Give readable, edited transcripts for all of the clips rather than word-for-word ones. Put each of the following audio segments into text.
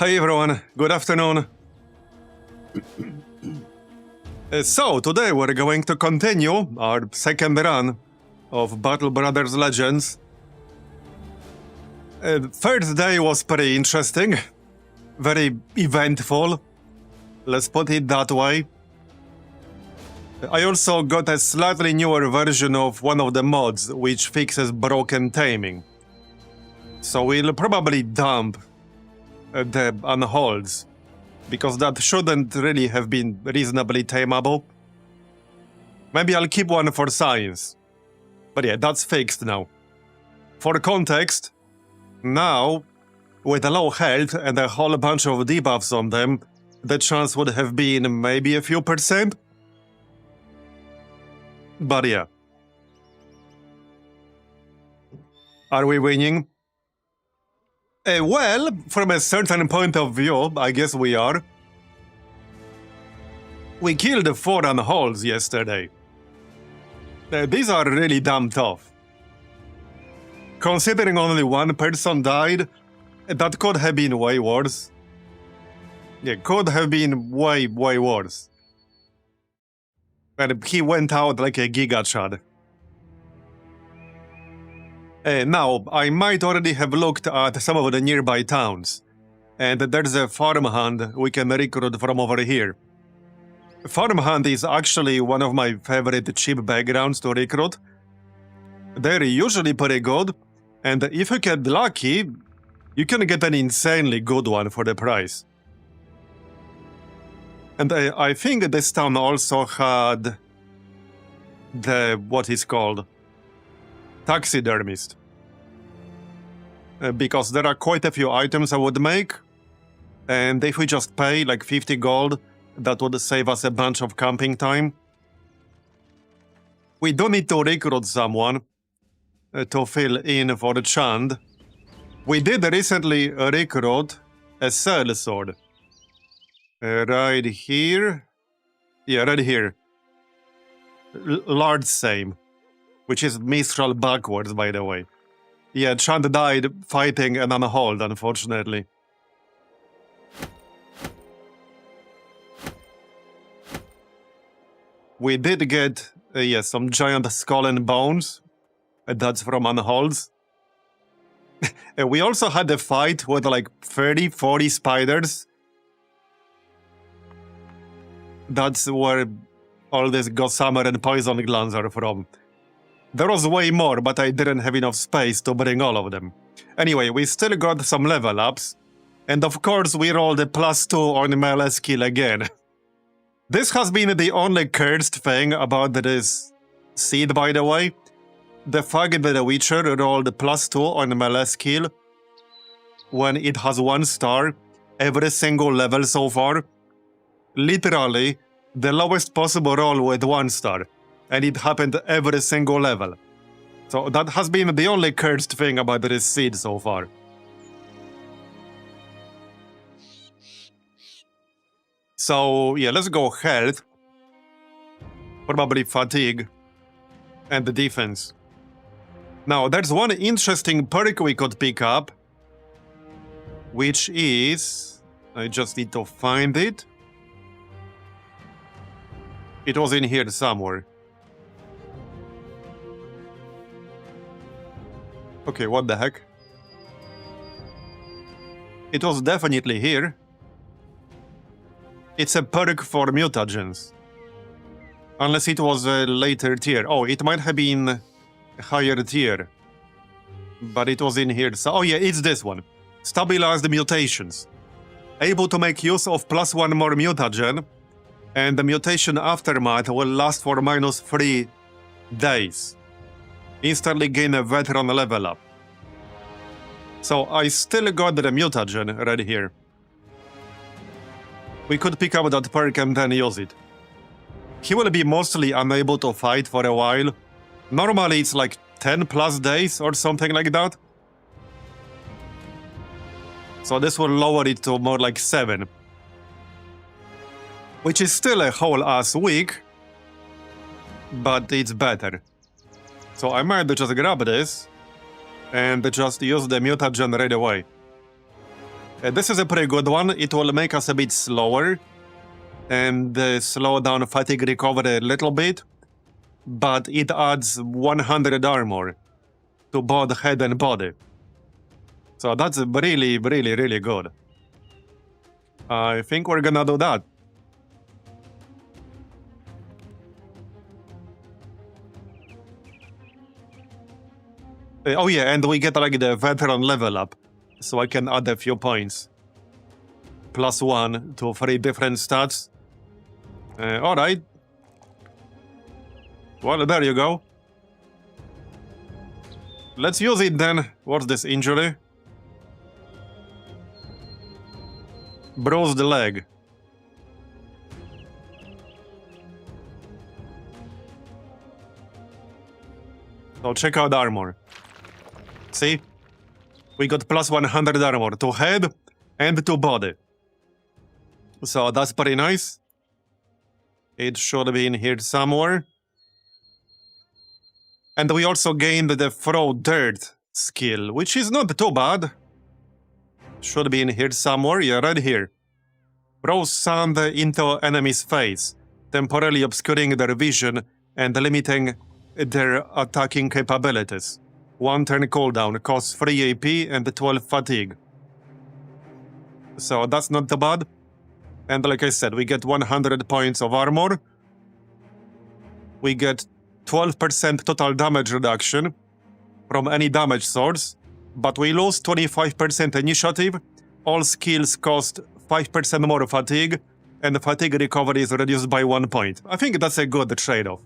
Hi everyone, good afternoon. So, today we're going to continue our second run of Battle Brothers Legends. First day was pretty interesting, very eventful, let's put it that way. I also got a slightly newer version of one of the mods which fixes broken taming. So we'll probably dump the unholds, because that shouldn't really have been reasonably tameable. Maybe I'll keep one for science. But yeah, that's fixed now. For context, now, with a low health and a whole bunch of debuffs on them, the chance would have been maybe a few %. But yeah. Are we winning? Well, from a certain point of view, I guess we are. We killed 4 unholds yesterday. These are really damn tough. Considering only one person died, that could have been way worse. Yeah, could have been way worse. And he went out like a giga chad. Now, I might already have looked at some of the nearby towns, and there's a farmhand we can recruit from over here. Farmhand is actually one of my favorite cheap backgrounds to recruit. They're usually pretty good, and if you get lucky, you can get an insanely good one for the price. And I think this town also had the, what is called, taxidermist. Because there are quite a few items I would make, and if we just pay like 50 gold, that would save us a bunch of camping time. We do need to recruit someone to fill in for the Chand. We did recently recruit a sellsword. Right here. Yeah, right here. Large same. Which is Mistral backwards, by the way. Yeah, Chand died fighting an unhold, unfortunately. We did get, yeah, some giant skull and bones. That's from unholds. We also had a fight with like 30-40 spiders. That's where all this gossamer and poison glands are from. There was way more, but I didn't have enough space to bring all of them. Anyway, we still got some level ups. And of course, we rolled a +2 on melee skill again. This has been the only cursed thing about this seed, by the way. The fact that the Witcher rolled +2 on melee skill when it has 1 star every single level so far. Literally, the lowest possible roll with 1 star. And it happened every single level. So that has been the only cursed thing about this seed so far. So yeah, let's go health. Probably fatigue. And the defense. Now, there's one interesting perk we could pick up. Which is... I just need to find it. It was in here somewhere. Okay, what the heck? It was definitely here. It's a perk for mutagens. Unless it was a later tier. Oh, it might have been a higher tier. But it was in here. So, oh yeah, it's this one. Stabilize the mutations. Able to make use of +1 more mutagen. And the mutation aftermath will last for -3 days. Instantly gain a veteran level up. So I still got the mutagen right here. We could pick up that perk and then use it. He will be mostly unable to fight for a while. Normally it's like 10+ days or something like that. So this will lower it to more like 7. Which is still a whole ass week. But it's better. So I might just grab this and just use the mutagen right away. This is a pretty good one. It will make us a bit slower and slow down fatigue recovery a little bit, but it adds 100 armor to both head and body. So that's really, really, really good. I think we're gonna do that. Oh yeah, and we get like the veteran level up, so I can add a few points. +1 to 3 different stats. Alright. Well, there you go. Let's use it then. What's this injury? Bruised leg. So check out armor. See? We got +100 armor to head and to body. So that's pretty nice. It should be in here somewhere. And we also gained the throw dirt skill, which is not too bad. Should be in here somewhere. Yeah, right here. Throw sand into enemy's face, temporarily obscuring their vision and limiting their attacking capabilities. 1 turn cooldown, costs 3 AP and 12 fatigue. So that's not too bad. And like I said, we get 100 points of armor. We get 12% total damage reduction from any damage source, but we lose 25% initiative. All skills cost 5% more fatigue, and the fatigue recovery is reduced by 1 point. I think that's a good trade-off.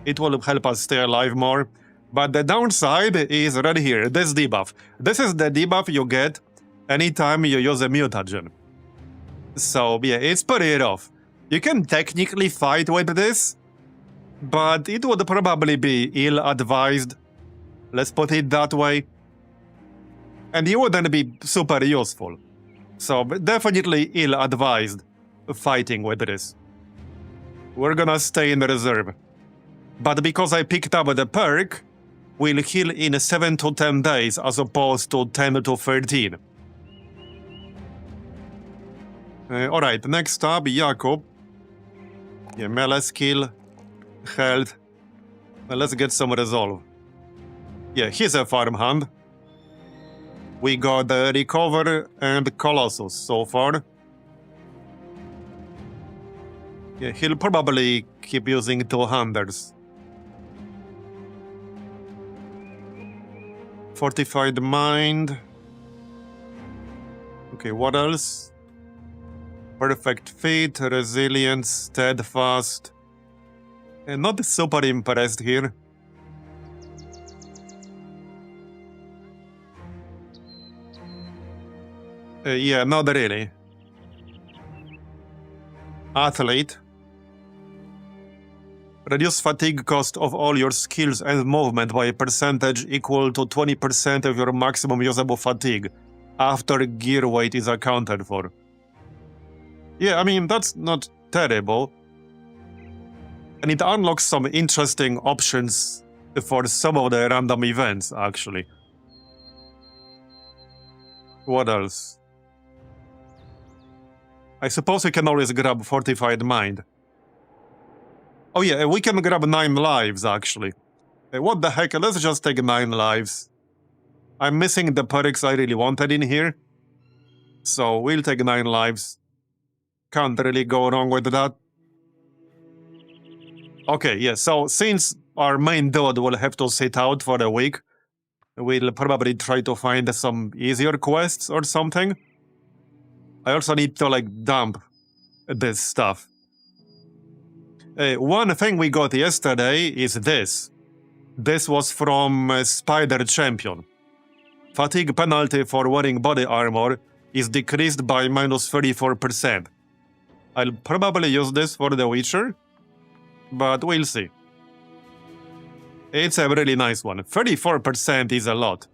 It will help us stay alive more. But the downside is right here, this debuff. This is the debuff you get anytime you use a mutagen. So yeah, it's pretty rough. You can technically fight with this, but it would probably be ill-advised. Let's put it that way. And it wouldn't be super useful. So definitely ill-advised fighting with this. We're gonna stay in reserve. But because I picked up the perk, we'll heal in 7 to 10 days as opposed to 10 to 13. Alright, next up, Jakub. Yeah, melee skill, health. Let's get some resolve. Yeah, he's a farmhand. We got the Recover and Colossus so far. Yeah, he'll probably keep using two-handers. Fortified Mind. Okay, what else? Perfect Fit, Resilience, Steadfast. Not super impressed here. Yeah, not really. Athlete. Reduce fatigue cost of all your skills and movement by a percentage equal to 20% of your maximum usable fatigue after gear weight is accounted for. Yeah, I mean, that's not terrible. And it unlocks some interesting options for some of the random events, actually. What else? I suppose we can always grab Fortified Mind. Oh yeah, we can grab 9 lives, actually. What the heck, let's just take 9 lives. I'm missing the perks I really wanted in here. So we'll take 9 lives. Can't really go wrong with that. Okay, yeah, so since our main dude will have to sit out for a week, we'll probably try to find some easier quests or something. I also need to, like, dump this stuff. One thing we got yesterday is this. This was from Spider Champion. Fatigue penalty for wearing body armor is decreased by -34%. I'll probably use this for The Witcher, but we'll see. It's a really nice one. 34% is a lot.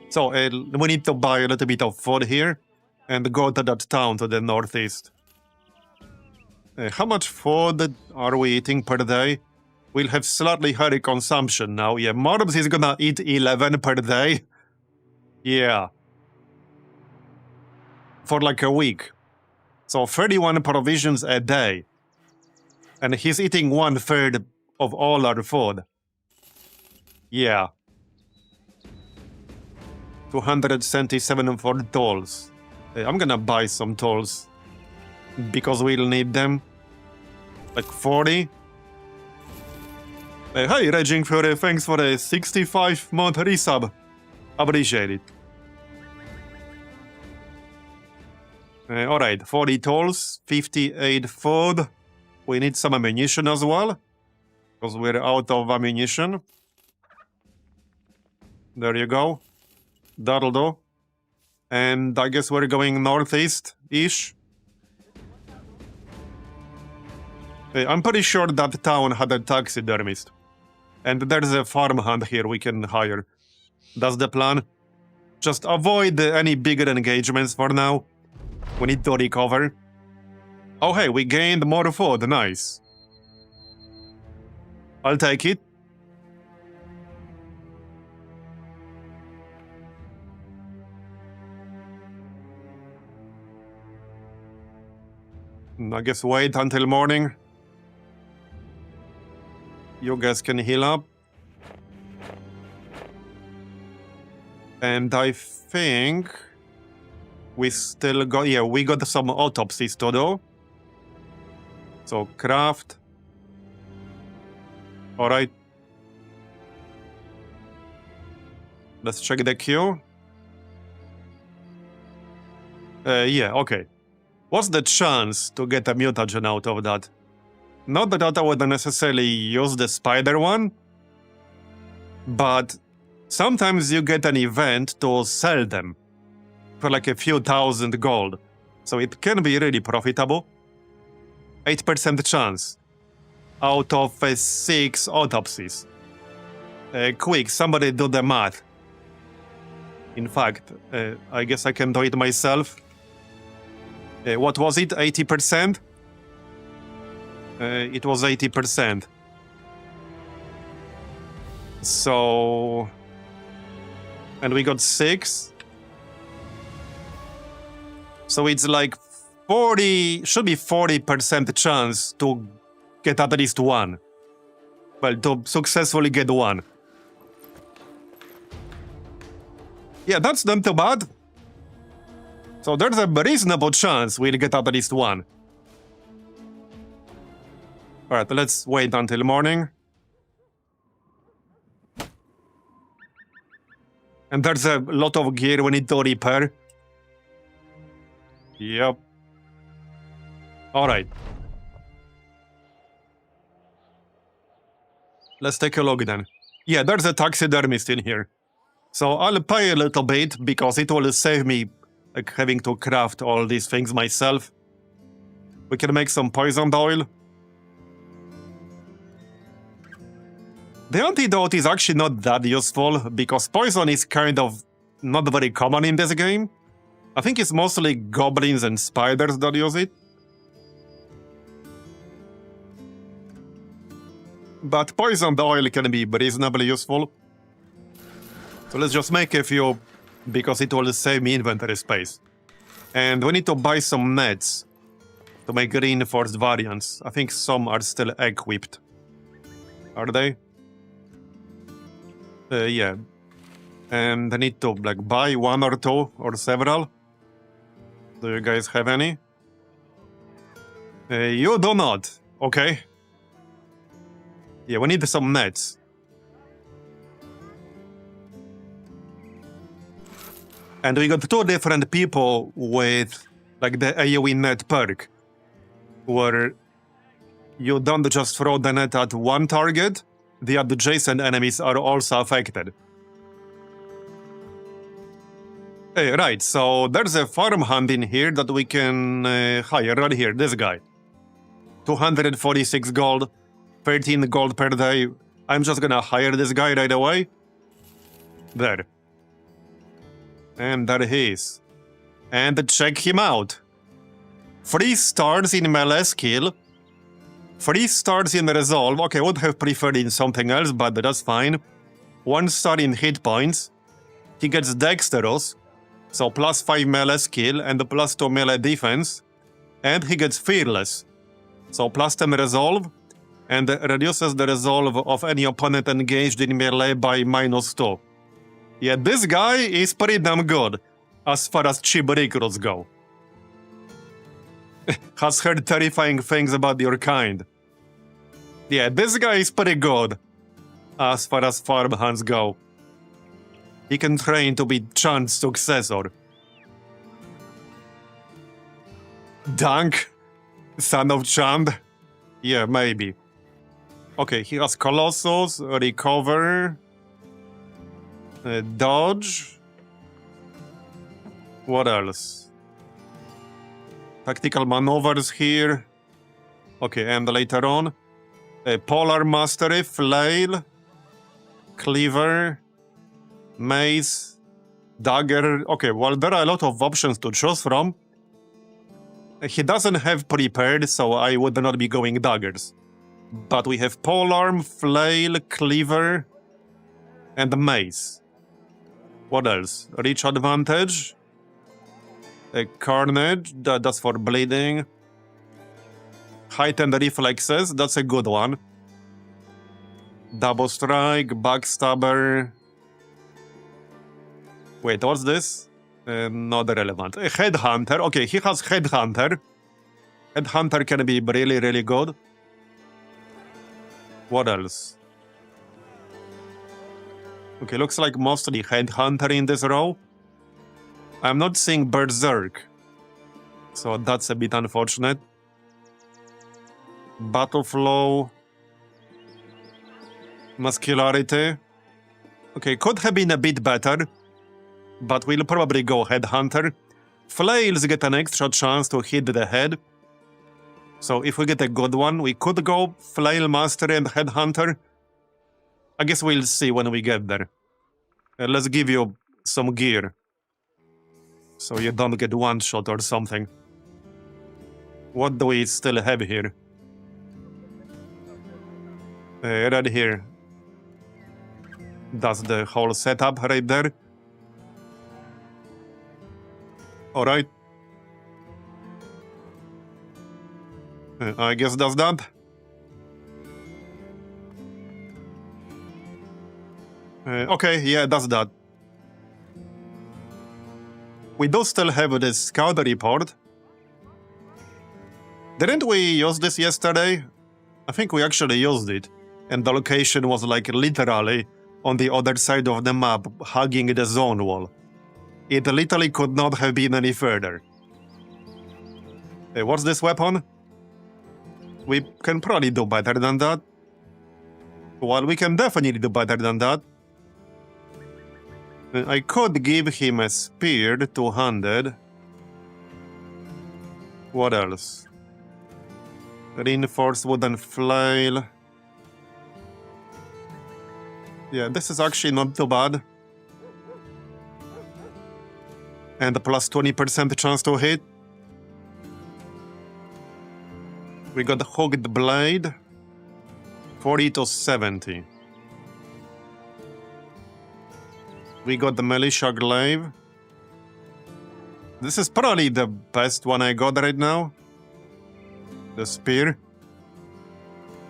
So we need to buy a little bit of food here and go to that town to the northeast. How much food are we eating per day? We'll have slightly higher consumption now. Yeah, Marbozir is gonna eat 11 per day. Yeah. For like a week. So 31 provisions a day. And he's eating 1/3 of all our food. Yeah. 277 for tools. I'm gonna buy some tools. Because we'll need them. Like 40. Hey, Raging Fury, thanks for a 65-month resub. Appreciate it. Alright, 40 tools, 58 food. We need some ammunition as well. Because we're out of ammunition. There you go. That'll do. And I guess we're going northeast-ish. I'm pretty sure that town had a taxidermist. And there's a farmhand here we can hire. That's the plan. Just avoid any bigger engagements for now. We need to recover. Oh hey, we gained more food, nice. I'll take it. I guess wait until morning. You guys can heal up. And I think we still got, yeah, we got some autopsies to do. So craft. All right. Let's check the queue. Yeah, okay. What's the chance to get a mutagen out of that? Not that I would necessarily use the spider one, but sometimes you get an event to sell them for like a few thousand gold, so it can be really profitable. 8% chance out of 6 autopsies. Quick, somebody do the math. In fact, I guess I can do it myself. What was it, 80%? It was 80%. So... And we got 6. So it's like 40... Should be 40% chance to get at least one. Well, to successfully get one. Yeah, that's not too bad. So there's a reasonable chance we'll get at least one. Alright, let's wait until morning. And there's a lot of gear we need to repair. Yep. Alright. Let's take a look then. Yeah, there's a taxidermist in here. So I'll pay a little bit because it will save me like having to craft all these things myself. We can make some poisoned oil. The antidote is actually not that useful because poison is kind of not very common in this game. I think it's mostly goblins and spiders that use it. But poisoned oil can be reasonably useful. So let's just make a few because it will save me inventory space. And we need to buy some nets to make reinforced variants. I think some are still equipped. Are they? Yeah. And I need to like buy 1 or 2 or several. Do you guys have any? You do not. Okay. Yeah, we need some nets. And we got 2 different people with like the AoE net perk, where you don't just throw the net at one target, the adjacent enemies are also affected. Right, so there's a farmhand in here that we can hire right here, this guy. 246 gold, 13 gold per day. I'm just gonna hire this guy right away. There. And there he is. And check him out. 3 stars in melee skill. 3 stars in resolve. Okay, I would have preferred in something else, but that's fine. 1 star in hit points. He gets Dexterous, so +5 melee skill and +2 melee defense. And he gets Fearless, so +10 resolve, and reduces the resolve of any opponent engaged in melee by -2. Yeah, this guy is pretty damn good, as far as cheap recruits go. Has heard terrifying things about your kind. Yeah, this guy is pretty good, as far as farmhands go. He can train to be Chan's successor. Dunk? Son of Chand? Yeah, maybe. Okay, he has Colossus, Recover, Dodge. What else? Tactical maneuvers here. Okay, and later on, Polar Mastery, Flail, Cleaver, Mace, Dagger. Okay, well, there are a lot of options to choose from. He doesn't have Prepared, so I would not be going Daggers. But we have Polearm, Flail, Cleaver, and Mace. What else? Reach Advantage, Carnage, that's for bleeding. Heightened Reflexes, that's a good one. Double Strike, Backstabber. Wait, what's this? Not relevant. Headhunter, okay, he has Headhunter. Headhunter can be really, really good. What else? Okay, looks like mostly Headhunter in this row. I'm not seeing Berserk, so that's a bit unfortunate. Battle Flow, Muscularity. Okay, could have been a bit better, but we'll probably go Headhunter. Flails get an extra chance to hit the head, so if we get a good one, we could go Flail Mastery and Headhunter. I guess we'll see when we get there. Let's give you some gear, so you don't get one shot or something. What do we still have here? Right here. That's the whole setup right there. Alright. I guess that's that. Okay, yeah, that's that. We do still have this scout report. Didn't we use this yesterday? I think we actually used it. And the location was like literally on the other side of the map, hugging the zone wall. It literally could not have been any further. What's this weapon? We can probably do better than that. Well, we can definitely do better than that. I could give him a spear, 200. What else? Reinforced wooden flail. Yeah, this is actually not too bad. And a plus 20% chance to hit. We got the hooked blade. 40 to 70. We got the militia glaive. This is probably the best one I got right now. The spear.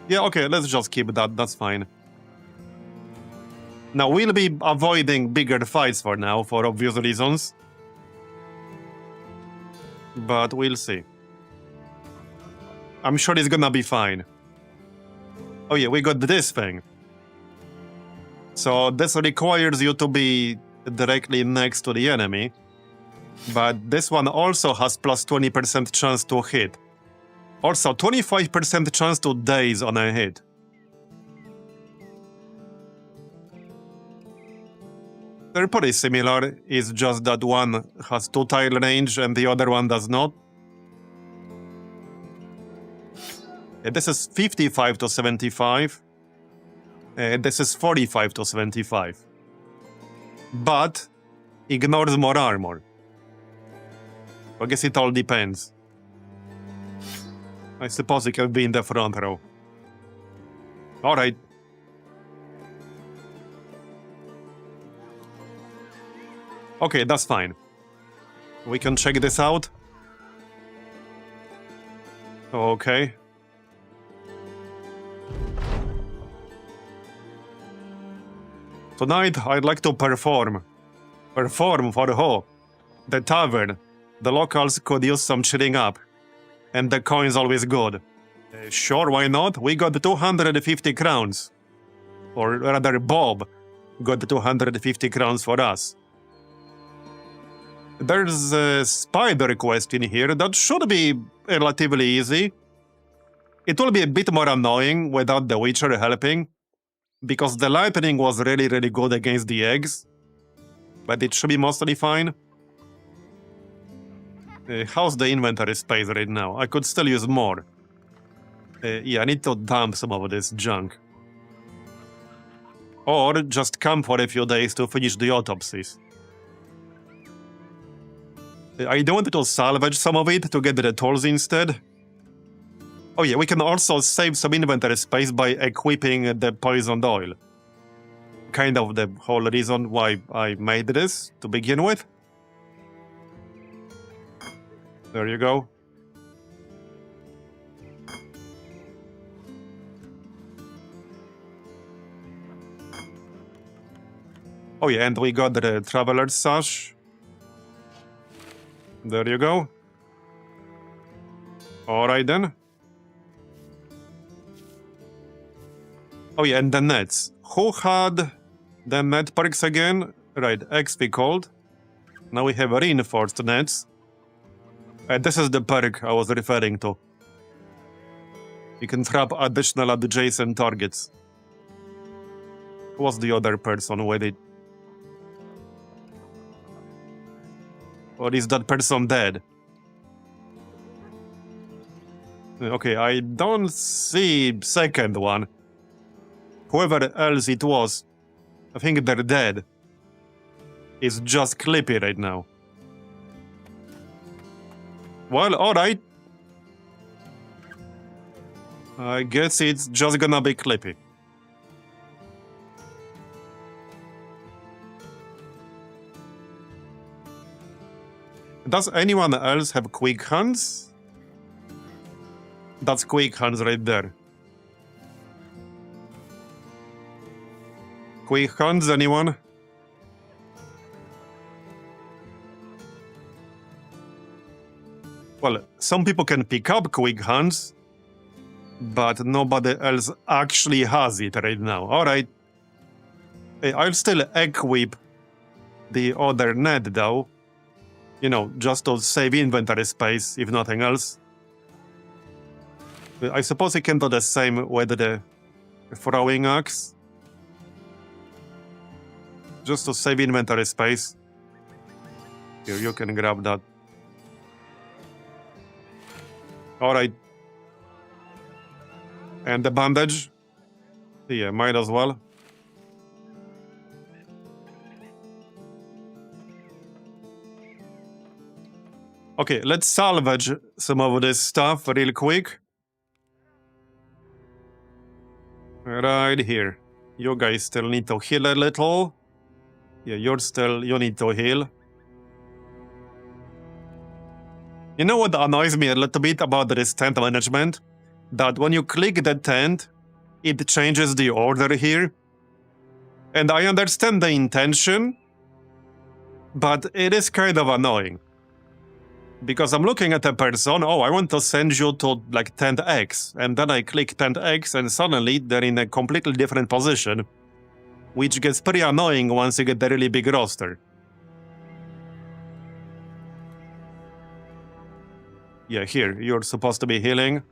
Yeah, okay, let's just keep that, that's fine. Now, we'll be avoiding bigger fights for now, for obvious reasons. But we'll see. I'm sure it's gonna be fine. Oh yeah, we got this thing. So this requires you to be directly next to the enemy. But this one also has plus 20% chance to hit. Also, 25% chance to daze on a hit. They're pretty similar, it's just that one has 2-tile range and the other one does not. This is 55 to 75. This is 45 to 75. But ignores more armor. I guess it all depends. I suppose it can be in the front row. Alright. Okay, that's fine. We can check this out. Okay. Tonight, I'd like to perform. Perform for who? The tavern. The locals could use some cheering up. And the coin's always good. Sure, why not? We got 250 crowns. Or rather, Bob got 250 crowns for us. There's a spider quest in here that should be relatively easy. It will be a bit more annoying without the Witcher helping, because the lightning was really good against the eggs, but it should be mostly fine. How's the inventory space right now? I could still use more. Yeah, I need to dump some of this junk. Or just come for a few days to finish the autopsies. I don't want to salvage some of it to get the tools instead. Oh yeah, we can also save some inventory space by equipping the poisoned oil. Kind of the whole reason why I made this to begin with. There you go. Oh yeah, and we got the traveler's sash. There you go. Alright then. Oh yeah, and the nets. Who had the net perks again? Right, XP cold. Now we have reinforced nets. This is the perk I was referring to. You can trap additional adjacent targets. Who was the other person with it? Or is that person dead? Okay, I don't see second one. Whoever else it was, I think they're dead. It's just Clippy right now. Well, alright. I guess it's just gonna be Clippy. Does anyone else have quick hands? That's quick hands right there. Quick hands, anyone? Well, some people can pick up quick hands, but nobody else actually has it right now. Alright. I'll still equip the other net though. You know, just to save inventory space, if nothing else. I suppose you can do the same with the throwing axe. Just to save inventory space. Here, you can grab that. Alright. And the bandage? Yeah, might as well. Okay, let's salvage some of this stuff real quick. Right here. You guys still need to heal a little. Yeah, you need to heal. You know what annoys me a little bit about this tent management? That when you click the tent, it changes the order here. And I understand the intention, but it is kind of annoying. Because I'm looking at a person, oh, I want to send you to like tent X, and then I click tent X and suddenly they're in a completely different position, which gets pretty annoying once you get the really big roster. Yeah, here, you're supposed to be healing.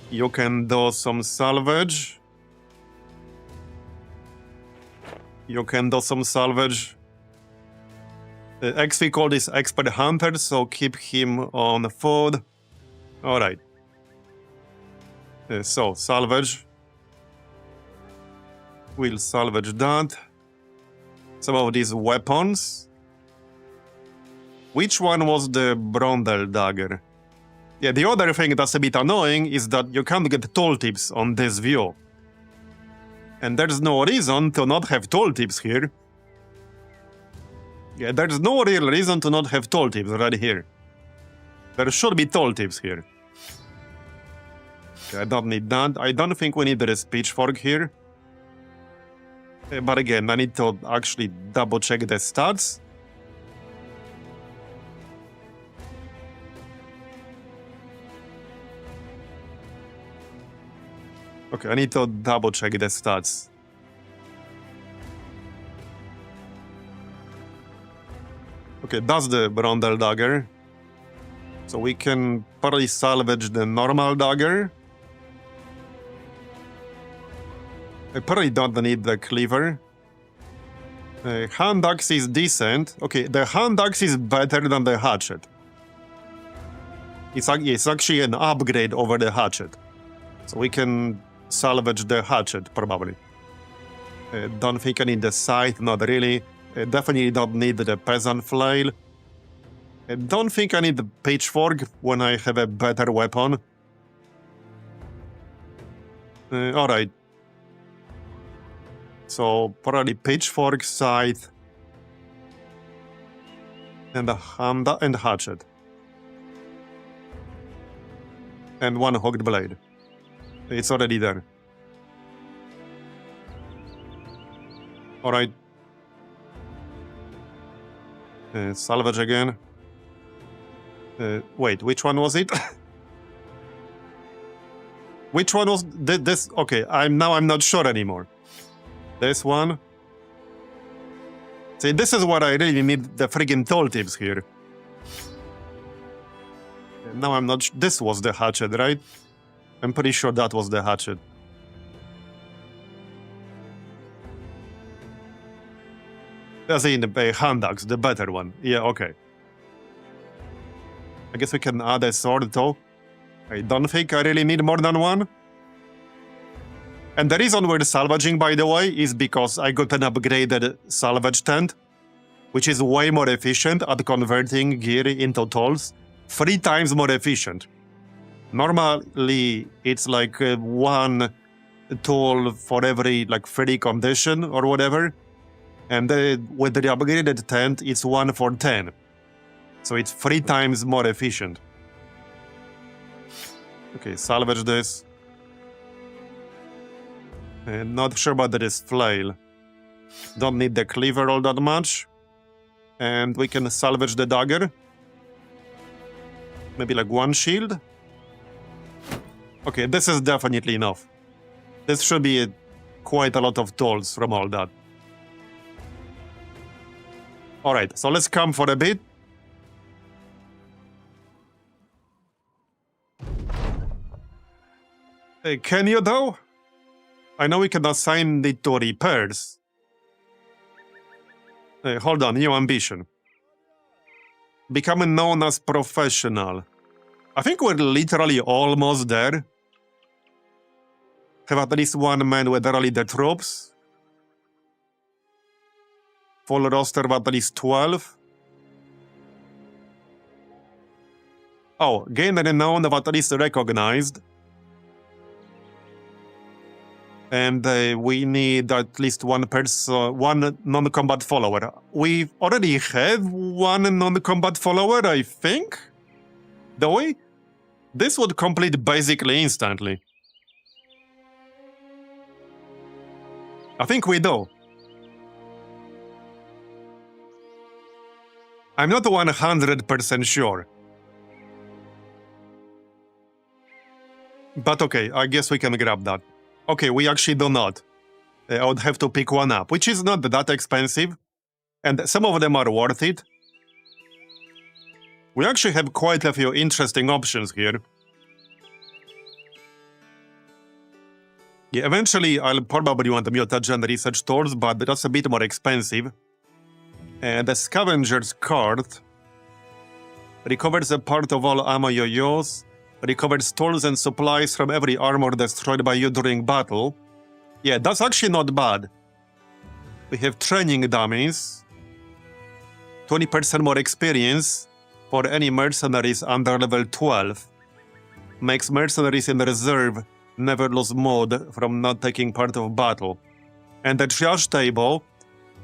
You can do some salvage. You can do some salvage. XP called is expert hunter, so keep him on food. Alright. So, salvage. We'll salvage that. Some of these weapons. Which one was the Brondel dagger? Yeah, the other thing that's a bit annoying is that you can't get tooltips on this view. And there's no reason to not have tooltips here. Yeah, there's no real reason to not have tooltips right here. There should be tooltips here. Okay, I don't need that. I don't think we need the pitchfork here. But again, I need to actually double check the stats. Okay, I need to double check the stats. Okay, that's the Brondel dagger. So we can probably salvage the normal dagger. I probably don't need the cleaver. Hand axe is decent. Okay, the hand axe is better than the hatchet. It's actually an upgrade over the hatchet. So we can salvage the hatchet, probably. Don't think I need the scythe, not really. Definitely don't need the peasant flail. Don't think I need the pitchfork when I have a better weapon. Alright. So, probably pitchfork, scythe, and a hand and hatchet. And one hooked blade. It's already there. Alright. Salvage again. Wait, which one was it? Which one was this? Okay, I'm not sure anymore. This one. See, this is what I really need the friggin' tooltips here. Now I'm not. This was the hatchet, right? I'm pretty sure that was the hatchet. As in the hand axe, the better one. Yeah, okay. I guess we can add a sword though. I don't think I really need more than one. And the reason we're salvaging, by the way, is because I got an upgraded salvage tent, which is way more efficient at converting gear into tools. 3 times more efficient. Normally, it's like one tool for every like 3 condition or whatever. And with the upgraded tent, it's 1 for 10. So it's 3 times more efficient. Okay, salvage this. Not sure about this flail. Don't need the cleaver all that much. And we can salvage the dagger. Maybe like 1 shield. Okay, this is definitely enough. This should be quite a lot of tools from all that. Alright, so let's camp for a bit. Can you though? I know we can assign it to repairs. Hold on, new ambition. Becoming known as professional. I think we're literally almost there. Have at least 1 man with rally the troops. Full roster of at least 12. Oh, gain renown of at least recognized. And we need at least 1 person, 1 non-combat follower. We already have 1 non-combat follower, I think? Do we? This would complete basically instantly. I think we do. I'm not 100% sure. But okay, I guess we can grab that. Okay, we actually do not. I would have to pick 1 up, which is not that expensive. And some of them are worth it. We actually have quite a few interesting options here. Yeah, eventually I'll probably want the mutagen research tools, but that's a bit more expensive. And the scavenger's card recovers a part of all ammo you use. Recovers tools and supplies from every armor destroyed by you during battle. Yeah, that's actually not bad. We have training dummies. 20% more experience for any mercenaries under level 12. Makes mercenaries in reserve never lose mood from not taking part of battle. And the triage table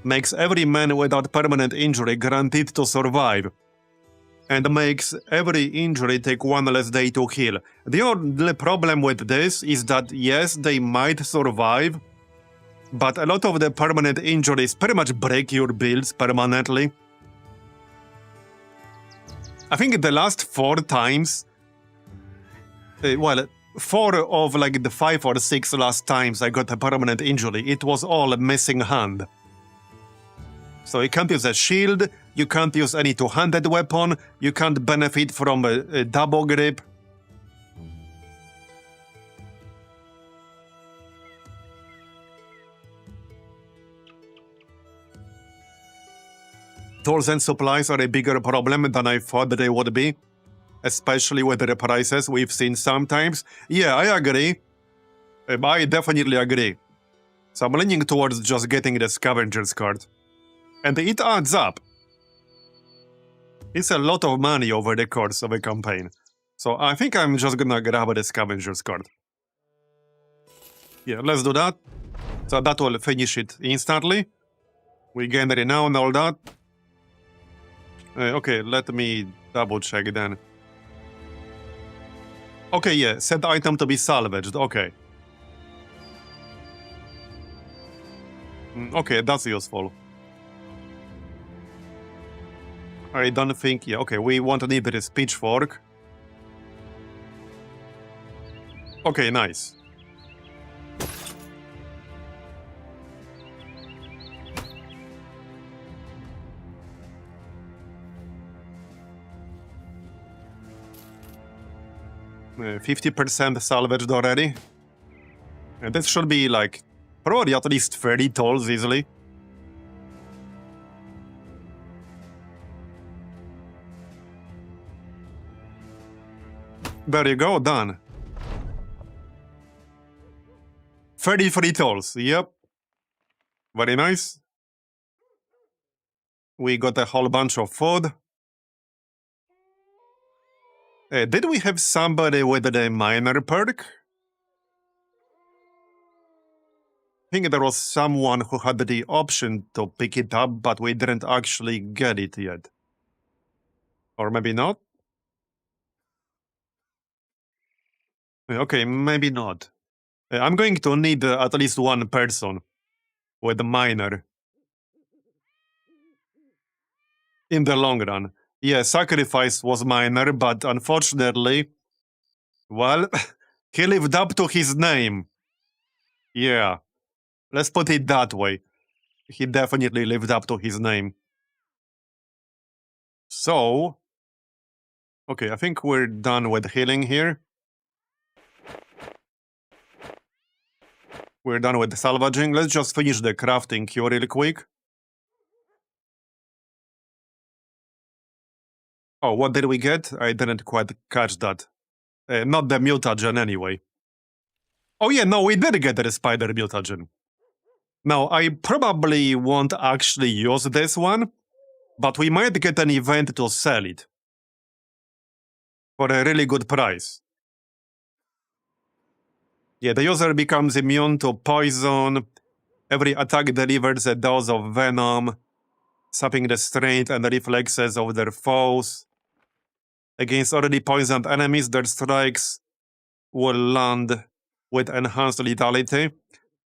makes every man without permanent injury guaranteed to survive, and makes every injury take one less day to heal. The only problem with this is that yes, they might survive, but a lot of the permanent injuries pretty much break your builds permanently. I think the last 4 times, well, 4 of like the 5 or 6 last times I got a permanent injury, it was all a missing hand. So you can't use a shield, you can't use any two-handed weapon, you can't benefit from a double grip. Tools and supplies are a bigger problem than I thought they would be, especially with the prices we've seen sometimes. Yeah, I agree. I definitely agree. So I'm leaning towards just getting the scavenger's card. And it adds up. It's a lot of money over the course of a campaign. So I think I'm just gonna grab the scavenger's card. Yeah, let's do that. So that will finish it instantly. We gain renown, all that. Okay, let me double check then. Okay, yeah, set item to be salvaged, okay. Okay, that's useful. I don't think, yeah, okay, we won't need this pitchfork. Okay, nice. Uh, 50% salvaged already. And this should be like probably at least 30 tolls easily. There you go, done. 33 tolls, yep. Very nice. We got a whole bunch of food. Did we have somebody with the miner perk? I think there was someone who had the option to pick it up, but we didn't actually get it yet. Or maybe not? Okay, maybe not. I'm going to need at least one person with a miner. In the long run. Yeah, Sacrifice was miner, but unfortunately, well, he lived up to his name. Yeah, let's put it that way. He definitely lived up to his name. So, okay, I think we're done with healing here. We're done with salvaging. Let's just finish the crafting queue real quick. Oh, what did we get? I didn't quite catch that. Not the mutagen anyway. Oh yeah, no, we did get the spider mutagen. Now, I probably won't actually use this one, but we might get an event to sell it for a really good price. Yeah, the user becomes immune to poison. Every attack delivers a dose of venom, sapping the strength and reflexes of their foes. Against already poisoned enemies, their strikes will land with enhanced lethality.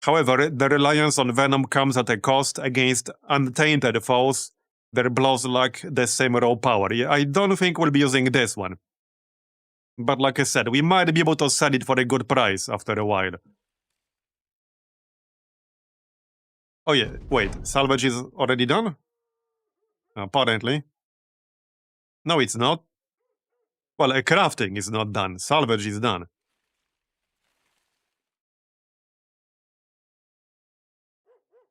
However, the reliance on venom comes at a cost. Against untainted foes, their blows lack the same raw power. Yeah, I don't think we'll be using this one. But like I said, we might be able to sell it for a good price after a while. Oh yeah, wait, salvage is already done? Apparently. No, it's not. Well, crafting is not done. Salvage is done.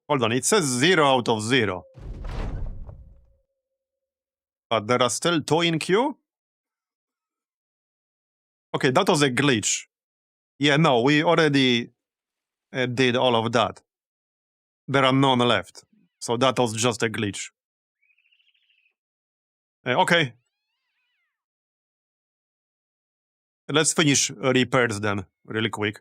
Hold on, it says 0 out of 0. But there are still 2 in queue? Okay, that was a glitch. Yeah, no, we already did all of that. There are none left. So that was just a glitch. Okay. Let's finish repairs then, really quick.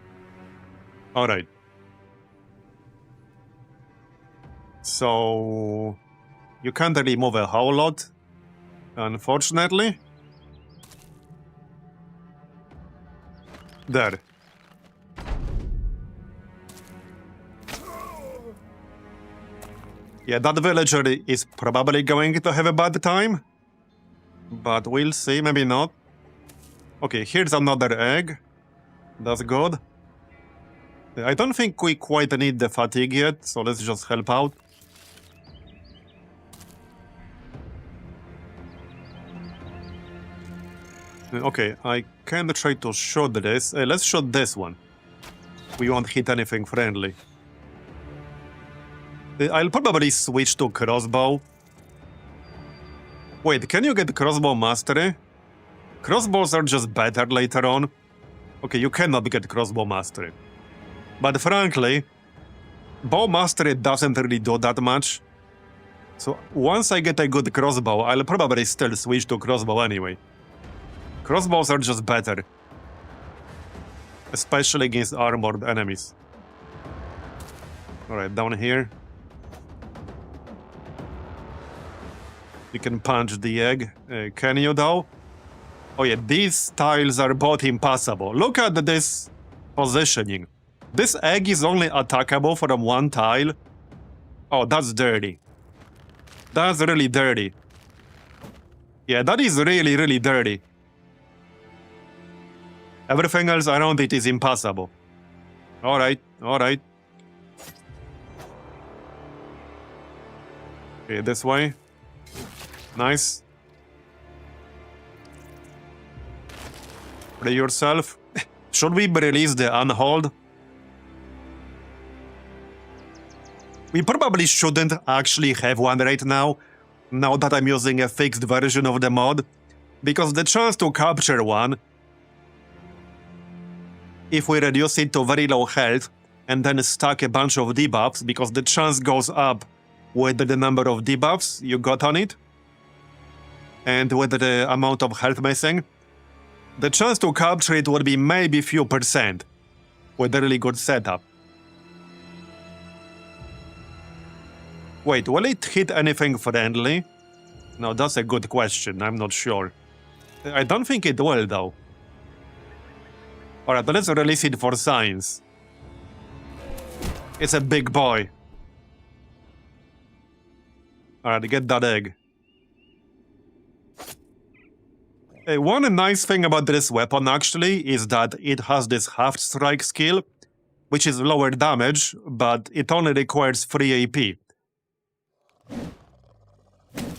Alright. So... You can't really move a whole lot, unfortunately. There. Yeah, that villager is probably going to have a bad time. But we'll see, maybe not. Okay, here's another egg. That's good. I don't think we quite need the fatigue yet, so let's just help out. Okay, I can try to shoot this. Let's shoot this one. We won't hit anything friendly. I'll probably switch to crossbow. Wait, can you get crossbow mastery? Crossbows are just better later on. Okay, you cannot get crossbow mastery. But frankly, bow mastery doesn't really do that much. So once I get a good crossbow, I'll probably still switch to crossbow anyway. Crossbows are just better. Especially against armored enemies. Alright, down here. You can punch the egg. Can you though? Oh yeah, these tiles are both impassable. Look at this positioning. This egg is only attackable from one tile. Oh, that's dirty. That's really dirty. Yeah, that is really, really dirty. Everything else around it is impassable. Alright, alright. Okay, this way. Nice. Free yourself. Should we release the unhold? We probably shouldn't actually have one right now that I'm using a fixed version of the mod, because the chance to capture one, if we reduce it to very low health and then stack a bunch of debuffs, because the chance goes up with the number of debuffs you got on it, and with the amount of health missing, the chance to capture it would be maybe few percent with a really good setup. Wait, will it hit anything friendly? No, that's a good question, I'm not sure. I don't think it will though. Alright, let's release it for science. It's a big boy. Alright, get that egg. One nice thing about this weapon actually is that it has this half strike skill, which is lower damage, but it only requires 3 AP.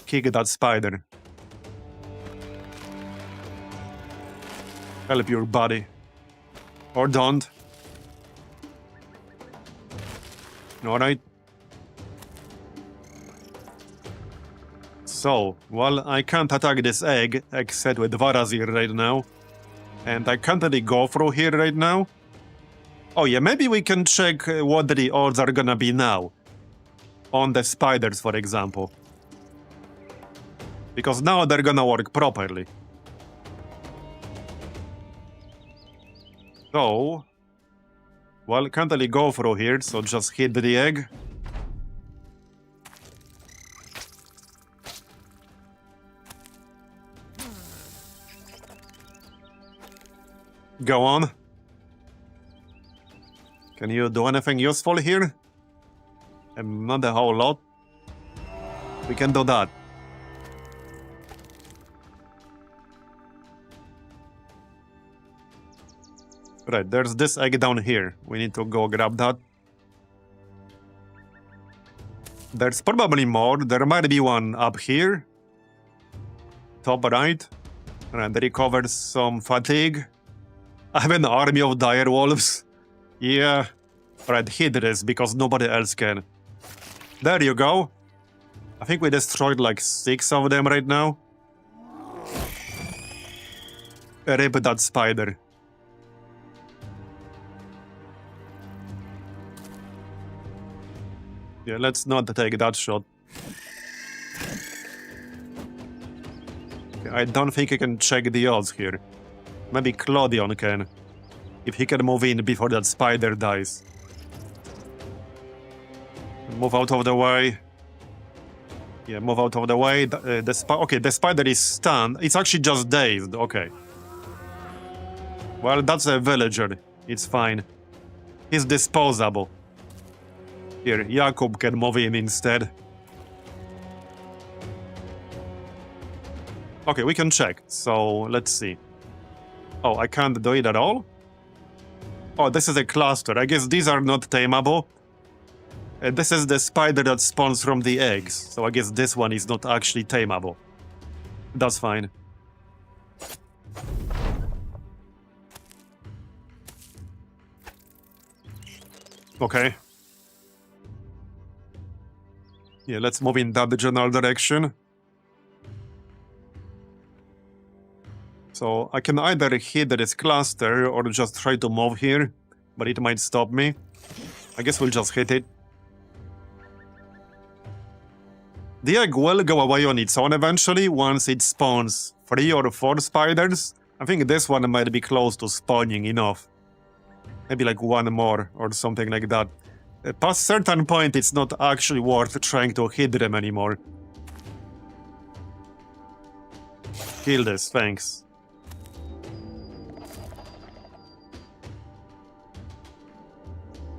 Kick that spider. Help your buddy. Or don't. Alright. So, well, I can't attack this egg, except with Vatt'ghern right now. And I can't really go through here right now. Oh yeah, maybe we can check what the odds are gonna be now. On the spiders, for example. Because now they're gonna work properly. So... Well, can't really go through here, so just hit the egg. Go on. Can you do anything useful here? Not a whole lot. We can do that. Right, there's this egg down here. We need to go grab that. There's probably more. There might be one up here. Top right. And recover some fatigue. I have an army of dire wolves. Yeah. Alright, hit this because nobody else can. There you go. I think we destroyed like 6 of them right now. Rip that spider. Yeah, let's not take that shot. I don't think I can check the odds here. Maybe Clodion can. If he can move in before that spider dies. Move out of the way. Yeah, move out of the way. Okay, the spider is stunned. It's actually just dazed. Okay. Well, that's a villager. It's fine. He's disposable. Here, Jakub can move in instead. Okay, we can check. So, let's see. Oh, I can't do it at all? Oh, this is a cluster. I guess these are not tameable. This is the spider that spawns from the eggs. So I guess this one is not actually tameable. That's fine. Okay. Yeah, let's move in that general direction. So I can either hit this cluster or just try to move here, but it might stop me. I guess we'll just hit it. The egg will go away on its own eventually once it spawns 3 or 4 spiders. I think this one might be close to spawning enough. Maybe like 1 more or something like that. Past certain point, it's not actually worth trying to hit them anymore. Kill this, thanks.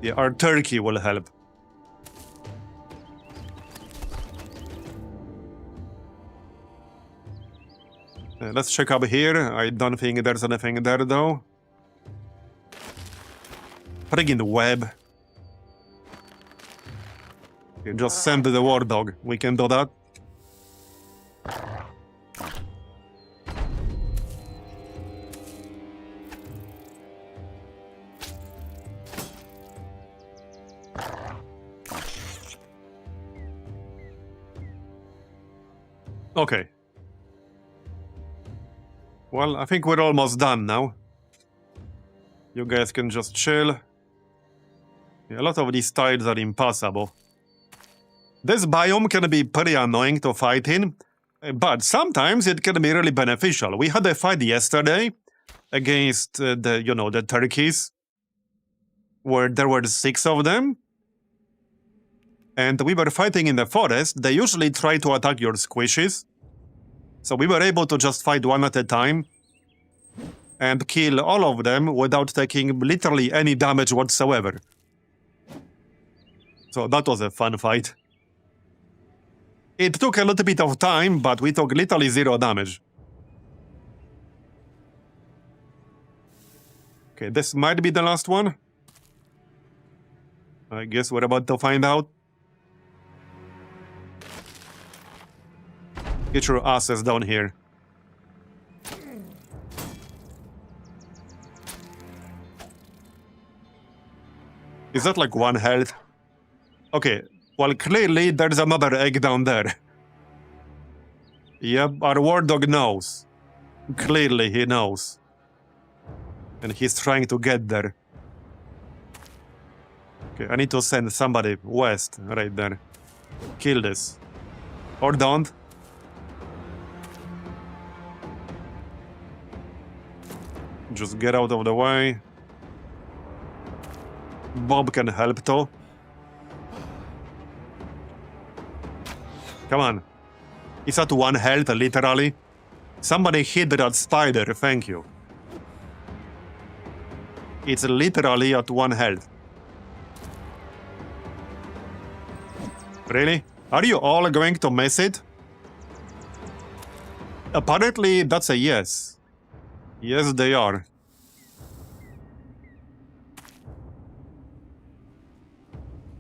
Yeah, our turkey will help. Let's check up here. I don't think there's anything there though. Friggin' web. Okay, just send the war dog. We can do that. Okay. Well, I think we're almost done now. You guys can just chill. Yeah, a lot of these tiles are impassable. This biome can be pretty annoying to fight in, but sometimes it can be really beneficial. We had a fight yesterday against the turkeys, where there were 6 of them. And we were fighting in the forest. They usually try to attack your squishes. So we were able to just fight one at a time and kill all of them without taking literally any damage whatsoever. So that was a fun fight. It took a little bit of time, but we took literally 0 damage. Okay, this might be the last one. I guess we're about to find out. Get your asses down here. Is that like 1 health? Okay, well clearly there's another egg down there. Yep, our war dog knows. Clearly he knows. And he's trying to get there. Okay, I need to send somebody west right there. Kill this. Or don't. Just get out of the way. Bob can help too. Come on. It's at 1 health, literally. Somebody hit that spider, thank you. It's literally at 1 health. Really? Are you all going to miss it? Apparently, that's a yes. Yes, they are.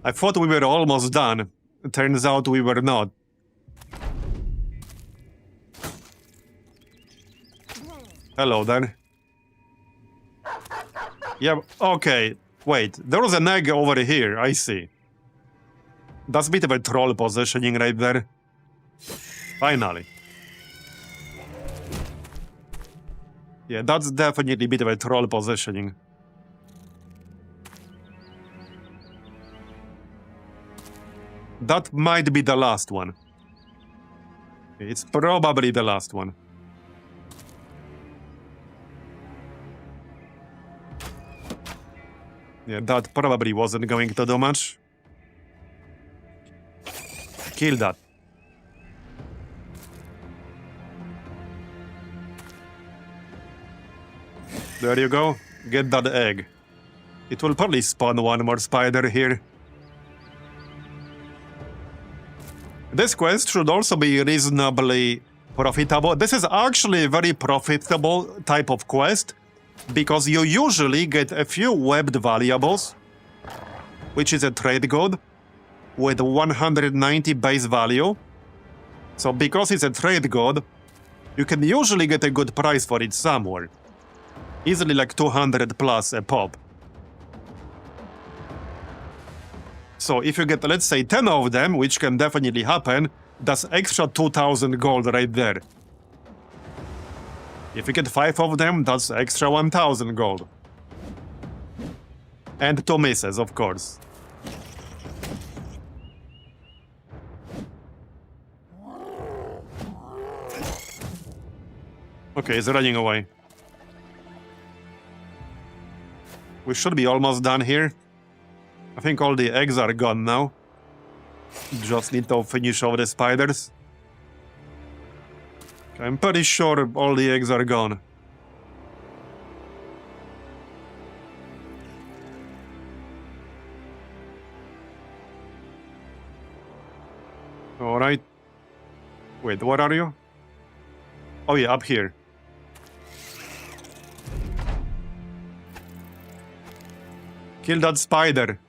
I thought we were almost done. Turns out we were not. Hello there. Yeah, okay. Wait, there was an egg over here, I see. That's a bit of a troll positioning right there. Finally. Yeah, that's definitely a bit of a troll positioning. That might be the last one. It's probably the last one. Yeah, that probably wasn't going to do much. Kill that. There you go. Get that egg. It will probably spawn one more spider here. This quest should also be reasonably profitable. This is actually a very profitable type of quest because you usually get a few webbed valuables, which is a trade good, with 190 base value. So because it's a trade good, you can usually get a good price for it somewhere. Easily like 200 plus a pop. So if you get, let's say, 10 of them, which can definitely happen, that's extra 2,000 gold right there. If you get 5 of them, that's extra 1,000 gold. And 2 misses, of course. Okay, he's running away. We should be almost done here. I think all the eggs are gone now. Just need to finish off the spiders. I'm pretty sure all the eggs are gone. Alright. Wait, where are you? Oh yeah, up here. Kill that spider.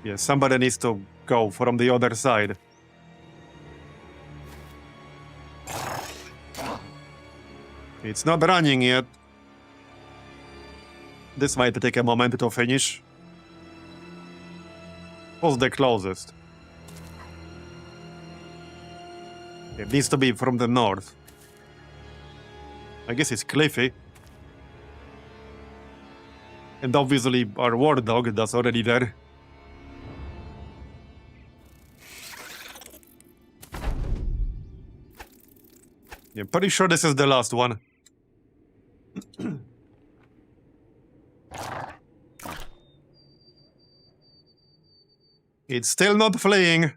Yeah, somebody needs to go from the other side. It's not running yet. This might take a moment to finish. Who's the closest? It needs to be from the north. I guess it's Cliffy. And obviously our war dog that's already there. Yeah, pretty sure this is the last one. It's still not fleeing.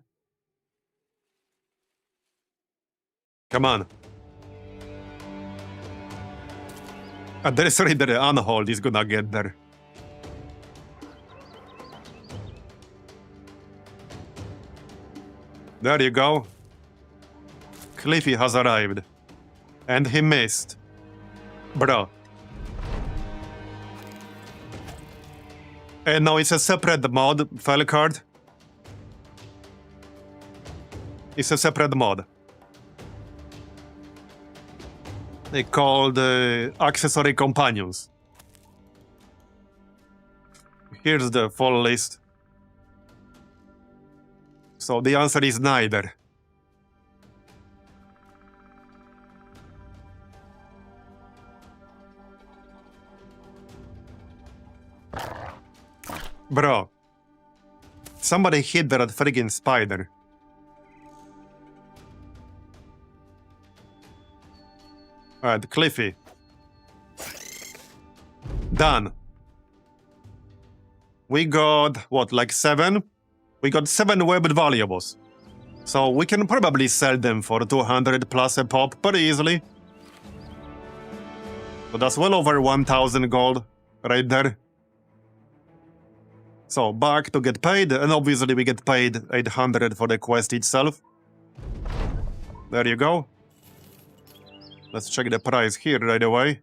Come on. There's already the unhold is gonna get there. There you go. Cliffy has arrived. And he missed. Bro. And now it's a separate mod, file card. It's a separate mod. They called Accessory Companions. Here's the full list. So the answer is neither. Bro. Somebody hit that friggin' spider. Alright, Cliffy. Done. We got, what, like 7? We got 7 webbed valuables. So we can probably sell them for 200 plus a pop pretty easily. So that's well over 1,000 gold right there. So back to get paid, and obviously we get paid 800 for the quest itself. There you go. Let's check the price here right away.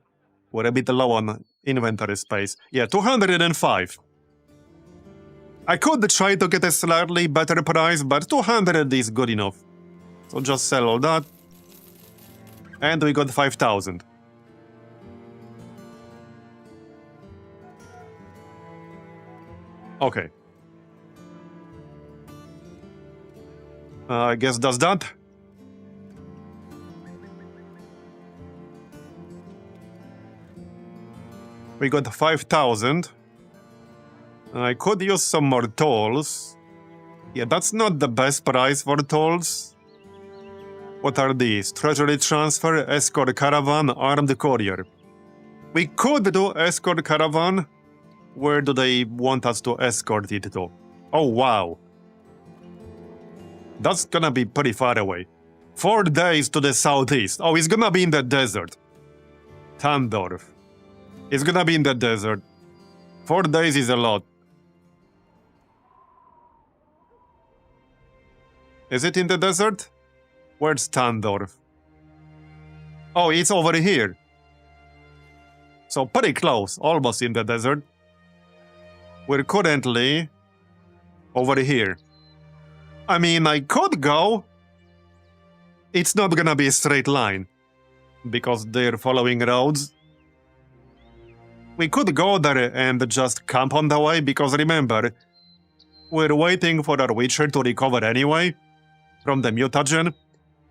We're a bit low on inventory space. Yeah, 205. I could try to get a slightly better price, but 200 is good enough. So just sell all that. And we got 5,000. Okay. I guess that's that. We got 5,000. I could use some more tools. Yeah, that's not the best price for tools. What are these? Treasury transfer, escort caravan, armed courier. We could do escort caravan. Where do they want us to escort it to? Oh, wow. That's gonna be pretty far away. 4 days to the southeast. Oh, it's gonna be in the desert. Tandorf. It's gonna be in the desert. 4 days is a lot. Is it in the desert? Where's Tandorf? Oh, it's over here. So pretty close, almost in the desert. We're currently over here. I mean, I could go. It's not gonna be a straight line because they're following roads. We could go there and just camp on the way because remember, we're waiting for our Witcher to recover anyway from the mutagen.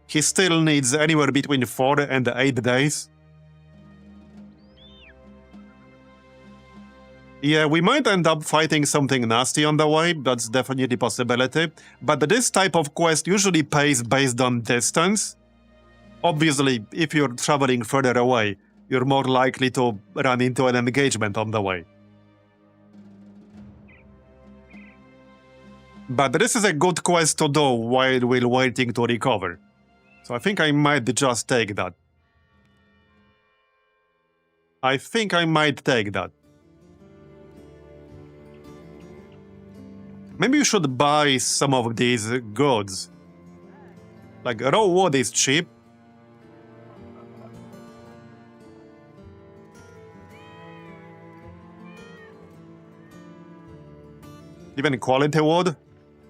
He still needs anywhere between 4 and 8 days. Yeah, we might end up fighting something nasty on the way, that's definitely a possibility. But this type of quest usually pays based on distance. Obviously, if you're traveling further away, you're more likely to run into an engagement on the way. But this is a good quest to do while we're waiting to recover. So I think I might just take that. I think I might take that. Maybe you should buy some of these goods. Like raw wood is cheap. Even quality wood.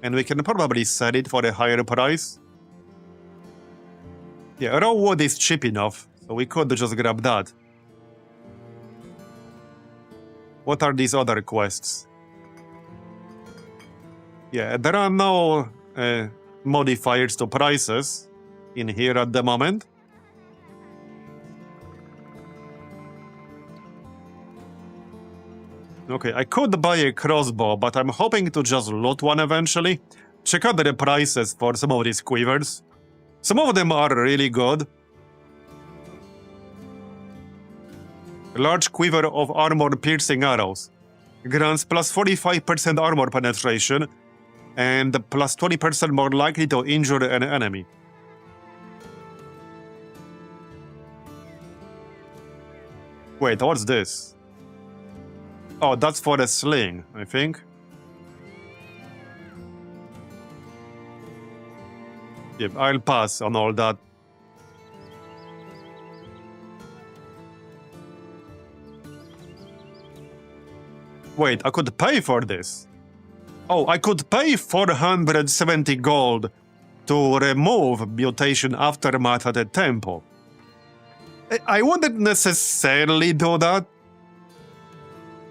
And we can probably sell it for a higher price. Yeah, raw wood is cheap enough, so we could just grab that. What are these other quests? Yeah, there are no modifiers to prices in here at the moment. Okay, I could buy a crossbow, but I'm hoping to just loot one eventually. Check out the prices for some of these quivers. Some of them are really good. Large quiver of armor-piercing arrows. Grants plus 45% armor penetration and plus 20% more likely to injure an enemy. Wait, what's this? Oh, that's for a sling, I think. Yep, I'll pass on all that. Wait, I could pay for this. Oh, I could pay 470 gold to remove mutation aftermath at the temple. I wouldn't necessarily do that.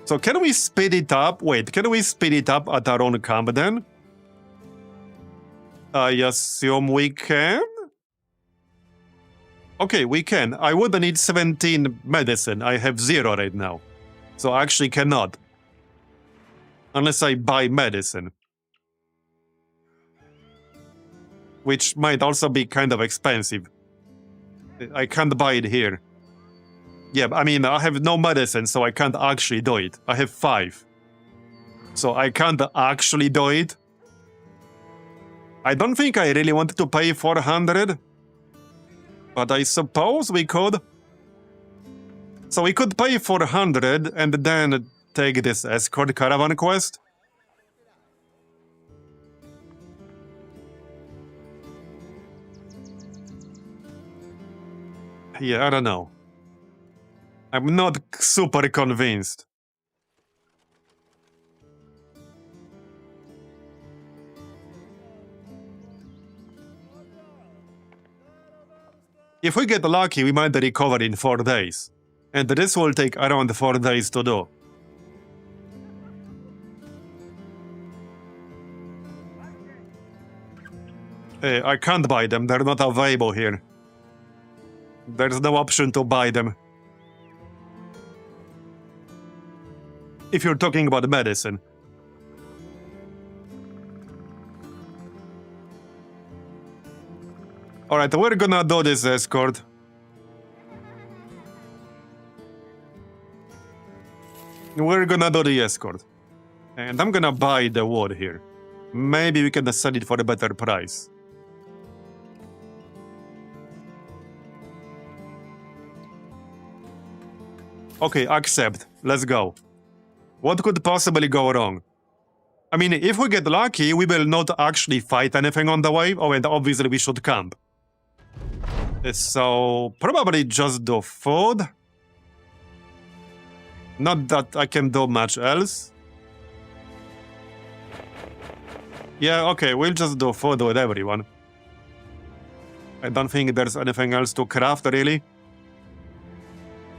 So can we speed it up? Wait, can we speed it up at our own camp then? I assume we can? Okay, we can. I would need 17 medicine. I have 0 right now. So I actually cannot. Unless I buy medicine. Which might also be kind of expensive. I can't buy it here. Yeah, I mean, I have no medicine, so I can't actually do it. I have 5. So I can't actually do it. I don't think I really wanted to pay 400. But I suppose we could. So we could pay 400 and then take this escort caravan quest. Yeah, I don't know. I'm not super convinced. If we get lucky, we might recover in 4 days. And this will take around 4 days to do. I can't buy them, they're not available here. There's no option to buy them. If you're talking about medicine. Alright, we're gonna do this escort. We're gonna do the escort. And I'm gonna buy the wood here. Maybe we can sell it for a better price. Okay, accept. Let's go. What could possibly go wrong? I mean, if we get lucky, we will not actually fight anything on the way. Oh, and obviously we should camp. So, probably just do food. Not that I can do much else. Yeah, okay, we'll just do food with everyone. I don't think there's anything else to craft, really.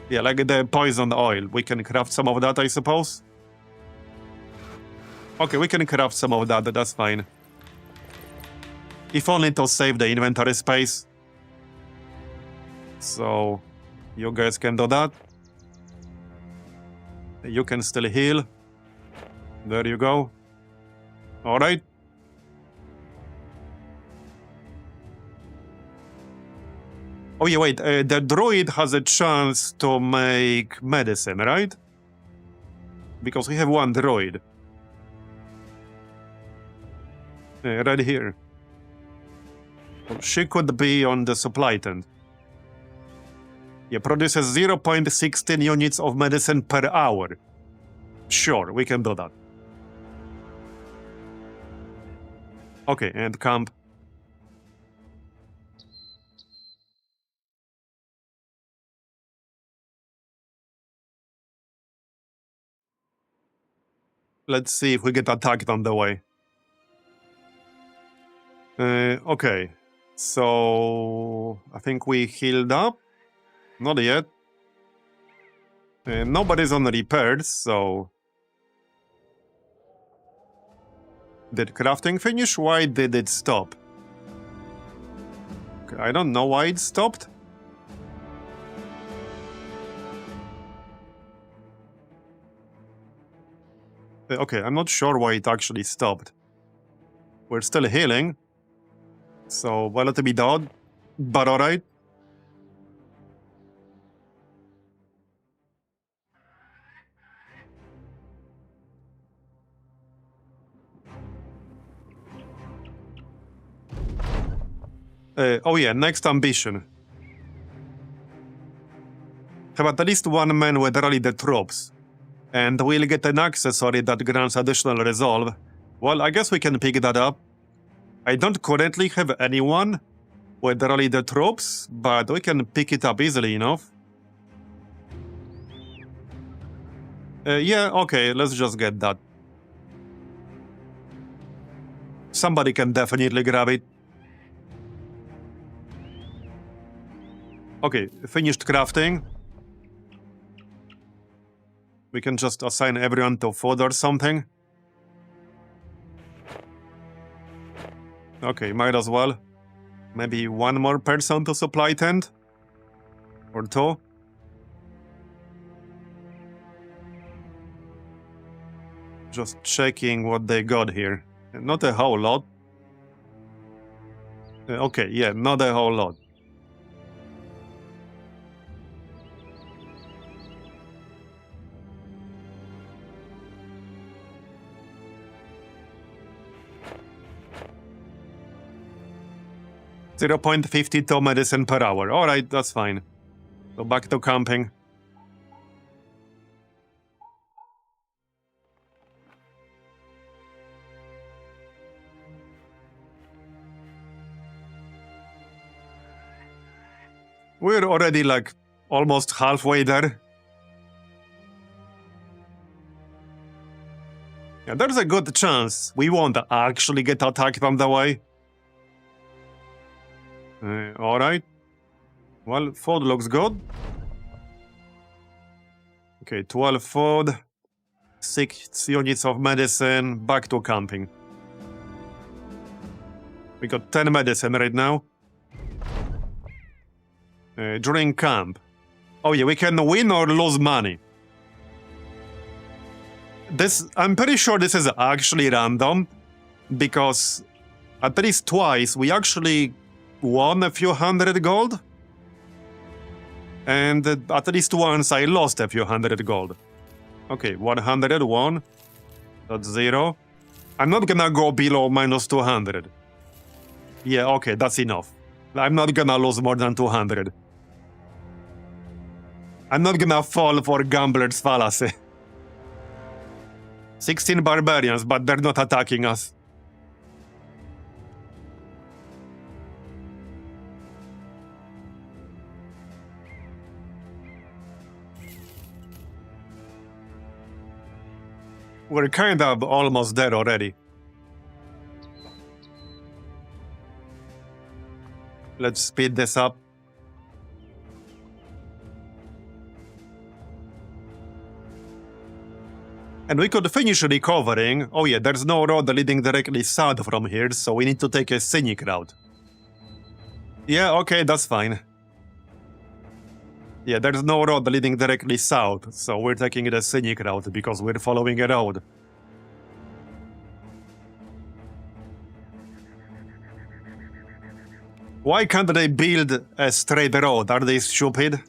Yeah, like the poison oil. We can craft some of that, I suppose. Okay, we can craft some of that, that's fine. If only to save the inventory space. So, you guys can do that. You can still heal. There you go. Alright. Oh yeah, wait, the druid has a chance to make medicine, right? Because we have one druid. Right here. Well, she could be on the supply tent. Yeah, produces 0.16 units of medicine per hour. Sure, we can do that. Okay, and camp. Let's see if we get attacked on the way. Okay, so I think we healed up. Not yet. Nobody's on repairs, so... Did crafting finish? Why did it stop? Okay, I don't know why it stopped. Okay, I'm not sure why it actually stopped. We're still healing. So, well, let it be done. But alright. Oh yeah, next ambition. Have at least one man with rally the troops. And we'll get an accessory that grants additional resolve. Well, I guess we can pick that up. I don't currently have anyone with rally the troops, but we can pick it up easily enough. Yeah, okay, let's just get that. Somebody can definitely grab it. Okay, finished crafting. We can just assign everyone to food or something. Okay, might as well. Maybe one more person to supply tent? Or two? Just checking what they got here. Not a whole lot. Okay, yeah, not a whole lot. .52 medicine per hour. Alright, that's fine. So back to camping. We're already like almost halfway there. Yeah, there's a good chance we won't actually get attacked on the way. Alright. Well, food looks good. Okay, 12 food. 6 units of medicine. Back to camping. We got 10 medicine right now. During camp. Oh yeah, we can win or lose money. I'm pretty sure this is actually random. Because at least twice we actually won a few hundred gold. And at least once I lost a few hundred gold. Okay, 101. That's 0. I'm not gonna go below minus 200. Yeah, okay, that's enough. I'm not gonna lose more than 200. I'm not gonna fall for Gambler's Fallacy. 16 barbarians, but they're not attacking us. We're kind of almost there already. Let's speed this up. And we could finish recovering. Oh yeah, there's no road leading directly south from here, so we need to take a scenic route. Yeah, okay, that's fine. Yeah, there's no road leading directly south, so we're taking the scenic route because we're following a road. Why can't they build a straight road? Are they stupid?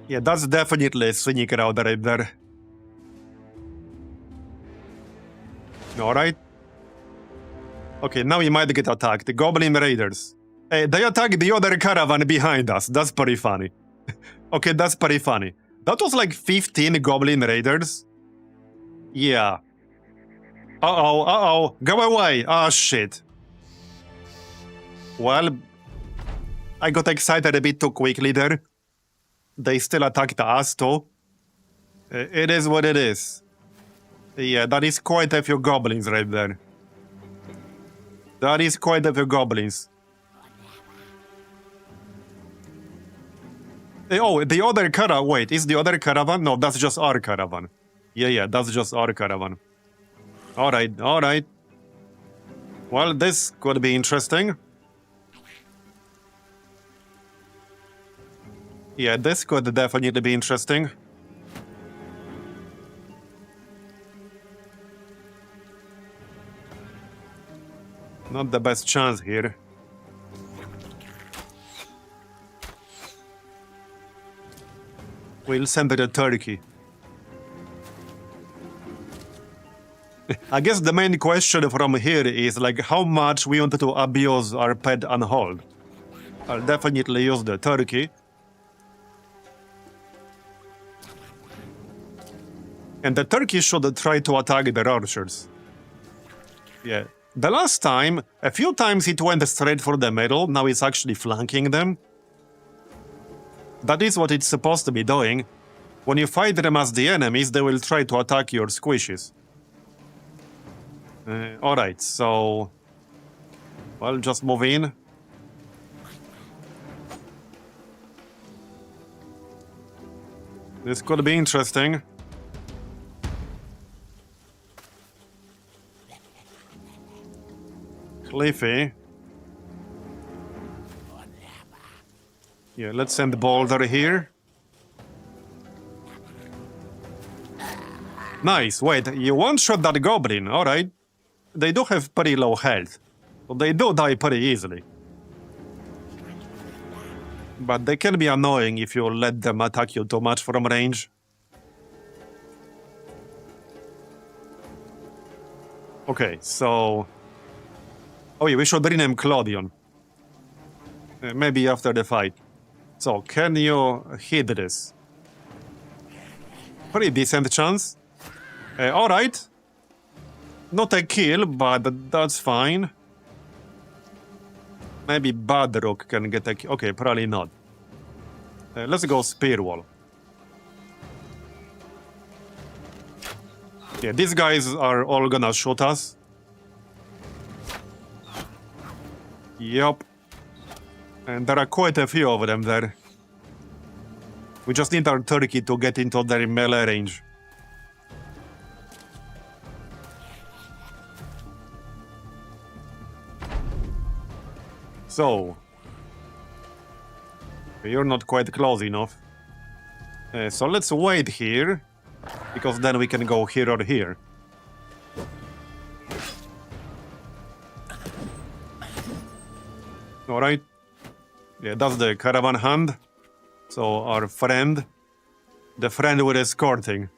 Yeah, that's definitely a scenic route right there. Alright. Okay, now we might get attacked. The Goblin Raiders. They attacked the other caravan behind us. That's pretty funny. Okay, that's pretty funny. That was like 15 Goblin Raiders. Yeah. Uh-oh, uh-oh. Go away. Ah, shit. Well, I got excited a bit too quickly there. They still attacked us too. It is what it is. Yeah, that is quite a few goblins right there. That is quite a few goblins. Oh, the other caravan. Wait, is the other caravan? No, that's just our caravan. Yeah, that's just our caravan. Alright, alright. Well, this could be interesting. Yeah, this could definitely be interesting. Not the best chance here. We'll send it a turkey. I guess the main question from here is like how much we want to abuse our pet and hold. I'll definitely use the turkey. And the turkey should try to attack the archers. Yeah. The last time, a few times it went straight for the middle, now it's actually flanking them. That is what it's supposed to be doing. When you fight them as the enemies, they will try to attack your squishes. Alright, so... Well, just move in. This could be interesting. Cliffy. Yeah, let's send Boulder here. Nice, wait, you one-shot that goblin, alright. They do have pretty low health, but they do die pretty easily. But they can be annoying if you let them attack you too much from range. Okay, so... Oh yeah, we should rename Claudion. Maybe after the fight. So, can you hit this? Pretty decent chance. Alright. Not a kill, but that's fine. Maybe Badrook can get a kill. Okay, probably not. Let's go Spear Wall. Yeah, these guys are all gonna shoot us. Yup. And there are quite a few of them there. We just need our turkey to get into their melee range. So... You're not quite close enough. So let's wait here, because then we can go here or here. Alright. Yeah, that's the caravan hand. So our friend. The friend with escorting.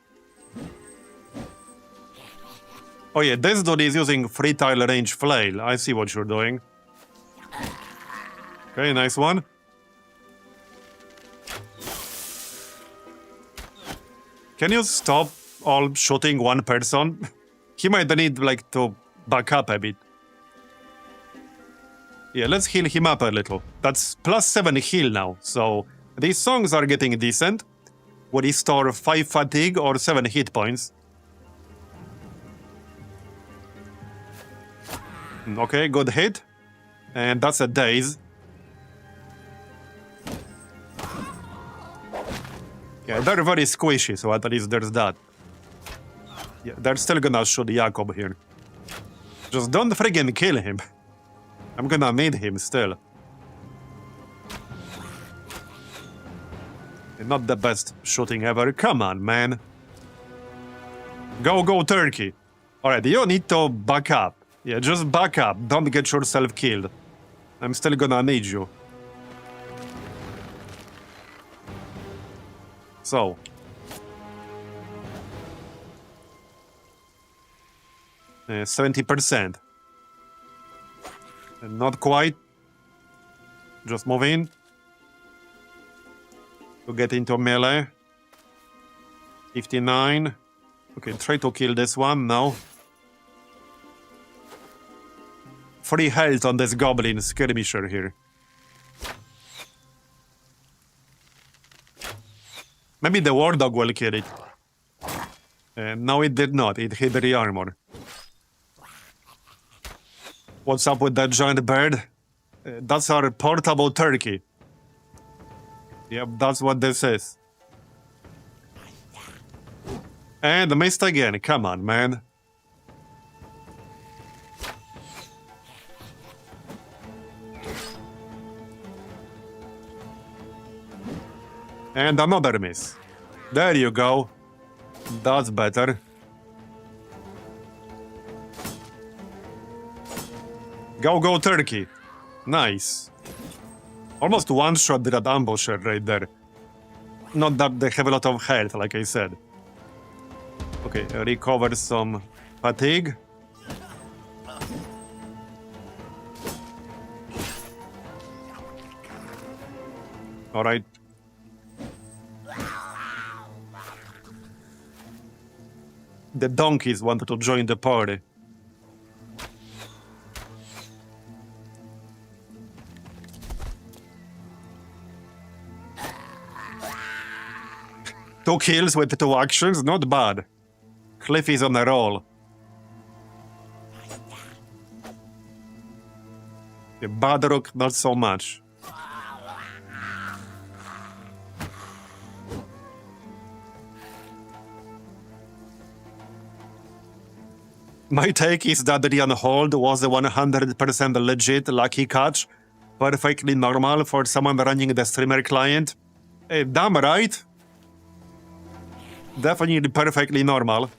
Oh yeah, this dude is using 3-tile range flail. I see what you're doing. Okay, nice one. Can you stop all shooting one person? He might need, like, to back up a bit. Yeah, let's heal him up a little. That's +7 heal now, so these songs are getting decent. Will he store 5 fatigue or 7 hit points? Okay, good hit. And that's a daze. Yeah, they're very squishy, so at least there's that. Yeah, they're still gonna shoot Jakob here. Just don't friggin' kill him. I'm gonna need him still. Not the best shooting ever. Come on, man. Go, turkey. Alright, you need to back up. Yeah, just back up. Don't get yourself killed. I'm still gonna need you. So. 70%. Not quite. Just move in. To get into melee. 59. Okay, try to kill this one now. 3 health on this goblin skirmisher here. Maybe the war dog will kill it. No, it did not. It hit the armor. What's up with that giant bird? That's our portable turkey. Yep, that's what this is. And missed again. Come on, man. And another miss. There you go. That's better. Go, turkey. Nice. Almost one-shot that ambusher right there. Not that they have a lot of health, like I said. Okay, recover some fatigue. Alright. The donkeys wanted to join the party. Two kills with 2 actions, not bad. Cliff is on a roll. The Badrook, not so much. My take is that the Unhold was a 100% legit lucky catch. Perfectly normal for someone running the streamer client. Damn right. Definitely perfectly normal.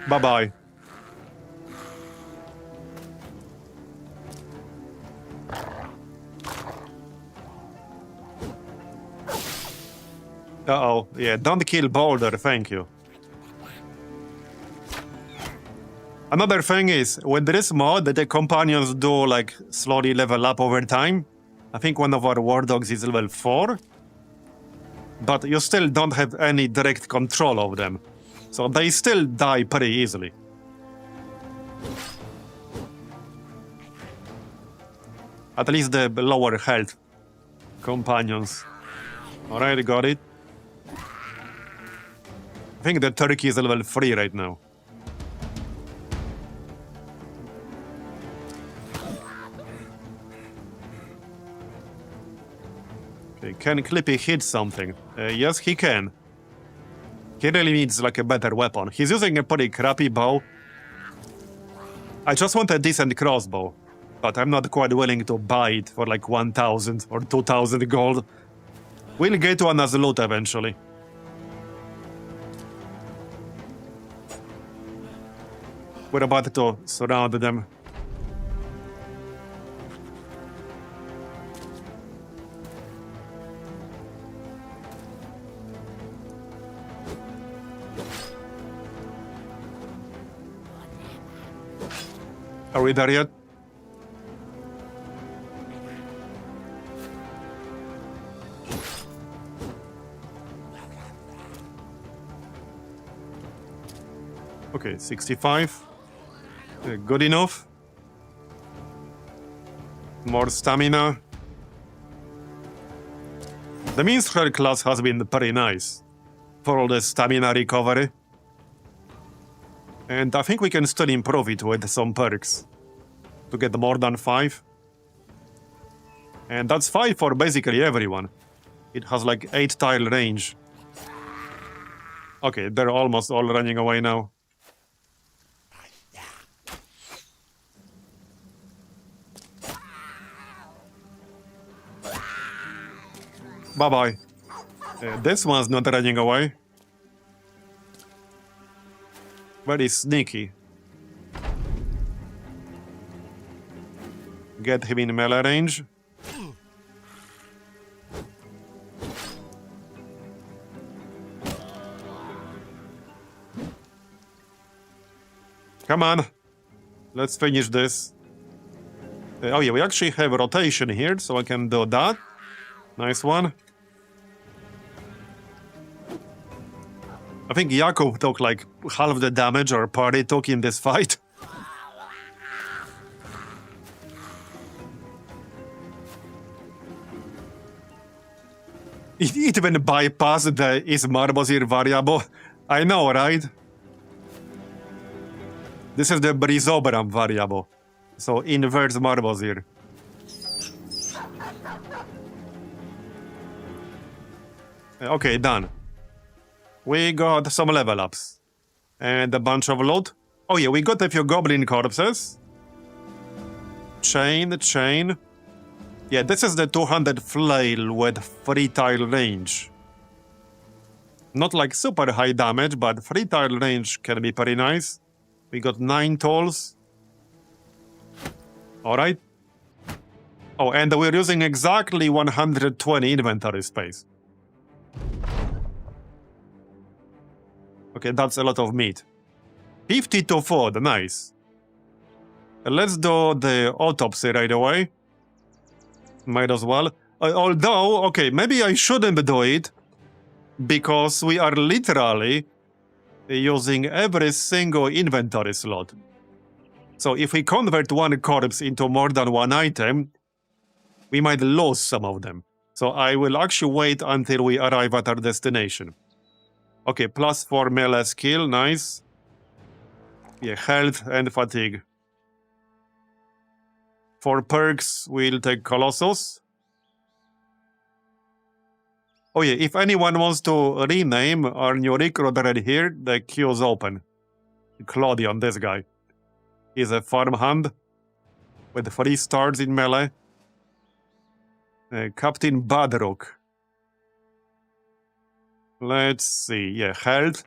Bye-bye. Uh-oh. Yeah, don't kill Boulder, thank you. Another thing is, with this mod, the companions do, like, slowly level up over time. I think one of our war dogs is level 4. But you still don't have any direct control of them. So they still die pretty easily. At least the lower health companions. Alright, got it. I think the turkey is level 3 right now. Okay, can Clippy hit something? Yes, he can. He really needs like a better weapon. He's using a pretty crappy bow. I just want a decent crossbow. But I'm not quite willing to buy it for like 1,000 or 2,000 gold. We'll get one as loot eventually. We're about to surround them. Are we there yet? Okay, 65. Good enough. More stamina. The minstrel class has been pretty nice for all the stamina recovery. And I think we can still improve it with some perks to get more than 5. And that's 5 for basically everyone. It has like 8 tile range. Okay, they're almost all running away now. Bye-bye. This one's not running away. Very sneaky. Get him in melee range. Come on. Let's finish this. Oh yeah, we actually have rotation here, so I can do that. Nice one. I think Jakub took like half the damage our party took in this fight. It even bypassed the is Marbozir variable. I know, right? This is the Brizobram variable. So inverse Marbozir. Okay, done. We got some level ups. And a bunch of loot. Oh yeah, we got a few goblin corpses. Chain. Yeah, this is the 200 flail with 3 tile range. Not like super high damage, but 3 tile range can be pretty nice. We got 9 tools. Alright. Oh, and we're using exactly 120 inventory space. Okay, that's a lot of meat. 52 food, nice. Let's do the autopsy right away. Might as well. Although, okay, maybe I shouldn't do it, because we are literally using every single inventory slot. So if we convert one corpse into more than one item, we might lose some of them. So I will actually wait until we arrive at our destination. Okay, +4 melee skill, nice. Yeah, health and fatigue. For perks, we'll take Colossus. Oh yeah, if anyone wants to rename our new recruit right here, the queue's open. Claudion, this guy. He's a farmhand with 3 stars in melee. Captain Badrook. Let's see, yeah, health.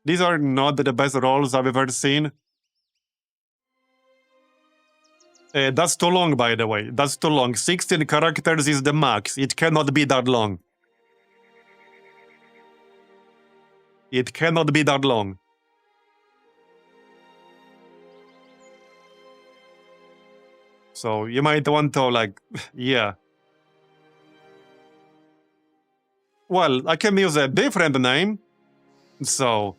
These are not the best rolls I've ever seen. That's too long, by the way. That's too long. 16 characters is the max. It cannot be that long. It cannot be that long. So you might want to, like, yeah. Well, I can use a different name. So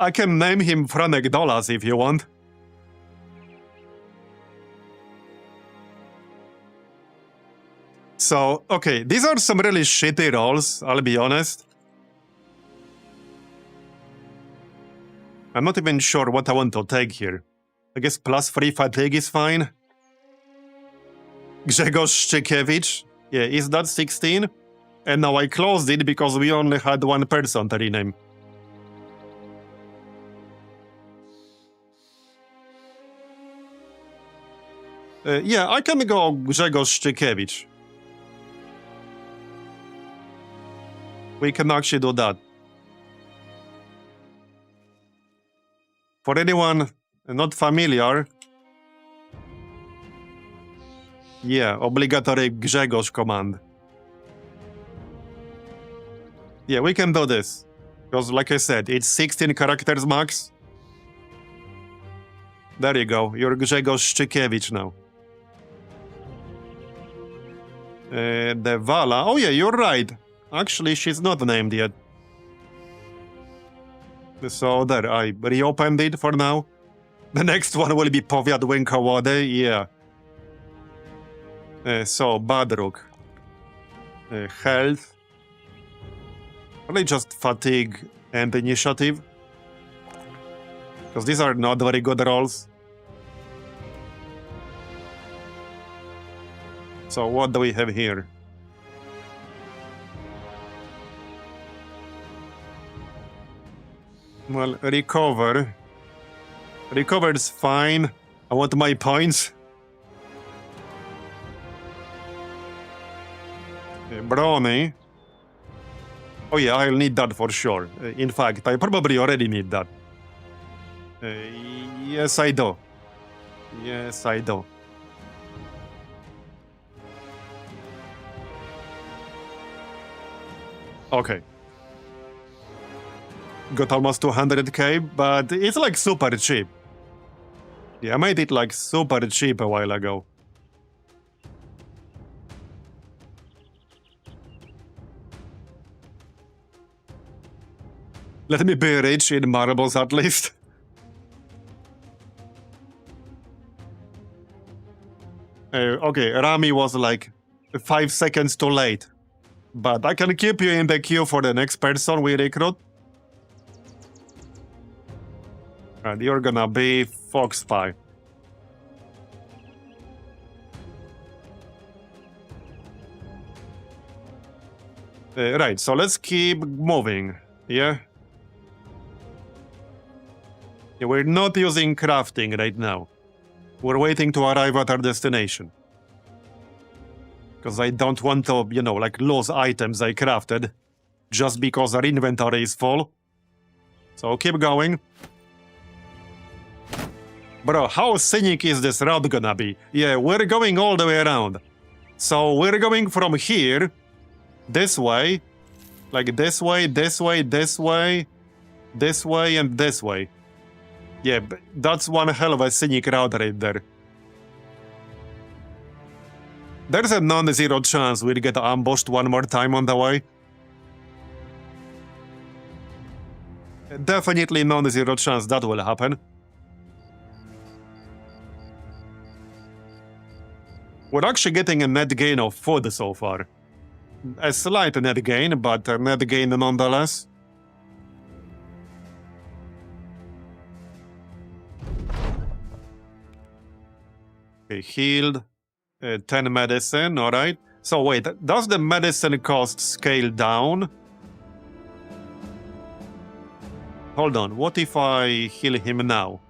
I can name him Franekdolas if you want. So, okay, these are some really shitty rolls, I'll be honest. I'm not even sure what I want to take here. I guess +3 fatigue is fine. Grzegorz Szczykiewicz. Yeah, is that 16? And now I closed it because we only had one person to rename. Yeah, I can go Grzegorz Szczykiewicz. We can actually do that. For anyone not familiar, yeah, obligatory Grzegorz command. Yeah, we can do this. Because like I said, it's 16 characters max. There you go, you're Grzegorz Szczykiewicz now. The Vala, oh yeah, you're right. Actually, she's not named yet. So there, I reopened it for now. The next one will be Powiat Łękołody, yeah. So, Badruk. Health. Probably just fatigue and initiative. Because these are not very good rolls. So what do we have here? Well, recover. Recover is fine. I want my points. Brony. Oh yeah, I'll need that for sure. In fact, I probably already need that. Yes, I do. Yes, I do. Okay. Got almost 200k, but it's like super cheap. Yeah, I made it like super cheap a while ago. Let me be rich in marbles at least. Okay, Rami was like 5 seconds too late. But I can keep you in the queue for the next person we recruit. And you're gonna be Fox Spy. Right, so let's keep moving, yeah? We're not using crafting right now. We're waiting to arrive at our destination. Because I don't want to, you know, like lose items I crafted just because our inventory is full. So keep going. Bro, how scenic is this route gonna be? Yeah, we're going all the way around. So we're going from here, this way, like this way, this way, this way, this way, and this way. Yeah, that's one hell of a scenic route right there. There's a non-zero chance we'll get ambushed one more time on the way. Definitely non-zero chance that will happen. We're actually getting a net gain of food so far. A slight net gain, but a net gain nonetheless. Okay, healed. 10 medicine, alright. So wait, does the medicine cost scale down? Hold on, what if I heal him now?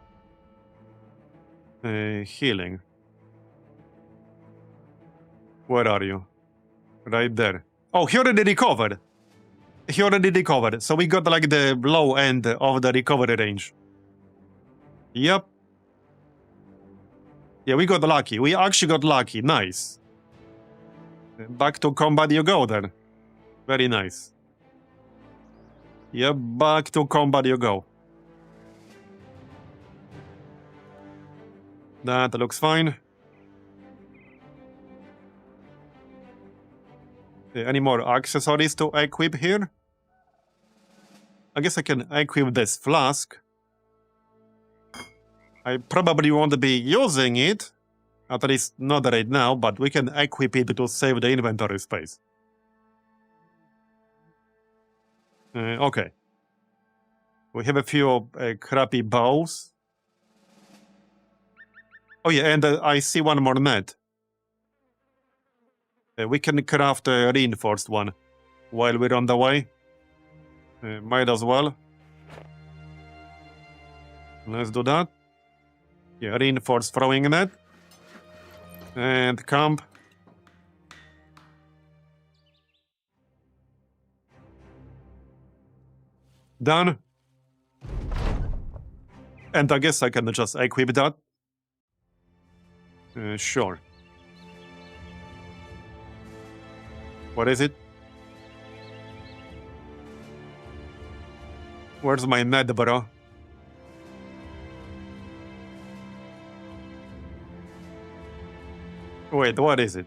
Healing. Where are you? Right there. Oh, he already recovered. He already recovered. So we got like the low end of the recovery range. Yep. Yeah, we got lucky. We actually got lucky. Nice. Back to combat you go then. Very nice. Yep, back to combat you go. That looks fine. Any more accessories to equip here? I guess I can equip this flask. I probably won't be using it, at least not right now, but we can equip it to save the inventory space. Okay. We have a few crappy bows. Oh yeah, and I see one more net. We can craft a reinforced one while we're on the way. Might as well. Let's do that. Yeah, reinforced throwing net. And camp. Done. And I guess I can just equip that. Sure. What is it? Where's my net, bro? Wait, what is it?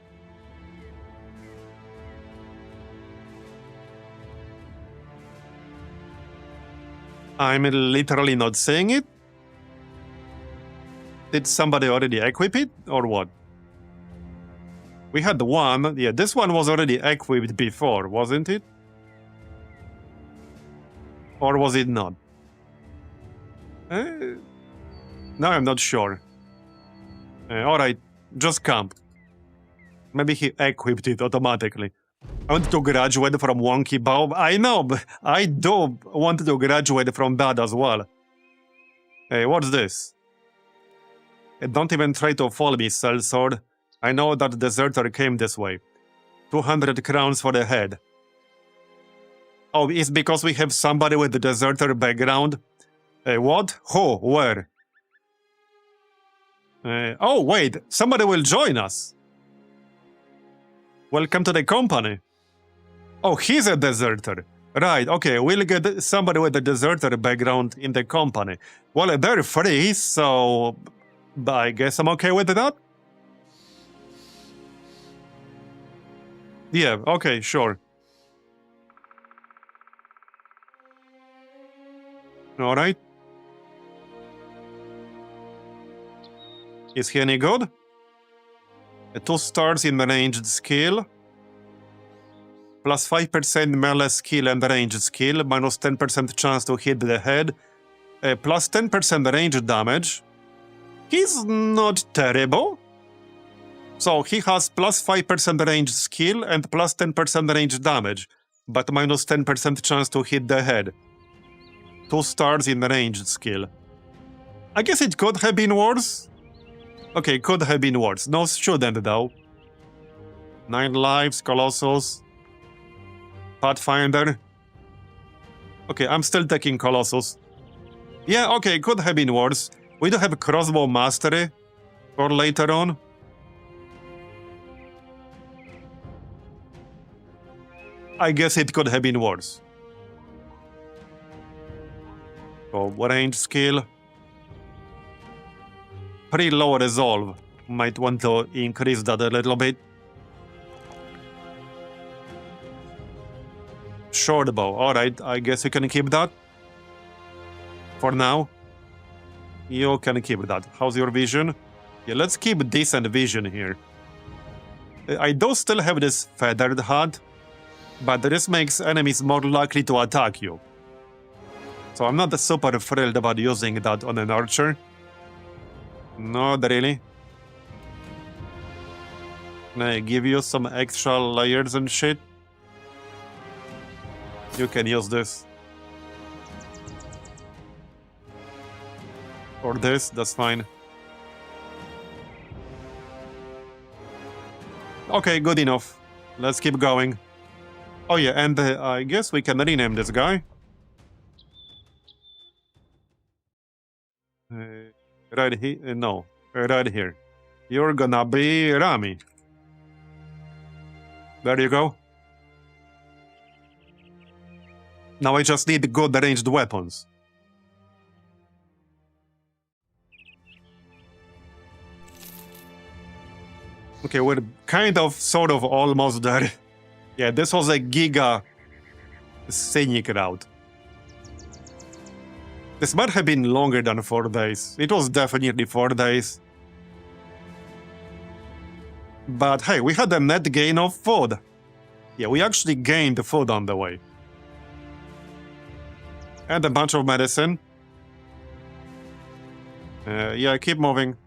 I'm literally not saying it? Did somebody already equip it, or what? We had one. Yeah, this one was already equipped before, wasn't it? Or was it not? No, I'm not sure. Alright, just camp. Maybe he equipped it automatically. I want to graduate from wonky bow. I know, but I do want to graduate from that as well. Hey, what's this? Don't even try to follow me, sellsword. I know that deserter came this way. 200 crowns for the head. Oh, it's because we have somebody with the deserter background? What? Who? Where? Oh, wait, somebody will join us. Welcome to the company. Oh, he's a deserter. Right, okay, we'll get somebody with a deserter background in the company. Well, they're free, so I guess I'm okay with that? Yeah, okay, sure. Alright. Is he any good? 2 stars in the ranged skill. Plus 5% melee skill and ranged skill. Minus 10% chance to hit the head. Plus 10% range damage. He's not terrible. So he has plus 5% range skill and plus 10% range damage. But minus 10% chance to hit the head. 2 stars in ranged skill. I guess it could have been worse. Okay, could have been worse. No, shouldn't though. 9 lives, Colossus. Pathfinder. Okay, I'm still taking Colossus. Yeah, okay, could have been worse. We do have Crossbow Mastery for later on. I guess it could have been worse. Oh, range skill. Pretty low resolve. Might want to increase that a little bit. Short bow. Alright, I guess you can keep that. For now. You can keep that. How's your vision? Yeah, let's keep decent vision here. I do still have this feathered hat, but this makes enemies more likely to attack you. So I'm not super thrilled about using that on an archer. Not really. Can I give you some extra layers and shit? You can use this. Or this, that's fine. Okay, good enough. Let's keep going. Oh yeah, and I guess we can rename this guy. Right here? No, right here. You're gonna be Rami. There you go. Now I just need good ranged weapons. Okay, we're kind of, sort of, almost there. Yeah, this was a giga scenic route. This might have been longer than 4 days. It was definitely 4 days. But hey, we had a net gain of food. Yeah, we actually gained food on the way. And a bunch of medicine. Yeah, keep moving.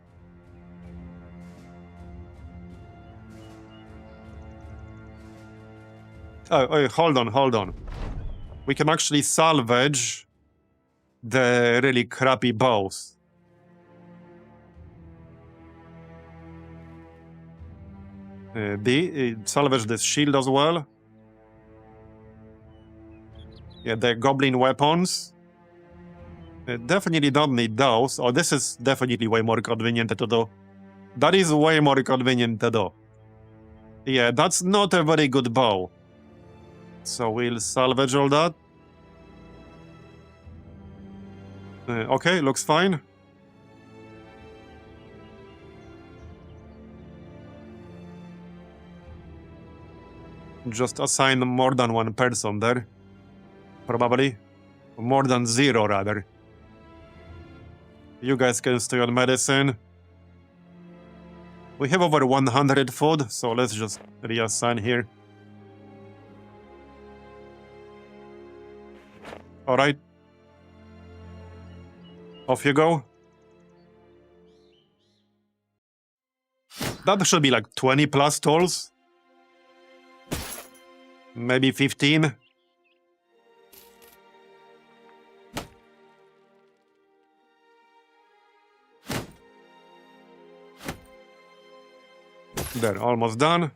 Oh, hold on. We can actually salvage the really crappy bows. Salvage this shield as well. Yeah, the goblin weapons. Definitely don't need those. Oh, this is definitely way more convenient to do. That is way more convenient to do. Yeah, that's not a very good bow. So we'll salvage all that. Okay, looks fine. Just assign more than one person there. Probably. More than 0, rather. You guys can stay on medicine. We have over 100 food, so let's just reassign here. Alright. Off you go. That should be like 20 plus tools. Maybe 15. There, almost done.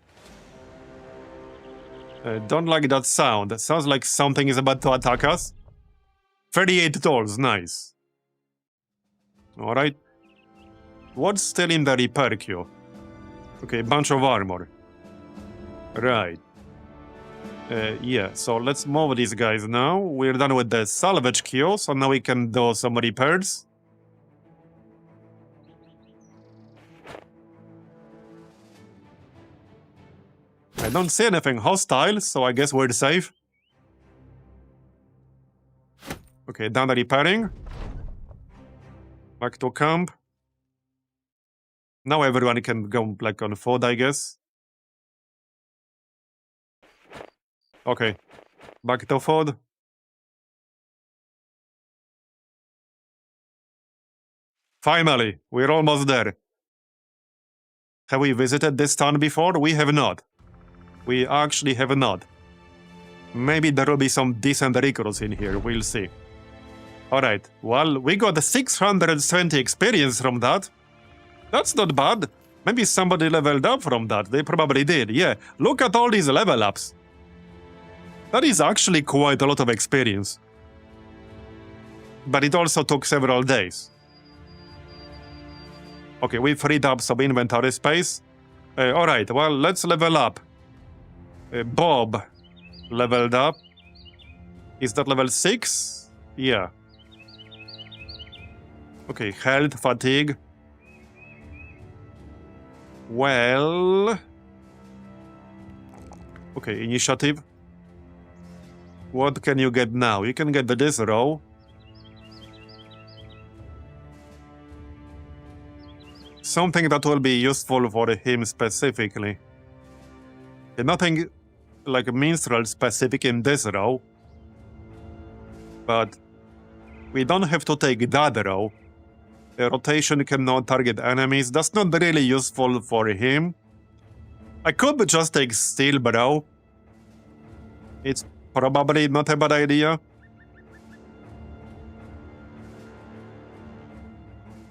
Don't like that sound. It sounds like something is about to attack us. 38 tools, nice. Alright. What's still in the repair queue? Okay, bunch of armor. Right. Yeah, so let's move these guys now. We're done with the salvage queue, so now we can do some repairs. I don't see anything hostile, so I guess we're safe. Okay, done repairing. Back to camp. Now everyone can go like on foot, I guess. Okay, back to food. Finally, we're almost there. Have we visited this town before? We have not. We actually have not. Maybe there will be some decent recruits in here, we'll see. Alright, well, we got 620 experience from that. That's not bad. Maybe somebody leveled up from that. They probably did, yeah. Look at all these level ups. That is actually quite a lot of experience. But it also took several days. Okay, we freed up some inventory space. Alright, well, let's level up. Bob leveled up. Is that level 6? Yeah. Okay, health, fatigue. Well... Okay, initiative. What can you get now? You can get this row. Something that will be useful for him specifically. Nothing like a minstrel specific in this row. But we don't have to take that row. A rotation cannot target enemies. That's not really useful for him. I could just take steel bow. It's probably not a bad idea.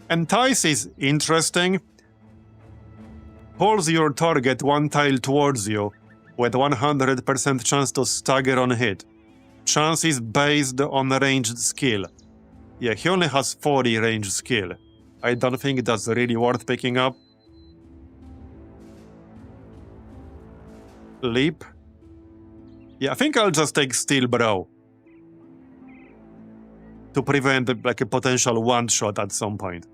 Entice is interesting. Pulls your target one tile towards you with 100% chance to stagger on hit. Chance is based on ranged skill. Yeah, he only has 40 ranged skill. I don't think that's really worth picking up. Leap. Yeah, I think I'll just take steel bow. To prevent like a potential one-shot at some point.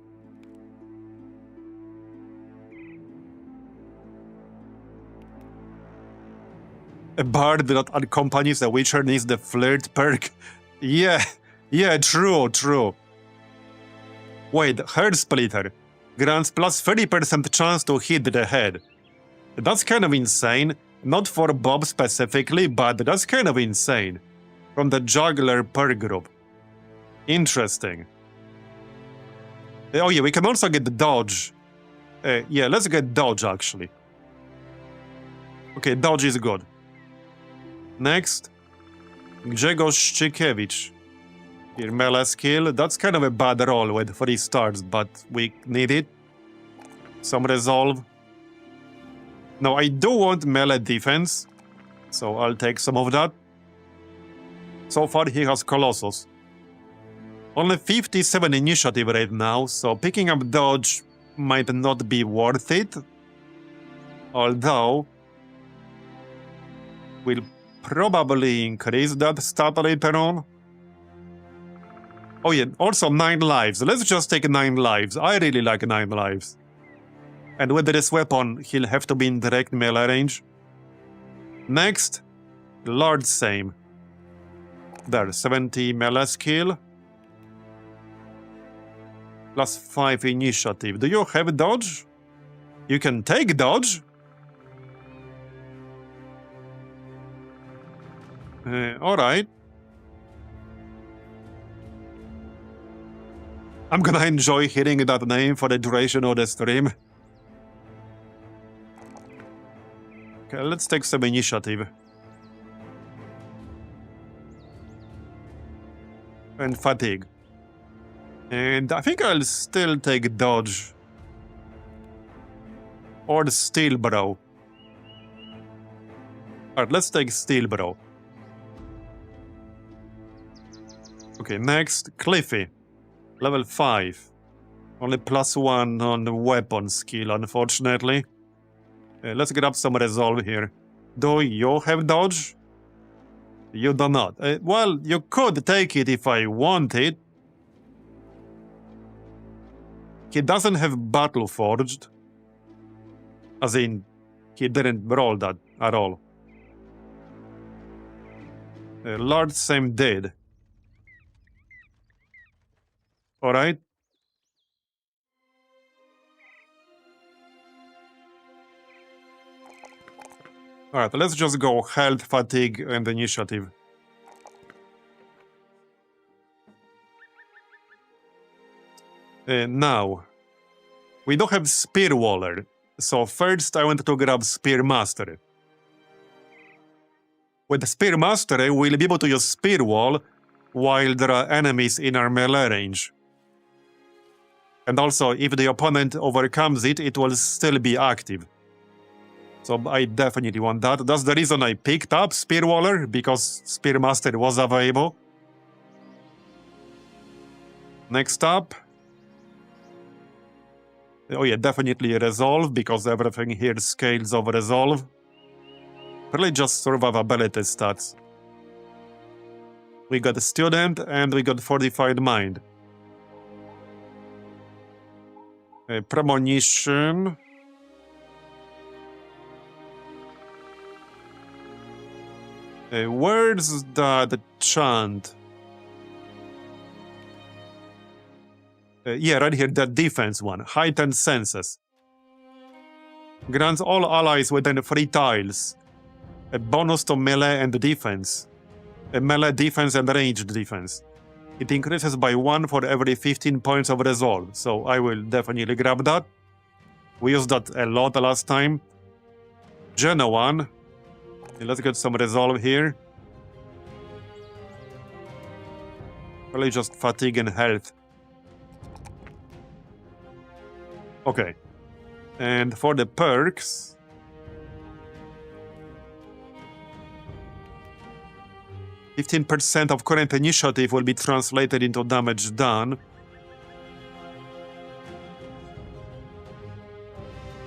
A bard that accompanies a witcher needs the flirt perk. Yeah, true. Wait, Heart Splitter grants plus 30% chance to hit the head. That's kind of insane. Not for Bob specifically, but that's kind of insane. From the Juggler perk group. Interesting. Oh yeah, we can also get the dodge. Yeah, let's get dodge actually. Okay, dodge is good. Next, Grzegorz Szczykiewicz. Here, melee skill. That's kind of a bad roll with 3 stars, but we need it. Some resolve. Now, I do want melee defense, so I'll take some of that. So far, he has Colossus. Only 57 initiative right now, so picking up dodge might not be worth it. Although, we'll probably increase that stat later on. Oh yeah, also 9 lives. Let's just take 9 lives. I really like 9 lives. And with this weapon, he'll have to be in direct melee range. Next, Lord Same. There, 70 melee skill. Plus 5 initiative. Do you have dodge? You can take dodge? Alright. I'm gonna enjoy hearing that name for the duration of the stream. Okay, let's take some initiative. And fatigue. And I think I'll still take dodge. Or the steel bro. Alright, let's take steel bro. Okay, next, Cliffy. Level 5. Only +1 on the weapon skill, unfortunately. Let's grab some resolve here. Do you have dodge? You do not. Well, you could take it if I wanted. He doesn't have Battle Forged. As in, he didn't roll that at all. Lord Sam did. Alright. Alright, let's just go health, fatigue, and initiative. Now, we don't have Spear Waller, so first I want to grab Spear Master. With Spear Master, we'll be able to use Spear Wall while there are enemies in our melee range. And also, if the opponent overcomes it, it will still be active. So I definitely want that. That's the reason I picked up Spear Waller, because Spear Master was available. Next up. Oh yeah, definitely Resolve, because everything here scales of Resolve. Really just survivability stats. We got a Student, and we got Fortified Mind. Premonition. Where's the chant? Yeah, right here, the defense one. Heightened Senses. Grants all allies within 3 tiles a bonus to melee and defense. A melee defense and ranged defense. It increases by 1 for every 15 points of resolve, so I will definitely grab that. We used that a lot last time. Genoa. Let's get some resolve here. Probably just fatigue and health. Okay. And for the perks... 15% of current initiative will be translated into damage done.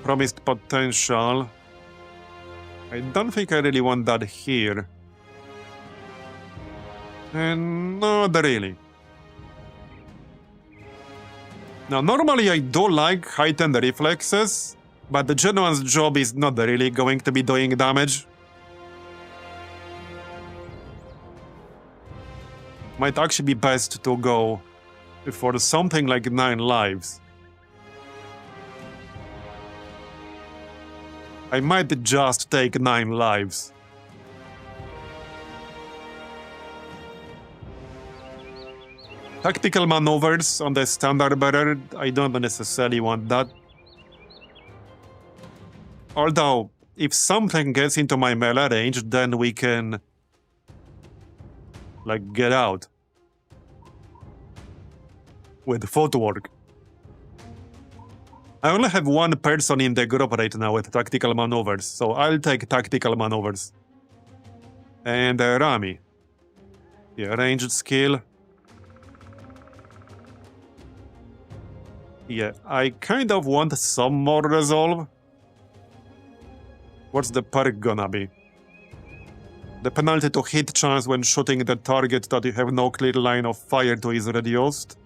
Promised potential. I don't think I really want that here. And not really. Now, normally I do like heightened reflexes, but the Genoan's job is not really going to be doing damage. Might actually be best to go for something like 9 lives. I might just take 9 lives. Tactical maneuvers on the standard bearer, I don't necessarily want that. Although, if something gets into my melee range, then we can... like, get out. With footwork. I only have one person in the group right now with tactical maneuvers, so I'll take tactical maneuvers. And Rami. Yeah, ranged skill. Yeah, I kind of want some more resolve. What's the perk gonna be? The penalty to hit chance when shooting the target that you have no clear line of fire to is reduced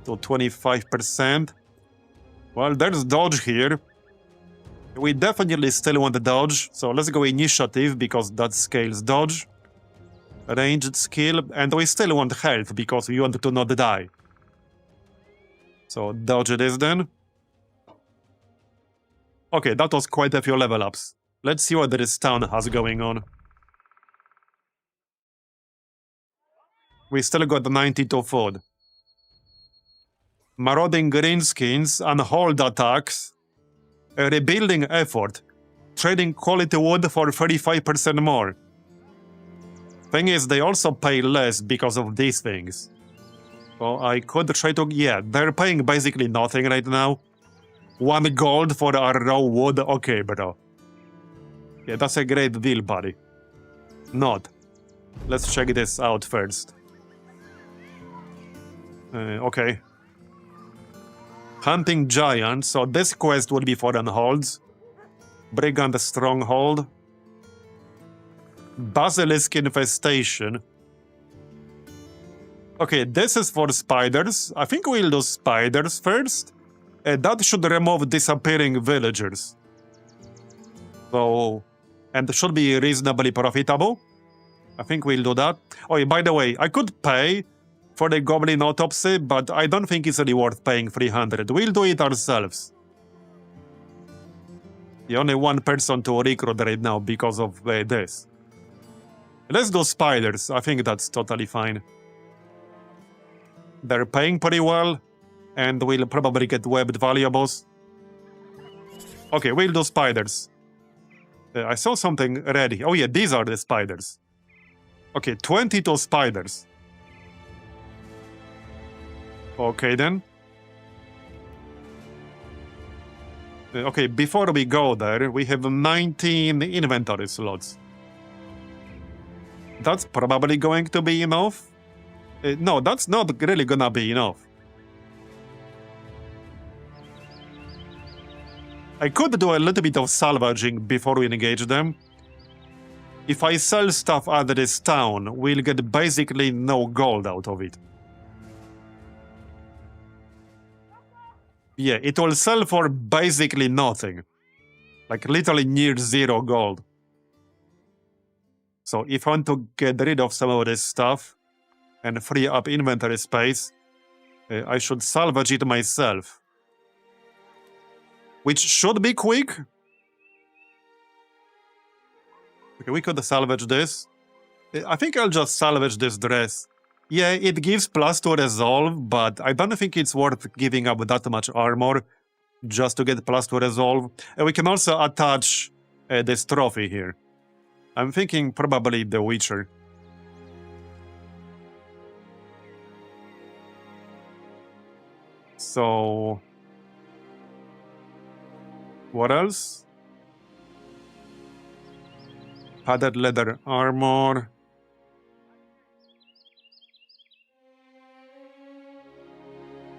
to 25%. Well, there's dodge here. We definitely still want the dodge, so let's go initiative because that scales dodge. Ranged skill, and we still want health because we want to not die. So dodge it is then. Okay, that was quite a few level ups. Let's see what this town has going on. We still got 92 food. Marauding greenskins, unhold attacks, a rebuilding effort, trading quality wood for 35% more. Thing is, they also pay less because of these things. So I could try to, yeah, they're paying basically nothing right now. 1 gold for our raw wood, okay, bro. Yeah, that's a great deal, buddy. Not. Let's check this out first. Okay. Hunting giants, so this quest would be for unholds. Brigand Stronghold. Basilisk infestation. Okay, this is for spiders. I think we'll do spiders first. That should remove disappearing villagers. So, and should be reasonably profitable. I think we'll do that. Oh, yeah, by the way, I could pay for the goblin autopsy, but I don't think it's really worth paying 300. We'll do it ourselves. The only one person to recruit right now because of this. Let's do spiders. I think that's totally fine. They're paying pretty well, and we'll probably get webbed valuables. Okay, we'll do spiders. I saw something ready. Oh yeah, these are the spiders. Okay, 22 spiders. Okay then. Okay, before we go there, we have 19 inventory slots. That's probably going to be enough. No, that's not really gonna be enough. I could do a little bit of salvaging before we engage them. If I sell stuff at this town, we'll get basically no gold out of it. Yeah, it will sell for basically nothing. Like literally near 0 gold. So if I want to get rid of some of this stuff and free up inventory space, I should salvage it myself. Which should be quick. Okay, we could salvage this. I think I'll just salvage this dress. Yeah, it gives +2 resolve, but I don't think it's worth giving up that much armor just to get +2 resolve. And we can also attach this trophy here. I'm thinking probably the Witcher. So... what else? Padded leather armor.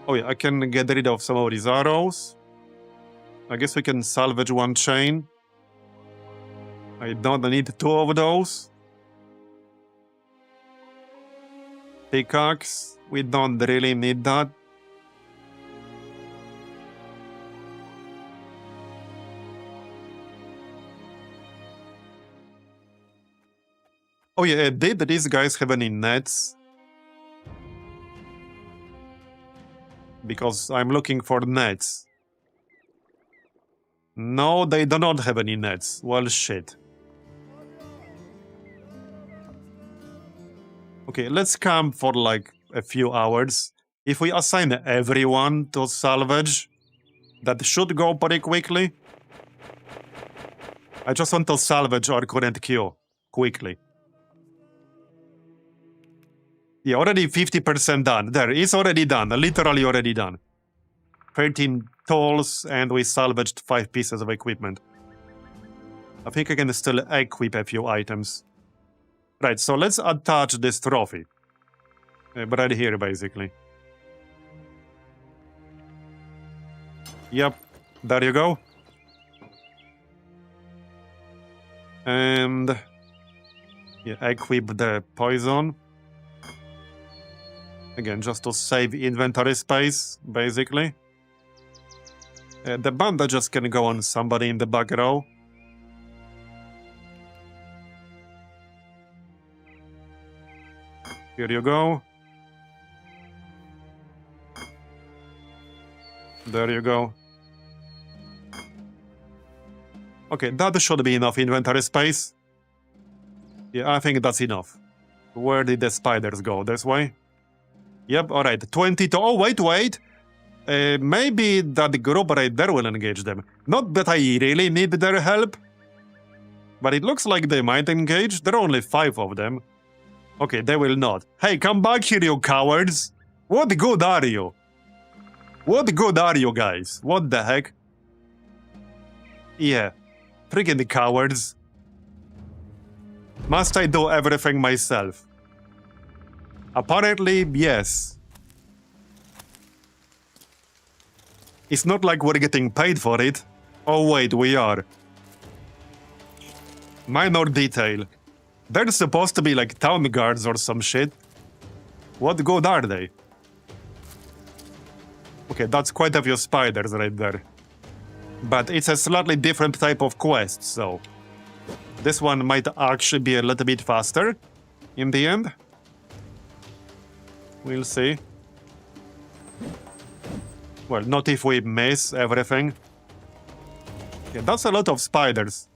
Oh yeah, I can get rid of some of these arrows. I guess we can salvage 1 chain. I don't need 2 of those. Pickaxe. We don't really need that. Oh yeah, did these guys have any nets? Because I'm looking for nets. No, they do not have any nets. Well, shit. Okay, let's camp for like a few hours. If we assign everyone to salvage, that should go pretty quickly. I just want to salvage our current queue quickly. Yeah, already 50% done. There, it's already done. Literally already done. 13 tools, and we salvaged 5 pieces of equipment. I think I can still equip a few items. Right, so let's attach this trophy. Right here, basically. Yep, there you go. And yeah, equip the poison. Again, just to save inventory space, basically. The bandages can go on somebody in the back row. Here you go. There you go. Okay, that should be enough inventory space. Yeah, I think that's enough. Where did the spiders go? This way? Yep, alright. 22. Oh, wait. Maybe that group right there will engage them. Not that I really need their help. But it looks like they might engage. There are only 5 of them. Okay, they will not. Hey, come back here, you cowards! What good are you? What good are you guys? What the heck? Yeah, freaking cowards. Must I do everything myself? Apparently, yes. It's not like we're getting paid for it. Oh wait, we are. Minor detail. They're supposed to be like town guards or some shit. What good are they? Okay, that's quite a few spiders right there. But it's a slightly different type of quest, so... this one might actually be a little bit faster in the end. We'll see. Well, not if we miss everything. Yeah, that's a lot of spiders.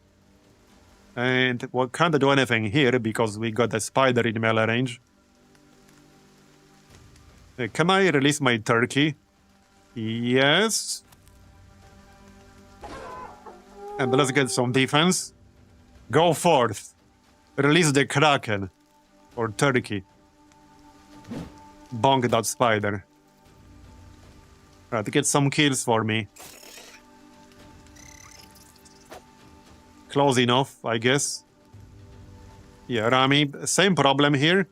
And we can't do anything here because we got a spider in melee range. Can I release my turkey? Yes. And let's get some defense. Go forth. Release the kraken. Or turkey. Bonk that spider. Right, get some kills for me. Close enough, I guess. Yeah, Rami, same problem here.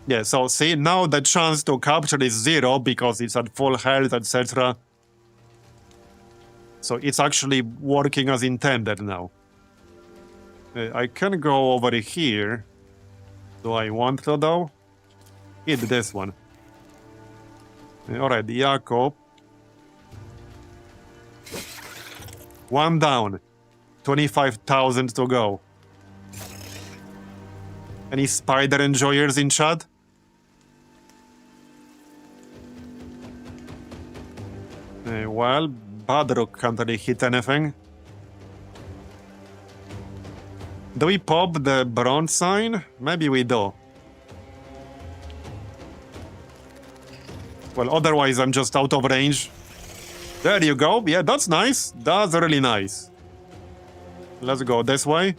Yeah, so see, now the chance to capture is 0 because it's at full health, etc. So it's actually working as intended now. I can go over here. Do I want to, though? Hit this one. Alright, Jakob. 1 down. 25,000 to go. Any spider enjoyers in chat? Well, Badrook can't really hit anything. Do we pop the bronze sign? Maybe we do. Well, otherwise I'm just out of range. There you go. Yeah, that's nice. That's really nice. Let's go this way.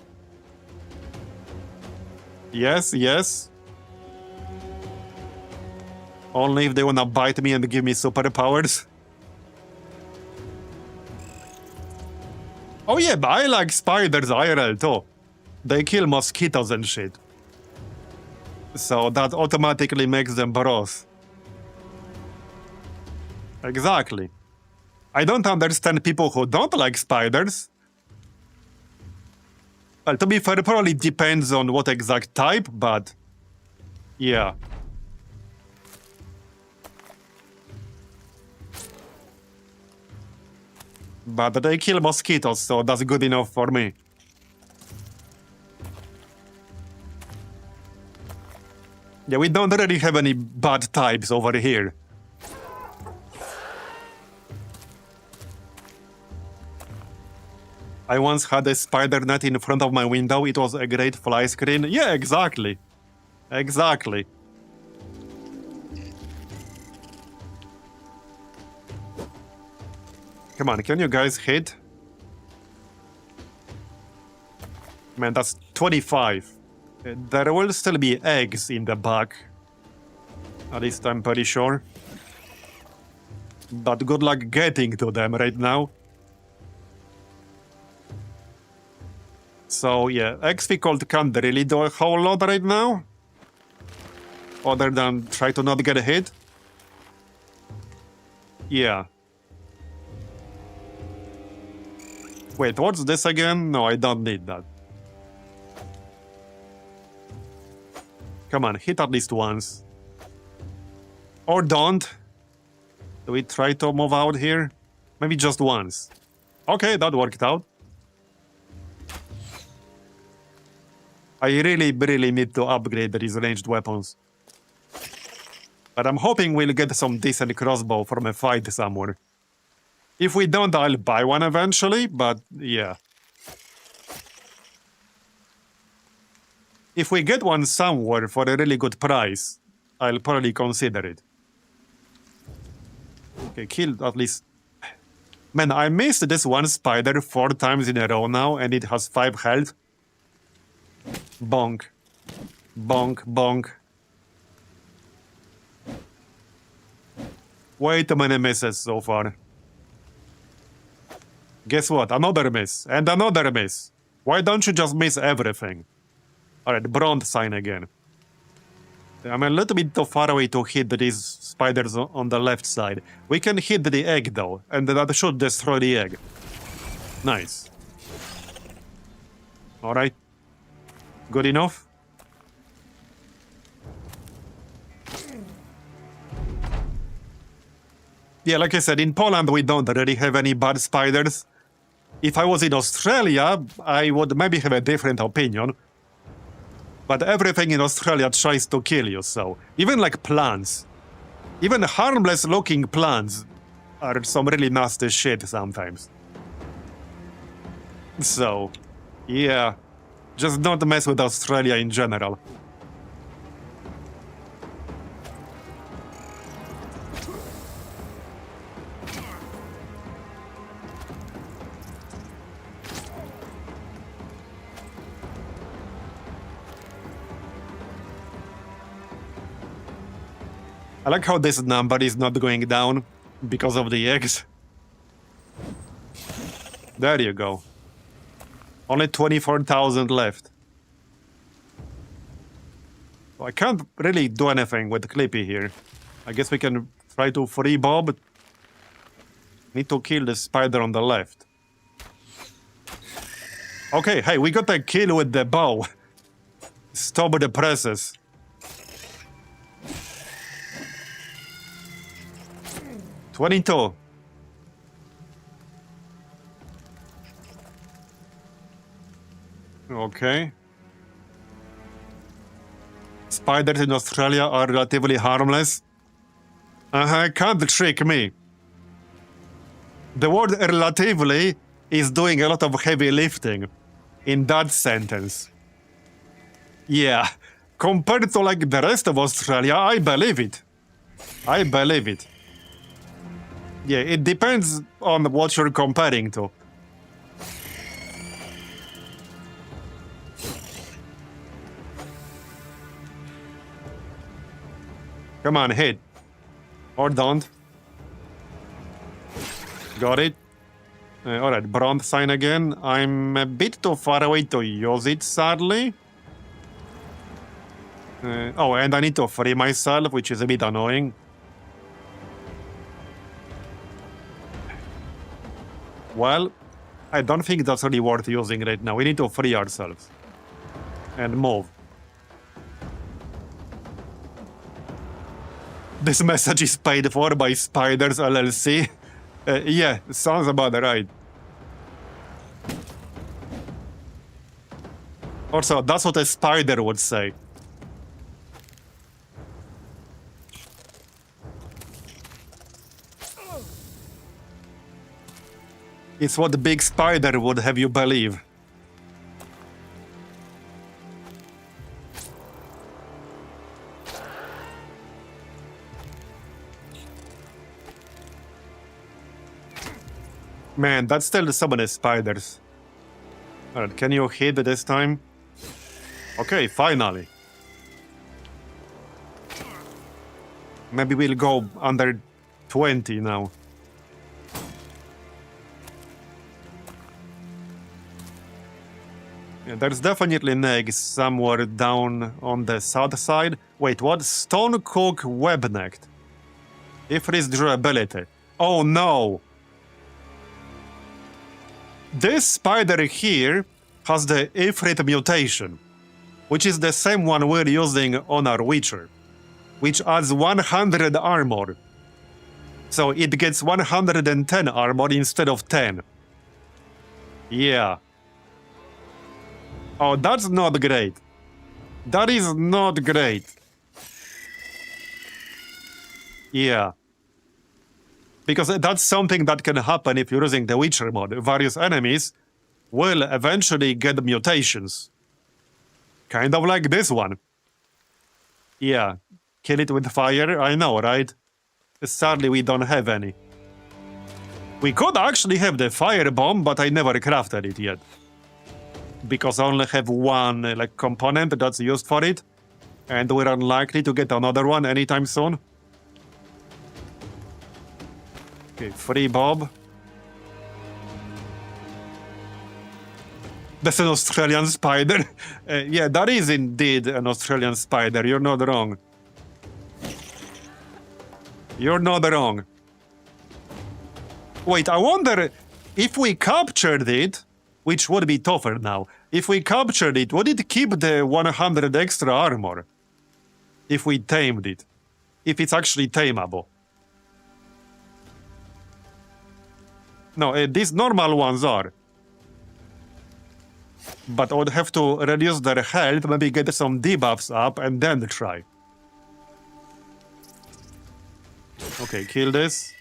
Yes, yes. Only if they wanna bite me and give me superpowers. Oh yeah, but I like spiders IRL too. They kill mosquitoes and shit. So that automatically makes them bros. Exactly. I don't understand people who don't like spiders. Well, to be fair, it probably depends on what exact type, but... yeah. But they kill mosquitoes, so that's good enough for me. Yeah, we don't really have any bad types over here. I once had a spider net in front of my window. It was a great fly screen. Yeah, exactly. Exactly. Come on, can you guys hit? Man, that's 25. There will still be eggs in the back. At least I'm pretty sure. But good luck getting to them right now. So yeah, XP Cold can't really do a whole lot right now. Other than try to not get hit. Yeah. Wait, what's this again? No, I don't need that. Come on, hit at least once. Or don't. Do we try to move out here? Maybe just once. Okay, that worked out. I really need to upgrade these ranged weapons. But I'm hoping we'll get some decent crossbow from a fight somewhere. If we don't, I'll buy one eventually, but yeah. If we get one somewhere for a really good price, I'll probably consider it. Okay, killed at least... Man, I missed this one spider 4 times in a row now, and it has 5 health. Bonk. Bonk, bonk. Way too many misses so far. Guess what? Another miss. And another miss. Why don't you just miss everything? Alright, bronze sign again. I'm a little bit too far away to hit these spiders on the left side. We can hit the egg though, and that should destroy the egg. Nice. Alright. Good enough? Yeah, like I said, in Poland we don't really have any bad spiders. If I was in Australia, I would maybe have a different opinion. But everything in Australia tries to kill you, so... Even like plants. Even harmless-looking plants are some really nasty shit sometimes. So, yeah. Just don't mess with Australia in general. I like how this number is not going down because of the eggs. There you go. Only 24,000 left. I can't really do anything with Clippy here. I guess we can try to free Bob. Need to kill the spider on the left. Okay, hey, we got a kill with the bow. Stop the presses. $22. Okay. Spiders in Australia are relatively harmless. Can't trick me. The word relatively is doing a lot of heavy lifting in that sentence. Yeah, compared to like the rest of Australia, I believe it. I believe it. Yeah, it depends on what you're comparing to. Come on, hit. Or don't. Got it. Alright, bronze sign again. I'm a bit too far away to use it, sadly. Oh, and I need to free myself, which is a bit annoying. Well, I don't think that's really worth using right now. We need to free ourselves. And move. This message is paid for by Spiders LLC. Yeah, sounds about right. Also, that's what a spider would say. It's what the big spider would have you believe. Man, that's still so many spiders. Alright, can you hit this time? Okay, finally. Maybe we'll go under 20 now. Yeah, there's definitely negs somewhere down on the south side. Wait, what? Stonecook Webneck. Ifrit's durability. Oh no! This spider here has the Ifrit mutation, which is the same one we're using on our Witcher, which adds 100 armor. So it gets 110 armor instead of 10. Yeah. Oh, that's not great. That is not great. Yeah. Because that's something that can happen if you're using the Witcher mod. Various enemies will eventually get mutations. Kind of like this one. Yeah. Kill it with fire, I know, right? Sadly, we don't have any. We could actually have the fire bomb, but I never crafted it yet. Because I only have one component that's used for it. And we're unlikely to get another one anytime soon. Okay, free Bob. That's an Australian spider. Yeah, that is indeed an Australian spider. You're not wrong. You're not wrong. Wait, I wonder if we captured it, which would be tougher now. If we captured it, would it keep the 100 extra armor? If we tamed it. If it's actually tameable. No, these normal ones are. But I would have to reduce their health, maybe get some debuffs up, and then try. Okay, kill this.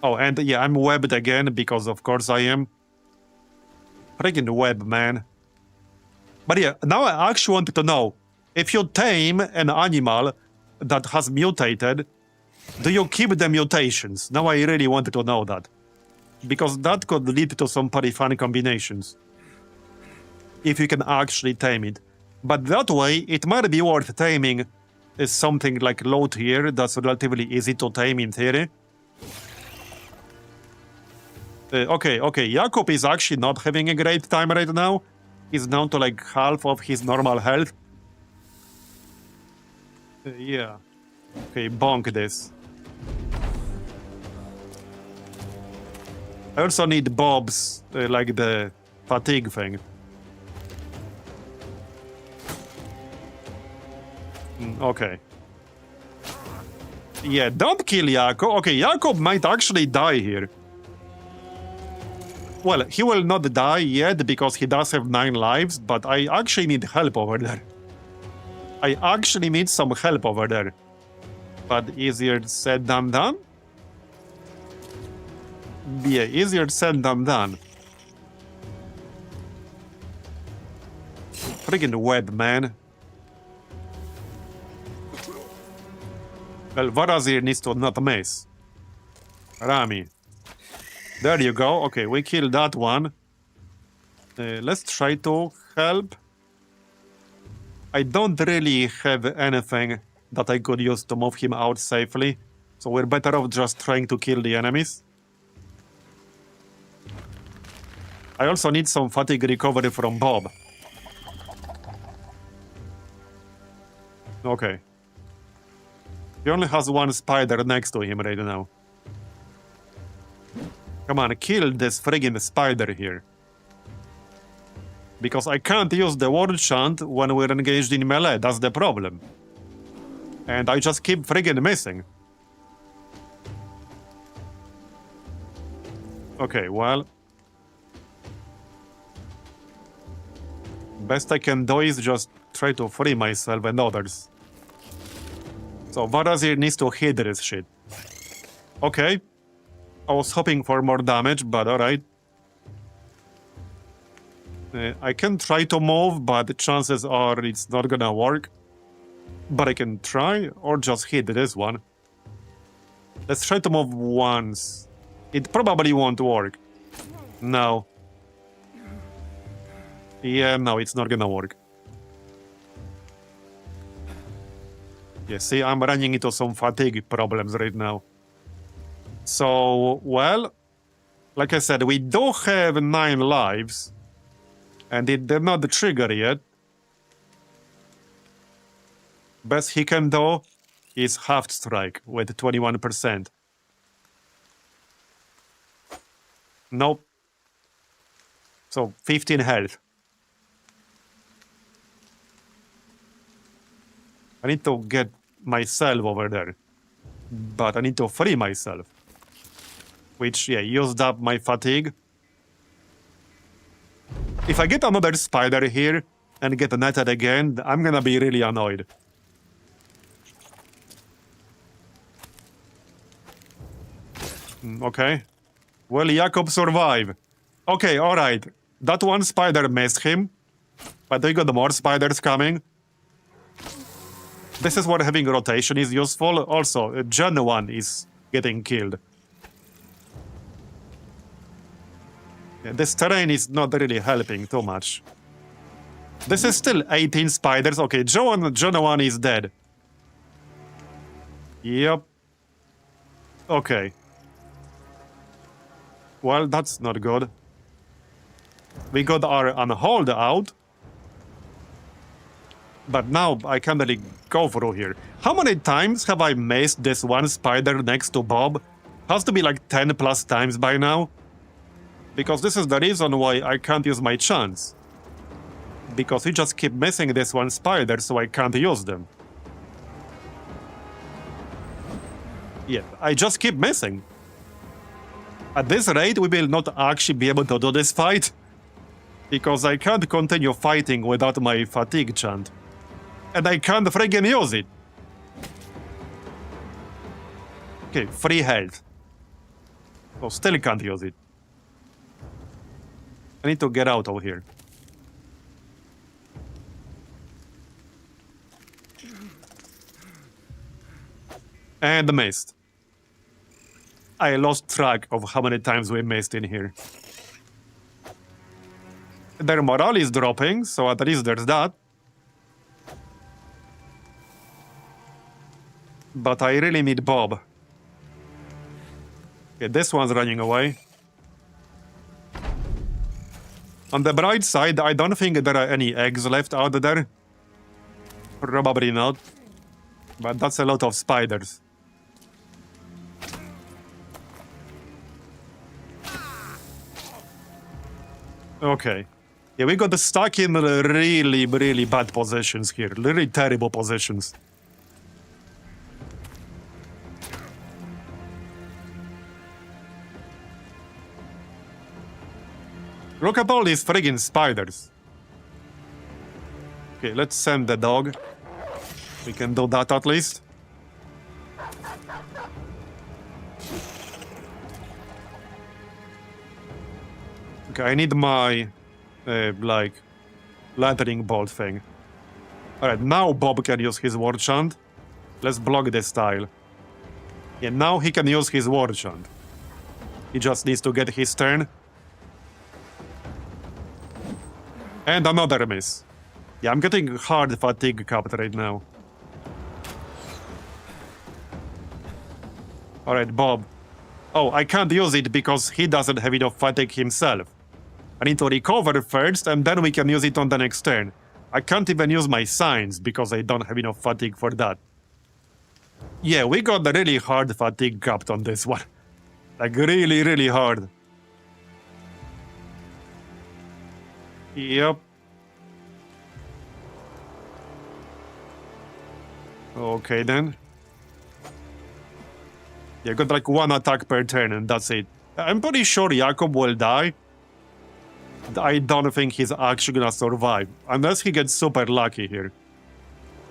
Oh, and yeah, I'm webbed again, because of course I am. Freaking web, man. But yeah, now I actually wanted to know, if you tame an animal that has mutated, do you keep the mutations? Now I really wanted to know that. Because that could lead to some pretty fun combinations. If you can actually tame it. But that way, it might be worth taming something like low tier that's relatively easy to tame in theory. Okay, Jakub is actually not having a great time right now. He's down to like half of his normal health. Yeah. Okay, bonk this. I also need bobs, like the fatigue thing. Okay. Yeah, don't kill Jakob. Okay, Jakob might actually die here. Well, he will not die yet because he does have 9 lives, but I actually need help over there. I actually need some help over there. But easier said than done? Yeah, easier said than done. Friggin' web, man. Well, Vatt'ghern needs to not miss. Rami. There you go. Okay, we killed that one. Let's try to help. I don't really have anything that I could use to move him out safely. So we're better off just trying to kill the enemies. I also need some fatigue recovery from Bob. Okay. He only has one spider next to him right now. Come on, kill this friggin' spider here. Because I can't use the word chant when we're engaged in melee, that's the problem. And I just keep friggin' missing. Okay, well... best I can do is just try to free myself and others. So Vatt'ghern needs to hit this shit. Okay. I was hoping for more damage, but alright. I can try to move, but the chances are it's not gonna work. But I can try, or just hit this one. Let's try to move once. It probably won't work. No. Yeah, no, it's not gonna work. Yeah, see, I'm running into some fatigue problems right now. So, well, like I said, we do have 9 lives. And it did not trigger yet. Best he can do is half strike with 21%. Nope. So 15 health. I need to get myself over there. But I need to free myself. Which, yeah, used up my fatigue. If I get another spider here and get netted again, I'm gonna be really annoyed. Okay. Well, Jakob survived. Okay, alright. That one spider missed him. But we got more spiders coming. This is where having rotation is useful. Also, Gen 1 is getting killed. Yeah, this terrain is not really helping too much. This is still 18 spiders. Okay, Gen 1 is dead. Yep. Okay. Well, that's not good. We got our unhold out. But now I can't really go through here. How many times have I missed this one spider next to Bob? Has to be like 10 plus times by now. Because this is the reason why I can't use my chance. Because we just keep missing this one spider, so I can't use them. Yeah, I just keep missing. At this rate, we will not actually be able to do this fight. Because I can't continue fighting without my fatigue chant. And I can't friggin' use it. Okay, free health. Oh, still can't use it. I need to get out of here. And missed. I lost track of how many times we missed in here. Their morale is dropping, so at least there's that. But I really need Bob. Okay, this one's running away. On the bright side, I don't think there are any eggs left out there. Probably not. But that's a lot of spiders. Okay. Yeah, we got stuck in really, really bad positions here. Really terrible positions. Look at all these friggin' spiders. Okay, let's send the dog. We can do that at least. Okay, I need my, like, lightning bolt thing. Alright, now Bob can use his war chant. Let's block this tile. Yeah, now he can use his war chant. He just needs to get his turn. And another miss. Yeah, I'm getting hard fatigue capped right now. Alright, Bob. Oh, I can't use it because he doesn't have enough fatigue himself. I need to recover first, and then we can use it on the next turn. I can't even use my signs because I don't have enough fatigue for that. Yeah, we got a really hard fatigue capped on this one. Like, really, really hard. Yep. Okay, then. Yeah, got like 1 attack per turn, and that's it. I'm pretty sure Jakob will die. I don't think he's actually gonna survive. Unless he gets super lucky here.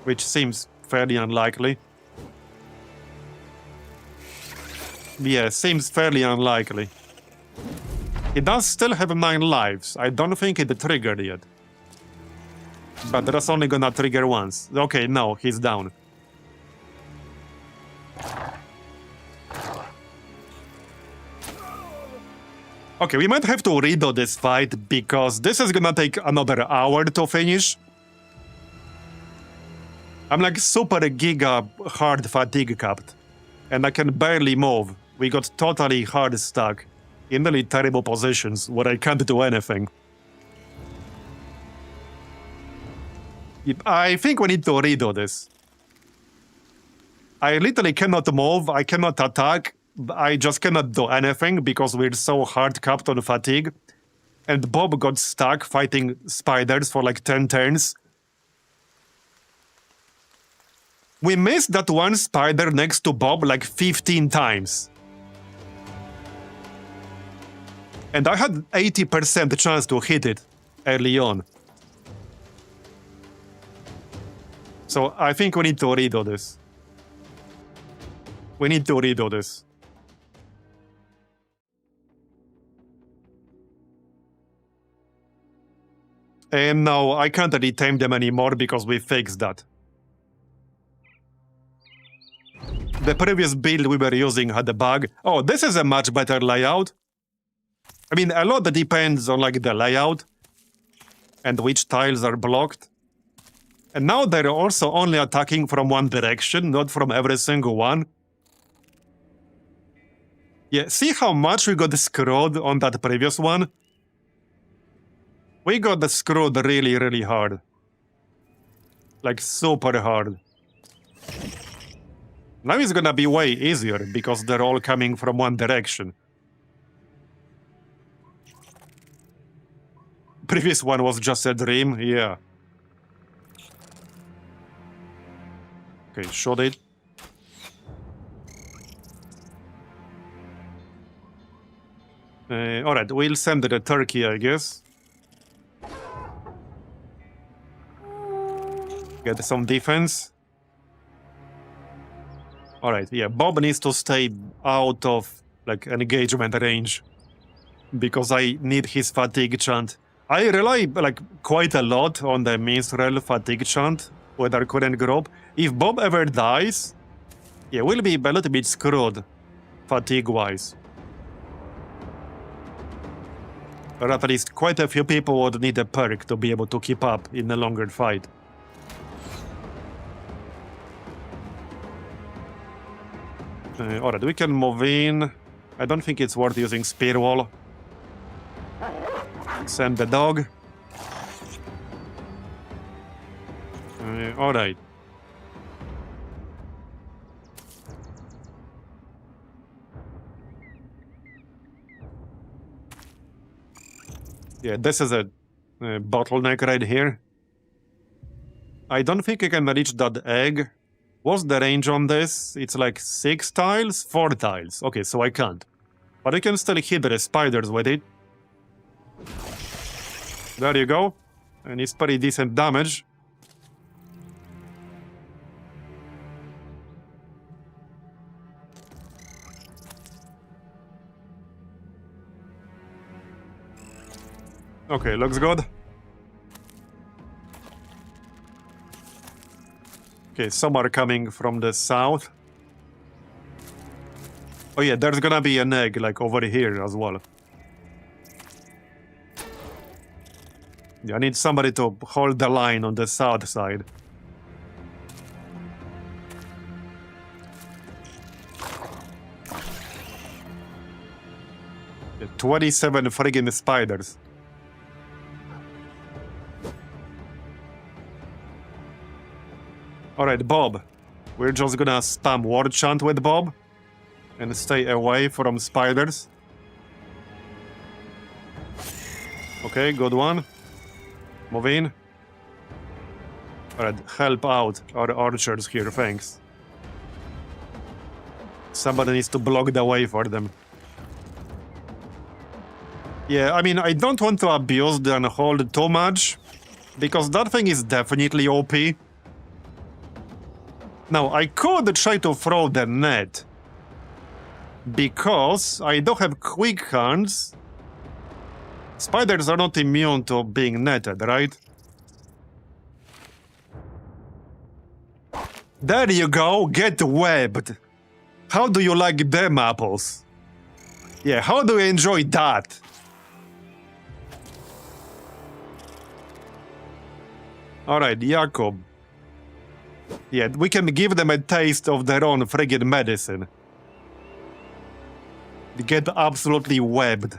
Which seems fairly unlikely. Yeah, seems fairly unlikely. He does still have 9 lives. I don't think it triggered yet. But that's only gonna trigger once. Okay, no, he's down. Okay, we might have to redo this fight because this is gonna take another hour to finish. I'm like super giga hard fatigue capped. And I can barely move. We got totally hard stuck in really terrible positions where I can't do anything. I think we need to redo this. I literally cannot move, I cannot attack, I just cannot do anything because we're so hard capped on fatigue. And Bob got stuck fighting spiders for like 10 turns. We missed that one spider next to Bob like 15 times. And I had 80% chance to hit it early on. So I think we need to redo this. We need to redo this. And no, I can't retame them anymore because we fixed that. The previous build we were using had a bug. Oh, this is a much better layout. I mean, a lot depends on like the layout and which tiles are blocked. And now they're also only attacking from one direction, not from every single one. Yeah, see how much we got screwed on that previous one? We got screwed really, really hard. Like super hard. Now it's gonna be way easier because they're all coming from one direction. Previous one was just a dream, yeah. Okay, shot it. Alright, we'll send the turkey, I guess. Get some defense. Alright, yeah, Bob needs to stay out of, like, engagement range. Because I need his fatigue chant. I rely, like, quite a lot on the minstrel fatigue chant with our current group. If Bob ever dies, yeah, we'll be a little bit screwed, fatigue-wise. Or at least quite a few people would need a perk to be able to keep up in a longer fight. Alright, we can move in. I don't think it's worth using spear wall. Send the dog. Alright. Yeah, this is a bottleneck right here. I don't think I can reach that egg. What's the range on this? It's like 6 tiles? 4 tiles. Okay, so I can't. But I can still hit the spiders with it. There you go. And it's pretty decent damage. Okay, looks good. Okay, some are coming from the south. Oh yeah, there's gonna be an egg, like, over here as well. Yeah, I need somebody to hold the line on the south side. Yeah, 27 friggin' spiders. Alright, Bob. We're just gonna spam word chant with Bob and stay away from spiders. Okay, good one. Move in. Alright, help out our archers here, thanks. Somebody needs to block the way for them. Yeah, I mean, I don't want to abuse the unhold too much, because that thing is definitely OP. Now, I could try to throw the net, because I do have quick hands. Spiders are not immune to being netted, right? There you go, get webbed. How do you like them apples? Yeah, how do you enjoy that? Alright, Jakob. Yeah, we can give them a taste of their own friggin' medicine. They get absolutely webbed.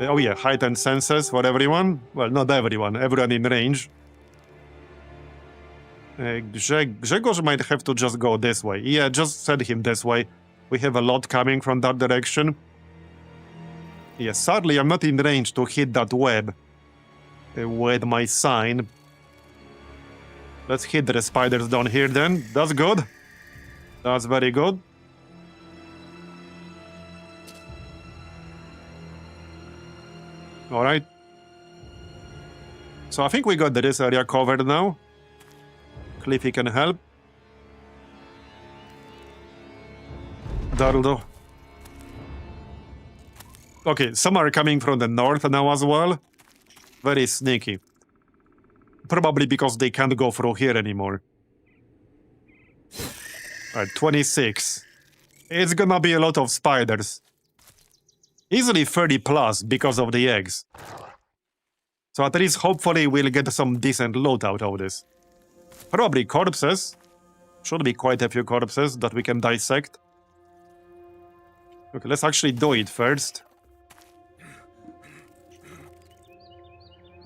Oh yeah, heightened senses for everyone. Well, not everyone, everyone in range. Grzegorz might have to just go this way. Yeah, just send him this way. We have a lot coming from that direction. Yeah, sadly, I'm not in range to hit that web with my sign. Let's hit the spiders down here then. That's good. That's very good. All right. So I think we got this area covered now. Cliffy can help. That'll do. Okay, some are coming from the north now as well. Very sneaky. Probably because they can't go through here anymore. Alright, 26. It's gonna be a lot of spiders. Easily 30 plus because of the eggs. So at least hopefully we'll get some decent loot out of this. Probably corpses. Should be quite a few corpses that we can dissect. Okay, let's actually do it first.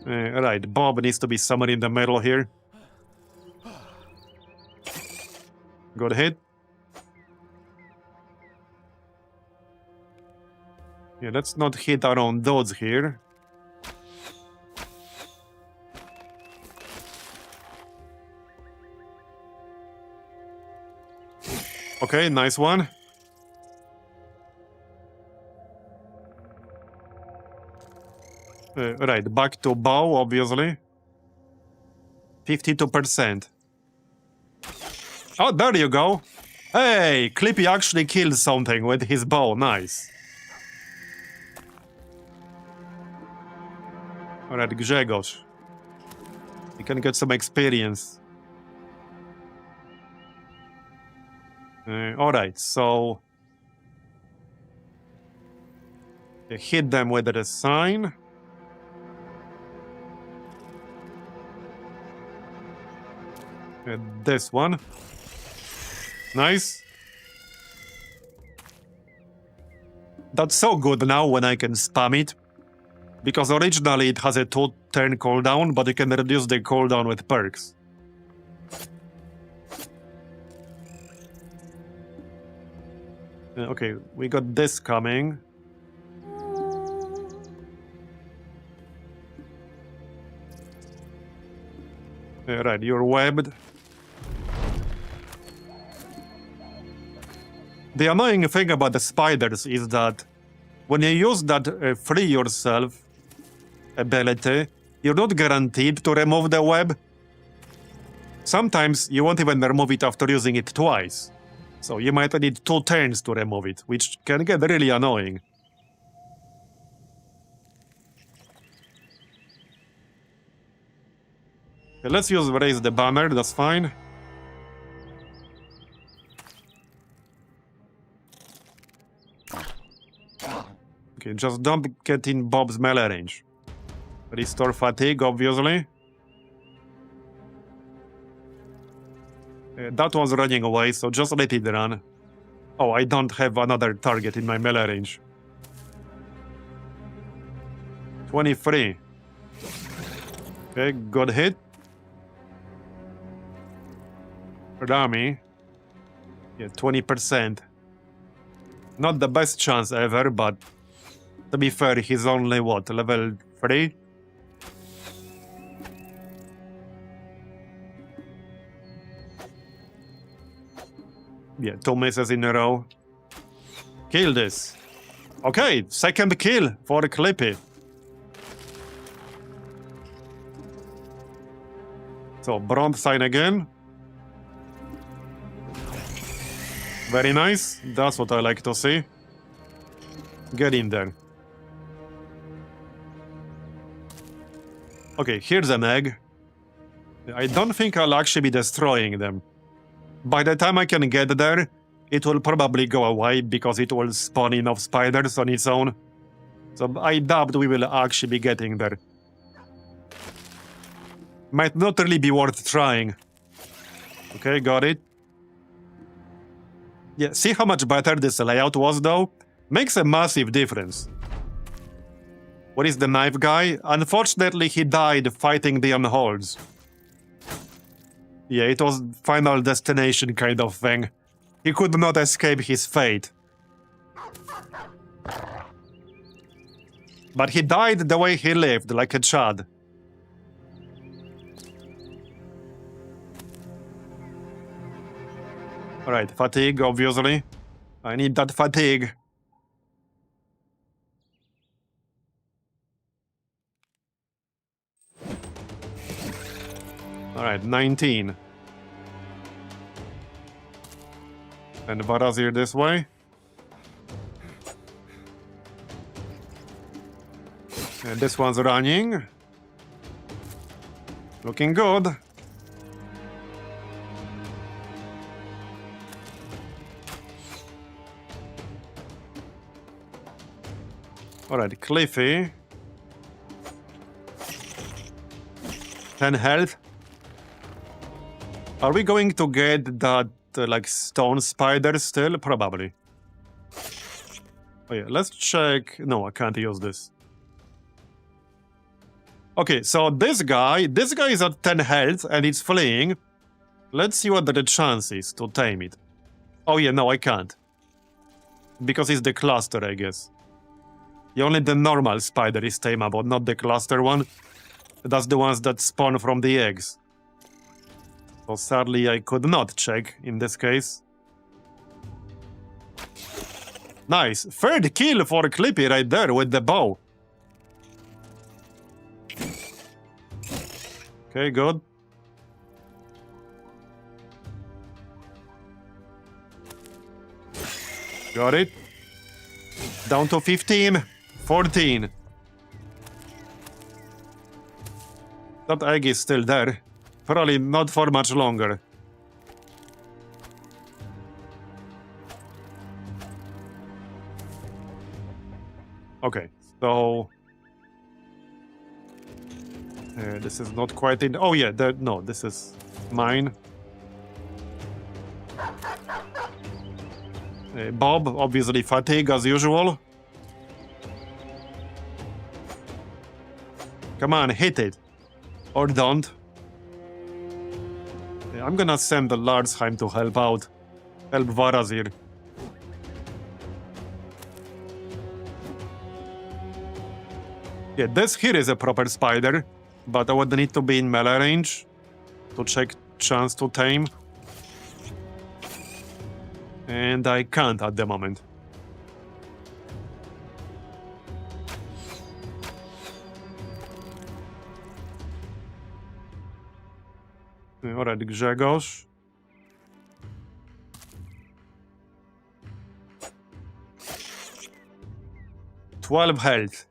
Right, Bob needs to be somewhere in the middle here. Good hit. Yeah, let's not hit our own dudes here. Okay, nice one. Right, back to bow, obviously. 52%. Oh, there you go. Hey, Clippy actually killed something with his bow. Nice. Alright, Grzegorz. You can get some experience. Alright, so... hit them with the sign. This one. Nice. That's so good now when I can spam it. Because originally it has a 2-turn cooldown, but you can reduce the cooldown with perks. Okay, we got this coming. Right, you're webbed. The annoying thing about the spiders is that when you use that free yourself ability, you're not guaranteed to remove the web. Sometimes you won't even remove it after using it twice. So you might need 2 turns to remove it, which can get really annoying. Okay, let's raise the banner, that's fine. Okay, just don't get in Bob's melee range. Restore fatigue, obviously. That one's running away, so just let it run. Oh, I don't have another target in my melee range. 23. Okay, good hit. Rami. Yeah, 20%. Not the best chance ever, but to be fair, he's only, what, level 3? Yeah, 2 misses in a row. Kill this. Okay, second kill for Clippy. So, bronze sign again. Very nice. That's what I like to see. Get in there. Okay, here's an egg. I don't think I'll actually be destroying them. By the time I can get there, it will probably go away because it will spawn enough spiders on its own. So I doubt we will actually be getting there. Might not really be worth trying. Okay, got it. Yeah, see how much better this layout was, though? Makes a massive difference. What is the knife guy? Unfortunately, he died fighting the unholds. Yeah, it was Final Destination kind of thing. He could not escape his fate. But he died the way he lived, like a Chad. Alright, fatigue, obviously. I need that fatigue. Alright, 19. And Vatt'ghern this way. And this one's running. Looking good. Alright, Cliffy. 10 health. Are we going to get that, like, stone spider still? Probably. Oh yeah, let's check. No, I can't use this. Okay, so this guy is at 10 health and it's fleeing. Let's see what the chance is to tame it. Oh yeah, no, I can't. Because it's the cluster, I guess. Only the normal spider is tameable, not the cluster one. That's the ones that spawn from the eggs. So sadly, I could not check in this case. Nice. Third kill for Clippy right there with the bow. Okay, good. Got it. Down to 15. 14. That egg is still there. Probably not for much longer. Okay, so... this is not quite in... Oh yeah, no, this is mine. Bob, obviously fatigue as usual. Come on, hit it. Or don't. I'm gonna send the Larsheim to help out. Help Vatt'ghern. Yeah, this here is a proper spider, but I would need to be in melee range to check chance to tame. And I can't at the moment. Alright, Grzegorz. "12 health.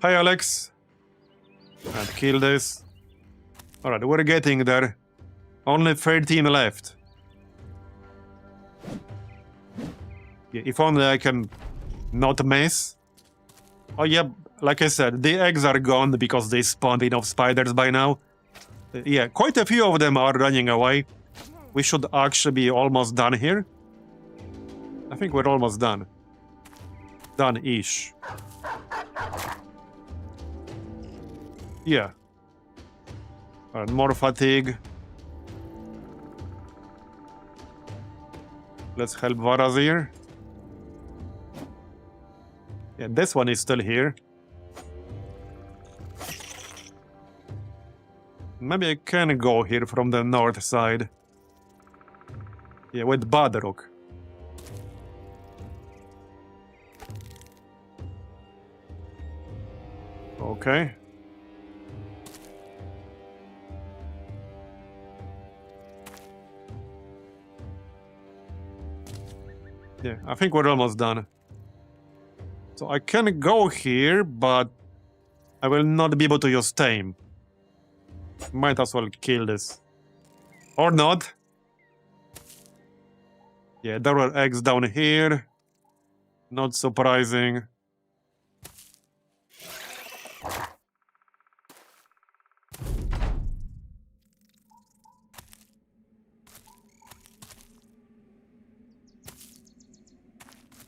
Hi, Alex. And kill this. Alright, we're getting there. Only 13 left. Yeah, if only I can not miss. Oh yeah, like I said, the eggs are gone because they spawned enough spiders by now. Yeah, quite a few of them are running away. We should actually be almost done here. I think we're almost done. Done-ish. Yeah. Alright, more fatigue. Let's help Vatt'ghern. Yeah, this one is still here. Maybe I can go here from the north side. Yeah, with Badrock. Okay. Yeah, I think we're almost done. So I can go here, but I will not be able to use tame. Might as well kill this. Or not. Yeah, there were eggs down here. Not surprising.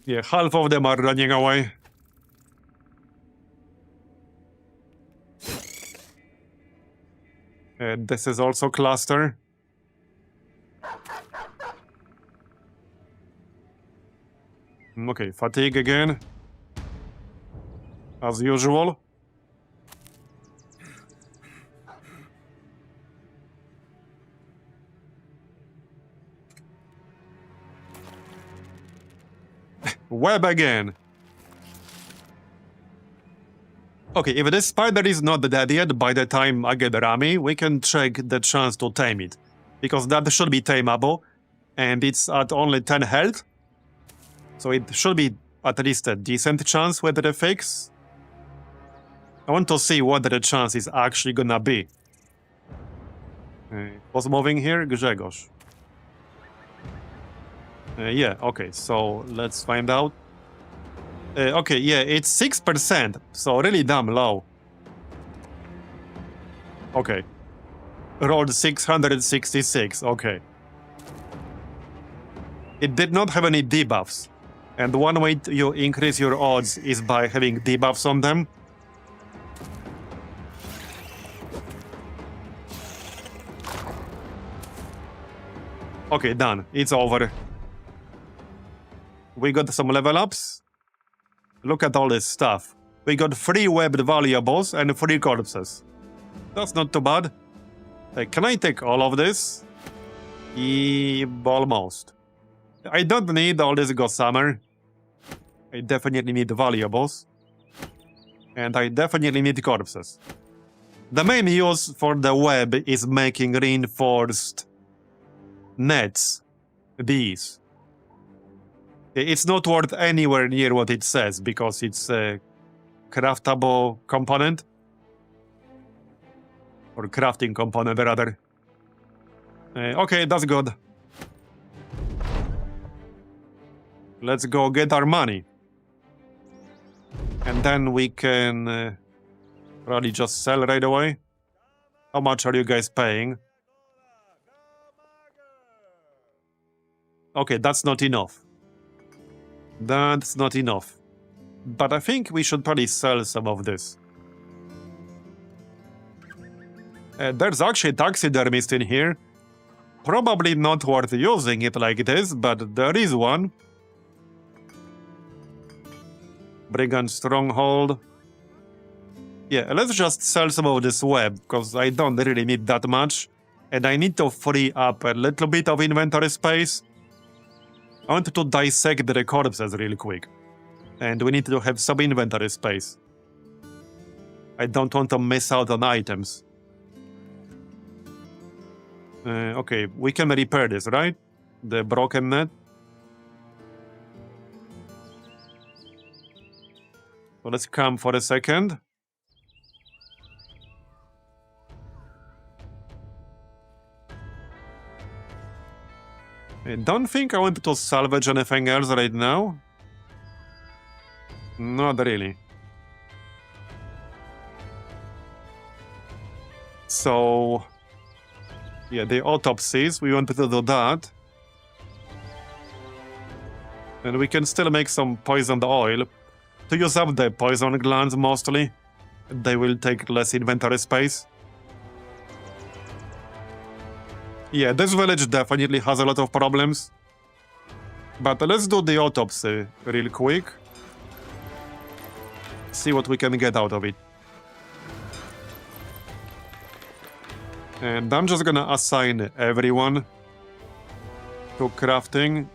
Yeah, half of them are running away. And this is also cluster. Okay, fatigue again. As usual. Web again. Okay, if this spider is not dead yet, by the time I get Rami, we can check the chance to tame it. Because that should be tameable, and it's at only 10 health. So it should be at least a decent chance with the fix. I want to see what the chance is actually gonna be. What's moving here? Grzegorz. Yeah, okay, so let's find out. Okay, yeah, it's 6%, so really damn low. Okay. Rolled 666, okay. It did not have any debuffs. And one way you increase your odds is by having debuffs on them. Okay, done. It's over. We got some level ups. Look at all this stuff. We got 3 webbed valuables and 3 corpses. That's not too bad. Can I take all of this? Almost. I don't need all this gossamer. I definitely need valuables. And I definitely need corpses. The main use for the web is making reinforced nets. These. It's not worth anywhere near what it says because it's a craftable component. Or crafting component, rather. Okay, that's good. Let's go get our money. And then we can probably just sell right away. How much are you guys paying? Okay, that's not enough. That's not enough. But I think we should probably sell some of this. There's actually a taxidermist in here. Probably not worth using it like this, but there is one. Brigand Stronghold. Yeah, let's just sell some of this web, because I don't really need that much. And I need to free up a little bit of inventory space. I want to dissect the corpses real quick. And we need to have some inventory space. I don't want to miss out on items. Okay, we can repair this, right? The broken net. So let's come for a second. I don't think I want to salvage anything else right now. Not really. So, yeah, the autopsies, we wanted to do that. And we can still make some poisoned oil. To use up the poison glands mostly. They will take less inventory space. Yeah, this village definitely has a lot of problems. But let's do the autopsy real quick. See what we can get out of it. And I'm just gonna assign everyone to crafting.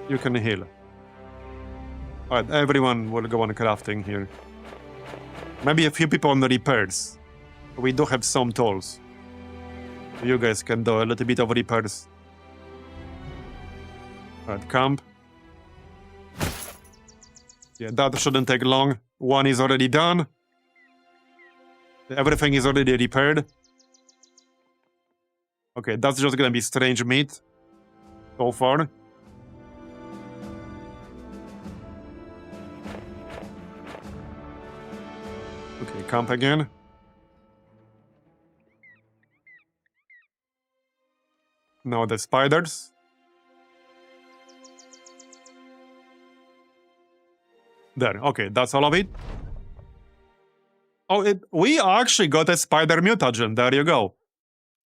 You can heal. Alright, everyone will go on crafting here. Maybe a few people on the repairs. We do have some tools. You guys can do a little bit of repairs. Alright, camp. Yeah, that shouldn't take long. One is already done. Everything is already repaired. Okay, that's just gonna be strange meat. So far. Okay, camp again. Now the spiders. There, okay, that's all of it. Oh, we actually got a spider mutagen, there you go.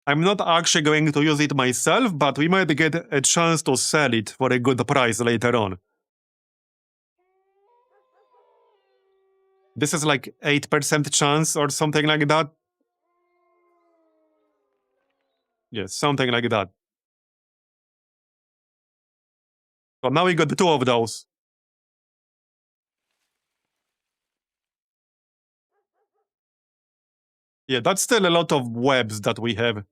I'm not actually going to use it myself, but we might get a chance to sell it for a good price later on. This is like 8% chance or something like that. Yes, something like that. So now we got two of those. Yeah, that's still a lot of webs that we have.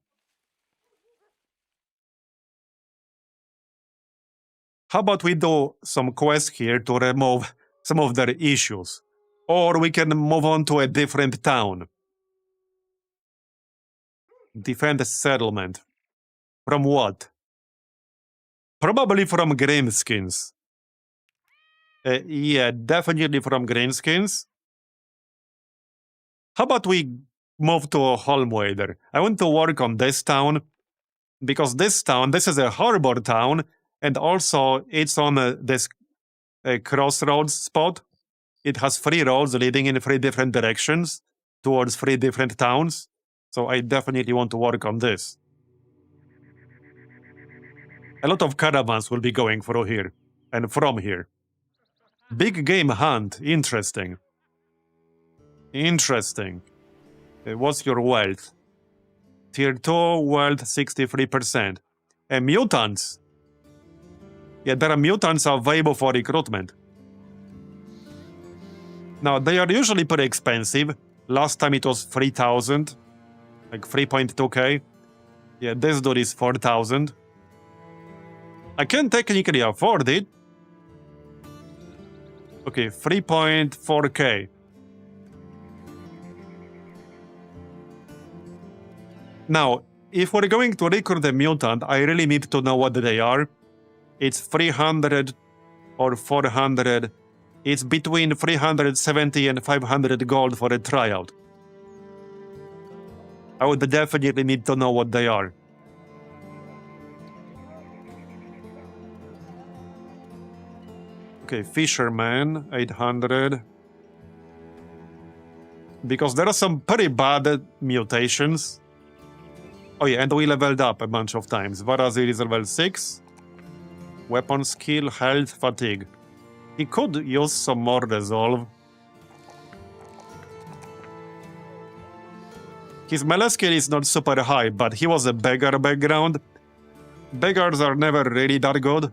How about we do some quests here to remove some of their issues? Or we can move on to a different town. Defend a settlement. From what? Probably from Greenskins. Yeah, definitely from Greenskins. How about we move to Holmwader? I want to work on this town, because this town, this is a harbor town, and also it's on this crossroads spot. It has 3 roads leading in 3 different directions towards 3 different towns. So I definitely want to work on this. A lot of caravans will be going through here and from here. Big game hunt. Interesting. Interesting. What's your wealth? Tier 2, wealth 63%. And mutants. Yeah, there are mutants available for recruitment. Now, they are usually pretty expensive. Last time it was 3,000. Like 3.2k. Yeah, this dude is 4,000. I can technically afford it. Okay, 3.4k. Now, if we're going to recruit a mutant, I really need to know what they are. It's 300 or 400. It's between 370 and 500 gold for a tryout. I would definitely need to know what they are. Okay, fisherman, 800. Because there are some pretty bad mutations. Oh yeah, and we leveled up a bunch of times. Vatt'ghern is level 6. Weapon skill, health, fatigue. He could use some more resolve. His melee skill is not super high, but he was a beggar background. Beggars are never really that good.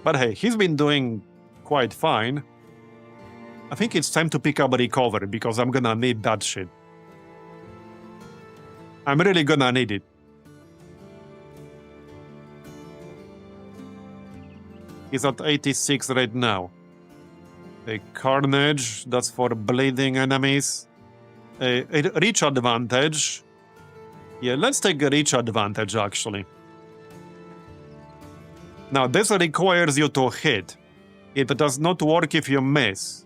But hey, he's been doing quite fine. I think it's time to pick up a recover, because I'm gonna need that shit. I'm really gonna need it. He's at 86 right now. A carnage, that's for bleeding enemies. A reach advantage. Yeah, let's take a reach advantage, actually. Now, this requires you to hit. It does not work if you miss.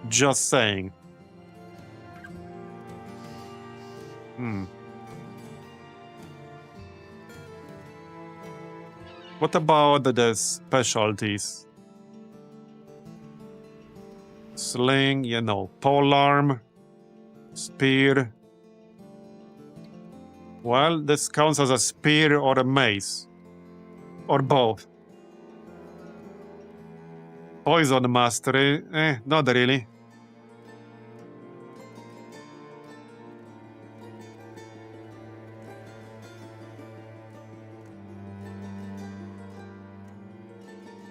Just saying. What about the specialties? Sling, you know, polearm, spear. Well, this counts as a spear or a mace. Or both. Poison mastery, not really.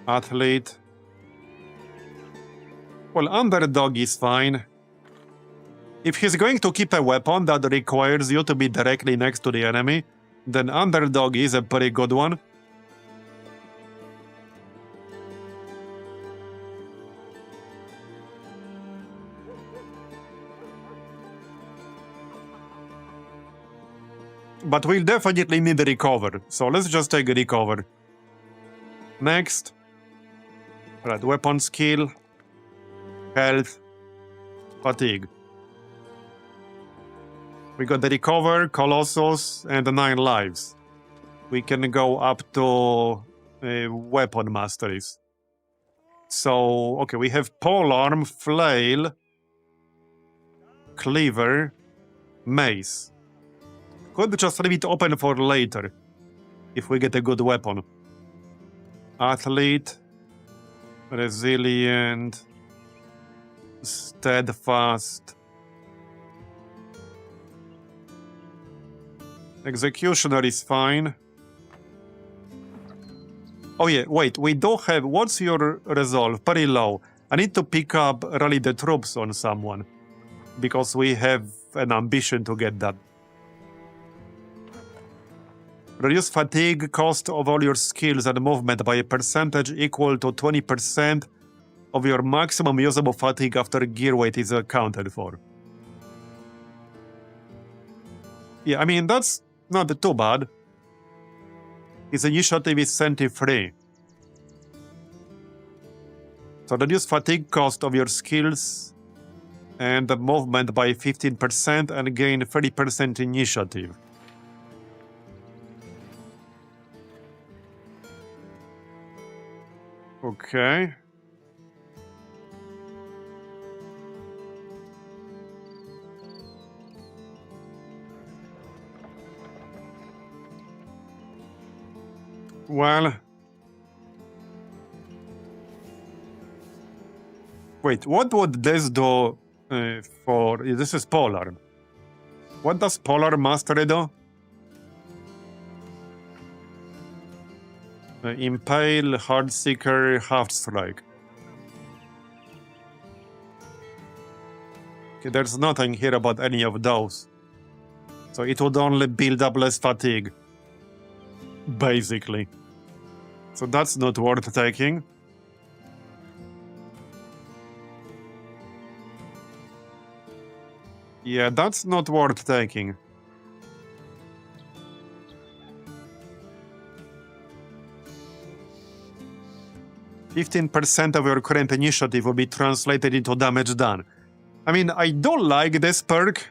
Athlete. Well, underdog is fine. If he's going to keep a weapon that requires you to be directly next to the enemy, then underdog is a pretty good one. But we'll definitely need a recover, so let's just take a recover. Next. Right, weapon skill, health, fatigue. We got the recover, Colossus, and 9 lives. We can go up to weapon masteries. So, okay, we have polearm, flail, cleaver, mace. Could just leave it open for later, if we get a good weapon. Athlete, resilient, steadfast. Executioner is fine. Oh yeah, wait, we do have... What's your resolve? Very low. I need to pick up rally the troops on someone, because we have an ambition to get that. Reduce fatigue cost of all your skills and movement by a percentage equal to 20% of your maximum usable fatigue after gear weight is accounted for. Yeah, I mean, that's not too bad. His initiative is 73. So reduce fatigue cost of your skills and the movement by 15% and gain 30% initiative. Okay. Well... Wait, what would this do for... This is Polar. What does Polar Mastery do? Impale, Heartseeker, Half Strike. Okay, there's nothing here about any of those. So it would only build up less fatigue. Basically. So that's not worth taking. Yeah, that's not worth taking. %15% of your current initiative will be translated into damage done. I mean, I don't like this perk.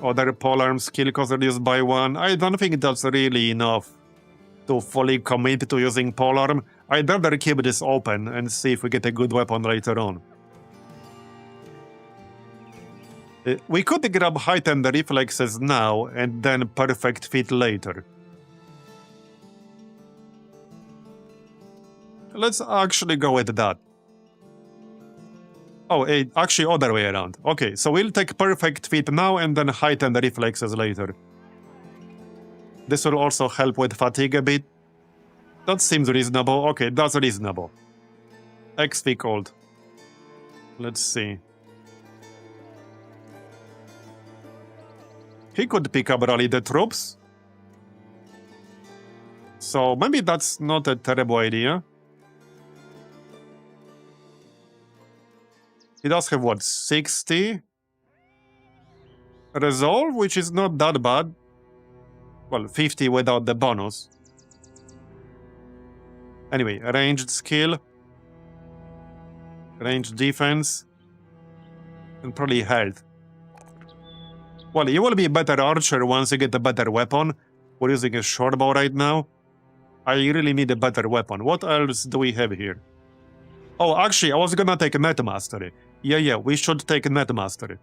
Other polearm skill cost reduced by 1. I don't think that's really enough to fully commit to using polearm. I'd rather keep this open and see if we get a good weapon later on. We could grab heightened reflexes now and then perfect fit later. Let's actually go with that. Oh, actually other way around. Okay, so we'll take perfect fit now and then heightened reflexes later. This will also help with fatigue a bit. That seems reasonable. Okay, that's reasonable. XP cold. Let's see. He could pick up rally the troops. So maybe that's not a terrible idea. He does have, what, 60? Resolve, which is not that bad. Well, 50 without the bonus. Anyway, ranged skill. Ranged defense. And probably health. Well, you will be a better archer once you get a better weapon. We're using a short bow right now. I really need a better weapon. What else do we have here? Oh, actually, I was gonna take a Net Mastery. Yeah, we should take a Net Mastery.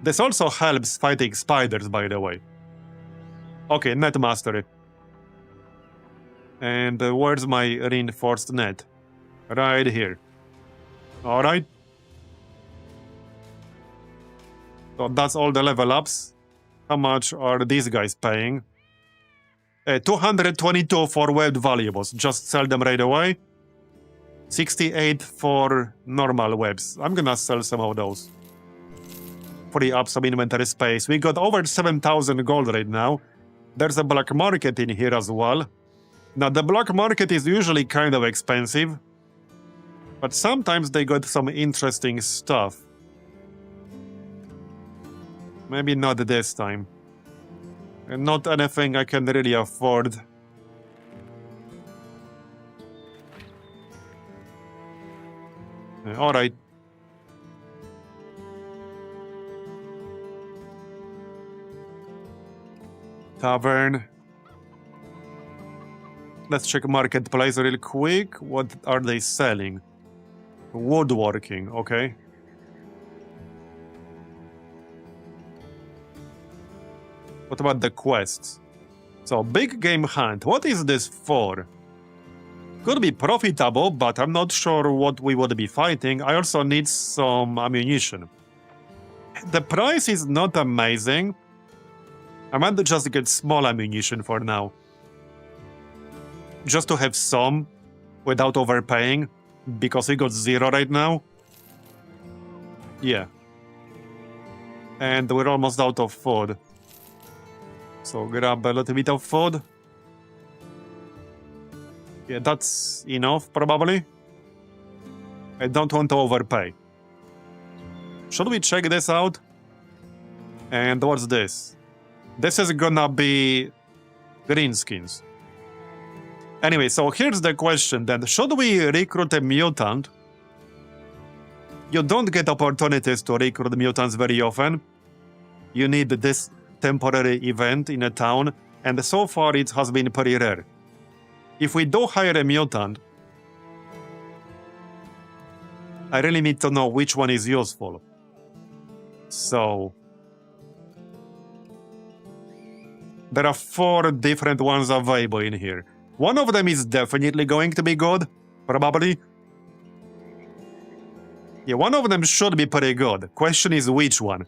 This also helps fighting spiders, by the way. Okay, Net Mastery. And where's my reinforced net? Right here. Alright. So that's all the level ups. How much are these guys paying? 222 for webbed valuables. Just sell them right away. 68 for normal webs. I'm gonna sell some of those. Free up some inventory space. We got over 7,000 gold right now. There's a black market in here as well. Now, the black market is usually kind of expensive, but sometimes they got some interesting stuff. Maybe not this time. And not anything I can really afford. Alright. Tavern. Let's check marketplace real quick. What are they selling? Woodworking, okay. What about the quests? So, big game hunt. What is this for? Could be profitable, but I'm not sure what we would be fighting. I also need some ammunition. The price is not amazing. I might just get small ammunition for now. Just to have some, without overpaying, because we got 0 right now. Yeah. And we're almost out of food. So grab a little bit of food. Yeah, that's enough, probably. I don't want to overpay. Should we check this out? And what's this? This is gonna be greenskins. Anyway, so here's the question then. Should we recruit a mutant? You don't get opportunities to recruit mutants very often. You need this temporary event in a town, and so far it has been pretty rare. If we do hire a mutant, I really need to know which one is useful. So, there are 4 different ones available in here. One of them is definitely going to be good, probably. Yeah, one of them should be pretty good. Question is which one.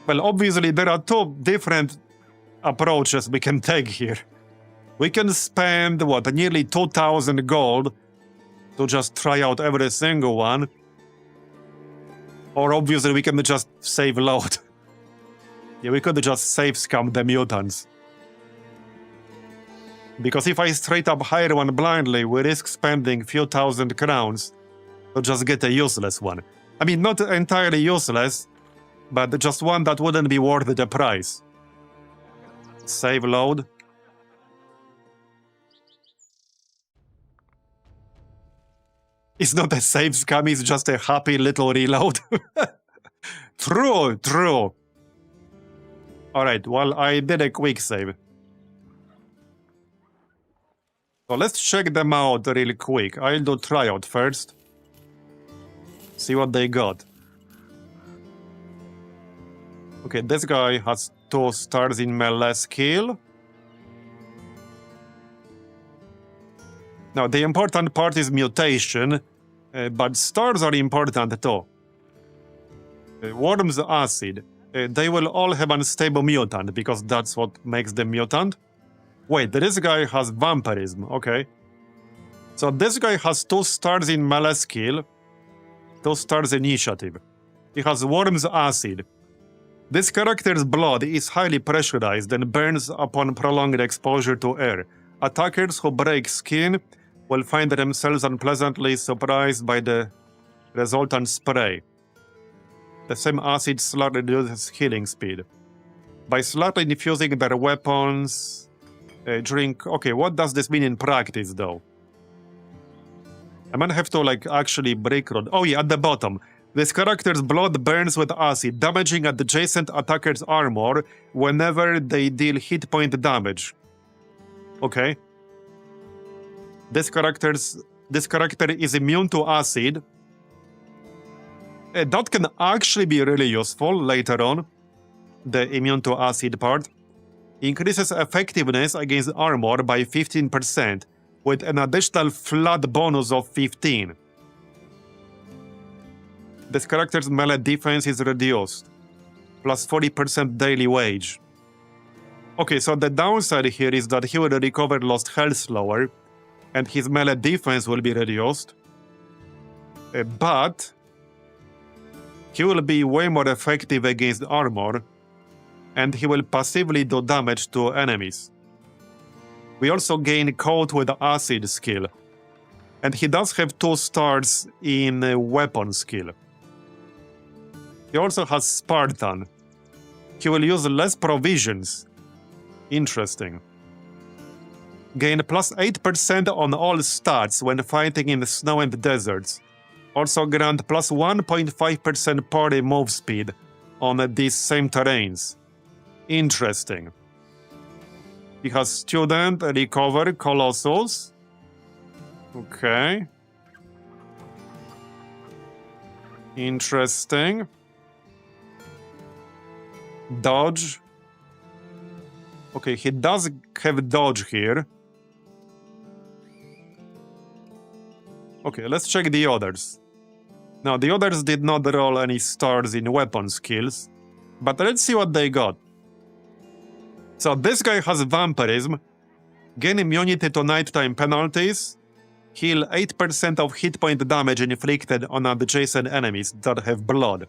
Well, obviously there are 2 different approaches we can take here. We can spend, what, nearly 2,000 gold to just try out every single one. Or obviously we can just save load. Yeah, we could just save scam the mutants. Because if I straight up hire one blindly, we risk spending few thousand crowns to just get a useless one. I mean, not entirely useless, but just one that wouldn't be worth the price. Save load. It's not a save scam, it's just a happy little reload. True, true. Alright, well, I did a quick save. So let's check them out real quick. I'll do tryout first. See what they got. Okay, this guy has 2 stars in melee skill. Now, the important part is mutation, but stars are important too. Worm's acid. They will all have unstable mutant, because that's what makes them mutant. Wait, this guy has vampirism, okay. So this guy has 2 stars in melee skill, 2 stars initiative. He has Worm's acid. This character's blood is highly pressurized and burns upon prolonged exposure to air. Attackers who break skin will find themselves unpleasantly surprised by the resultant spray. The same acid slightly reduces healing speed. By slightly infusing their weapons, drink... Okay, what does this mean in practice, though? I might have to, actually break... Oh, yeah, at the bottom. This character's blood burns with acid, damaging adjacent attacker's armor whenever they deal hit point damage. Okay. This character is immune to acid. That can actually be really useful later on. The immune to acid part. Increases effectiveness against armor by 15%, with an additional flat bonus of 15. This character's melee defense is reduced, plus 40% daily wage. Okay, so the downside here is that he will recover lost health slower, and his melee defense will be reduced. But he will be way more effective against armor, and he will passively do damage to enemies. We also gain Coat with Acid skill, and he does have 2 stars in weapon skill. He also has Spartan. He will use less provisions. Interesting. Gain plus 8% on all stats when fighting in the snow and deserts. Also grant plus 1.5% party move speed on these same terrains. Interesting. He has Student, Recover, Colossus. Okay. Interesting. Dodge. Okay, he does have dodge here. Okay, let's check the others. Now, the others did not roll any stars in weapon skills, but let's see what they got. So this guy has Vampirism, gain immunity to nighttime penalties, heal 8% of hit point damage inflicted on adjacent enemies that have blood.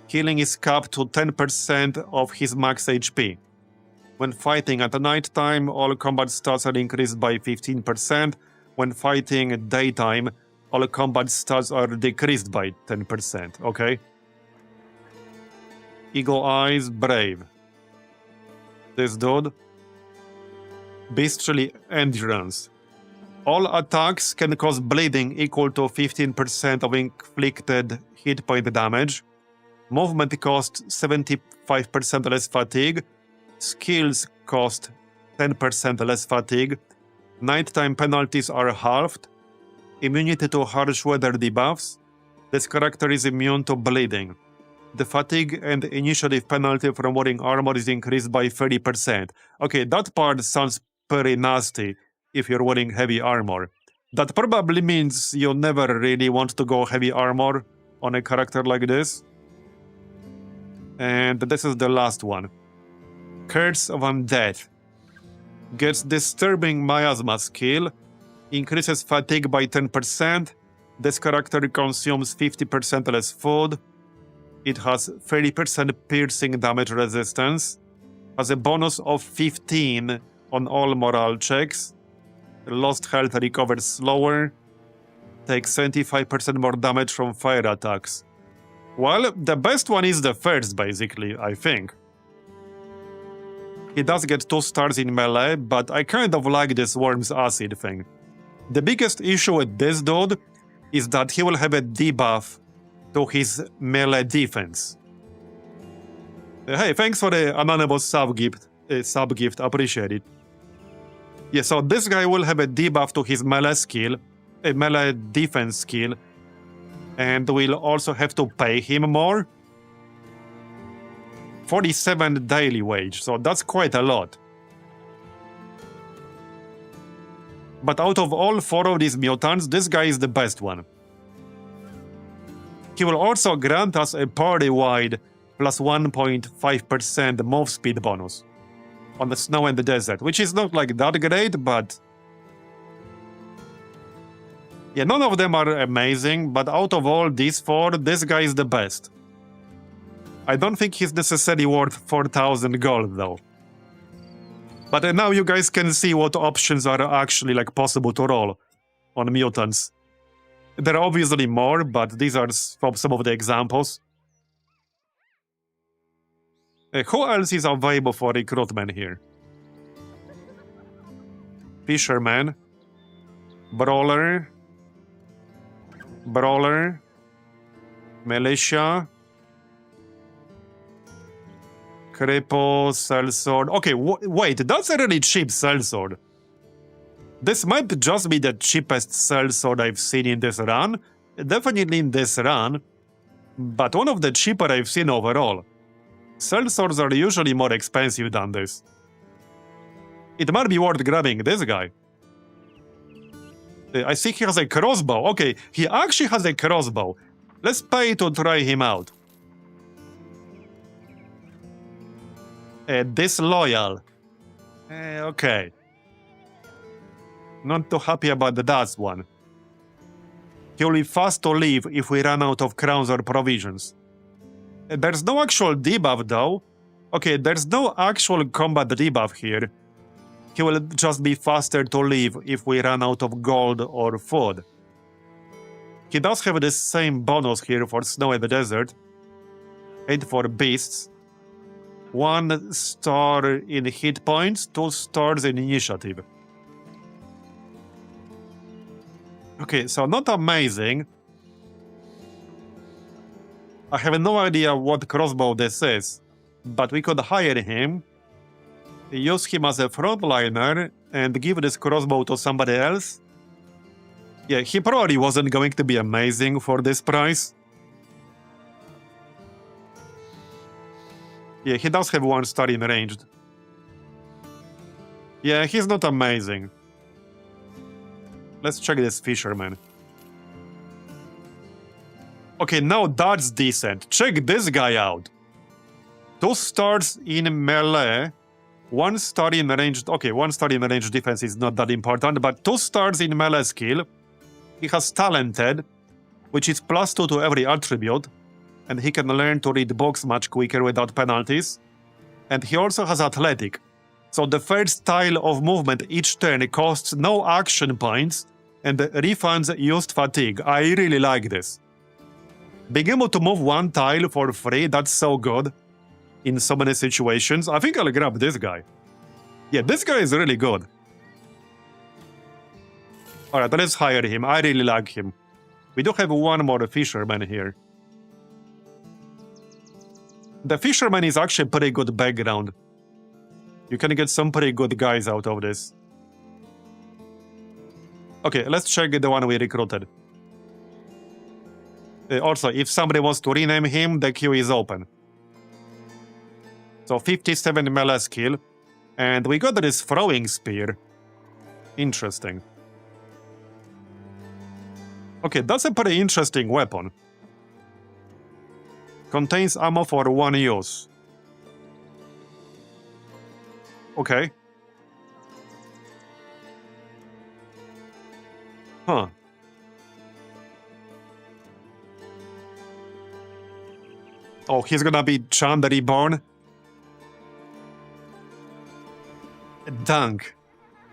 Healing is capped to 10% of his max HP. When fighting at nighttime, all combat stats are increased by 15%. When fighting daytime, all combat stats are decreased by 10%, okay? Eagle Eyes, Brave. This dude. Beastly Endurance. All attacks can cause bleeding equal to 15% of inflicted hit point damage. Movement costs 75% less fatigue. Skills cost 10% less fatigue. Nighttime penalties are halved. Immunity to harsh weather debuffs. This character is immune to bleeding. The fatigue and initiative penalty from wearing armor is increased by 30%. Okay, that part sounds pretty nasty if you're wearing heavy armor. That probably means you never really want to go heavy armor on a character like this. And this is the last one. Curse of Undead. Gets Disturbing Miasma skill. Increases fatigue by 10%. This character consumes 50% less food. It has 30% piercing damage resistance. Has a bonus of 15 on all morale checks. Lost health recovers slower. Takes 75% more damage from fire attacks. Well, the best one is the first, basically, I think. He does get 2 stars in melee, but I kind of like this Worm's Acid thing. The biggest issue with this dude is that he will have a debuff to his melee defense. Hey, thanks for the anonymous sub-gift, appreciate it. Yeah, so this guy will have a debuff to his melee skill, a melee defense skill, and we'll also have to pay him more. 47 daily wage, so that's quite a lot. But out of all 4 of these mutants, this guy is the best one. He will also grant us a party-wide plus 1.5% move speed bonus on the snow and the desert, which is not like that great, but yeah, none of them are amazing, but out of all these 4, this guy is the best. I don't think he's necessarily worth 4,000 gold though. But now you guys can see what options are actually like possible to roll on mutants. There are obviously more, but these are some of the examples. Who else is available for recruitment here? Fisherman. Brawler. Militia. Cripple, sellsword. Okay, wait, that's a really cheap sellsword. This might just be the cheapest sellsword I've seen in this run. Definitely in this run, but one of the cheaper I've seen overall. Sellswords are usually more expensive than this. It might be worth grabbing this guy. I see he has a crossbow. Okay, he actually has a crossbow. Let's pay to try him out. Disloyal. Okay. Not too happy about that one. He will be fast to leave if we run out of crowns or provisions. There's no actual debuff though. Okay, there's no actual combat debuff here. He will just be faster to leave if we run out of gold or food. He does have the same bonus here for snow in the desert. 8 for beasts. 1 star in hit points, 2 stars in initiative. Okay, so not amazing. I have no idea what crossbow this is, but we could hire him, use him as a frontliner, and give this crossbow to somebody else. Yeah, he probably wasn't going to be amazing for this price. Yeah, he does have 1 star in ranged. Yeah, he's not amazing. Let's check this fisherman. Okay, now that's decent. Check this guy out. 2 stars in melee, 1 star in ranged. Okay, 1 star in ranged defense is not that important, but 2 stars in melee skill. He has talented, which is +2 to every attribute, and he can learn to read books much quicker without penalties. And he also has athletic. So the first tile of movement each turn costs no action points and refunds used fatigue. I really like this. Being able to move 1 tile for free, that's so good in so many situations. I think I'll grab this guy. Yeah, this guy is really good. Alright, let's hire him. I really like him. We do have 1 more fisherman here. The fisherman is actually pretty good background. You can get some pretty good guys out of this. Okay, let's check the one we recruited. Also, if somebody wants to rename him, the queue is open. So 57 melee skill. And we got this throwing spear. Interesting. Okay, that's a pretty interesting weapon. Contains ammo for 1 use. Okay. Huh. Oh, he's gonna be Chand the Reborn? Dunk.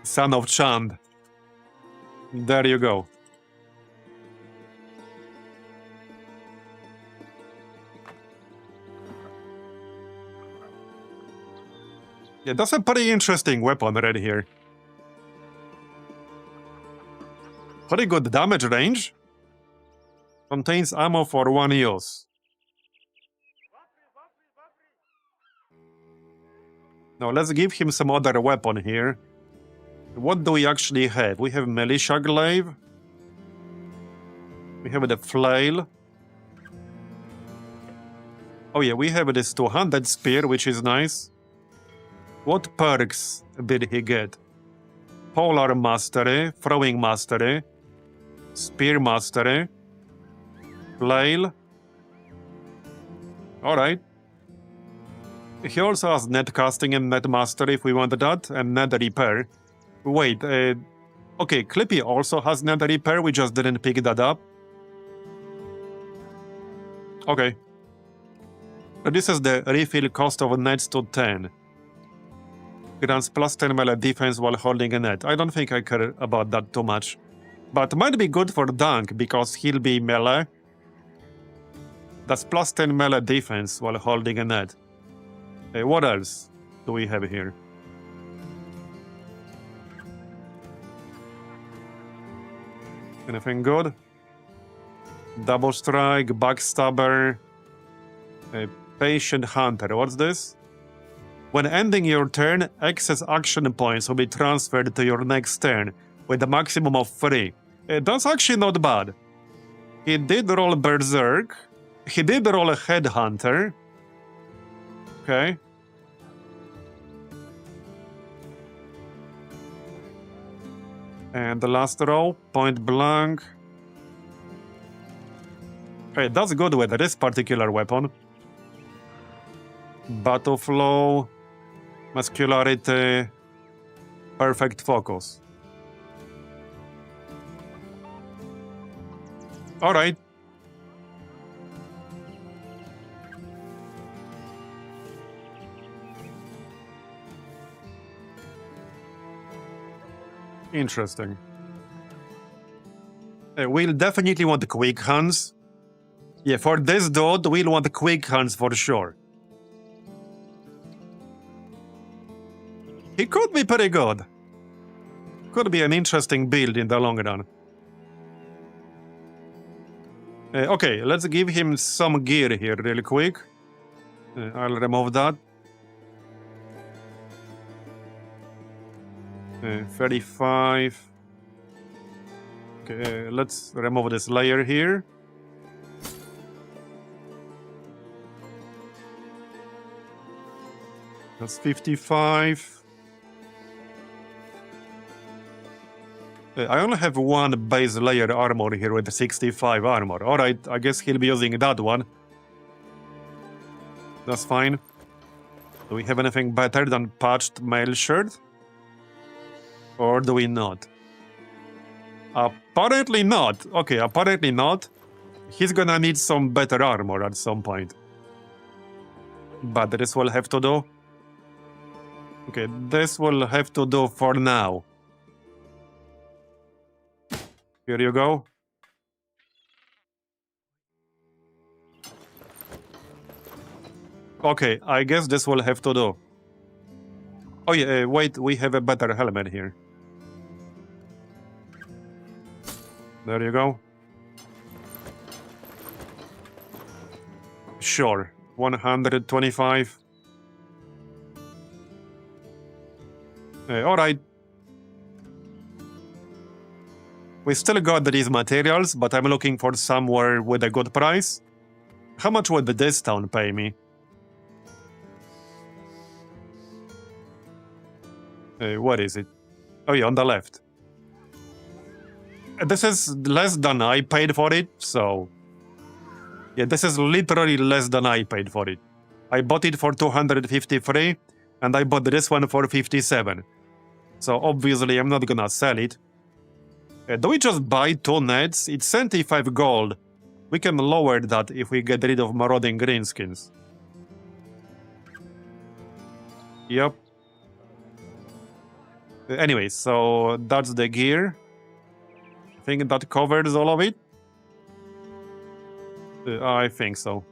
Son of Chand. There you go. Yeah, that's a pretty interesting weapon right here. Pretty good damage range. Contains ammo for 1 use. Now let's give him some other weapon here. What do we actually have? We have Militia Glaive. We have the Flail. Oh yeah, we have this 200 Spear, which is nice. What perks did he get? Polar Mastery, Throwing Mastery, Spear Mastery, Flail. Alright. He also has Net Casting and Net Mastery if we want that, and Net Repair. Wait, okay, Clippy also has Net Repair, we just didn't pick that up. Okay. This is the refill cost of nets to 10. Grants +10 melee defense while holding a net. I don't think I care about that too much. But might be good for Dunk because he'll be melee. That's +10 melee defense while holding a net. What else do we have here? Anything good? Double Strike, Backstabber, Patient Hunter. What's this? When ending your turn, excess action points will be transferred to your next turn with a maximum of 3. That's actually not bad. He did roll Berserk. He did roll a Headhunter. Okay. And the last roll, Point Blank. Hey, that's good with this particular weapon. Battle Flow, Muscularity, Perfect Focus. Alright. Interesting. We'll definitely want quick hands. Yeah, for this dude, we'll want quick hands for sure. He could be pretty good. Could be an interesting build in the long run. Okay, let's give him some gear here really quick. I'll remove that. 35. Okay, let's remove this layer here. That's 55. I only have one base layer armor here with 65 armor. Alright, I guess he'll be using that one. That's fine. Do we have anything better than patched mail shirt? Or do we not? Apparently not. Okay, apparently not. He's gonna need some better armor at some point. But this will have to do. Okay, this will have to do for now. Here you go. Okay, I guess this will have to do. Oh yeah, wait, we have a better helmet here. There you go. Sure, 125. Alright. We still got these materials, but I'm looking for somewhere with a good price. How much would this town pay me? What is it? Oh yeah, on the left. This is less than I paid for it, so... Yeah, this is literally less than I paid for it. I bought it for 253, and I bought this one for 57. So obviously I'm not gonna sell it. Do we just buy 2 nets? It's 75 gold. We can lower that if we get rid of marauding greenskins. Yep. Anyway, so that's the gear. I think that covers all of it. I think so.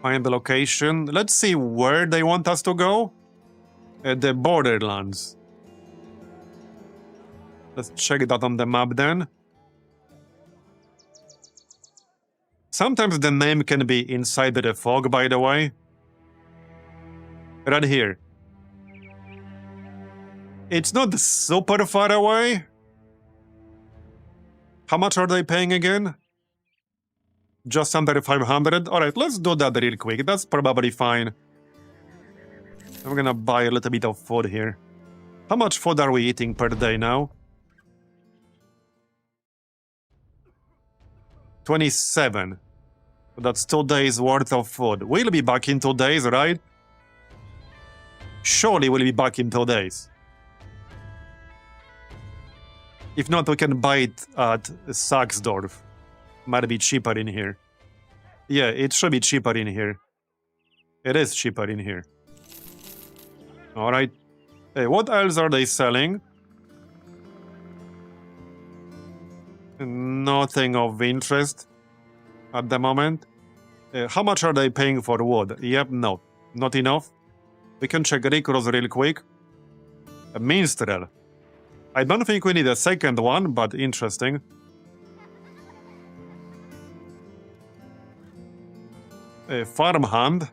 Find the location. Let's see where they want us to go. The Borderlands. Let's check that on the map then. Sometimes the name can be inside the fog, by the way. Right here. It's not super far away. How much are they paying again? Just under 500? Alright, let's do that real quick. That's probably fine. I'm gonna buy a little bit of food here. How much food are we eating per day now? 27. That's 2 days worth of food. We'll be back in 2 days, right? Surely we'll be back in 2 days. If not, we can buy it at Saxdorf. Might be cheaper in here. Yeah, it should be cheaper in here. It is cheaper in here. Alright. Hey, what else are they selling? Nothing of interest at the moment. How much are they paying for wood? Yep, no. Not enough. We can check recruits real quick. A minstrel. I don't think we need a second one, but interesting. Farmhand.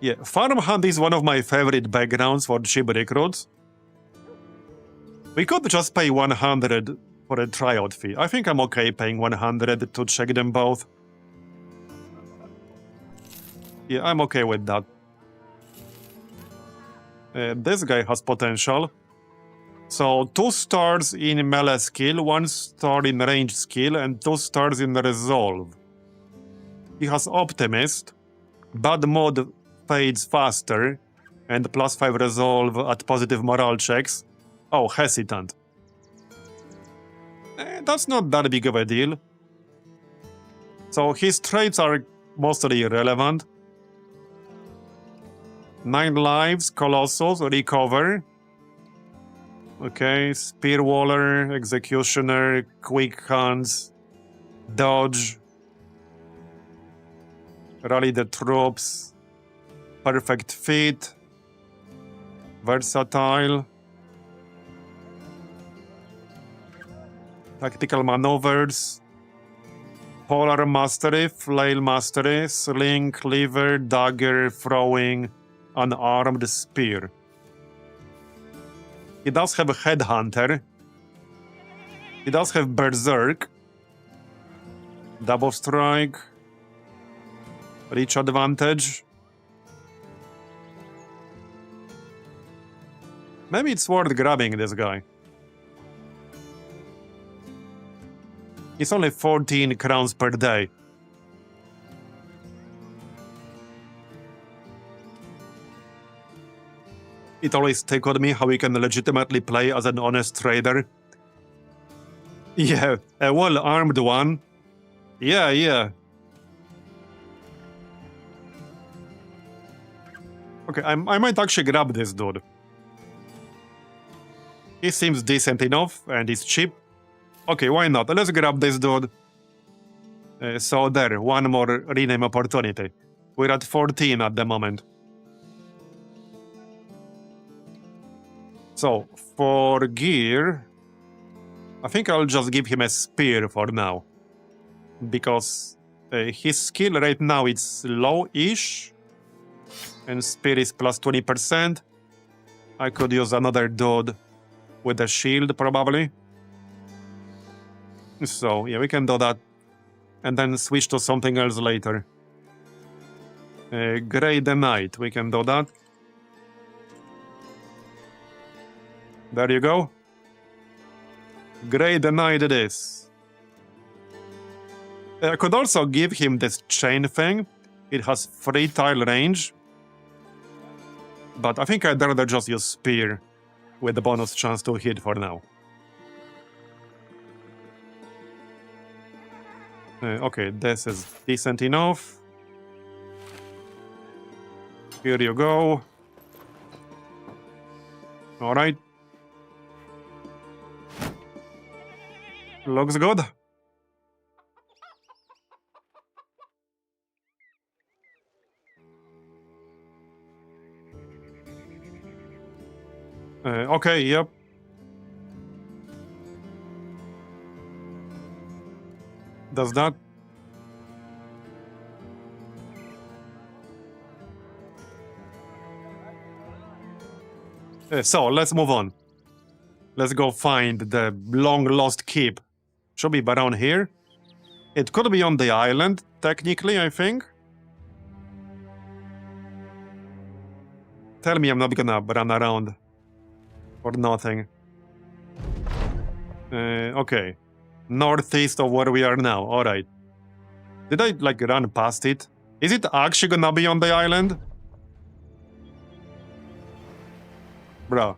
Yeah, farmhand is one of my favorite backgrounds for cheap recruits. We could just pay 100 for a tryout fee. I think I'm okay paying 100 to check them both. Yeah, I'm okay with that. This guy has potential. So 2 stars in melee skill, 1 star in range skill, and 2 stars in resolve. He has optimist, bad mod fades faster, and +5 resolve at positive morale checks. Oh, hesitant. That's not that big of a deal. So his traits are mostly irrelevant. 9 lives, Colossus, recover. Okay, Spearwaller, Executioner, Quick Hands, Dodge, Rally the Troops, Perfect Fit, Versatile. Tactical maneuvers. Polar mastery, flail mastery, sling, cleaver, dagger, throwing, unarmed spear. He does have a headhunter. He does have berserk. Double strike. Reach advantage. Maybe it's worth grabbing this guy. It's only 14 crowns per day. It always tickled me how we can legitimately play as an honest trader. Yeah, a well-armed one. Yeah. Okay, I might actually grab this dude. He seems decent enough, and he's cheap. Okay, why not? Let's grab this dude. So there, one more rename opportunity. We're at 14 at the moment. So, for gear, I think I'll just give him a spear for now. Because his skill right now is low-ish. And spear is plus 20%. I could use another dude with a shield, probably. So, yeah, we can do that. And then switch to something else later. Grey the Knight, we can do that. There you go. Grey the Knight it is. I could also give him this chain thing. It has 3 tile range. But I think I'd rather just use spear with the bonus chance to hit for now. Okay, this is decent enough. Here you go. Alright. Looks good. Okay, yep. Does that? So, let's move on. Let's go find the long-lost keep. Should be around here. It could be on the island, technically, I think. Tell me I'm not gonna run around for nothing. Okay. Northeast of where we are now. Alright. Did I, like, run past it? Is it actually gonna be on the island? Bro.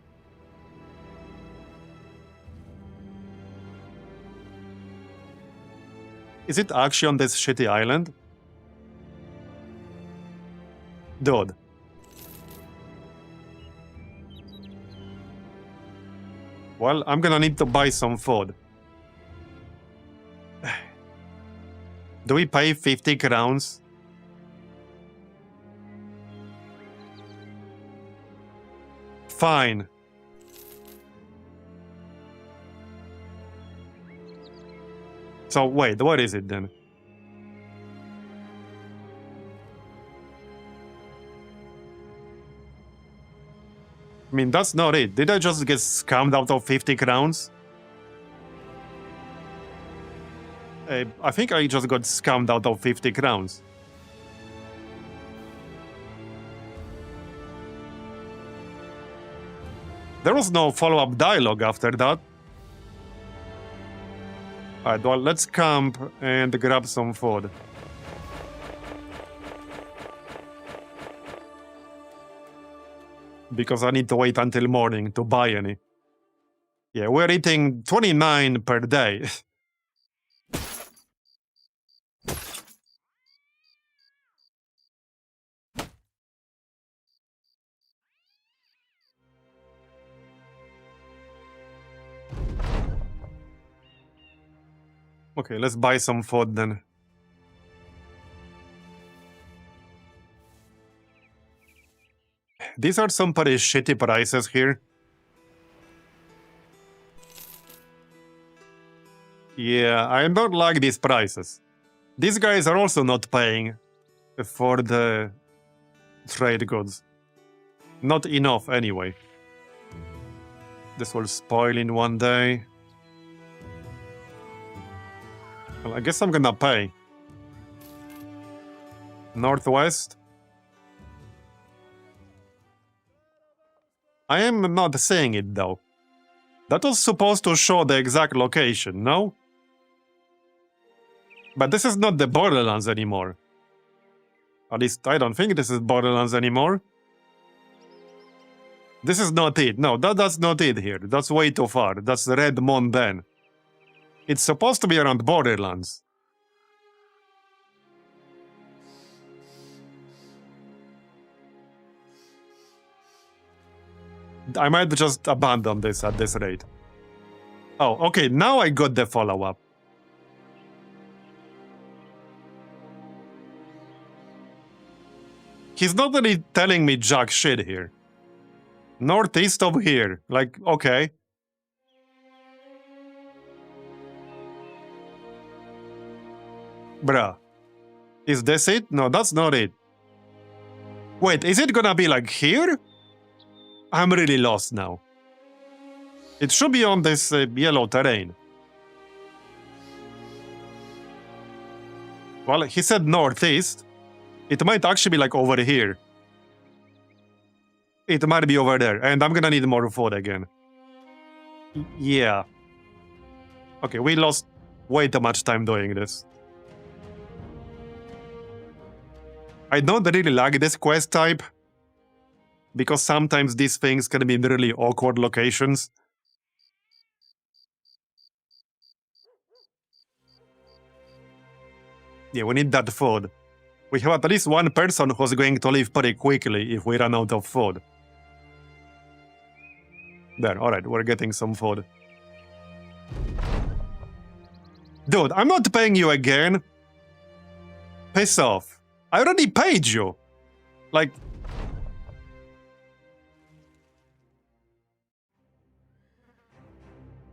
Is it actually on this shitty island? Dude. Well, I'm gonna need to buy some food. Do we pay 50 crowns? Fine. So wait, what is it then? I mean, that's not it. Did I just get scammed out of 50 crowns? I think I just got scammed out of 50 crowns. There was no follow-up dialogue after that. Alright, well, let's camp and grab some food. Because I need to wait until morning to buy any. Yeah, we're eating 29 per day. Okay, let's buy some food then. These are some pretty shitty prices here. Yeah, I don't like these prices. These guys are also not paying for the trade goods. Not enough, anyway. This will spoil in one day. Well, I guess I'm gonna pay. Northwest. I am not seeing it, though. That was supposed to show the exact location, no? But this is not the Borderlands anymore. At least I don't think this is Borderlands anymore. This is not it. No, that's not it here. That's way too far. That's Red Mountain. It's supposed to be around Borderlands. I might just abandon this at this rate. Oh, okay, now I got the follow-up. He's not really telling me jack shit here. Northeast of here. Like, okay. Bruh. Is this it? No, that's not it. Wait, is it gonna be like here? I'm really lost now. It should be on this yellow terrain. Well, he said northeast. It might actually be like over here. It might be over there, and I'm gonna need more food again. Yeah. Okay, we lost way too much time doing this. I don't really like this quest type, because sometimes these things can be in really awkward locations. Yeah, we need that food. We have at least one person who's going to leave pretty quickly if we run out of food. There, alright, we're getting some food. Dude, I'm not paying you again. Piss off. I already paid you. Like...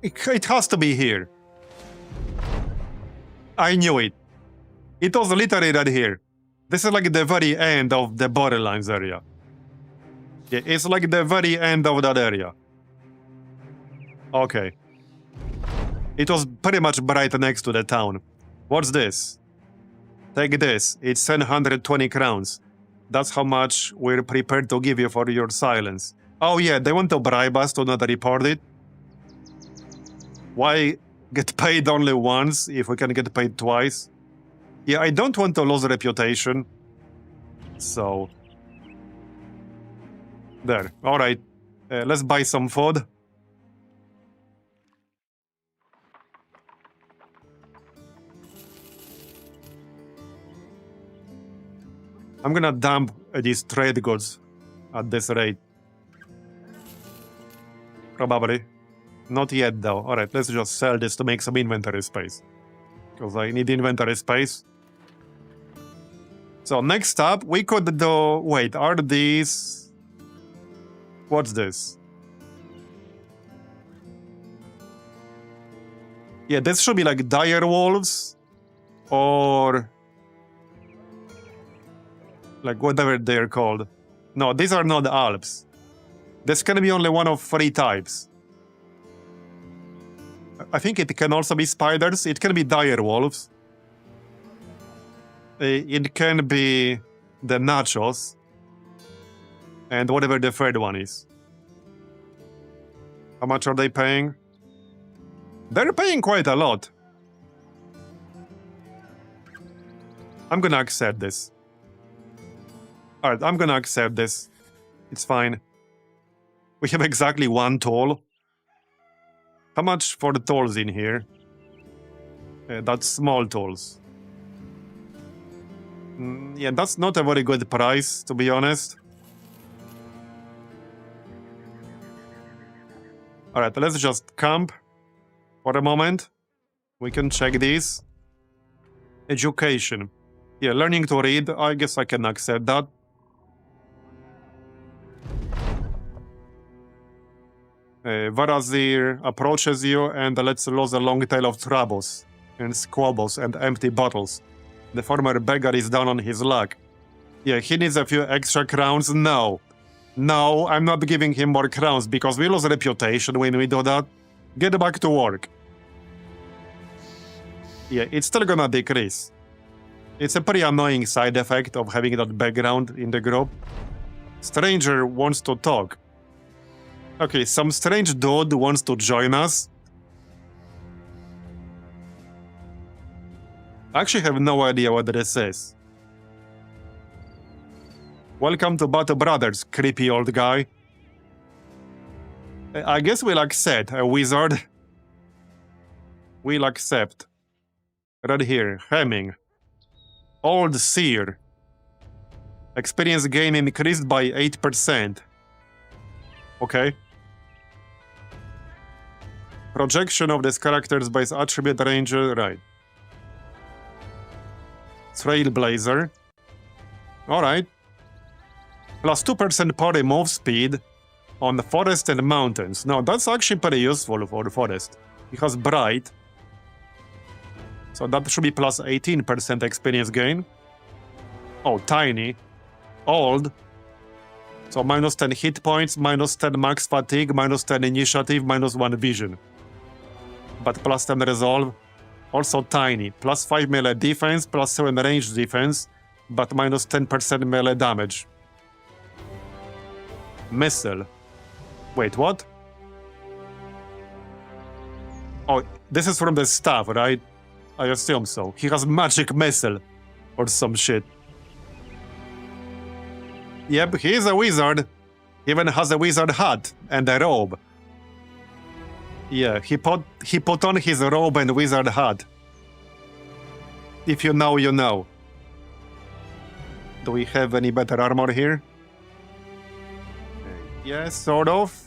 It has to be here. I knew it. It was literally right here. This is like the very end of the Borderlands area. Yeah, it's like the very end of that area. Okay. It was pretty much right next to the town. What's this? Take this. It's 720 crowns. That's how much we're prepared to give you for your silence. Oh yeah, they want to bribe us to not report it. Why get paid only once if we can get paid twice? Yeah, I don't want to lose reputation. So... There. Alright. Let's buy some food. I'm gonna dump these trade goods at this rate. Probably. Not yet, though. Alright, let's just sell this to make some inventory space. Because I need inventory space. So, next up, we could do... Wait, are these... What's this? Yeah, this should be like dire wolves. Or... like whatever they're called. No, these are not Alps. This can be only one of 3 types. I think it can also be spiders. It can be dire wolves. It can be the nachos. And whatever the third one is. How much are they paying? They're paying quite a lot. I'm gonna accept this. Alright, I'm gonna accept this. It's fine. We have exactly 1 tool. How much for the tools in here? That's small tools. Yeah, that's not a very good price, to be honest. Alright, let's just camp for a moment. We can check these. Education. Yeah, learning to read. I guess I can accept that. Vatt'ghern approaches you and lets loose a long tail of troubles and squabbles and empty bottles. The former beggar is down on his luck. Yeah, he needs a few extra crowns. No, I'm not giving him more crowns because we lose reputation when we do that. Get back to work. Yeah, it's still gonna decrease. It's a pretty annoying side effect of having that background in the group. Stranger wants to talk. Okay, some strange dude wants to join us. I actually have no idea what this is. Welcome to Battle Brothers, creepy old guy. I guess we'll accept a wizard. We'll accept. Right here, Hemming. Old Seer. Experience gain increased by 8%. Okay. Projection of this character's base attribute ranger, right. Trailblazer. Alright. Plus 2% party move speed on the forest and mountains. Now that's actually pretty useful for the forest. Because bright. So that should be plus 18% experience gain. Oh, tiny. Old. So minus 10 hit points, minus 10 max fatigue, minus 10 initiative, minus 1 vision. But plus 10 resolve. Also tiny. Plus 5 melee defense, plus 7 range defense, but minus 10% melee damage. Missile. Wait, what? Oh, this is from the staff, right? I assume so. He has magic missile. Or some shit. Yep, he is a wizard. He even has a wizard hat and a robe. Yeah, he put on his robe and wizard hat. If you know, you know. Do we have any better armor here? Yeah, sort of.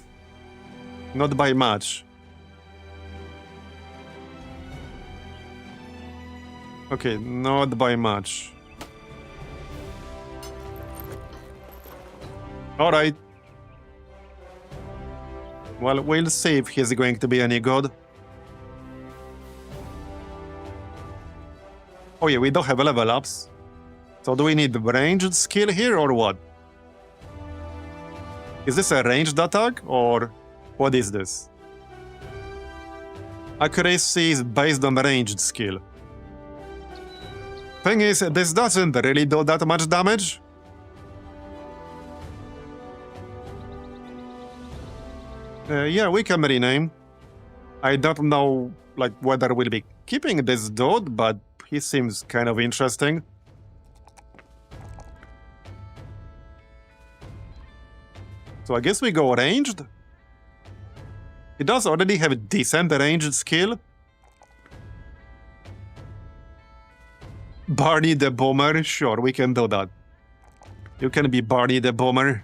Not by much. Okay, not by much. Alright. Well, we'll see if he's going to be any good. Oh yeah, we don't have level ups. So do we need ranged skill here or what? Is this a ranged attack or what is this? Accuracy is based on ranged skill. Thing is, this doesn't really do that much damage. Yeah, we can rename. I don't know like whether we'll be keeping this dude, but he seems kind of interesting. So I guess we go ranged. He does already have a decent ranged skill. Barney the Boomer, sure, we can do that. You can be Barney the Boomer.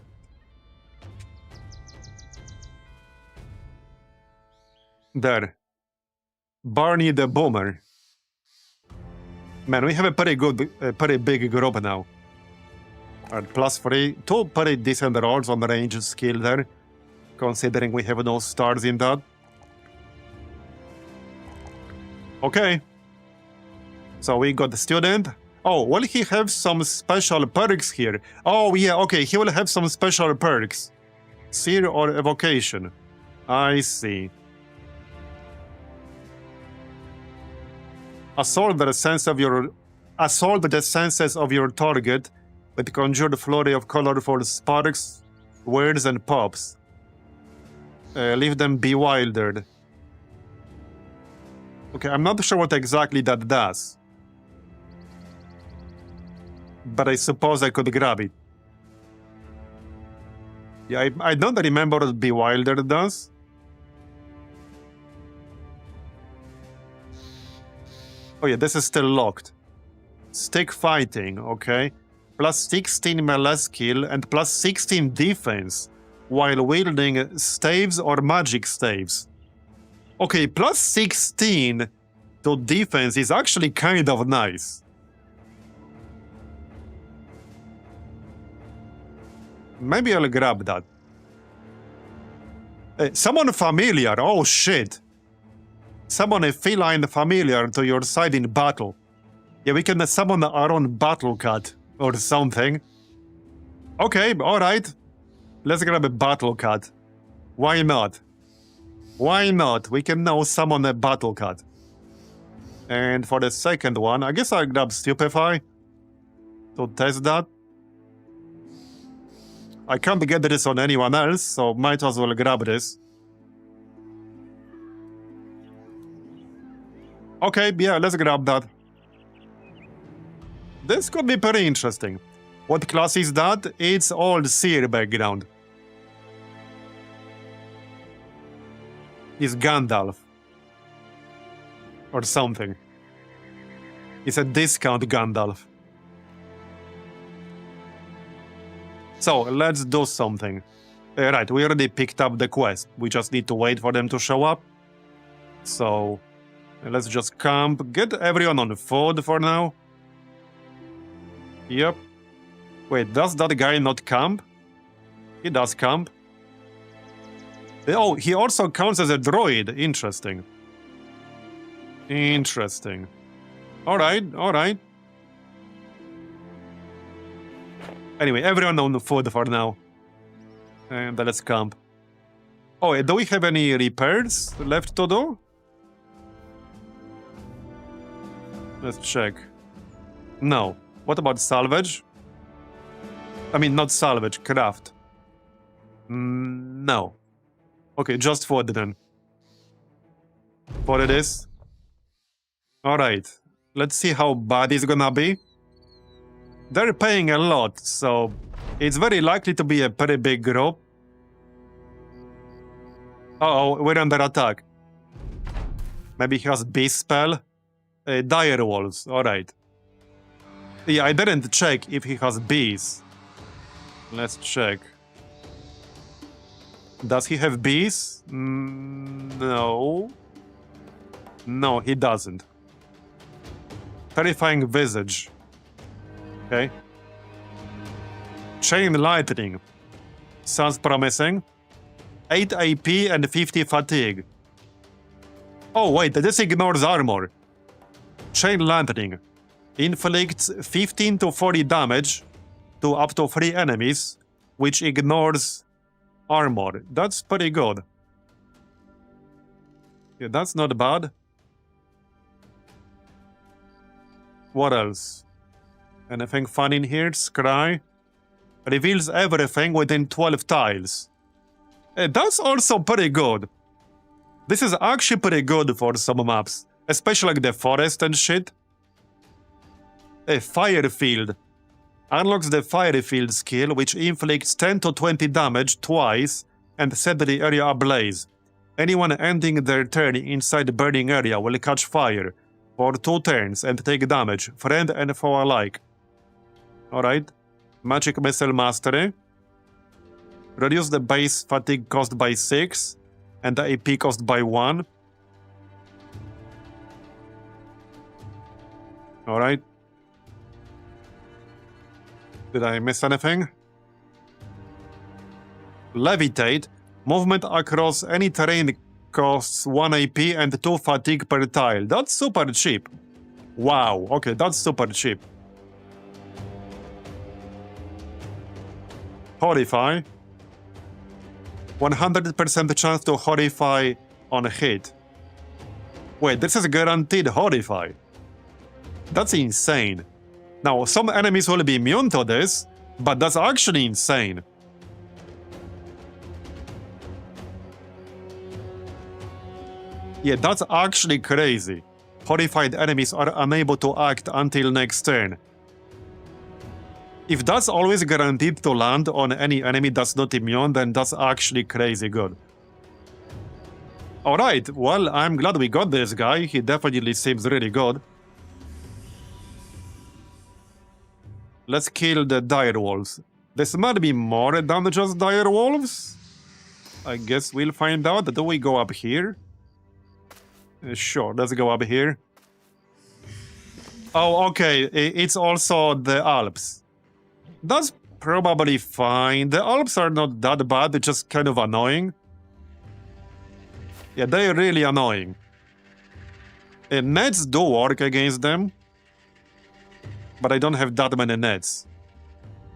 There. Barney the Boomer. Man, we have a pretty big group now. Alright, plus 3. 2 pretty decent rolls on the ranged skill there. Considering we have no stars in that. Okay. So we got the student. Oh, will he have some special perks here? Oh yeah, okay, he will have some special perks. Seer or evocation. I see. Assault the senses of your target with conjured flurry of colorful sparks, words, and pops. Leave them bewildered. Okay, I'm not sure what exactly that does. But I suppose I could grab it. Yeah, I don't remember what bewildered does. Oh yeah, this is still locked. Stick fighting, okay. Plus 16 melee skill and plus 16 defense while wielding staves or magic staves. Okay, plus 16 to defense is actually kind of nice. Maybe I'll grab that. Summon a familiar. Oh, shit. Summon a feline familiar to your side in battle. Yeah, we can summon our own battle cat or something. Okay, alright. Let's grab a battle cat. Why not? Why not? We can now summon a battle cat. And for the second one, I guess I'll grab Stupefy to test that. I can't get this on anyone else, so might as well grab this. Okay, yeah, let's grab that. This could be pretty interesting. What class is that? It's old Seer background. It's Gandalf. Or something. It's a discount Gandalf. So, let's do something. Right, we already picked up the quest. We just need to wait for them to show up. So, let's just camp. Get everyone on food for now. Yep. Wait, does that guy not camp? He does camp. Oh, he also counts as a droid. Interesting. Interesting. Alright, alright. Anyway, everyone on food for now. And let's camp. Oh, do we have any repairs left to do? Let's check. No. What about salvage? I mean, not salvage, craft. No. Okay, just food then. What it is? Alright. Let's see how bad it's gonna be. They're paying a lot, so it's very likely to be a pretty big group. Uh-oh, we're under attack. Maybe he has beast spell? Dire wolves, alright. Yeah, I didn't check if he has bees. Let's check. Does he have bees? No. No, he doesn't. Terrifying visage. Okay. Chain lightning. Sounds promising. 8 AP and 50 fatigue. Oh wait, this ignores armor. Chain lightning. Inflicts 15 to 40 damage to up to 3 enemies, which ignores armor. That's pretty good. Yeah, that's not bad. What else? Anything fun in here? Scry. Reveals everything within 12 tiles. That's also pretty good. This is actually pretty good for some maps, especially like the forest and shit. A fire field. Unlocks the fire field skill, which inflicts 10 to 20 damage twice and set the area ablaze. Anyone ending their turn inside the burning area will catch fire for 2 turns and take damage, friend and foe alike. Alright. Magic Missile Mastery. Reduce the base fatigue cost by 6 and the AP cost by 1. Alright. Did I miss anything? Levitate. Movement across any terrain costs 1 AP and 2 fatigue per tile. That's super cheap. Wow, okay, that's super cheap. Horrify. 100% chance to horrify on a hit. Wait, this is guaranteed horrify. That's insane. Now, some enemies will be immune to this, but that's actually insane. Yeah, that's actually crazy. Horrified enemies are unable to act until next turn. If that's always guaranteed to land on any enemy that's not immune, then that's actually crazy good. Alright, well, I'm glad we got this guy. He definitely seems really good. Let's kill the dire wolves. This might be more than just dire wolves. I guess we'll find out. Do we go up here? Sure, let's go up here. Oh, okay, it's also the Alps. That's probably fine. The Alps are not that bad, they're just kind of annoying. Yeah, they're really annoying. Nets do work against them, but I don't have that many nets.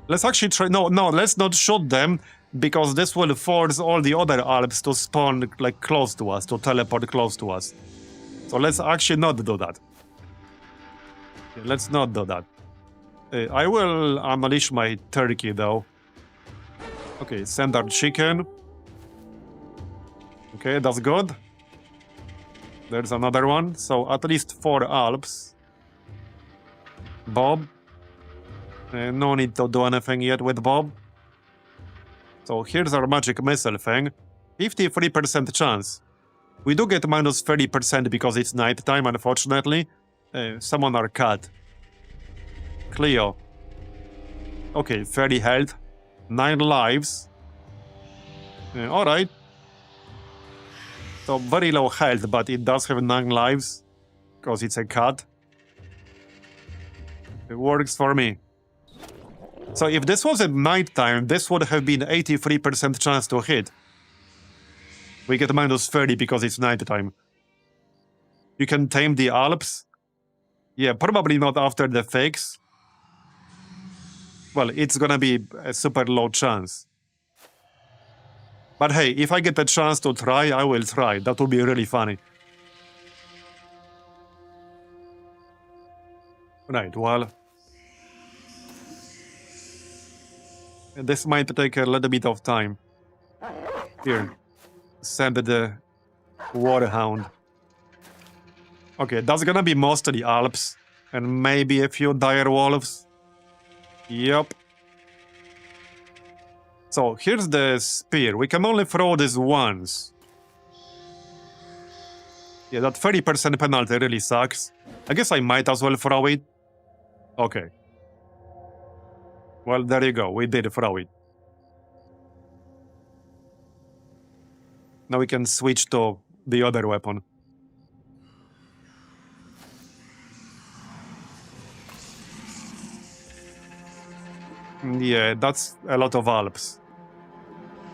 Let's actually try... No, let's not shoot them, because this will force all the other Alps to spawn, like, close to us, to teleport close to us. So let's actually not do that. Yeah, let's not do that. I will unleash my turkey, though. Okay, send our chicken. Okay, that's good. There's another one. So at least 4 Alps. Bob. No need to do anything yet with Bob. So here's our magic missile thing. 53% chance. We do get minus 30% because it's nighttime, unfortunately. Summon our cat. Cleo. Okay, 30 health. 9 lives. Alright. So very low health, but it does have 9 lives. Because it's a cat. It works for me. So if this was at nighttime, this would have been 83% chance to hit. We get minus 30 because it's nighttime. You can tame the Alps. Yeah, probably not after the fix. Well, it's gonna be a super low chance. But hey, if I get a chance to try, I will try. That would be really funny. Right, well... this might take a little bit of time. Here. Send the Warhound. Okay, that's gonna be mostly Alps. And maybe a few dire wolves. Yup. So, here's the spear. We can only throw this once. Yeah, that 30% penalty really sucks. I guess I might as well throw it. Okay. Well, there you go. We did throw it. Now we can switch to the other weapon. Yeah, that's a lot of Alps.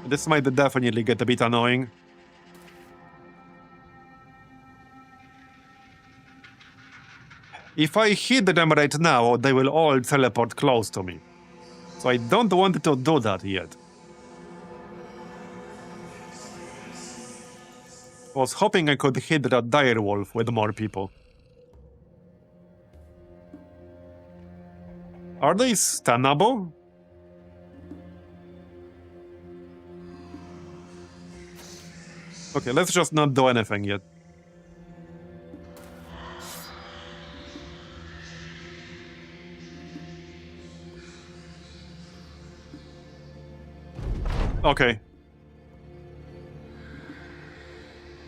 This might definitely get a bit annoying. If I hit them right now, they will all teleport close to me. So I don't want to do that yet. I was hoping I could hit that dire wolf with more people. Are they stunnable? Okay, let's just not do anything yet. Okay.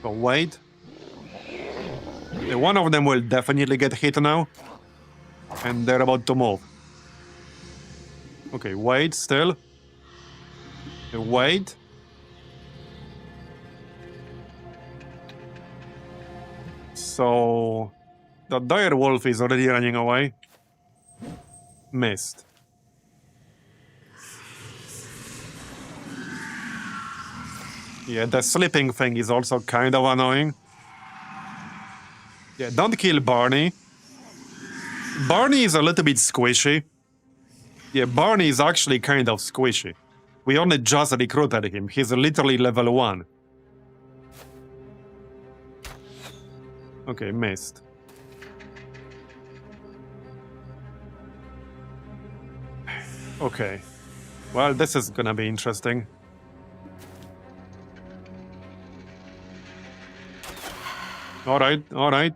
So wait. One of them will definitely get hit now. And they're about to move. Okay, wait, still. Wait. So... the dire wolf is already running away. Missed. Yeah, the slipping thing is also kind of annoying. Yeah, don't kill Barney. Barney is a little bit squishy. Yeah, Barney is actually kind of squishy. We only just recruited him. He's literally level 1. Okay, missed. Okay. Well, this is gonna be interesting. Alright, alright.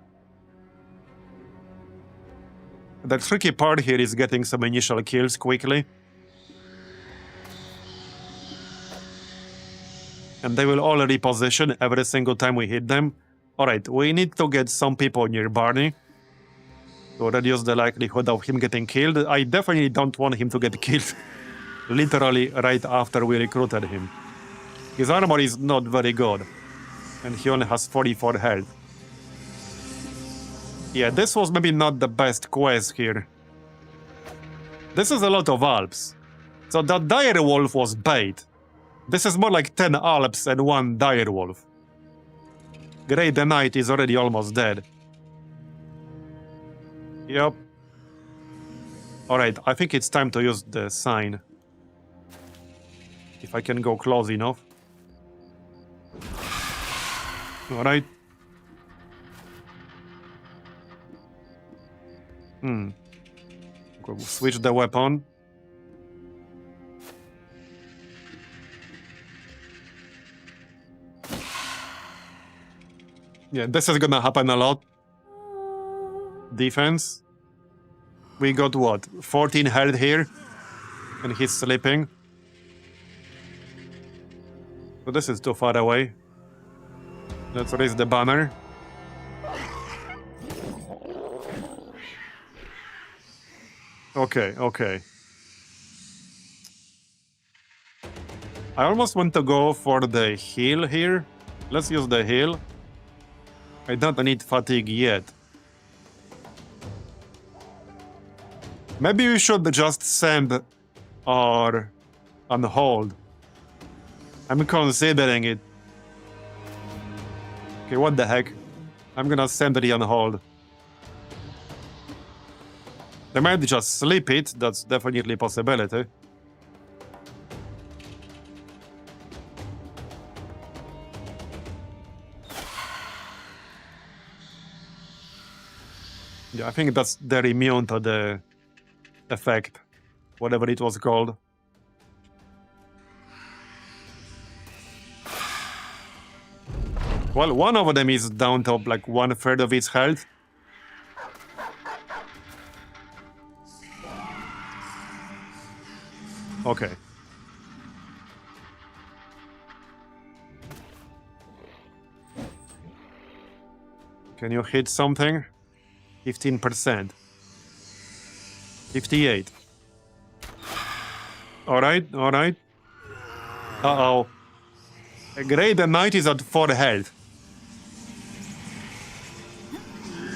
The tricky part here is getting some initial kills quickly. And they will all reposition every single time we hit them. Alright, we need to get some people near Barney to reduce the likelihood of him getting killed. I definitely don't want him to get killed literally right after we recruited him. His armor is not very good. And he only has 44 health. Yeah, this was maybe not the best quest here. This is a lot of Alps. So that dire wolf was bait. This is more like 10 Alps and 1 dire wolf. Grey the Knight is already almost dead. Yep. Alright, I think it's time to use the sign. If I can go close enough. Alright. Go switch the weapon. Yeah, this is gonna happen a lot. Defense. We got what? 14 health here. And he's sleeping. So this is too far away. Let's raise the banner. Okay, okay. I almost want to go for the heal here. Let's use the heal. I don't need fatigue yet. Maybe we should just send our on hold. I'm considering it. Okay, what the heck? I'm gonna send it on hold. They might just sleep it, that's definitely a possibility. Yeah, I think that's they're immune to the effect, whatever it was called. Well, one of them is down to like 1/3 of its health. Okay. Can you hit something? 15%. 58. Alright, alright. Uh-oh. Grey the Knight is at 4 health.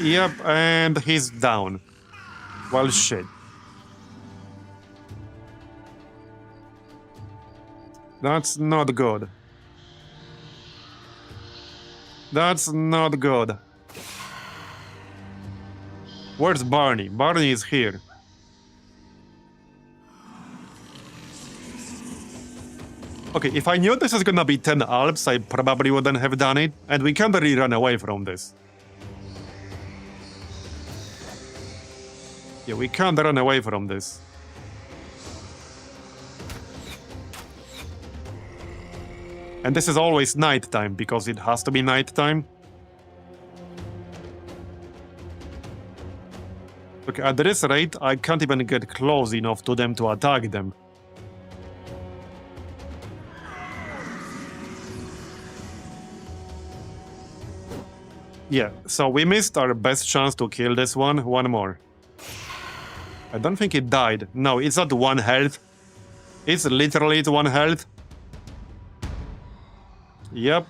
Yep, and he's down. Well, shit. That's not good. That's not good. Where's Barney? Barney is here. Okay, if I knew this is gonna be 10 Alps, I probably wouldn't have done it, and we can't really run away from this. Yeah, we can't run away from this. And this is always nighttime, because it has to be nighttime. Okay, at this rate, I can't even get close enough to them to attack them. Yeah, so we missed our best chance to kill this one. One more. I don't think it died. No, it's at 1 health. It's literally at 1 health. Yep.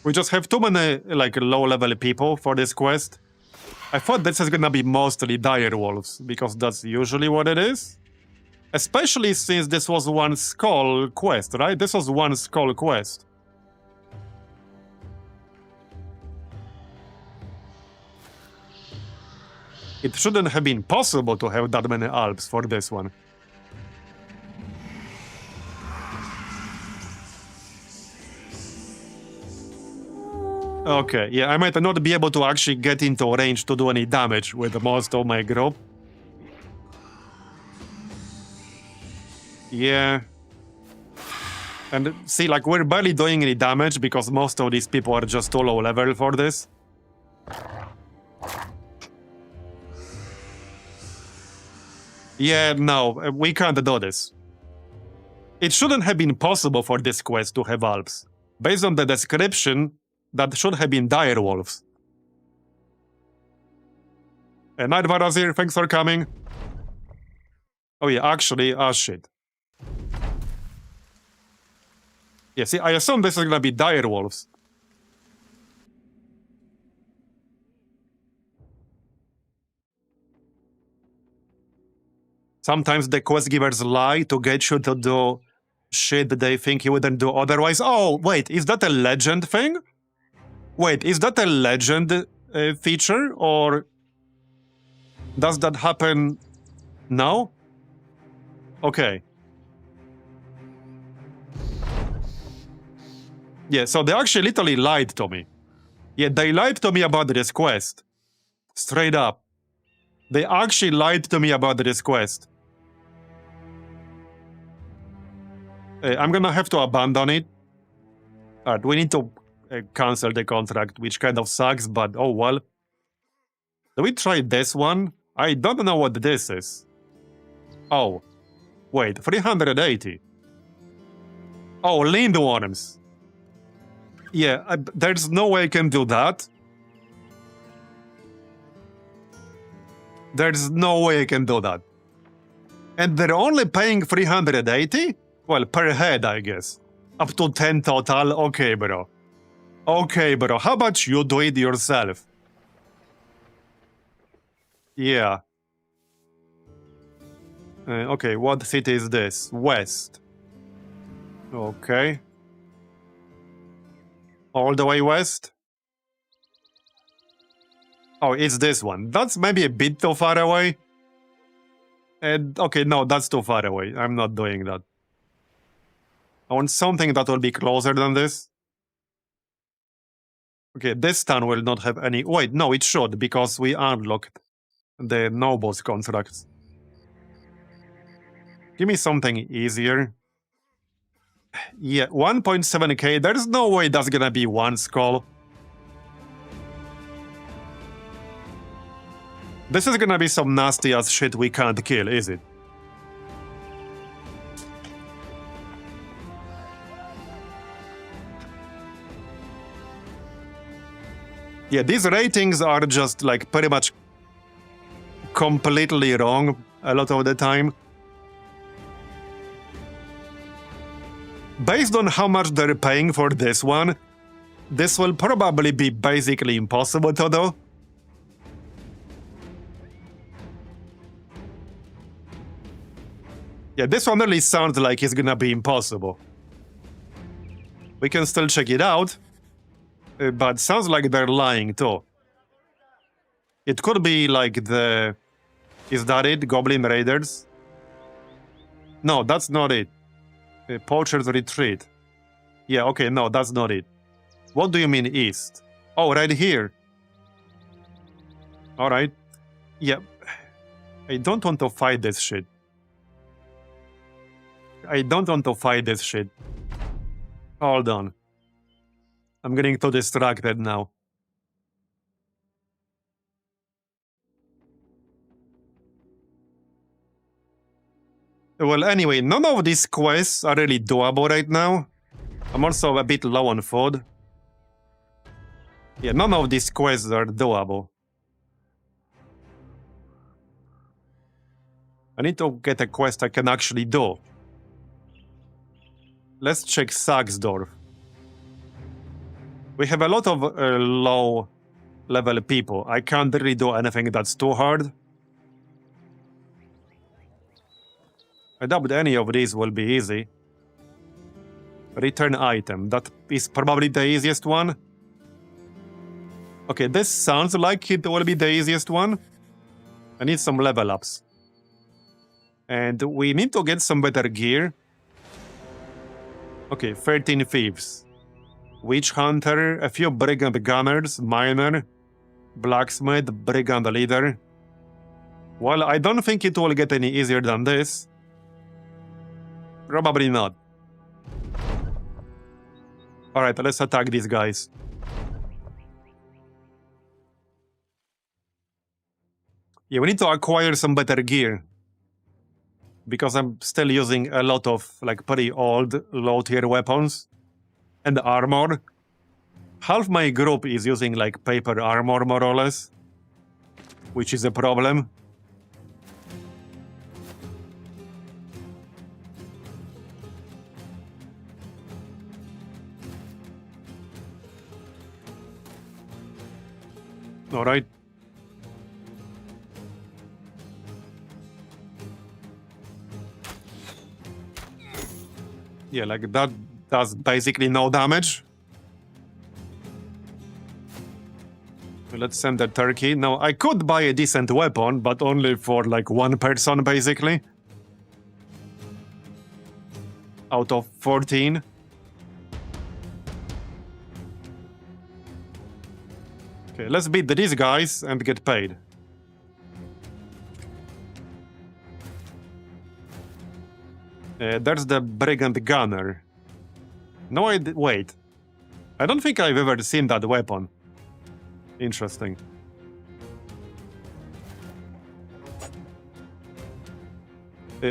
We just have too many, like, low-level people for this quest. I thought this is gonna be mostly dire wolves, because that's usually what it is. Especially since this was one skull quest, right? This was one skull quest. It shouldn't have been possible to have that many Alps for this one. Okay, yeah, I might not be able to actually get into range to do any damage with most of my group. Yeah. And see, like, we're barely doing any damage because most of these people are just too low level for this. Yeah, no, we can't do this. It shouldn't have been possible for this quest to have Alps. Based on the description, that should have been dire wolves. Night Vatt'ghern, thanks for coming. Oh yeah, actually, shit. Yeah, see, I assume this is gonna be dire wolves. Sometimes the quest givers lie to get you to do shit they think you wouldn't do otherwise. Oh, wait, is that a legend thing? Wait, is that a legend feature, or does that happen now? Okay. Yeah, so they actually literally lied to me. Yeah, they lied to me about this quest. Straight up. They actually lied to me about this quest. I'm gonna have to abandon it. Alright, we need to cancel the contract, which kind of sucks, but oh well. Do we try this one? I don't know what this is. Oh, wait, 380. Oh, lindworms. Yeah, there's no way I can do that. There's no way I can do that. And they're only paying 380? Well, per head, I guess. Up to 10 total? Okay, bro. Okay, bro. How about you do it yourself? Yeah. Okay, what city is this? West. Okay. All the way west? Oh, it's this one. That's maybe a bit too far away. And okay, no, that's too far away. I'm not doing that. I want something that will be closer than this. Okay, this town will not have any... Wait, no, it should, because we unlocked the no-boss contracts. Give me something easier. Yeah, 1.7k. There's no way that's gonna be one skull. This is gonna be some nasty ass shit we can't kill, is it? Yeah, these ratings are just like pretty much completely wrong a lot of the time. Based on how much they're paying for this one, this will probably be basically impossible to do. Yeah, this one really sounds like it's gonna be impossible. We can still check it out, but sounds like they're lying too. It could be like the... Is that it? Goblin Raiders? No, that's not it. Poacher's Retreat. Yeah, okay, no, that's not it. What do you mean east? Oh, right here. Alright. Yeah. I don't want to fight this shit. I don't want to fight this shit. Hold on. I'm getting too distracted now. Well, anyway, none of these quests are really doable right now. I'm also a bit low on food. Yeah, none of these quests are doable. I need to get a quest I can actually do. Let's check Saxdorf. We have a lot of low-level people. I can't really do anything that's too hard. I doubt any of these will be easy. Return item. That is probably the easiest one. Okay, this sounds like it will be the easiest one. I need some level ups. And we need to get some better gear. Okay, 13 thieves. Witch hunter, a few brigand gunners, miner, blacksmith, brigand leader. Well, I don't think it will get any easier than this. Probably not. Alright, let's attack these guys. Yeah, we need to acquire some better gear. Because I'm still using a lot of, like, pretty old, low-tier weapons. And armor. Half my group is using, like, paper armor, more or less. Which is a problem. Alright. Yeah, like that does basically no damage. Let's send the turkey. Now, I could buy a decent weapon, but only for like one person, basically. Out of 14. Okay, let's beat these guys and get paid. There's the Brigand Gunner. No, wait. I don't think I've ever seen that weapon. Interesting.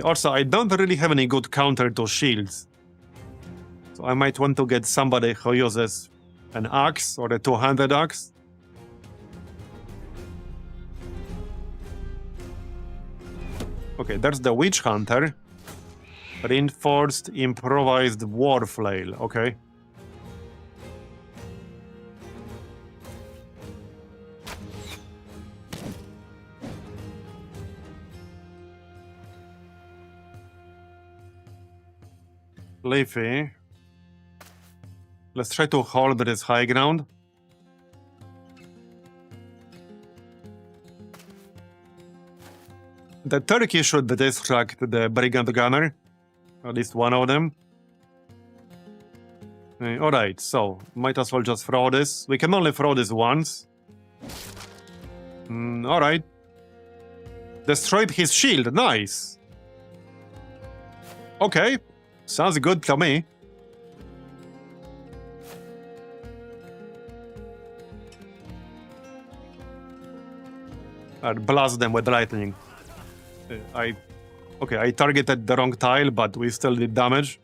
Also, I don't really have any good counter to shields. So I might want to get somebody who uses an axe or a two-handed axe. Okay, there's the Witch Hunter. Reinforced improvised war flail. Okay. Leafy. Let's try to hold this high ground. The turkey should distract the Brigand Gunner. At least one of them. Alright, so might as well just throw this. We can only throw this once. Alright. Destroyed his shield, nice. Okay, sounds good to me. I'll blast them with lightning. Okay, I targeted the wrong tile, but we still did damage.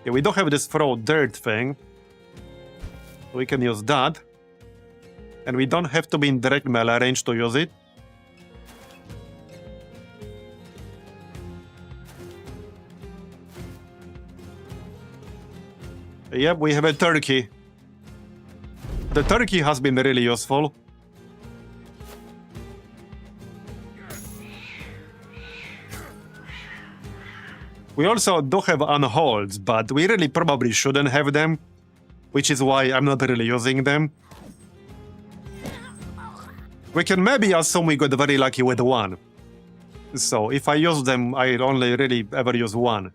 Yeah, we don't have this throw dirt thing. We can use that. And we don't have to be in direct melee range to use it. Yep, we have a turkey. The turkey has been really useful. We also do have unholds, but we really probably shouldn't have them, which is why I'm not really using them. We can maybe assume we got very lucky with one. So if I use them, I only really ever use one.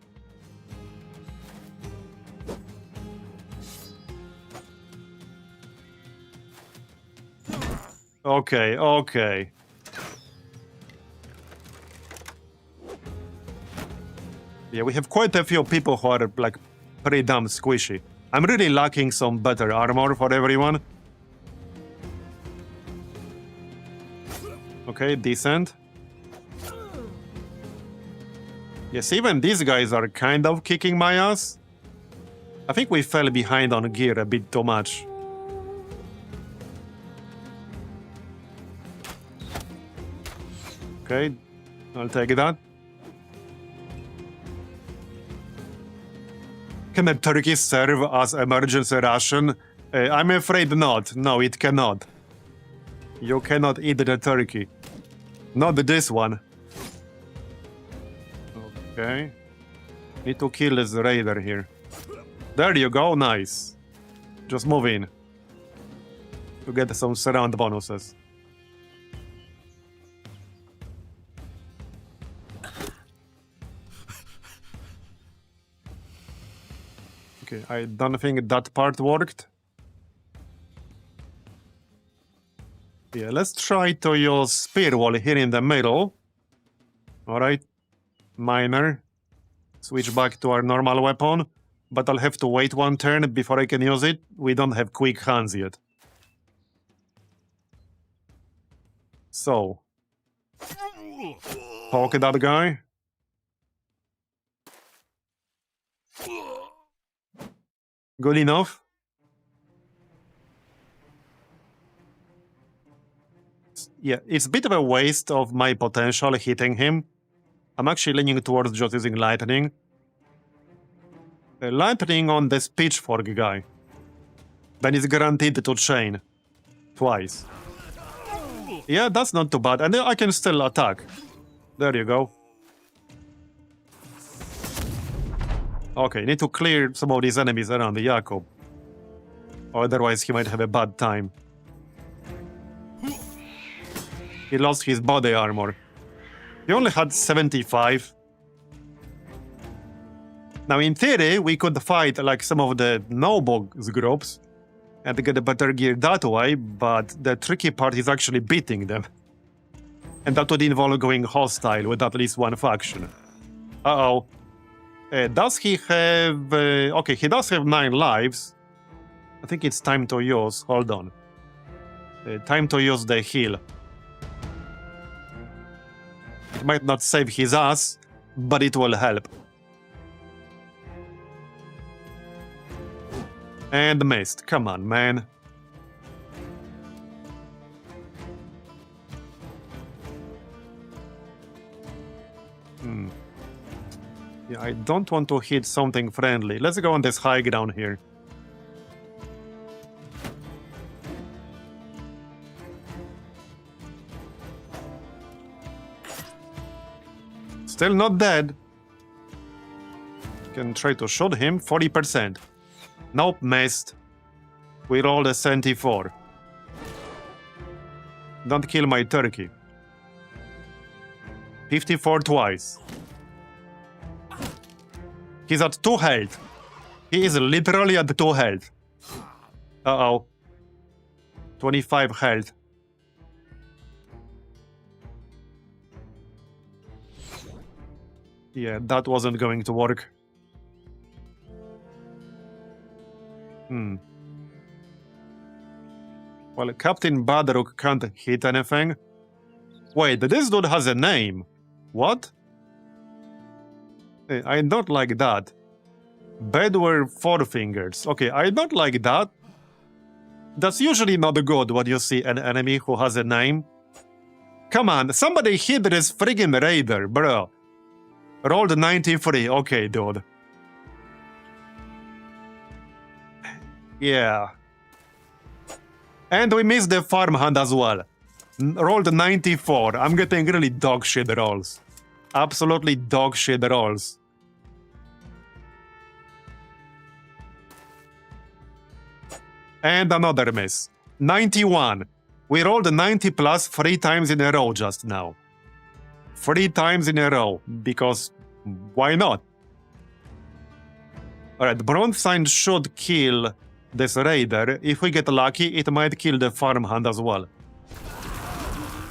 Okay, okay. Yeah, we have quite a few people who are like pretty damn squishy. I'm really lacking some better armor for everyone. Okay, decent. Yes, even these guys are kind of kicking my ass. I think we fell behind on gear a bit too much. Okay, I'll take that. Can a turkey serve as emergency ration? I'm afraid not. No, it cannot. You cannot eat the turkey. Not this one. Okay. Need to kill this raider here. There you go, nice. Just move in. To get some surround bonuses. Okay, I don't think that part worked. Yeah, let's try to use spear wall here in the middle. Alright. Minor. Switch back to our normal weapon. But I'll have to wait one turn before I can use it. We don't have quick hands yet. So. Poke that guy. Good enough. Yeah, it's a bit of a waste of my potential hitting him. I'm actually leaning towards just using lightning. Lightning on this pitchfork guy. Then it's guaranteed to chain. Twice. Yeah, that's not too bad. And I can still attack. There you go. Okay, need to clear some of these enemies around the Jakob. Otherwise he might have a bad time. He lost his body armor. He only had 75. Now in theory, we could fight like some of the nobles groups and get a better gear that way, but the tricky part is actually beating them. And that would involve going hostile with at least one faction. Uh-oh. Does he have... okay, he does have 9 lives. I think it's time to use... Hold on. Time to use the heal. It might not save his ass, but it will help. And missed. Come on, man. Yeah, I don't want to hit something friendly. Let's go on this high ground here. Still not dead. Can try to shoot him. 40%. Nope, missed. We rolled a 74. Don't kill my turkey. 54 twice. He's at 2 health. He is literally at 2 health. Uh-oh. 25 health. Yeah, that wasn't going to work. Well, Captain Vatt'ghern can't hit anything. Wait, this dude has a name. What? I don't like that. Bedware Four Fingers. Okay, I don't like that. That's usually not good when you see an enemy who has a name. Come on, somebody hit this friggin' raider, bro. Rolled 93. Okay, dude. Yeah. And we missed the farmhand as well. Rolled 94. I'm getting really dog shit rolls. Absolutely dog shit rolls. And another miss. 91. We rolled 90 plus 3 times in a row just now. 3 times in a row, because why not? Alright, Bronze Sign should kill this raider. If we get lucky, it might kill the farmhand as well.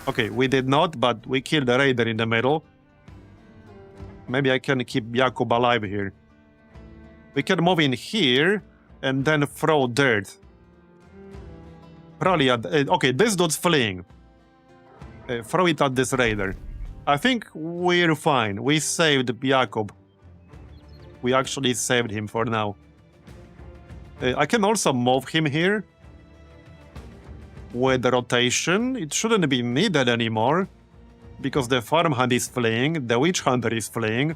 Okay, we did not, but we killed the raider in the middle. Maybe I can keep Jakob alive here. We can move in here and then throw dirt. Probably at... okay, this dude's fleeing. Throw it at this raider. I think we're fine. We saved Jakob. We actually saved him for now. I can also move him here. With the rotation, it shouldn't be needed anymore. Because the farmhand is fleeing, the witch hunter is fleeing.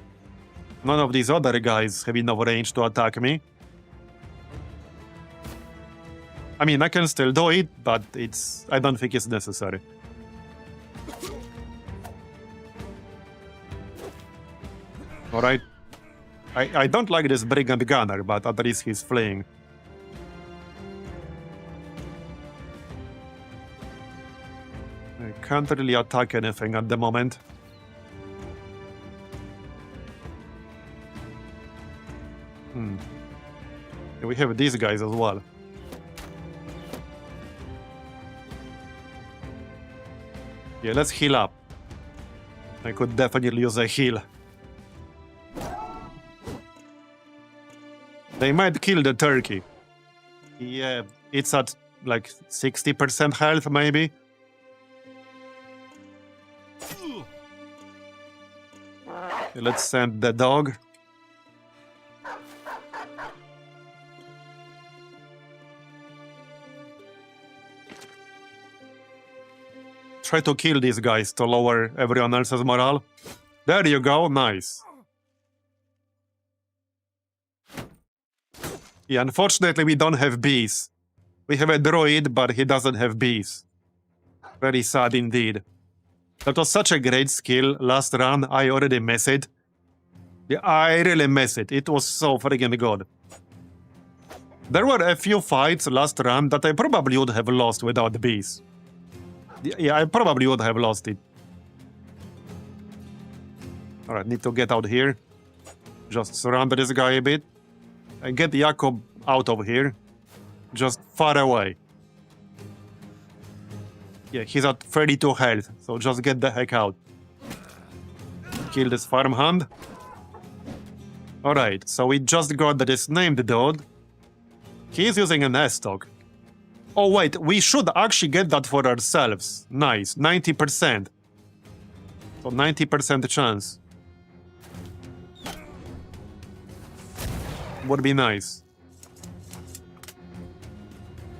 None of these other guys have enough range to attack me. I mean, I can still do it, but I don't think it's necessary. Alright. I don't like this brigand gunner, but at least he's fleeing. I can't really attack anything at the moment. We have these guys as well. Yeah, let's heal up. I could definitely use a heal. They might kill the turkey. Yeah, it's at like 60% health, maybe. Let's send the dog. Try to kill these guys to lower everyone else's morale. There you go, nice. Yeah, unfortunately we don't have bees. We have a druid, but he doesn't have bees. Very sad indeed. That was such a great skill last run, I already miss it. Yeah, I really miss it. It was so freaking good. There were a few fights last run that I probably would have lost without the bees. Yeah, I probably would have lost it. Alright, need to get out here. Just surround this guy a bit. And get Jakob out of here. Just far away. Yeah, he's at 32 health, so just get the heck out. Kill this farmhand. Alright, so we just got this named dude. He's using an S-stock. Oh wait, we should actually get that for ourselves. Nice, 90%. So 90% chance. Would be nice.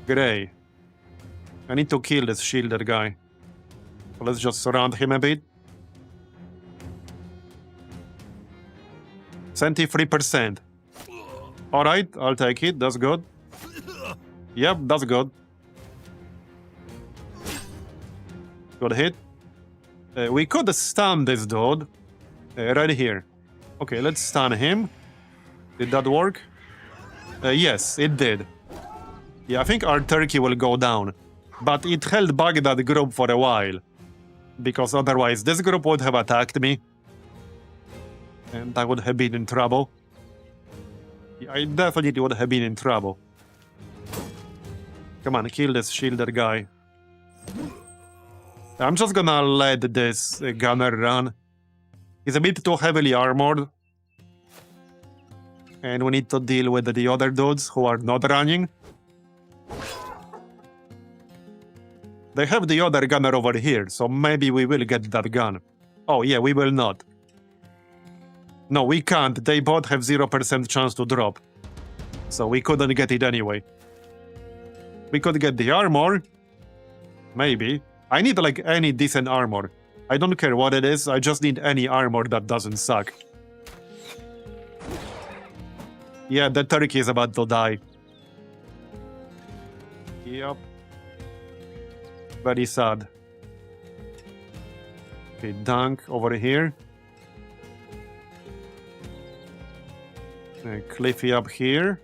Grey. I need to kill this shielder guy. So let's just surround him a bit. 73%. Alright, I'll take it. That's good. Yep, that's good. Good hit. We could stun this dude. Right here. Okay, let's stun him. Did that work? Yes, it did. Yeah, I think our turkey will go down. But it held back that group for a while. Because otherwise this group would have attacked me. And I would have been in trouble. Yeah, I definitely would have been in trouble. Come on, kill this shielder guy. I'm just gonna let this gunner run. He's a bit too heavily armored. And we need to deal with the other dudes who are not running. They have the other gunner over here, so maybe we will get that gun. Oh yeah, we will not. No, we can't. They both have 0% chance to drop. So we couldn't get it anyway. We could get the armor. Maybe. I need like any decent armor. I don't care what it is, I just need any armor that doesn't suck. Yeah, the turkey is about to die. Yep. Very sad. Okay, dunk over here. Cliffy up here.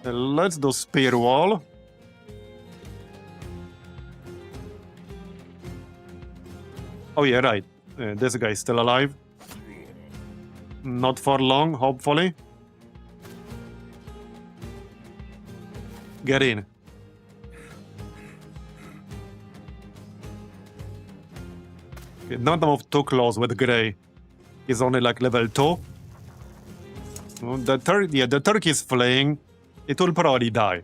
Let's do spear wall. Oh yeah, right. This guy is still alive. Not for long, hopefully. Get in. Okay, don't move too close with Grey. He's only like level 2. The turkey is fleeing. It will probably die.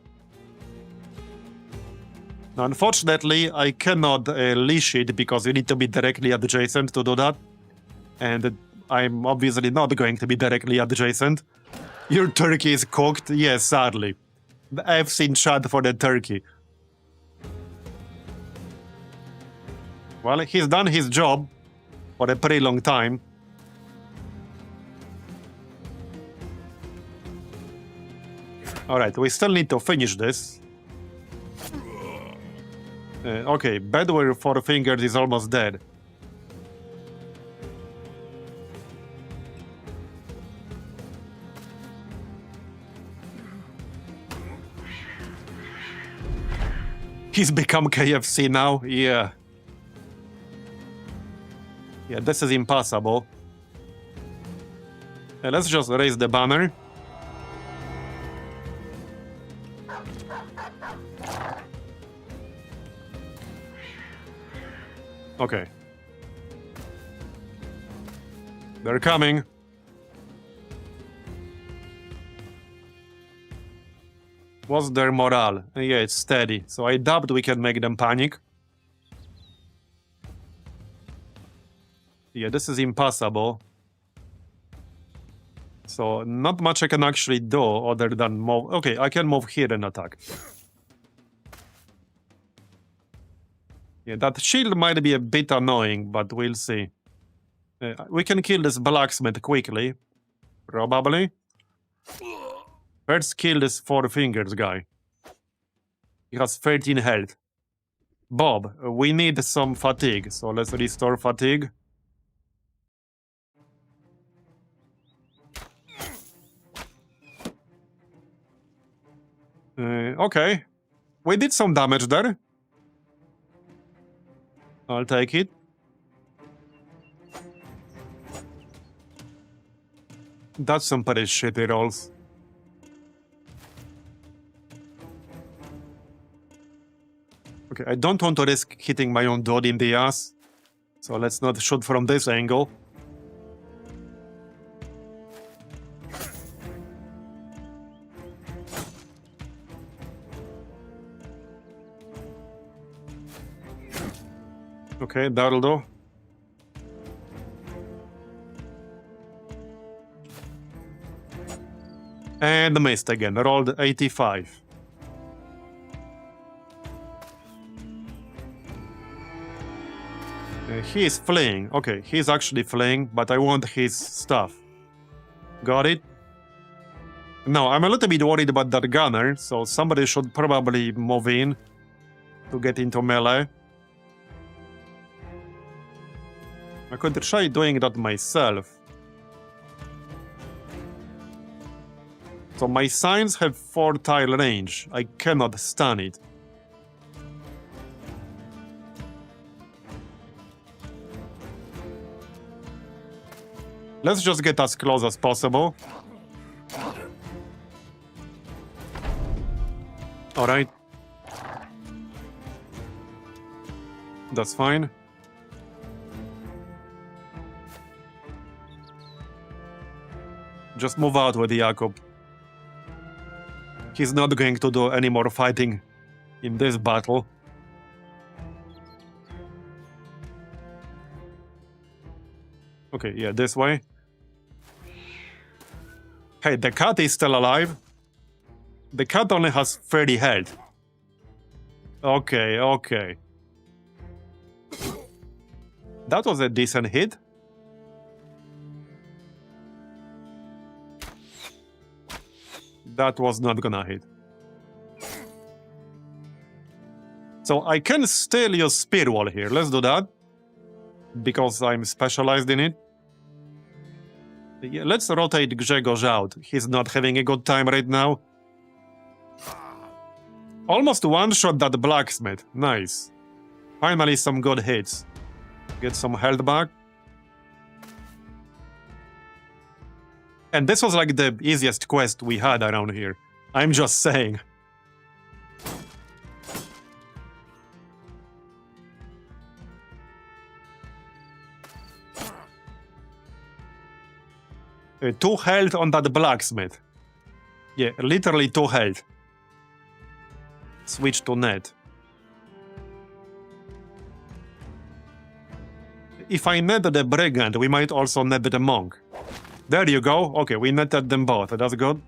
Now, unfortunately, I cannot leash it because you need to be directly adjacent to do that. And I'm obviously not going to be directly adjacent. Your turkey is cooked? Yes, sadly. I've seen chat for the turkey. Well, he's done his job for a pretty long time. Alright, we still need to finish this. Okay, Bedware 4 Fingers is almost dead. He's become KFC now? Yeah. Yeah, this is impossible. Let's just raise the banner. Okay. They're coming. What's their morale? Yeah, it's steady. So I doubt we can make them panic. Yeah, this is impossible. So not much I can actually do other than move. Okay, I can move here and attack. Yeah, that shield might be a bit annoying, but we'll see. We can kill this blacksmith quickly. Probably. First kill this 4 Fingers guy. He has 13 health. Bob, we need some fatigue, so let's restore fatigue. Okay. We did some damage there. I'll take it. That's some pretty shitty rolls. Okay, I don't want to risk hitting my own dude in the ass. So let's not shoot from this angle. Okay, that'll do. And missed again, rolled 85. He is fleeing. Okay, he's actually fleeing, but I want his stuff. Got it? Now, I'm a little bit worried about that gunner, so somebody should probably move in to get into melee. I could try doing that myself. So my signs have 4-tile range. I cannot stun it. Let's just get as close as possible. Alright. That's fine. Just move out with Jakub. He's not going to do any more fighting in this battle. Okay, yeah, this way. Hey, the cat is still alive. The cat only has 30 health. Okay, okay. That was a decent hit. That was not gonna hit. So I can still use Spear Wall here. Let's do that. Because I'm specialized in it. Yeah, let's rotate Grzegorz out. He's not having a good time right now. Almost one-shot that blacksmith. Nice. Finally some good hits. Get some health back. And this was like the easiest quest we had around here. I'm just saying. Two health on that blacksmith. Yeah, literally 2 health. Switch to net. If I net the brigand, we might also net the monk. There you go. Okay, we netted them both. That's good.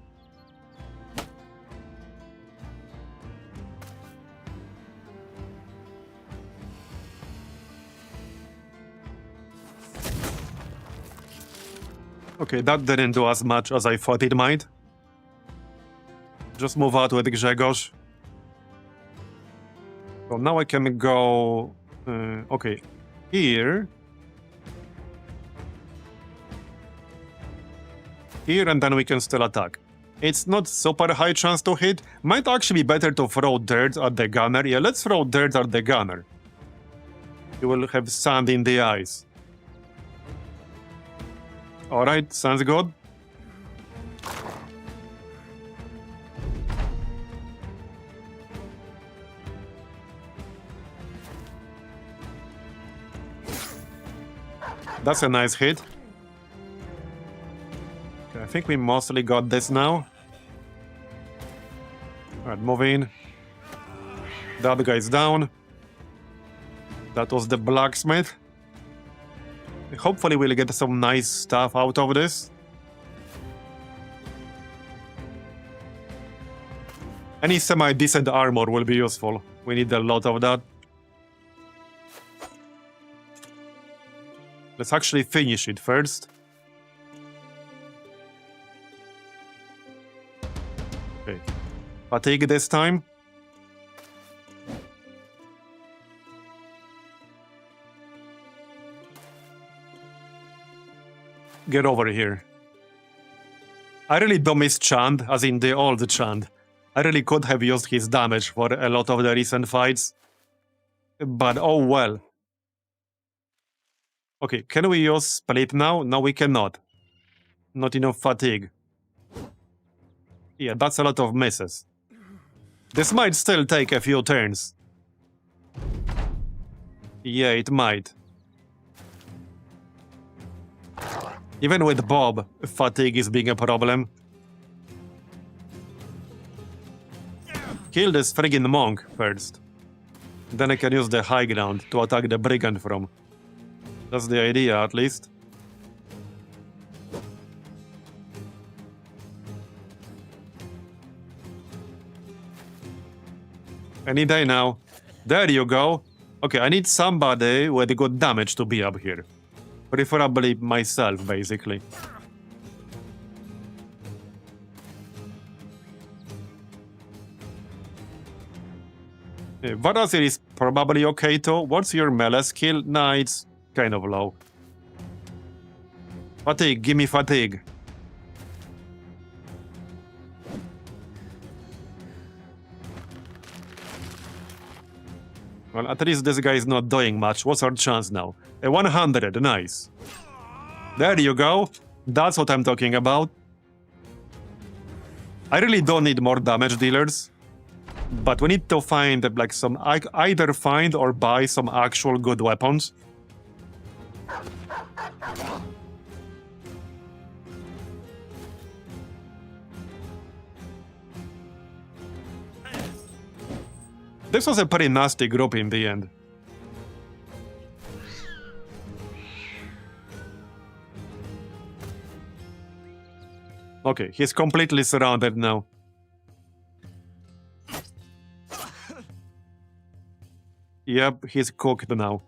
Okay, that didn't do as much as I thought it might. Just move out with Grzegorz. So now I can go... okay, here. Here, and then we can still attack. It's not super high chance to hit. Might actually be better to throw dirt at the gunner. Yeah, let's throw dirt at the gunner. You will have sand in the eyes. Alright, sounds good. That's a nice hit. Okay, I think we mostly got this now. Alright, move in. The other guy's down. That was the blacksmith. Hopefully we'll get some nice stuff out of this. Any semi-decent armor will be useful. We need a lot of that. Let's actually finish it first. Okay. Fatigue this time. Get over here. I really don't miss Chand, as in the old Chand. I really could have used his damage for a lot of the recent fights. But oh well. Okay, can we use split now? No, we cannot. Not enough fatigue. Yeah, that's a lot of misses. This might still take a few turns. Yeah, it might. Even with Bob, fatigue is being a problem. Kill this friggin' monk first. Then I can use the high ground to attack the brigand from. That's the idea, at least. Any day now. There you go. Okay, I need somebody with good damage to be up here. Preferably myself, basically. Vatt'ghern is probably okay too. What's your melee skill? Nah, it's kind of low. Fatigue, give me fatigue. Well, at least this guy is not doing much. What's our chance now? A 100, nice. There you go. That's what I'm talking about. I really don't need more damage dealers. But we need to find, like, some... either find or buy some actual good weapons. This was a pretty nasty group in the end. Okay, he's completely surrounded now. Yep, he's cooked now.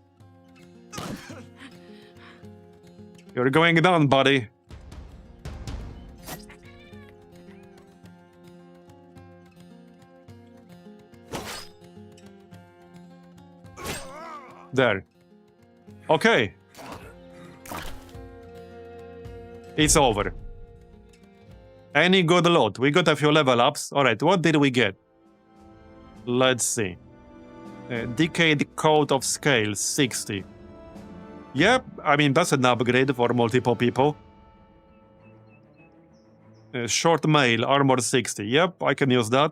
You're going down, buddy. There. Okay. It's over. Any good loot? We got a few level ups. Alright, what did we get? Let's see. Decayed Coat of Scales, 60. Yep, I mean, that's an upgrade for multiple people. Short Mail, Armor 60. Yep, I can use that.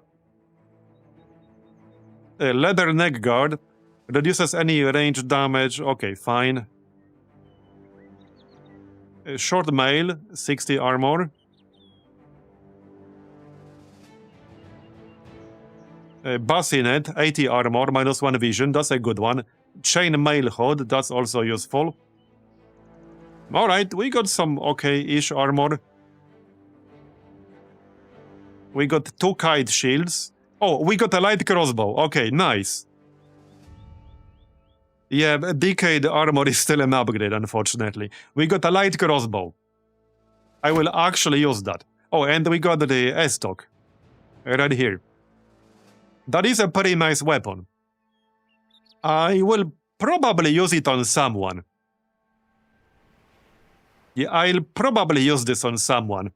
Leather Neck Guard. Reduces any range damage. Okay, fine. Short Mail, 60 armor. Bassinet, 80 armor, -1 vision. That's a good one. Chain Mail Hood, that's also useful. Alright, we got some okay-ish armor. We got 2 kite shields. Oh, we got a light crossbow. Okay, nice. Yeah, decayed armor is still an upgrade, unfortunately. We got a light crossbow. I will actually use that. Oh, and we got the S-stock. Right here. That is a pretty nice weapon. I will probably use it on someone. Yeah, I'll probably use this on someone.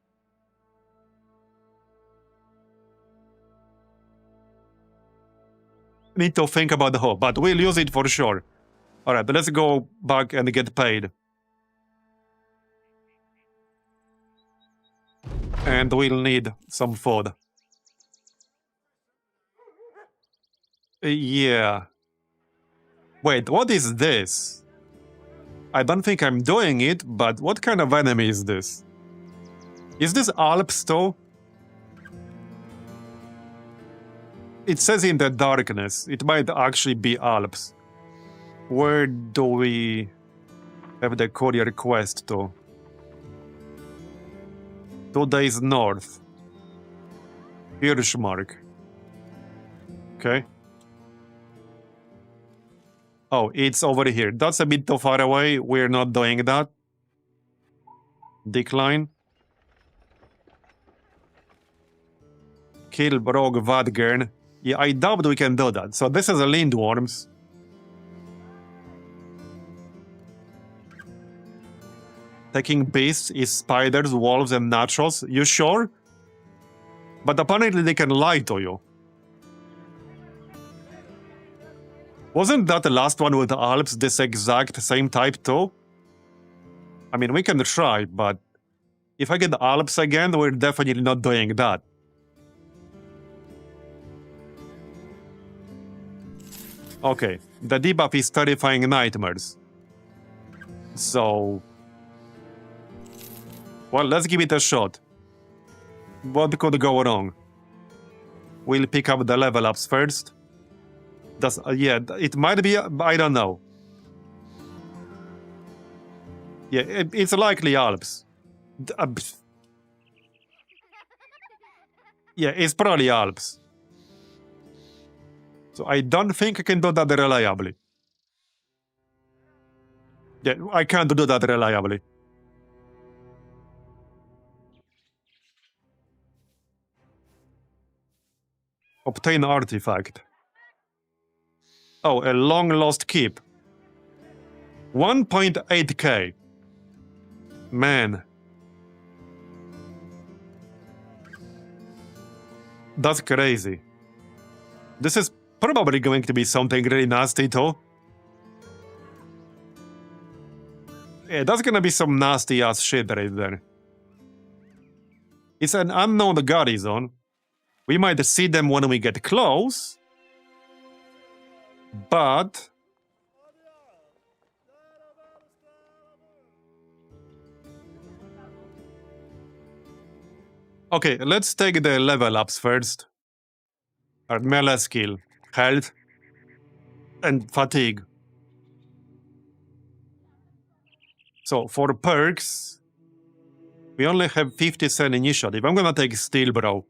Need to think about who, but we'll use it for sure. Alright, let's go back and get paid. And we'll need some food. Yeah. Wait, what is this? I don't think I'm doing it, but what kind of enemy is this? Is this Alps too? It says in the darkness. It might actually be Alps. Where do we have the courier quest to? 2 days north. Hirschmark. Okay. Oh, it's over here. That's a bit too far away. We're not doing that. Decline. Kill Rogue Vatt'ghern. Yeah, I doubt we can do that. So this is a Lindworms. Taking beasts is spiders, wolves, and naturals. You sure? But apparently they can lie to you. Wasn't that the last one with the Alps this exact same type too? I mean, we can try, but if I get the Alps again, we're definitely not doing that. Okay, the debuff is terrifying nightmares. So... well, let's give it a shot. What could go wrong? We'll pick up the level ups first. Yeah, it might be, I don't know. Yeah, it's likely Alps. Yeah, it's probably Alps. So I don't think I can do that reliably. Yeah, I can't do that reliably. Obtain artifact. Oh, a long lost keep. 1.8k. Man. That's crazy. This is probably going to be something really nasty too. Yeah, that's gonna be some nasty ass shit right there. It's an unknown garrison. We might see them when we get close. But... okay, let's take the level ups first. Our melee skill, health, and fatigue. So for perks, we only have 50% initiative. I'm gonna take Steel Bro.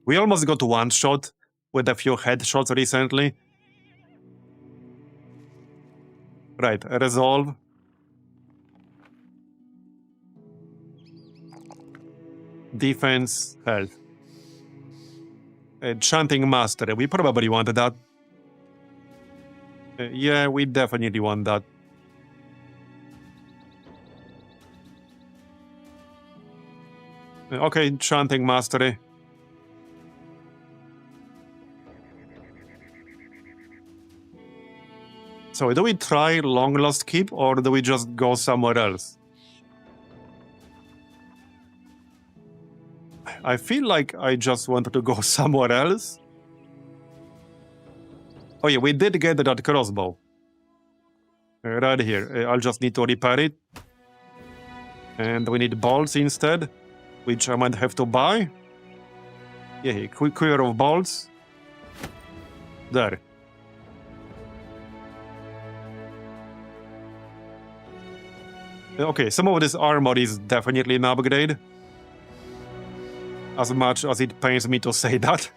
We almost got one shot with a few headshots recently. Right, resolve. Defense, health. Chanting Master, we probably want that. Yeah, we definitely want that. Okay, Chanting Mastery. So do we try Long Lost Keep or do we just go somewhere else? I feel like I just wanted to go somewhere else. Oh yeah, we did get that crossbow. Right here. I'll just need to repair it. And we need bolts instead, which I might have to buy. Yeah, quick clear of bolts. There. Okay, some of this armor is definitely an upgrade. As much as it pains me to say that.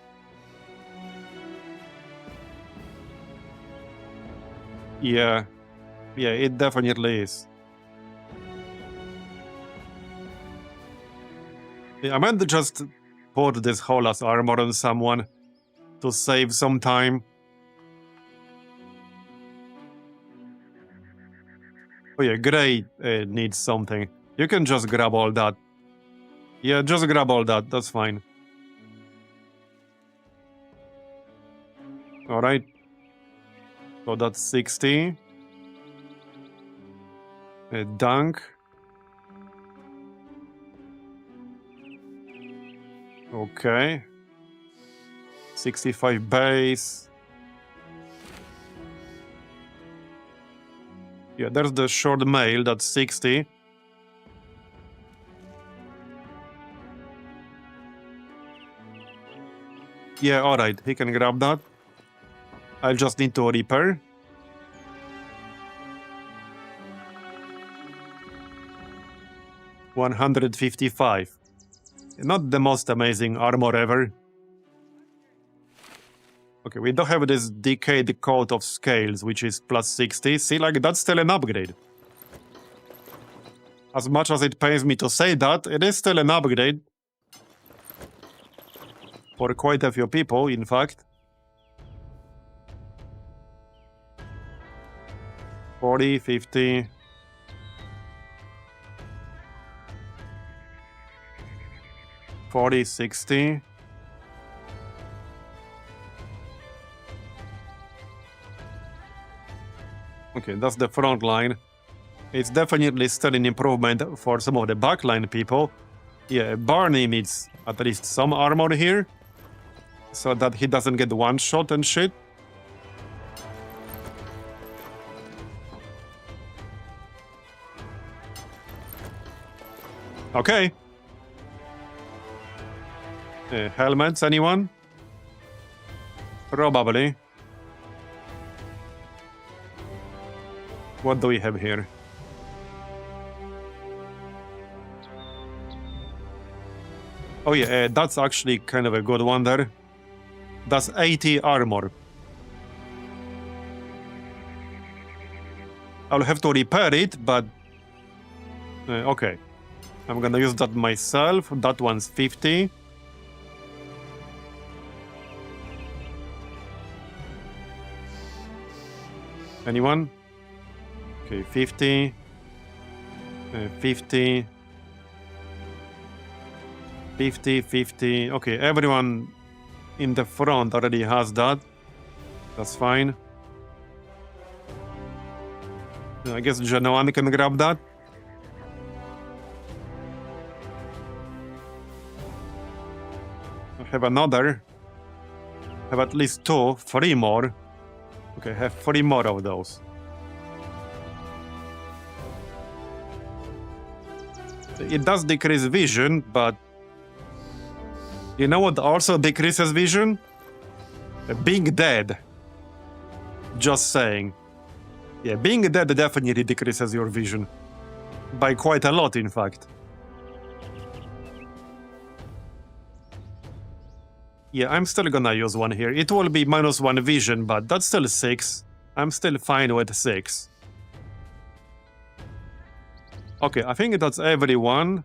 Yeah. Yeah, it definitely is. Yeah, I meant to just put this whole as armor on someone to save some time. Oh yeah, Grey needs something. You can just grab all that. Yeah, just grab all that, that's fine. Alright. So that's 60. Dunk. Okay. 65 base. Yeah, there's the short mail, that's 60. Yeah, alright, he can grab that. I'll just need to repair. $155. Not the most amazing armor ever. Okay, we don't have this decayed coat of scales, which is plus 60. See, like, that's still an upgrade. As much as it pains me to say that, it is still an upgrade. For quite a few people, in fact. 40, 50... 40, 60... Okay, that's the front line. It's definitely still an improvement for some of the backline people. Yeah, Barney needs at least some armor here, so that he doesn't get one shot and shit. Okay. Helmets, anyone? Probably. What do we have here? Oh yeah, that's actually kind of a good one there. That's 80 armor. I'll have to repair it, but... okay. I'm gonna use that myself. That one's 50. Anyone? Okay, 50. 50. 50, 50. Okay, everyone in the front already has that. That's fine. I guess Genoan can grab that. I have another. Have at least 2, 3 more. Okay, have 3 more of those. It does decrease vision, but you know what also decreases vision? Being dead. Just saying. Yeah, being dead definitely decreases your vision. By quite a lot, in fact. Yeah, I'm still gonna use one here. It will be -1 vision, but that's still 6. I'm still fine with 6. Okay, I think that's everyone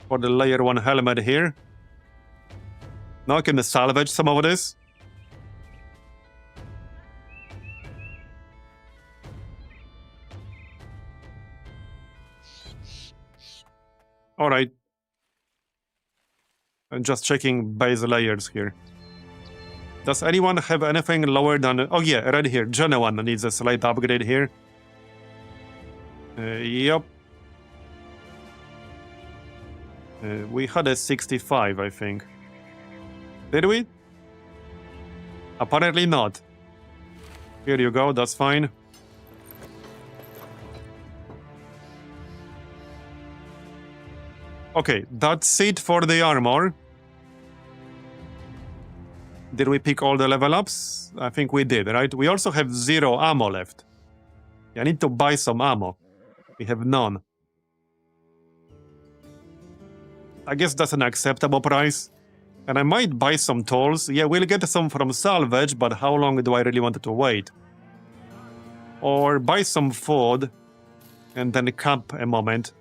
for the layer 1 helmet here. Now I can salvage some of this. Alright. I'm just checking base layers here. Does anyone have anything lower than... Oh yeah, right here. Genoan needs a slight upgrade here. Yep. We had a 65, I think. Did we? Apparently not. Here you go, that's fine. Okay, that's it for the armor. Did we pick all the level ups? I think we did, right? We also have 0 ammo left. I need to buy some ammo. We have none. I guess that's an acceptable price. And I might buy some tools. Yeah, we'll get some from salvage, but how long do I really want to wait? Or buy some food and then camp a moment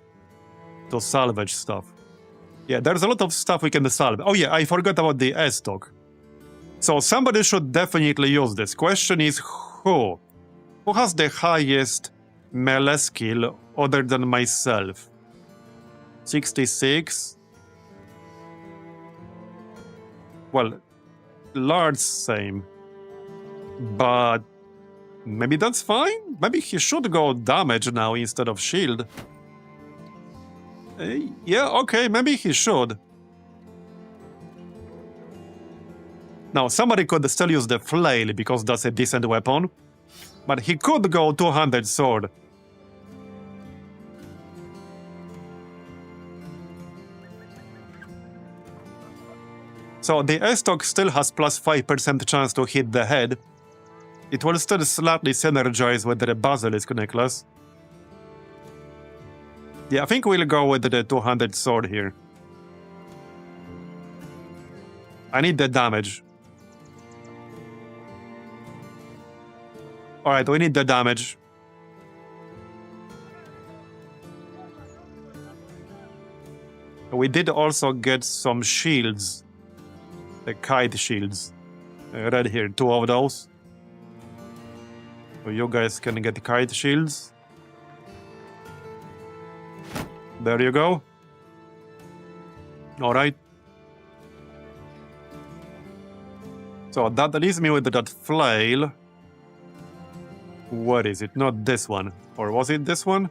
to salvage stuff. Yeah, there's a lot of stuff we can salvage. Oh yeah, I forgot about the S-stock. So somebody should definitely use this. Question is who? Who has the highest melee skill other than myself? 66. Well, Lard's same. But maybe that's fine? Maybe he should go damage now instead of shield. Yeah, okay, maybe he should. Now, somebody could still use the flail because that's a decent weapon. But he could go two-handed sword. So the S-stock still has plus 5% chance to hit the head. It will still slightly synergize with the Basilisk necklace. Yeah, I think we'll go with the two-handed sword here. I need the damage. Alright, we need the damage. We did also get some shields. The kite shields. Right here, 2 of those. So you guys can get kite shields. There you go. Alright. So that leaves me with that flail. What is it? Not this one. Or was it this one?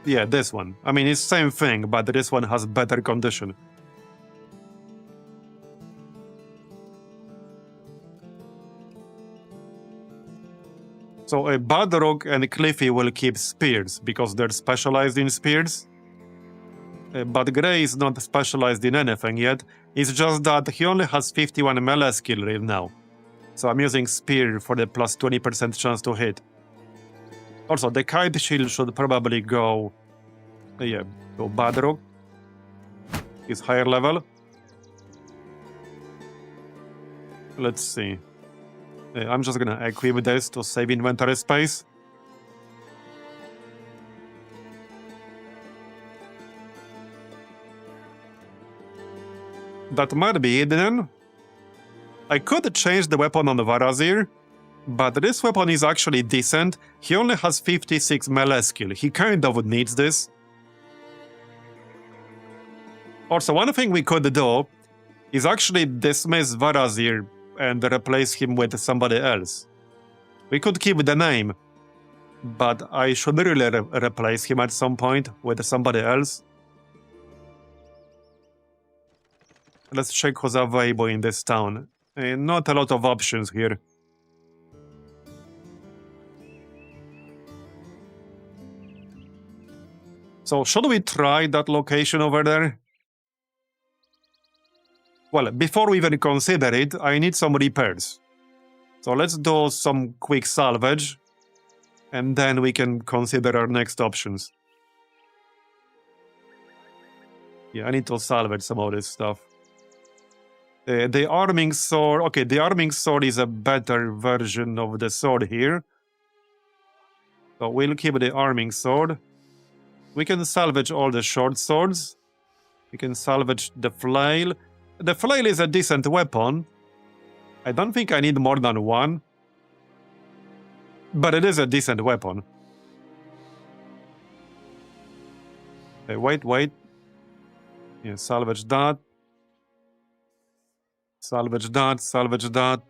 Yeah, this one. I mean, it's same thing, but this one has better condition. So Badrock and Cliffy will keep spears, because they're specialized in spears. But Grey is not specialized in anything yet. It's just that he only has 51 melee skill right now. So I'm using spear for the plus 20% chance to hit. Also, the kite shield should probably go... yeah, go Badrock. He's higher level. Let's see. I'm just gonna equip this to save inventory space. That might be it then. I could change the weapon on the Vatt'ghern, but this weapon is actually decent. He only has 56 melee skill. He kind of needs this. Also, one thing we could do is actually dismiss Vatt'ghern and replace him with somebody else. We could keep the name, but I should really replace him at some point with somebody else. Let's check who's available in this town. Not a lot of options here. So, should we try that location over there? Well, before we even consider it, I need some repairs. So let's do some quick salvage, and then we can consider our next options. Yeah, I need to salvage some of this stuff. The arming sword... okay, the arming sword is a better version of the sword here. So we'll keep the arming sword. We can salvage all the short swords. We can salvage the flail. The flail is a decent weapon. I don't think I need more than one. But it is a decent weapon. Wait. Yeah, salvage that. Salvage that. Salvage.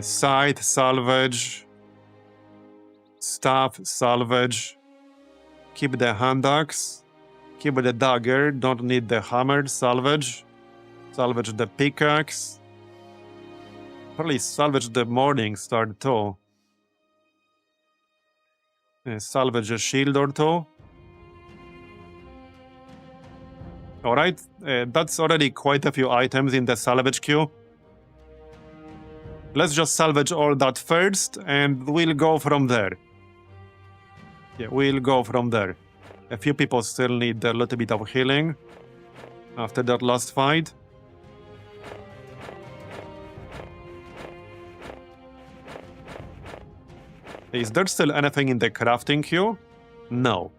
Scythe, salvage. Staff, salvage. Keep the hand axe. Keep the dagger. Don't need the hammer, salvage. Salvage the pickaxe. Probably salvage the morning star too. Salvage a shield or two. Alright, that's already quite a few items in the salvage queue. Let's just salvage all that first, and we'll go from there. Yeah, we'll go from there. A few people still need a little bit of healing after that last fight. Is there still anything in the crafting queue? No.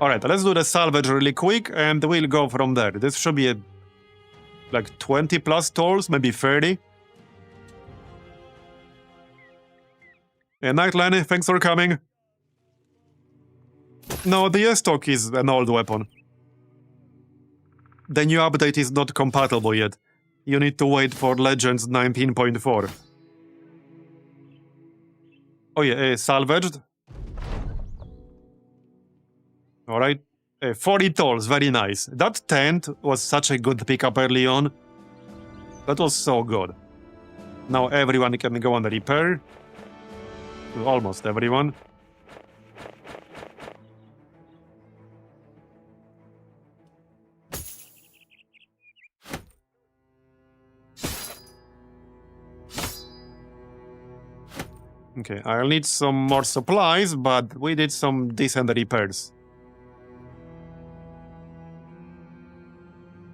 Alright, let's do the salvage really quick, and we'll go from there. This should be like 20 plus tools, maybe 30. Night Lenny, thanks for coming. No, the S-Stock is an old weapon. The new update is not compatible yet. You need to wait for Legends 19.4. Oh yeah, salvaged. Alright. 40 tolls, very nice. That tent was such a good pickup early on. That was so good. Now everyone can go on the repair. Almost everyone. Okay, I'll need some more supplies, but we did some decent repairs.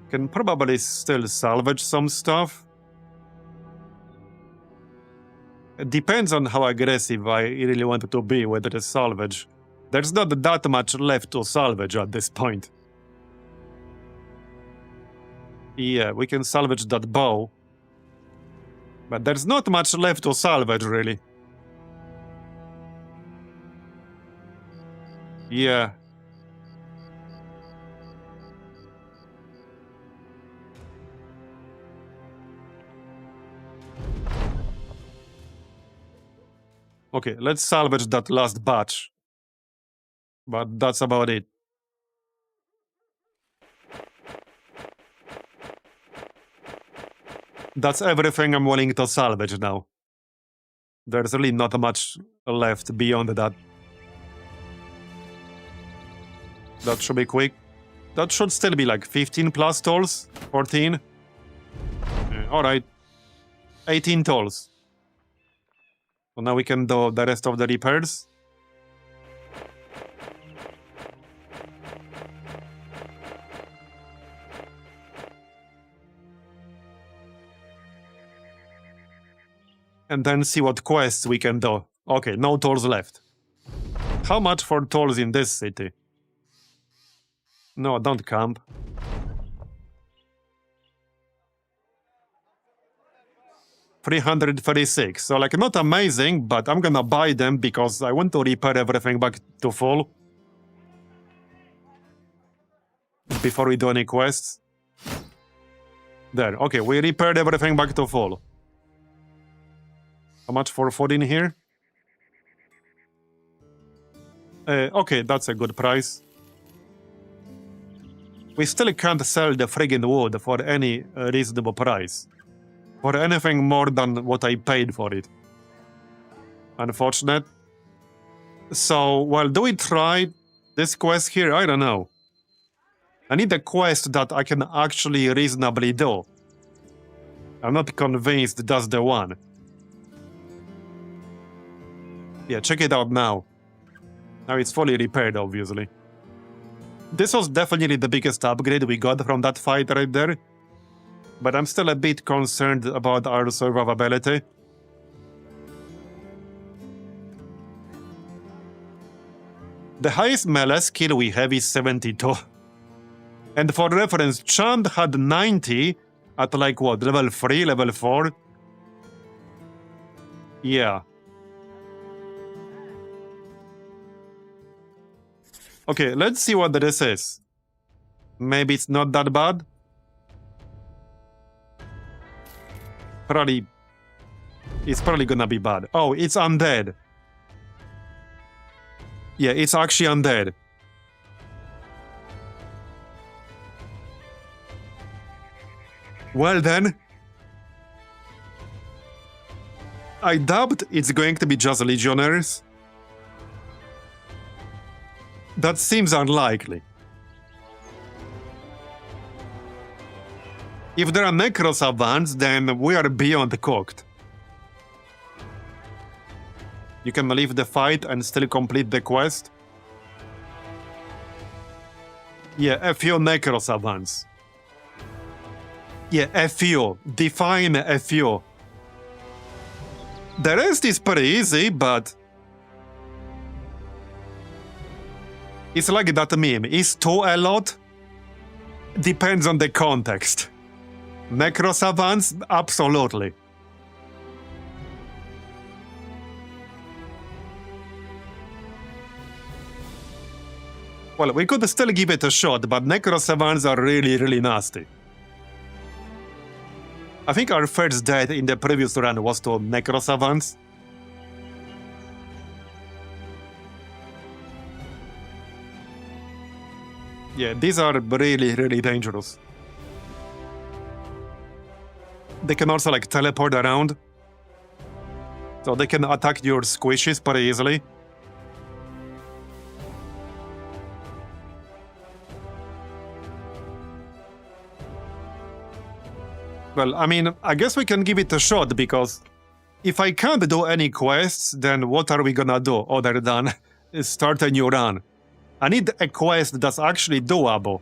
Can probably still salvage some stuff. It depends on how aggressive I really wanted to be with the salvage. There's not that much left to salvage at this point. Yeah, we can salvage that bow. But there's not much left to salvage, really. Yeah. Okay, let's salvage that last batch. But that's about it. That's everything I'm willing to salvage now. There's really not much left beyond that. That should be quick. That should still be like 15 plus tolls. 14. Alright. 18 tolls. So now we can do the rest of the repairs. And then see what quests we can do. Okay, no tolls left. How much for tolls in this city? No, don't camp. $336. So like not amazing, but I'm gonna buy them because I want to repair everything back to full before we do any quests. There, okay, we repaired everything back to full. How much for food in here? Okay, that's a good price. We still can't sell the friggin' wood for any reasonable price. For anything more than what I paid for it. Unfortunate. So, well, do we try this quest here? I don't know. I need a quest that I can actually reasonably do. I'm not convinced that's the one. Yeah, check it out now. Now it's fully repaired, obviously. This was definitely the biggest upgrade we got from that fight right there. But I'm still a bit concerned about our survivability. The highest melee skill we have is 72. And for reference, Chand had 90 at like what, level 3, level 4? Yeah. Okay, let's see what this is. Maybe it's not that bad? It's probably gonna be bad. Oh, it's undead. Yeah, it's actually undead. Well then. I doubt it's going to be just legionnaires. That seems unlikely. If there are Necro savants, then we are beyond cooked. You can leave the fight and still complete the quest. Yeah, a few Necro savants. Yeah, a few. Define a few. The rest is pretty easy, but... It's like that meme. Is 2 a lot? Depends on the context. Necro savants? Absolutely. Well, we could still give it a shot, but Necro savants are really, really nasty. I think our first death in the previous run was to Necro savants. Yeah, these are really, really dangerous. They can also like teleport around. So they can attack your squishes pretty easily. Well, I mean, I guess we can give it a shot because if I can't do any quests, then what are we gonna do other than start a new run? I need a quest that's actually doable.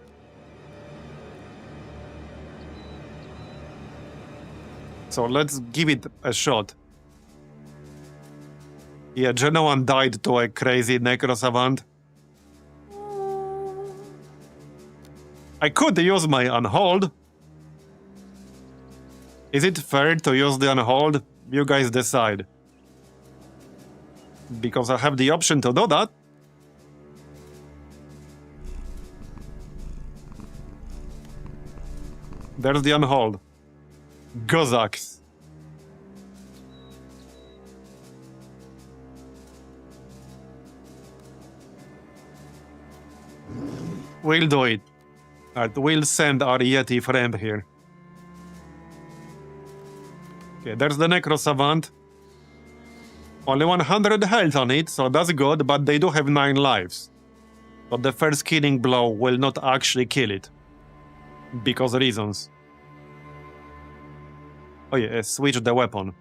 So let's give it a shot. Yeah, Genoan died to a crazy Necro savant. I could use my Unhold. Is it fair to use the Unhold? You guys decide. Because I have the option to do that. There's the Unhold. Gozaks. We'll do it. Alright, we'll send our Yeti friend here. Okay, there's the Necro Savant. Only 100 health on it, so that's good, but they do have 9 lives. But the first killing blow will not actually kill it. Because reasons. Oh yeah, switch the weapon.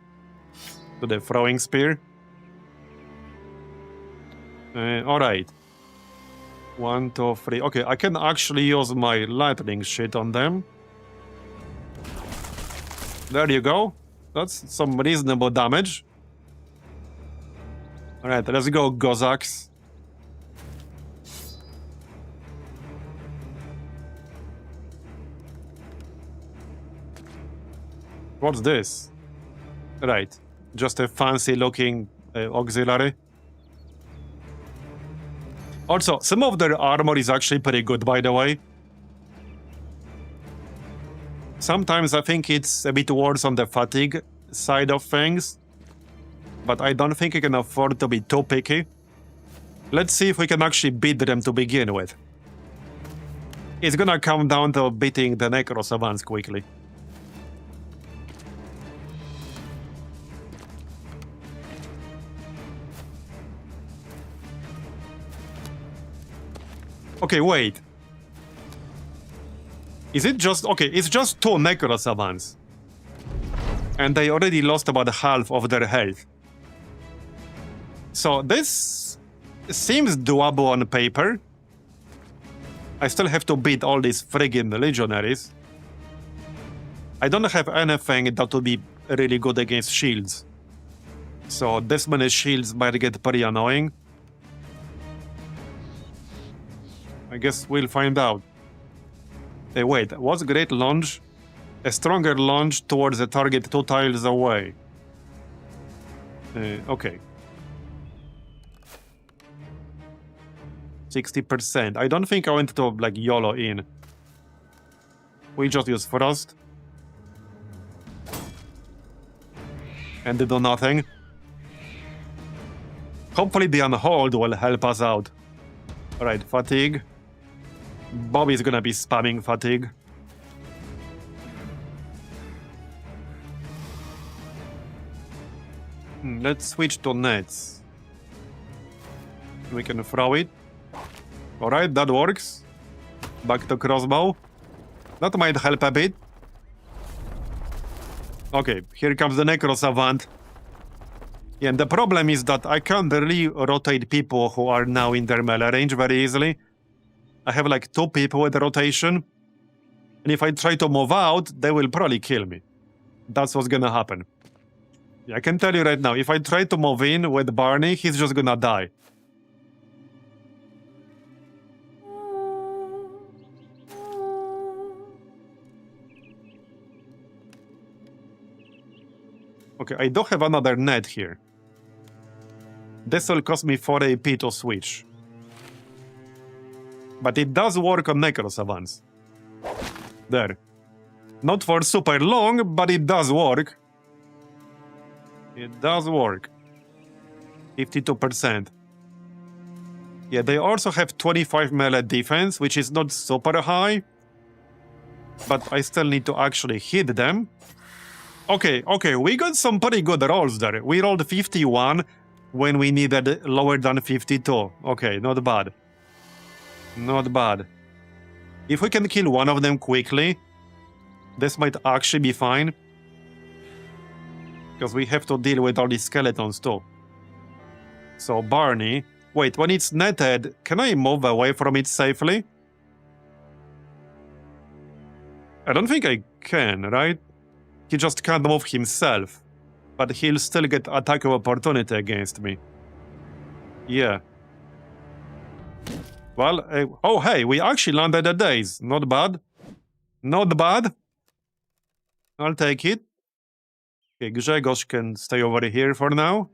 To the throwing spear. Alright. 1, 2, 3. Okay, I can actually use my lightning shit on them. There you go. That's some reasonable damage. Alright, let's go, Gozaks. What's this? Right, just a fancy-looking auxiliary. Also, some of their armor is actually pretty good, by the way. Sometimes I think it's a bit worse on the fatigue side of things. But I don't think I can afford to be too picky. Let's see if we can actually beat them to begin with. It's gonna come down to beating the Necro Savants quickly. Okay, wait. Is it just... Okay, it's just 2 Necro Savants. And they already lost about half of their health. So this seems doable on paper. I still have to beat all these friggin' legionaries. I don't have anything that would be really good against shields. So this many shields might get pretty annoying. I guess we'll find out. Hey, wait, what's great launch? A stronger launch towards the target 2 tiles away. Okay. 60%. I don't think I went to, like, YOLO in. We just use Frost. And they do nothing. Hopefully the Unhold will help us out. Alright, fatigue. Bobby's gonna be spamming fatigue. Let's switch to nets. We can throw it. Alright, that works. Back to crossbow. That might help a bit. Okay, here comes the Necro Savant. Yeah, and the problem is that I can't really rotate people who are now in their melee range very easily. I have like 2 people with rotation. And if I try to move out, they will probably kill me. That's what's gonna happen. Yeah, I can tell you right now, if I try to move in with Barney, he's just gonna die. Okay, I do have another net here. This will cost me 4 AP to switch. But it does work on Necro Savants. There. Not for super long, but it does work. It does work. 52%. Yeah, they also have 25 melee defense, which is not super high. But I still need to actually hit them. Okay, we got some pretty good rolls there. We rolled 51 when we needed lower than 52. Okay, not bad. Not bad. If we can kill one of them quickly, this might actually be fine. Because we have to deal with all these skeletons too. So Barney... Wait, when it's netted, can I move away from it safely? I don't think I can, right? He just can't move himself. But he'll still get attack of opportunity against me. Yeah. Well, oh hey, we actually landed a daze. Not bad. Not bad. I'll take it. Okay, Grzegorz can stay over here for now.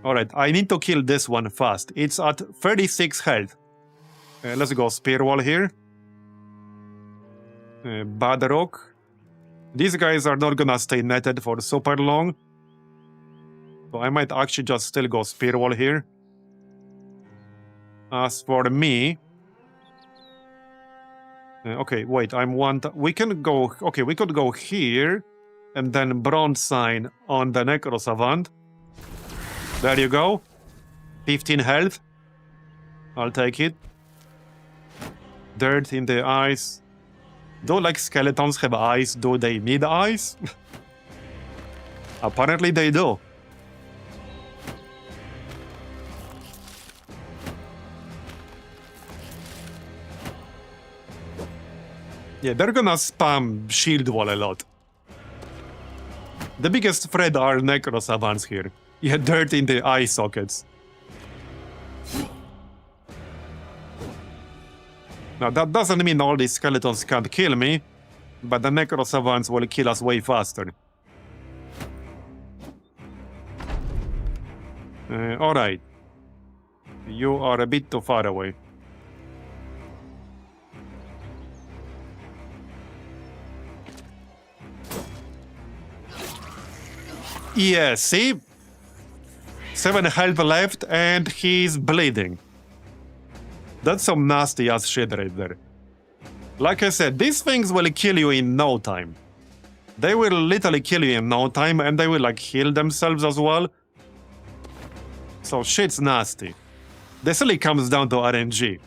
Alright, I need to kill this one fast. It's at 36 health. Let's go spear wall here. Badrock. These guys are not gonna stay netted for super long. So I might actually just still go spear wall here. As for me... okay, wait, I'm one... we can go... okay, we could go here, and then bronze sign on the Necro Savant. There you go. 15 health. I'll take it. Dirt in the eyes. Do like skeletons have eyes? Do they need eyes? Apparently they do. Yeah, they're gonna spam shield wall a lot. The biggest threat are Necro Savants here. Yeah, dirt in the eye sockets. Now, that doesn't mean all these skeletons can't kill me, but the Necro Savants will kill us way faster. Alright. You are a bit too far away. Yeah, see? 7 health left and he's bleeding. That's some nasty ass shit right there. Like I said, these things will kill you in no time. They will literally kill you in no time, and they will like heal themselves as well. So shit's nasty. This really comes down to RNG.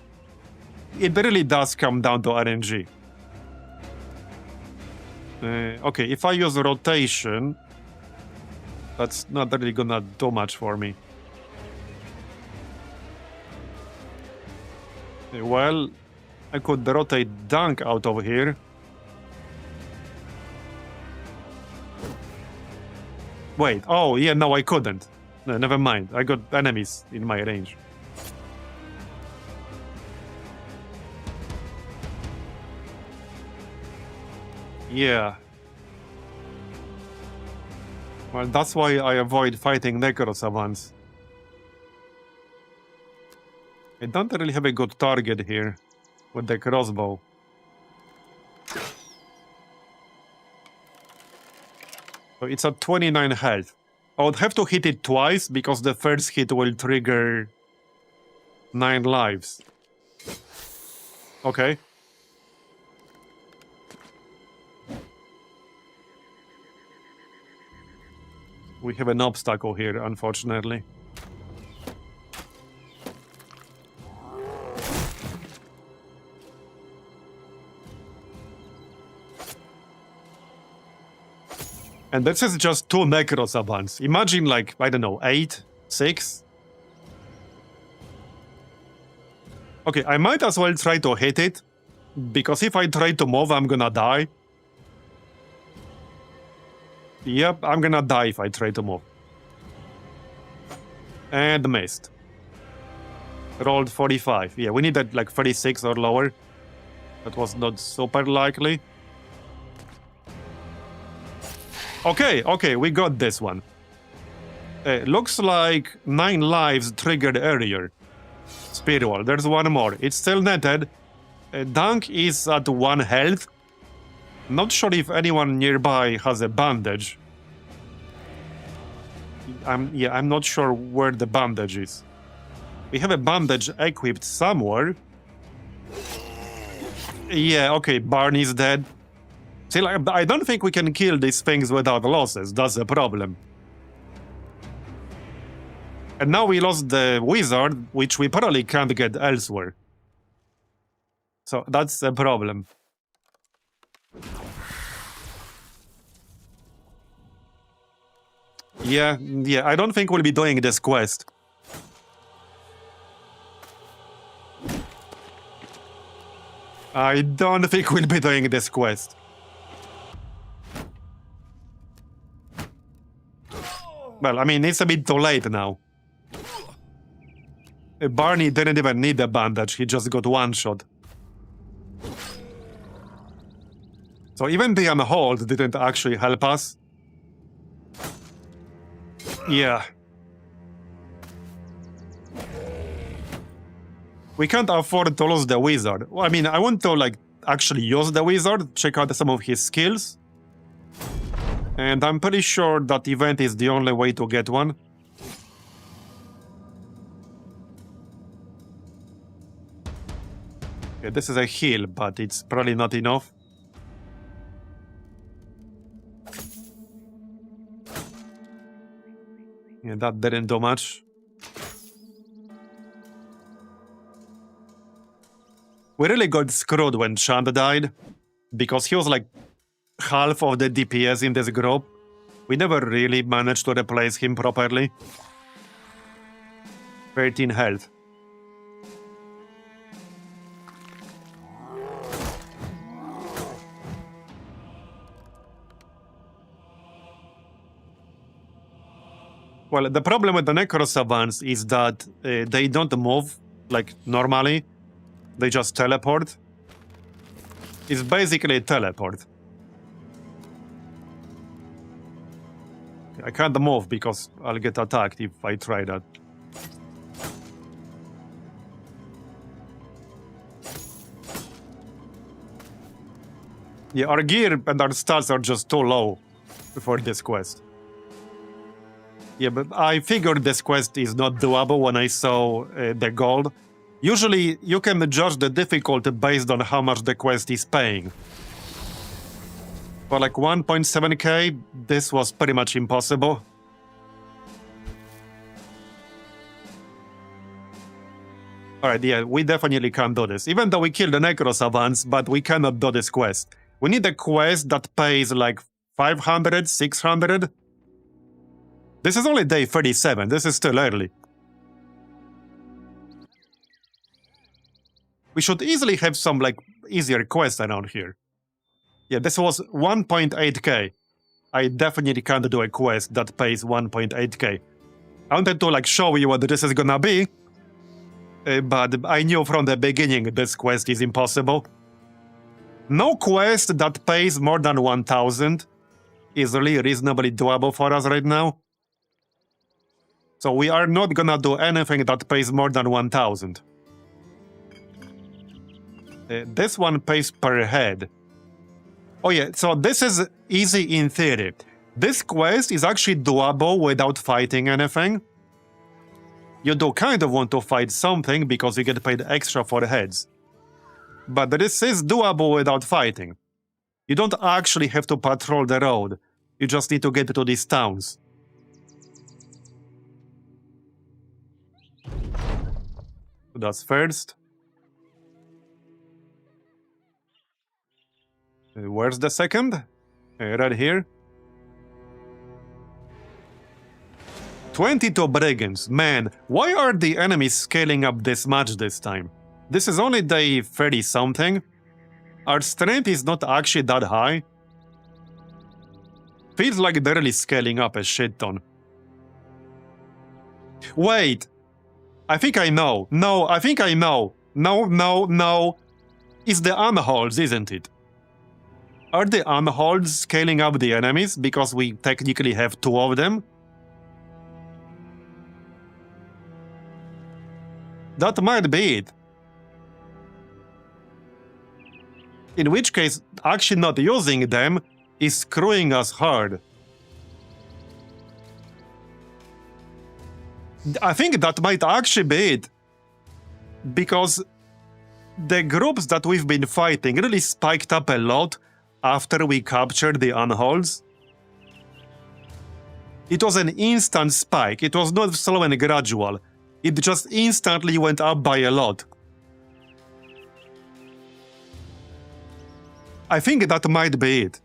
It really does come down to RNG. Okay, if I use rotation, that's not really gonna do much for me. Well, I could rotate Dunk out of here. Wait, oh yeah, no, I couldn't. No, never mind, I got enemies in my range. Yeah. Well, that's why I avoid fighting Necro Savants. I don't really have a good target here with the crossbow. So it's at 29 health. I would have to hit it twice because the first hit will trigger 9 lives. Okay. We have an obstacle here, unfortunately. And this is just 2 Necro Savants. Imagine like, I don't know, 8? 6? Okay, I might as well try to hit it, because if I try to move, I'm gonna die. Yep, I'm gonna die if I try to move. And missed. Rolled 45. Yeah, we needed like 36 or lower. That was not super likely. Okay, we got this one. Looks like 9 lives triggered earlier. Spiritual, there's one more. It's still netted. Dunk is at 1 health. Not sure if anyone nearby has a bandage. I'm not sure where the bandage is. We have a bandage equipped somewhere. Yeah, okay, Barney's dead. See, like, I don't think we can kill these things without losses. That's the problem. And now we lost the wizard, which we probably can't get elsewhere. So that's the problem. Yeah, I don't think we'll be doing this quest. I don't think we'll be doing this quest. Well, I mean, it's a bit too late now. Barney didn't even need a bandage, he just got 1 shot. So even the unhold didn't actually help us. Yeah. We can't afford to lose the wizard. Well, I mean, I want to, like, actually use the wizard, check out some of his skills. And I'm pretty sure that event is the only way to get one. Okay, this is a heal, but it's probably not enough. Yeah, that didn't do much. We really got screwed when Chand died, because he was like half of the DPS in this group. We never really managed to replace him properly. 13 health. Well, the problem with the Necro Savants is that they don't move like normally. They just teleport. It's basically a teleport. I can't move because I'll get attacked if I try that. Yeah, our gear and our stats are just too low for this quest. Yeah, but I figured this quest is not doable when I saw the gold. Usually, you can judge the difficulty based on how much the quest is paying. For like 1.7k, this was pretty much impossible. Alright, yeah, we definitely can't do this. Even though we killed the Necro Savants, but we cannot do this quest. We need a quest that pays like 500, 600. This is only day 37, this is still early. We should easily have some like easier quests around here. Yeah, this was 1.8k. I definitely can't do a quest that pays 1.8k. I wanted to like show you what this is gonna be, but I knew from the beginning this quest is impossible. No quest that pays more than 1000 is really reasonably doable for us right now. So we are not gonna do anything that pays more than 1000. This one pays per head. Oh yeah, so this is easy in theory. This quest is actually doable without fighting anything. You do kind of want to fight something because you get paid extra for heads. But this is doable without fighting. You don't actually have to patrol the road. You just need to get to these towns. So that's first. Where's the second? Right here. 22 brigands. Man, why are the enemies scaling up this much this time? This is only day 30-something. Our strength is not actually that high. Feels like they're really scaling up a shit ton. Wait! I think I know. No, I think I know. No. It's the unholds, isn't it? Are the unholds scaling up the enemies because we technically have 2 of them? That might be it. In which case, actually not using them is screwing us hard. I think that might actually be it. Because the groups that we've been fighting really spiked up a lot after we captured the unholds. It was an instant spike. It was not slow and gradual. It just instantly went up by a lot. I think that might be it.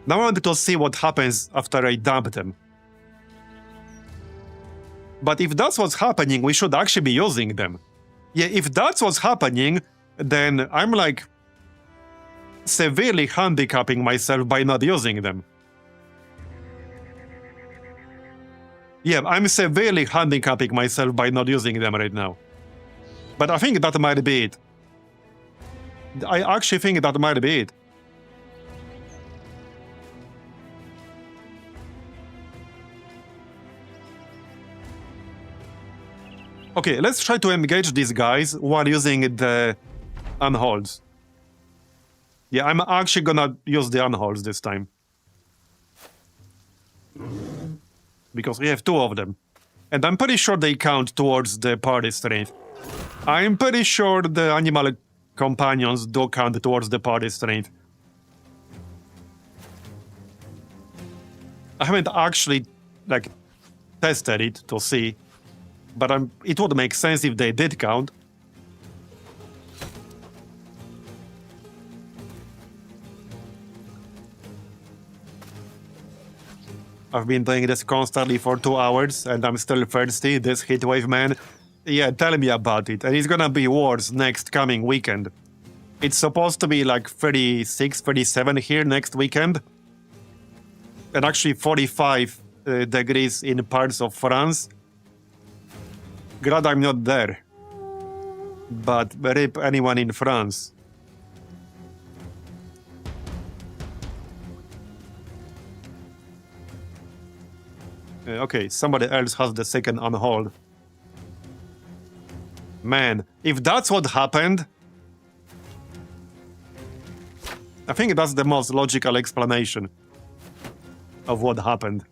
Now I wanted to see what happens after I dump them. But if that's what's happening, we should actually be using them. Yeah, if that's what's happening, then I'm like severely handicapping myself by not using them. Yeah, I'm severely handicapping myself by not using them right now. But I think that might be it. I actually think that might be it. Okay, let's try to engage these guys while using the unholds. Yeah, I'm actually gonna use the unholds this time. Because we have 2 of them. And I'm pretty sure they count towards the party strength. I'm pretty sure the animal companions do count towards the party strength. I haven't actually, like, tested it to see, but it would make sense if they did count. I've been doing this constantly for 2 hours, and I'm still thirsty, this heatwave, man. Yeah, tell me about it. And it's gonna be worse next coming weekend. It's supposed to be like 36, 37 here next weekend. And actually 45 degrees in parts of France. Glad I'm not there. But rip anyone in France. Okay, somebody else has the second on hold. Man, if that's what happened, I think that's the most logical explanation of what happened.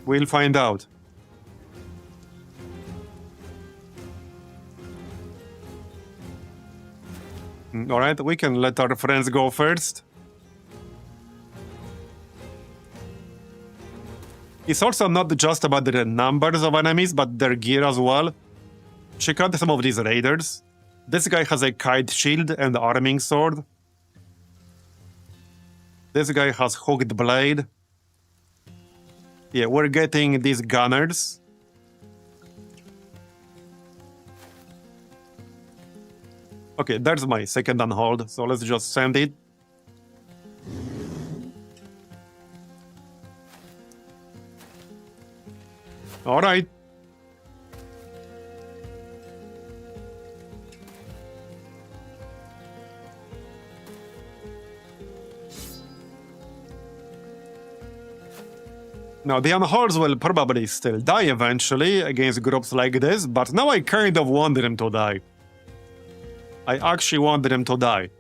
We'll find out. All right, we can let our friends go first. It's also not just about the numbers of enemies, but their gear as well. Check out some of these raiders. This guy has a kite shield and arming sword. This guy has hooked blade. Yeah, we're getting these gunners. Okay, there's my second on hold, so let's just send it. All right. Now, the unholds will probably still die eventually against groups like this, but now I kind of want them to die. I actually want them to die.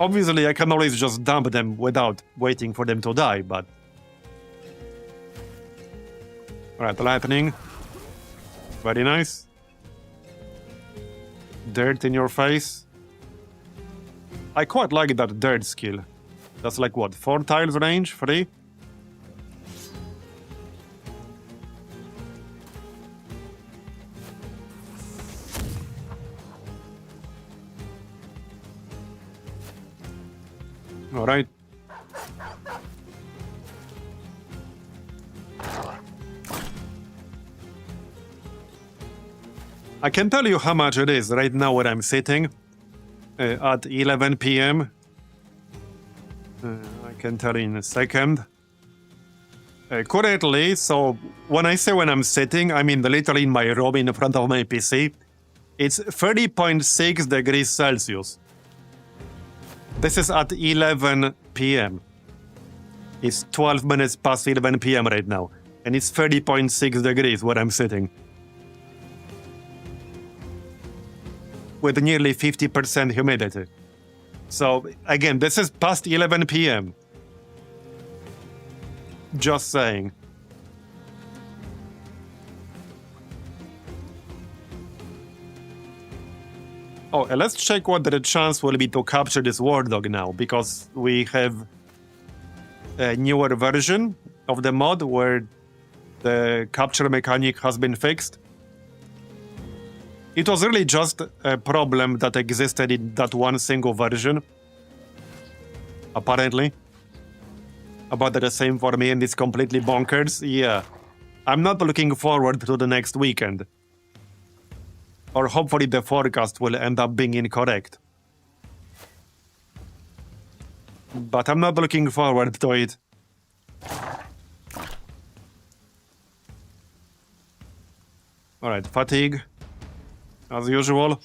Obviously, I can always just dump them without waiting for them to die, but... Alright, lightning. Very nice. Dirt in your face. I quite like that dirt skill. That's like what, 4 tiles range? 3? Alright. I can tell you how much it is right now where I'm sitting at 11 p.m. I can tell you in a second. Currently, so when I say when I'm sitting, I mean literally in my room in front of my PC. It's 30.6 degrees Celsius. This is at 11 p.m. It's 12 minutes past 11 p.m. right now. And it's 30.6 degrees where I'm sitting. With nearly 50% humidity. So, again, this is past 11 p.m. Just saying. Oh, and let's check what the chance will be to capture this war dog now, because we have a newer version of the mod where the capture mechanic has been fixed. It was really just a problem that existed in that one single version, apparently. About the same for me, and it's completely bonkers. Yeah, I'm not looking forward to the next weekend. Or hopefully the forecast will end up being incorrect. But I'm not looking forward to it. Alright, fatigue. As usual.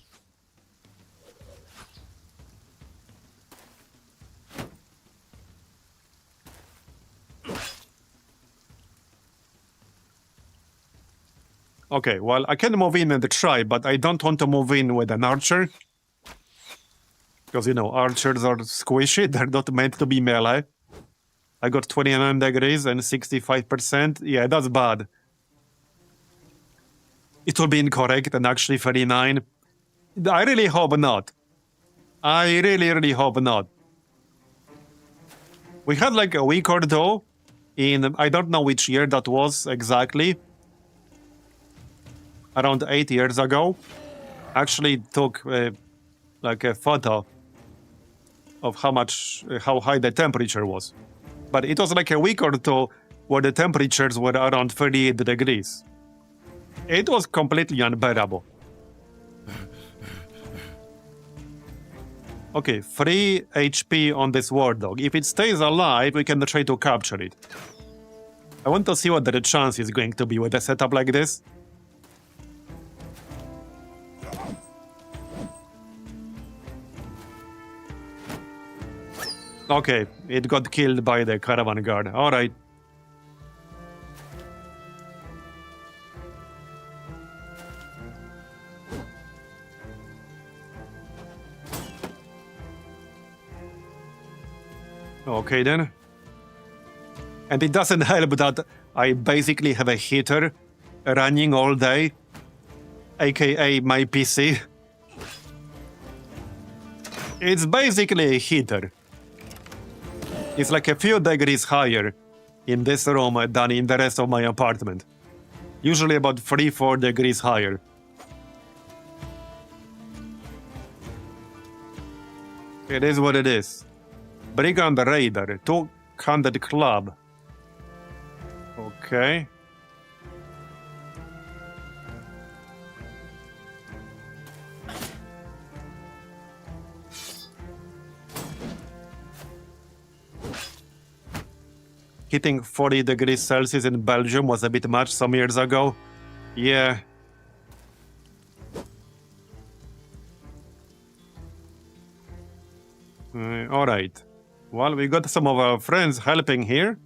Okay, well, I can move in and try, but I don't want to move in with an archer. Because, you know, archers are squishy. They're not meant to be melee. I got 29 degrees and 65%. Yeah, that's bad. It will be incorrect and actually 39. I really hope not. I really hope not. We had like a week or two in, I don't know which year that was exactly. Around 8 years ago. Actually took like a photo of how high the temperature was. But it was like a week or two where the temperatures were around 38 degrees. It was completely unbearable. Okay, 3 HP on this war dog. If it stays alive, we can try to capture it. I want to see what the chance is going to be with a setup like this. Okay, it got killed by the caravan guard. Alright. Okay then. And it doesn't help that I basically have a heater running all day, aka my PC. It's basically a heater. It's like a few degrees higher in this room than in the rest of my apartment. Usually about 3-4 degrees higher. It is what it is. Brigand Raider, 200 club. Okay. Hitting 40 degrees Celsius in Belgium was a bit much some years ago. Yeah. Alright. Well, we got some of our friends helping here.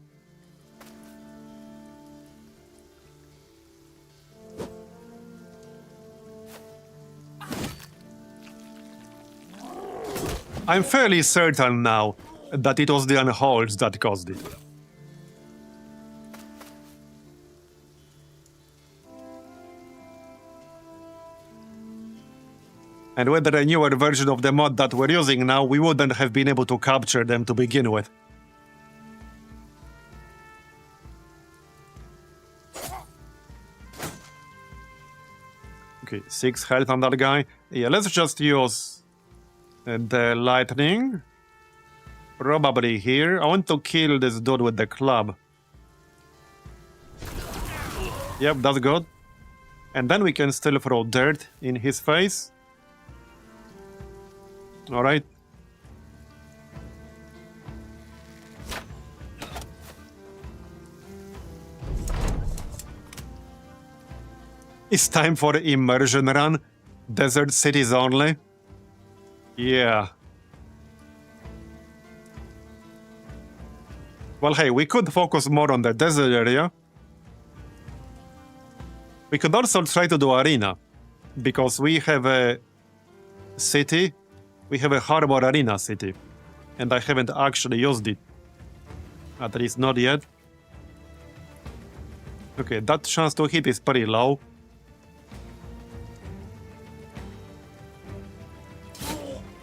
I'm fairly certain now that it was the unholds that caused it. And with the newer version of the mod that we're using now, we wouldn't have been able to capture them to begin with. Okay, 6 health on that guy. Yeah, let's just use the lightning. Probably here. I want to kill this dude with the club. Yep, that's good. And then we can still throw dirt in his face. Alright. It's time for immersion run. Desert cities only. Yeah. Well, hey, we could focus more on the desert area. We could also try to do arena. Because we have a city. We have a harbor arena city, and I haven't actually used it. At least not yet. Okay, that chance to hit is pretty low.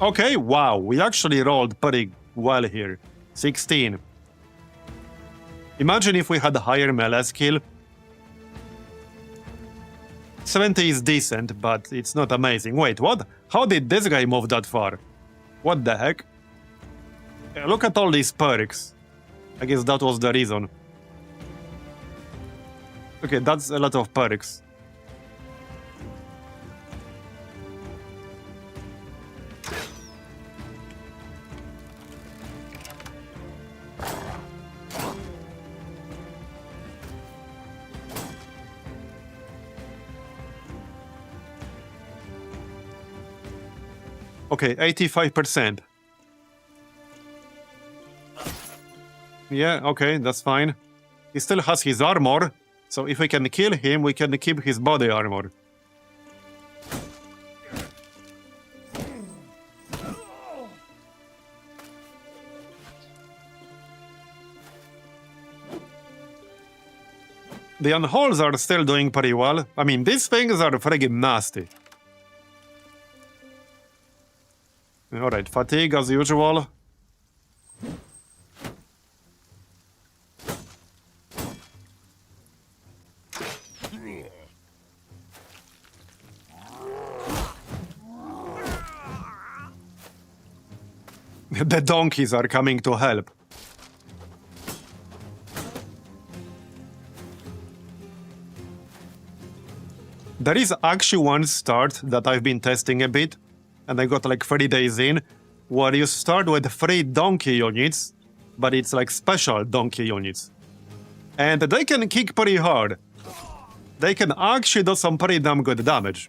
Okay, wow, we actually rolled pretty well here. 16. Imagine if we had a higher melee skill. 70 is decent, but it's not amazing. Wait, what? How did this guy move that far? What the heck? Look at all these perks. I guess that was the reason. Okay, that's a lot of perks. Okay, 85%. Yeah, okay, that's fine. He still has his armor, so if we can kill him, we can keep his body armor. The unholds are still doing pretty well. I mean, these things are friggin' nasty. Alright, fatigue as usual. The donkeys are coming to help. There is actually one start that I've been testing a bit, and I got like 30 days in, where you start with 3 donkey units, but it's like special donkey units. And they can kick pretty hard. They can actually do some pretty damn good damage.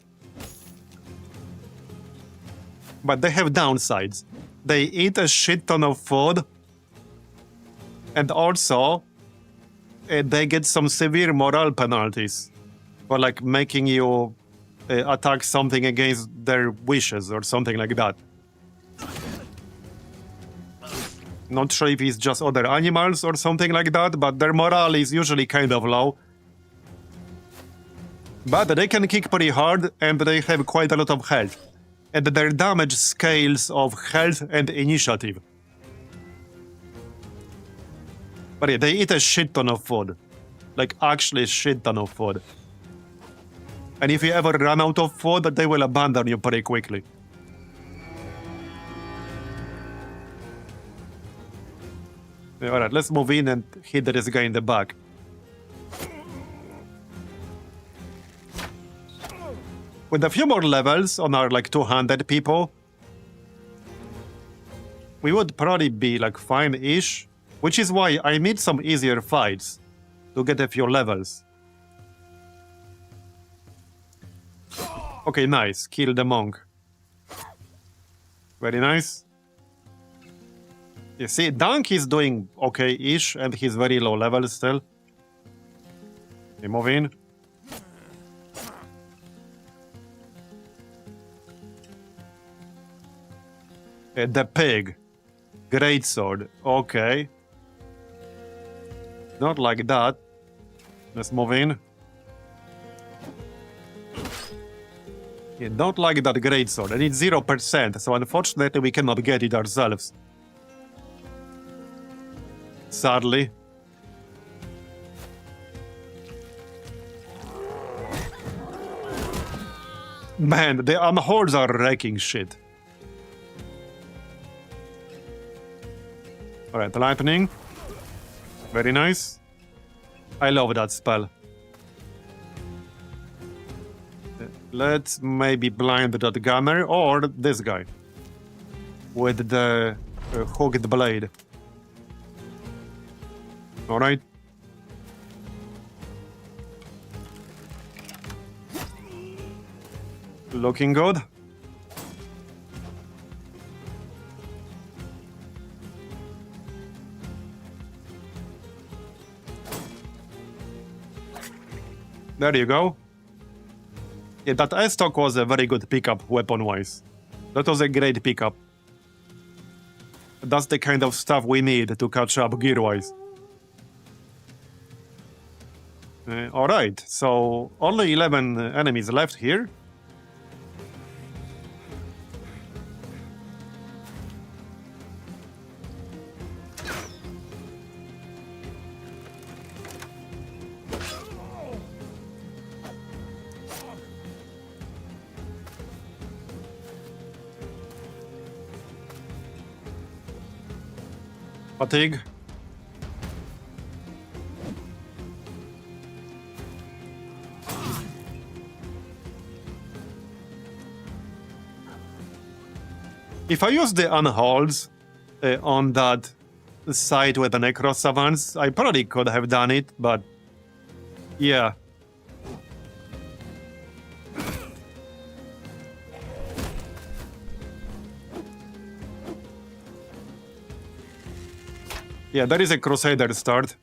But they have downsides. They eat a shit ton of food, and also they get some severe morale penalties for like making you attack something against their wishes or something like that. Not sure if it's just other animals or something like that, but their morale is usually kind of low. But they can kick pretty hard, and they have quite a lot of health. And their damage scales of health and initiative. But yeah, they eat a shit ton of food. Like, actually a shit ton of food. And if you ever run out of food, they will abandon you pretty quickly. Alright, let's move in and hit this guy in the back. With a few more levels on our like 200 people, we would probably be like fine-ish, which is why I need some easier fights to get a few levels. Okay, nice. Kill the monk. Very nice. You see, Dunk is doing okay-ish, and he's very low level still. Okay, move in. The pig. Great sword. Okay. Not like that. Let's move in. Yeah, don't like that great sword. I need 0%, so unfortunately we cannot get it ourselves. Sadly. Man, the unholds are wrecking shit. Alright, lightning. Very nice. I love that spell. Let's maybe blind that gunner or this guy. With the hooked blade. Alright. Looking good. There you go. Yeah, that S-Stock was a very good pickup weapon-wise. That was a great pickup. That's the kind of stuff we need to catch up gear-wise. Alright, so only 11 enemies left here. Fatigue. If I use the unholds on that side with the Necro Savants, I probably could have done it, but yeah. Yeah, there is a Crusader start.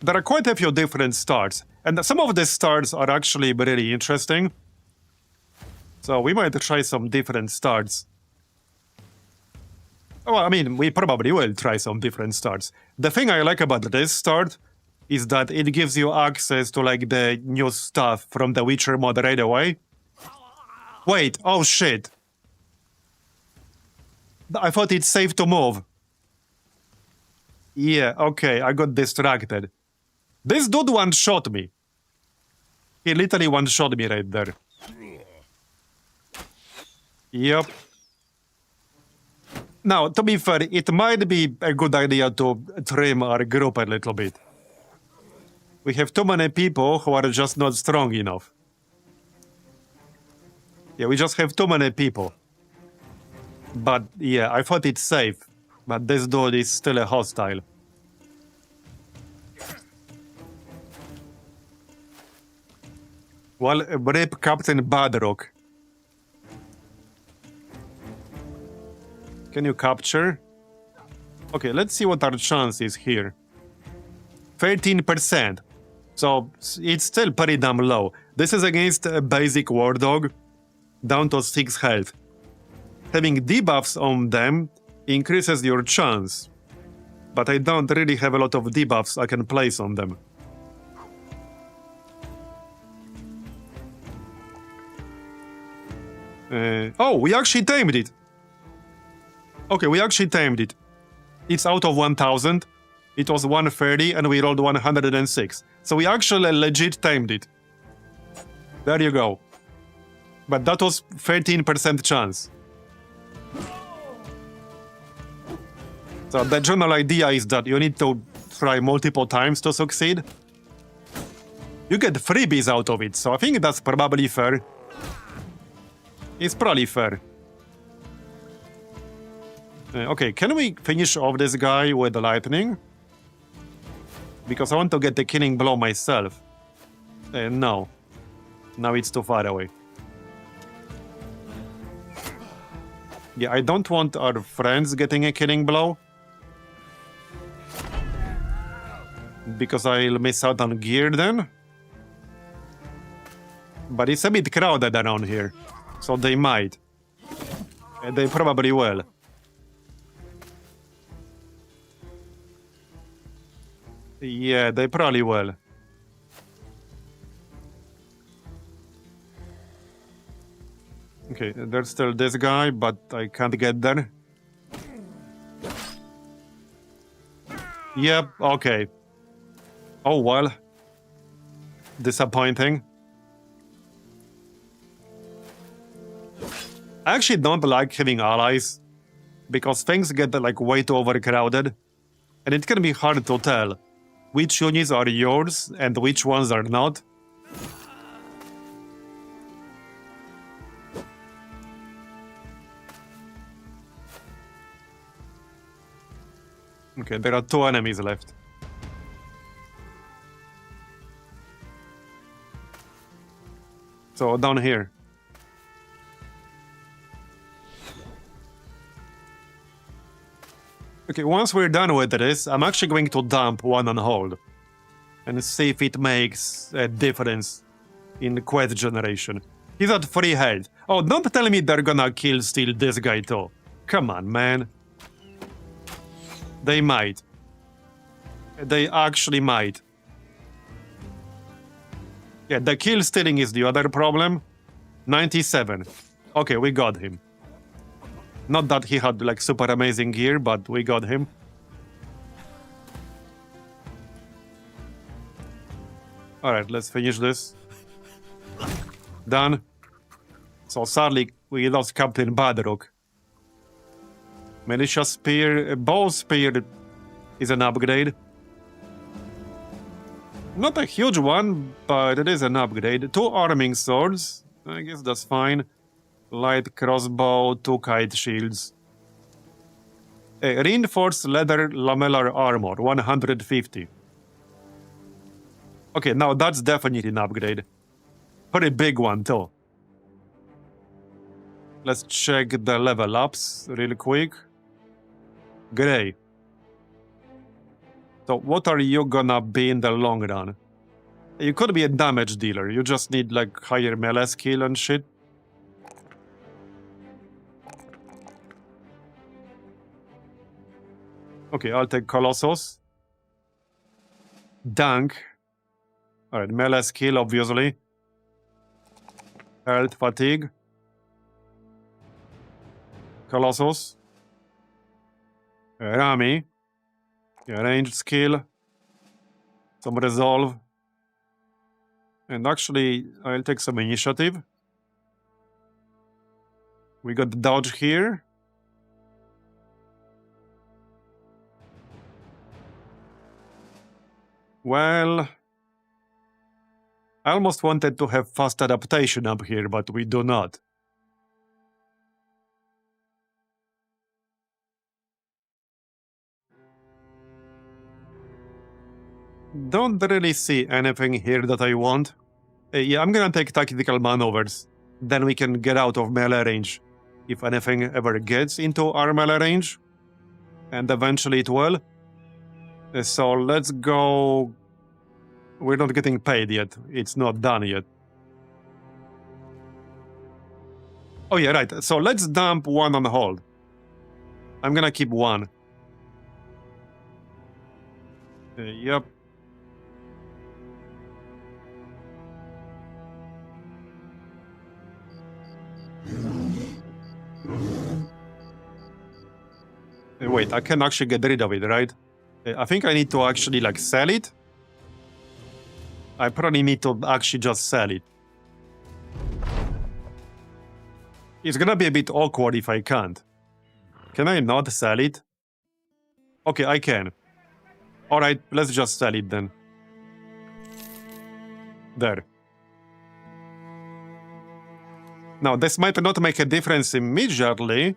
There are quite a few different starts, and some of the starts are actually really interesting. So we might try some different starts. Oh, I mean, we probably will try some different starts. The thing I like about this start is that it gives you access to like the new stuff from the Witcher mod right away. Wait, oh shit. I thought it's safe to move. Yeah, okay, I got distracted. This dude one-shot me. He literally one-shot me right there. Yep. Now, to be fair, it might be a good idea to trim our group a little bit. We have too many people who are just not strong enough. Yeah, we just have too many people. But yeah, I thought it's safe. But this dude is still a hostile. Well, rip Captain Badrock. Can you capture? Okay, let's see what our chance is here. 13%. So it's still pretty damn low. This is against a basic war dog, down to 6 health. Having debuffs on them increases your chance. But I don't really have a lot of debuffs I can place on them. Oh, we actually tamed it. Okay, we actually tamed it. It's out of 1000. It was 130 and we rolled 106. So we actually legit tamed it. There you go. But that was 13% chance. So the general idea is that you need to try multiple times to succeed. You get freebies out of it, so I think that's probably fair. It's probably fair. Okay, can we finish off this guy with the lightning? Because I want to get the killing blow myself. No. Now it's too far away. Yeah, I don't want our friends getting a killing blow. Because I'll miss out on gear then. But it's a bit crowded around here. So they might. They probably will. Yeah, they probably will. Okay, there's still this guy, but I can't get there. Yep, okay. Oh, well. Disappointing. I actually don't like having allies, because things get like way too overcrowded, and it can be hard to tell which units are yours and which ones are not. Okay, there are 2 enemies left. So, down here. Okay, once we're done with this, I'm actually going to dump one on hold. And see if it makes a difference in quest generation. He's at 3 health. Oh, don't tell me they're gonna steal this guy too. Come on, man. They might. They actually might. Yeah, the kill stealing is the other problem. 97. Okay, we got him. Not that he had like super amazing gear, but we got him. Alright, let's finish this. Done. So sadly, we lost Captain Badrock. Militia Spear, Bow Spear is an upgrade. Not a huge one, but it is an upgrade. 2 arming swords, I guess that's fine. Light crossbow, 2 kite shields. Reinforced leather lamellar armor, 150. Okay, now that's definitely an upgrade. Pretty big one too. Let's check the level ups real quick. Grey. So what are you gonna be in the long run? You could be a damage dealer. You just need like higher melee skill and shit. Okay, I'll take Colossus. Dunk. Alright, melee skill, obviously. Health, fatigue. Colossus. Rami. Yeah, ranged skill. Some resolve. And actually, I'll take some initiative. We got dodge here. Well, I almost wanted to have fast adaptation up here, but we do not. Don't really see anything here that I want. Yeah, I'm gonna take tactical maneuvers. Then we can get out of melee range. If anything ever gets into our melee range. And eventually it will. So let's go... We're not getting paid yet. It's not done yet. Oh yeah, right. So let's dump one on hold. I'm gonna keep one. Yep. Wait, I can actually get rid of it, right? I think I need to actually, like, sell it. I probably need to actually just sell it. It's gonna be a bit awkward if I can't. Can I not sell it? Okay, I can. Alright, let's just sell it then. There. Now, this might not make a difference immediately.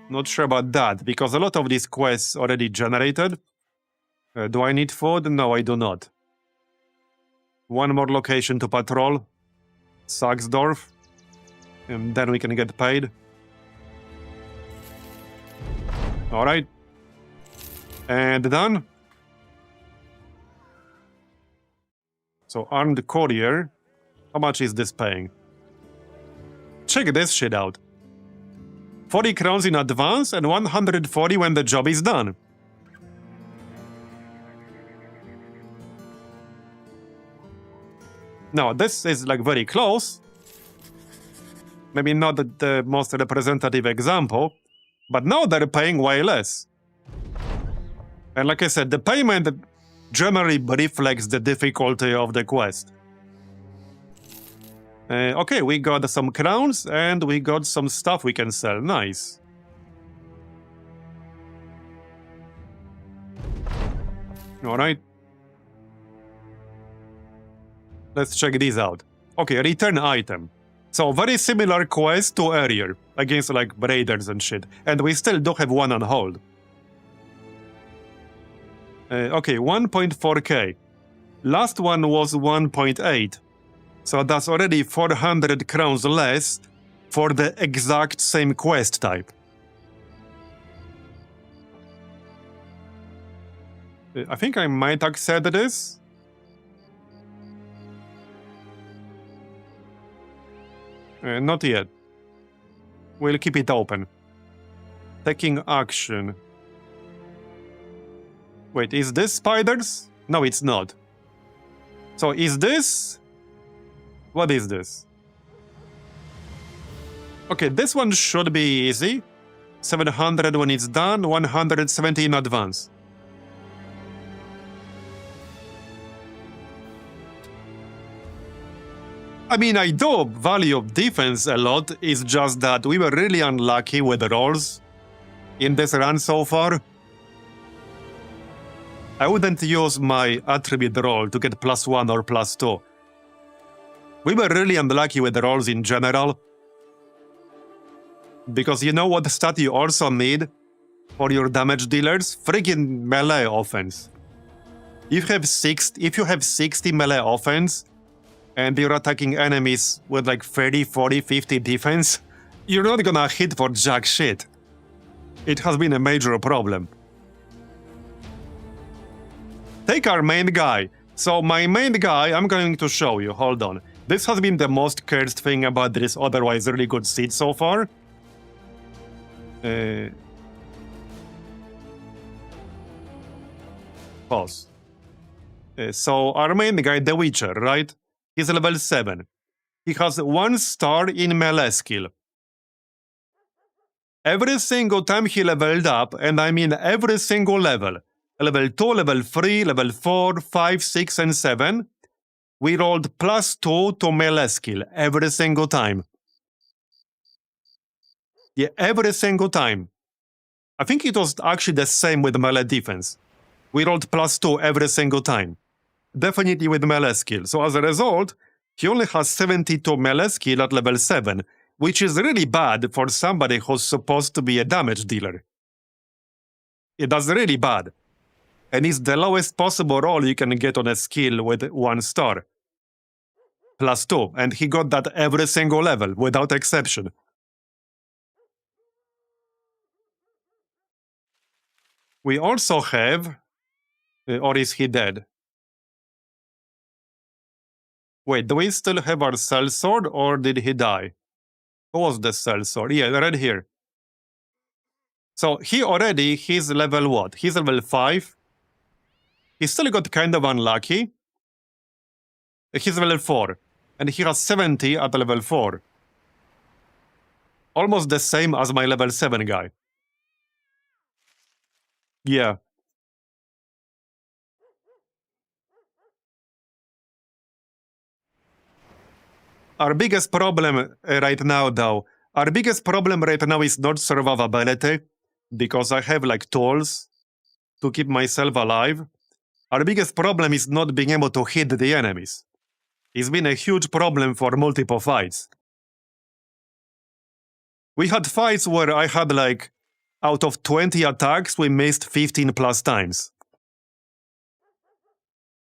Not sure about that, because a lot of these quests already generated. Do I need food? No, I do not. One more location to patrol. Saxdorf. And then we can get paid. Alright. And done. So, armed courier. How much is this paying? Check this shit out. 40 crowns in advance and 140 when the job is done. Now, this is like very close. Maybe not the most representative example, but now they're paying way less. And like I said, the payment generally reflects the difficulty of the quest. Okay, we got some crowns and we got some stuff we can sell. Nice. Alright. Let's check these out. Okay, return item. So, very similar quest to earlier, against like raiders and shit. And we still do have one on hold. Okay, 1.4k. Last one was 1.8. So that's already 400 crowns less for the exact same quest type. I think I might accept this. Not yet. We'll keep it open. Taking action. Wait, is this spiders? No, it's not. So is this... What is this? Okay, this one should be easy. 700 when it's done, 170 in advance. I mean, I do value defense a lot, it's just that we were really unlucky with the rolls in this run so far. I wouldn't use my attribute roll to get +1 or +2. We were really unlucky with the rolls in general. Because you know what stat you also need for your damage dealers? Friggin' melee offense. If you have 60 melee offense, and you're attacking enemies with like 30, 40, 50 defense, you're not gonna hit for jack shit. It has been a major problem. Take our main guy. So my main guy, I'm going to show you, hold on. This has been the most cursed thing about this otherwise really good seed so far. Pause. So our main guy, the Witcher, right? He's level 7. He has 1 star in melee skill. Every single time he leveled up, and I mean every single level, level 2, level 3, level 4, 5, 6, and 7, we rolled +2 to melee skill every single time. Yeah, every single time. I think it was actually the same with melee defense. We rolled +2 every single time. Definitely with melee skill. So as a result, he only has 72 melee skill at level 7, which is really bad for somebody who's supposed to be a damage dealer. That's really bad. And it's the lowest possible roll you can get on a skill with 1 star. +2. And he got that every single level, without exception. We also have... or is he dead? Wait, do we still have our sellsword, or did he die? Who was the sellsword? Yeah, right here. So he's level what? He's level 5. He still got kind of unlucky. He's level 4. And he has 70 at level 4. Almost the same as my level 7 guy. Yeah. Our biggest problem right now, though, is not survivability, because I have like tools to keep myself alive. Our biggest problem is not being able to hit the enemies. It's been a huge problem for multiple fights. We had fights where I had like, out of 20 attacks, we missed 15 plus times.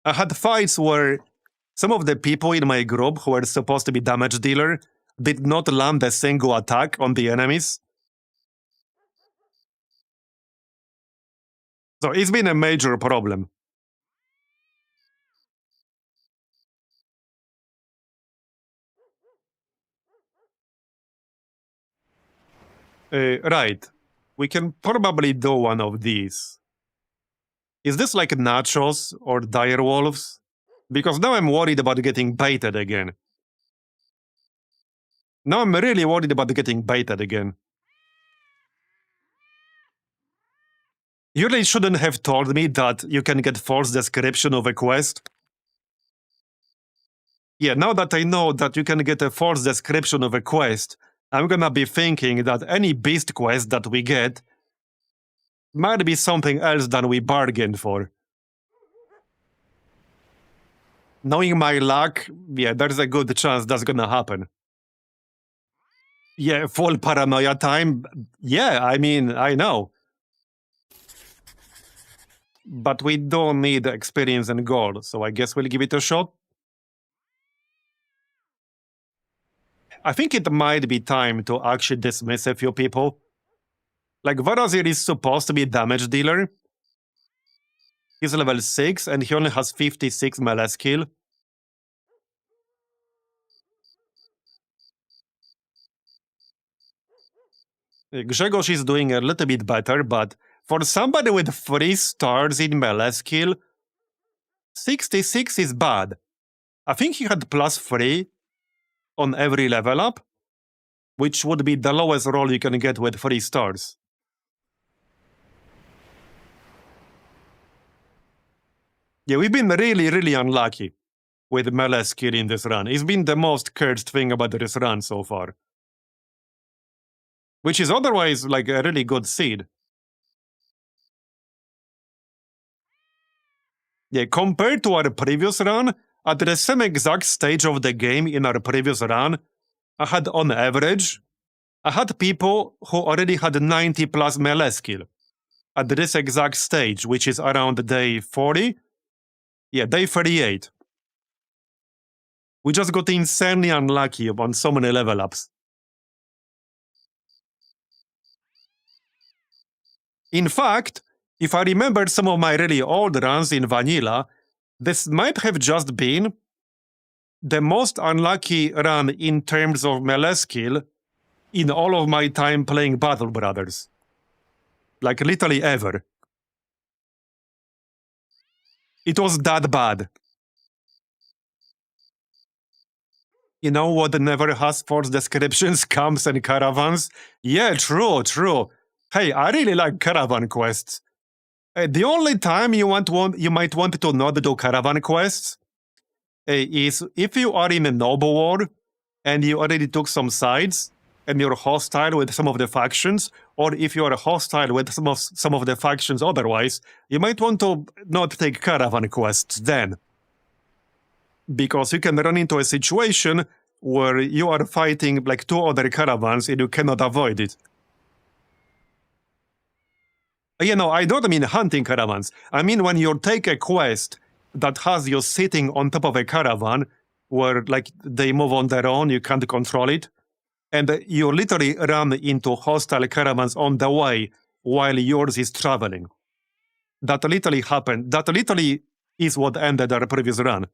I had fights where some of the people in my group who were supposed to be damage dealer did not land a single attack on the enemies. So it's been a major problem. Right. We can probably do one of these. Is this like nachos or dire wolves? Because now I'm worried about getting baited again. Now I'm really worried about getting baited again. You really shouldn't have told me that you can get false description of a quest. Yeah, now that I know that you can get a false description of a quest, I'm gonna be thinking that any beast quest that we get might be something else than we bargained for. Knowing my luck, yeah, there's a good chance that's gonna happen. Yeah, full paranoia time. Yeah, I mean, I know. But we don't need experience and gold, so I guess we'll give it a shot. I think it might be time to actually dismiss a few people. Like, Vatt'ghern is supposed to be a damage dealer. He's level 6 and he only has 56 melee skill. Grzegorz is doing a little bit better, but for somebody with 3 stars in melee skill, 66 is bad. I think he had +3 on every level up, which would be the lowest roll you can get with 3 stars. Yeah, we've been really unlucky with melee skill in this run. It's been the most cursed thing about this run so far. Which is otherwise like a really good seed. Yeah, compared to our previous run, at the same exact stage of the game in our previous run, I had on average, I had people who already had 90 plus melee skill. At this exact stage, which is around day 40, yeah, day 38. We just got insanely unlucky on so many level ups. In fact, if I remember some of my really old runs in vanilla, this might have just been the most unlucky run in terms of melee skill in all of my time playing Battle Brothers. Like, literally ever. It was that bad. You know what never has force descriptions, camps, and caravans? Yeah, true. Hey, I really like caravan quests. The only time you might want to not do caravan quests is if you are in a noble war and you already took some sides and you're hostile with some of the factions, or if you are hostile with some of the factions otherwise, you might want to not take caravan quests then. Because you can run into a situation where you are fighting like two other caravans and you cannot avoid it. You know, I don't mean hunting caravans. I mean when you take a quest that has you sitting on top of a caravan where like they move on their own, you can't control it, and you literally run into hostile caravans on the way while yours is traveling. That literally happened. That literally is what ended our previous run.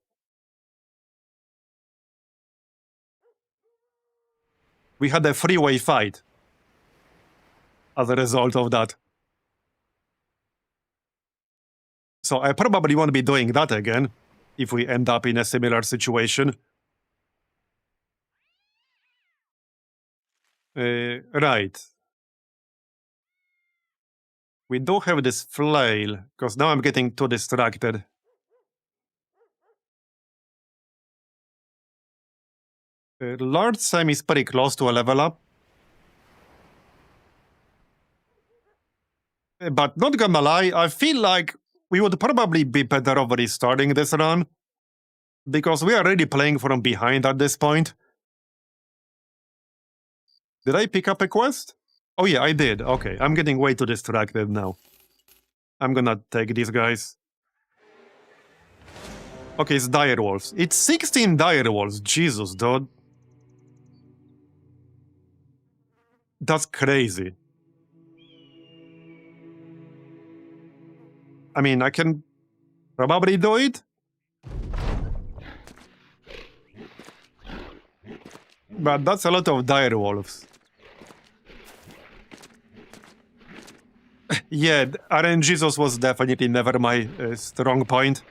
We had a freeway fight as a result of that. So I probably won't be doing that again if we end up in a similar situation. Right. We do have this flail, because now I'm getting too distracted. Lord Sam is pretty close to a level up. But not gonna lie, I feel like we would probably be better off restarting this run, because we are already playing from behind at this point. Did I pick up a quest? Oh yeah, I did. Okay, I'm getting way too distracted now. I'm gonna take these guys. Okay, it's direwolves. It's 16 direwolves. Jesus, dude. That's crazy. I mean, I can probably do it. But that's a lot of direwolves. Yeah, RNGesus was definitely never my strong point.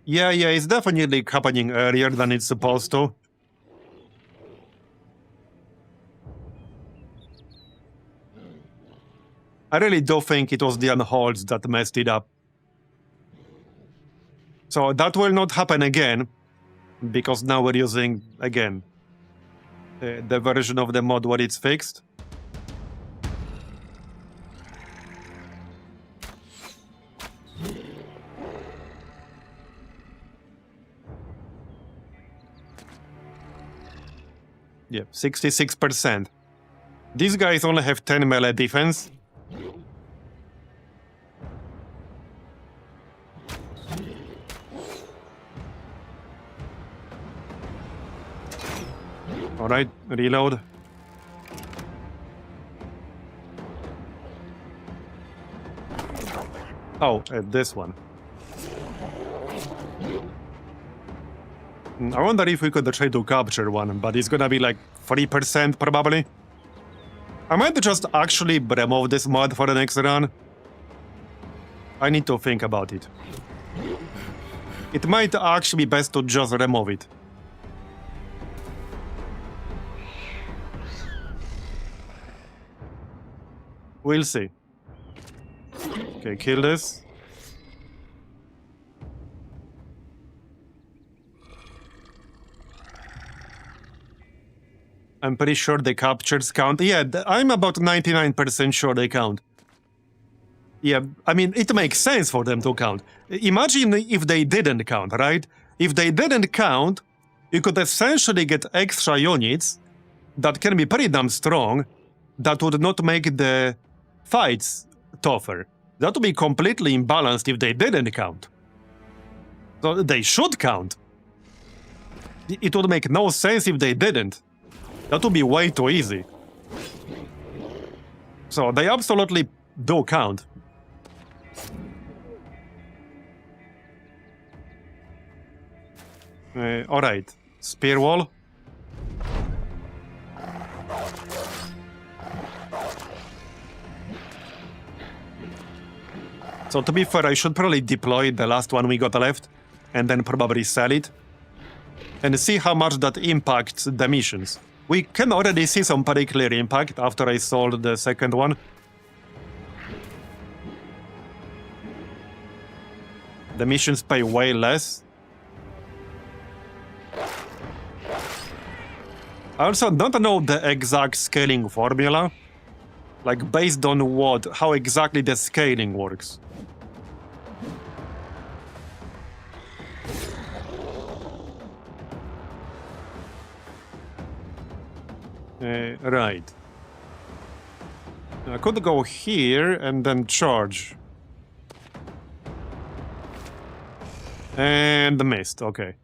Yeah, it's definitely happening earlier than it's supposed to. I really do think it was the unholds that messed it up. So that will not happen again, because now we're using, again, the version of the mod where it's fixed. Yeah, 66%. These guys only have 10 melee defense. Alright, reload. Oh, this one. I wonder if we could try to capture one, but it's gonna be like 3% probably. I might just actually remove this mod for the next run. I need to think about it. It might actually be best to just remove it. We'll see. Okay, kill this. I'm pretty sure the captures count. Yeah, I'm about 99% sure they count. Yeah, I mean, it makes sense for them to count. Imagine if they didn't count, right? If they didn't count, you could essentially get extra units that can be pretty damn strong that would not make the fights tougher. That would be completely imbalanced if they didn't count. So they should count. It would make no sense if they didn't. That would be way too easy. So they absolutely do count. Alright. Spear wall. So to be fair, I should probably deploy the last one we got left, and then probably sell it, and see how much that impacts the missions. We can already see some pretty clear impact after I sold the second one. The missions pay way less. I also don't know the exact scaling formula. Like, based on what, how exactly the scaling works. Right. I could go here and then charge. And missed, okay.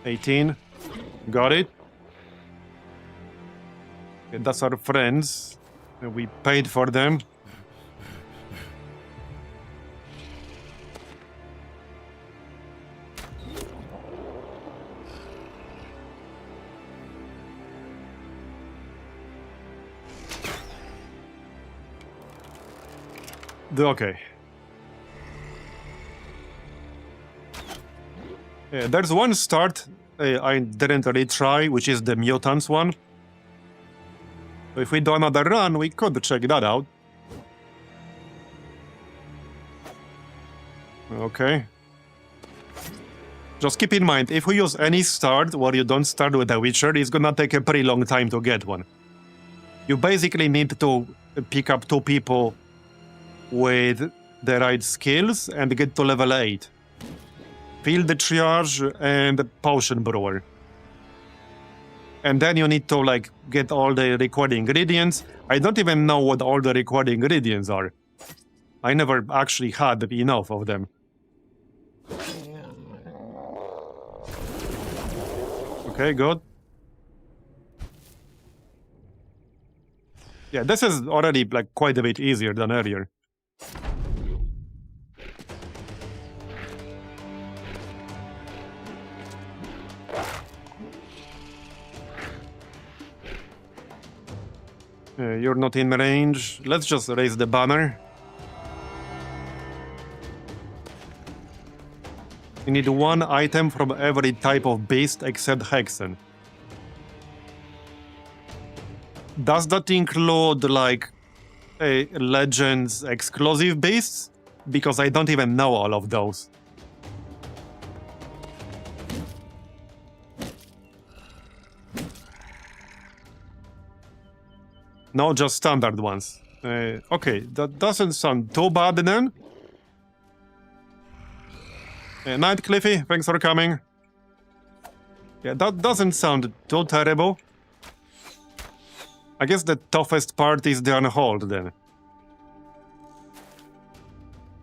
$18. Got it. Okay, that's our friends. We paid for them. Okay. Yeah, there's one start I didn't really try, which is the mutants one. If we do another run, we could check that out. Okay. Just keep in mind, if we use any start where you don't start with a Witcher, it's gonna take a pretty long time to get one. You basically need to pick up 2 people with the right skills and get to level 8. Field Triage and Potion Brewer. And then you need to, like, get all the required ingredients. I don't even know what all the required ingredients are. I never actually had enough of them. Okay, good. Yeah, this is already, like, quite a bit easier than earlier. You're not in range. Let's just raise the banner. You need 1 item from every type of beast except Hexen. Does that include, like, Legends exclusive beasts? Because I don't even know all of those. No, just standard ones. Okay, that doesn't sound too bad then. Night, Cliffy, thanks for coming. Yeah, that doesn't sound too terrible. I guess the toughest part is the Unhold then.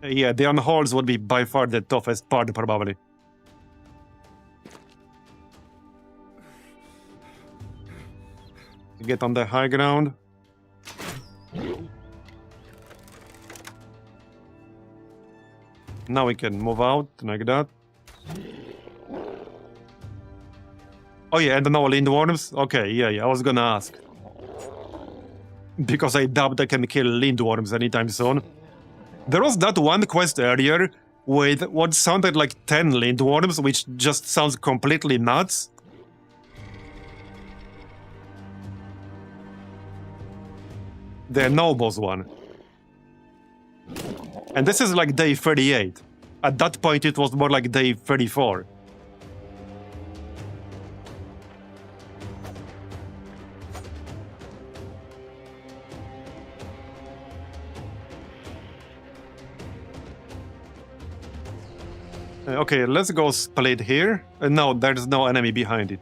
Yeah, the Unholds would be by far the toughest part, probably. Get on the high ground. Now we can move out like that. Oh yeah, and no lindworms? Okay, yeah, I was gonna ask. Because I doubt I can kill lindworms anytime soon. There was that one quest earlier with what sounded like 10 lindworms, which just sounds completely nuts. The nobles one. And this is like day 38. At that point it was more like day 34. Okay, let's go split here. No, there's no enemy behind it.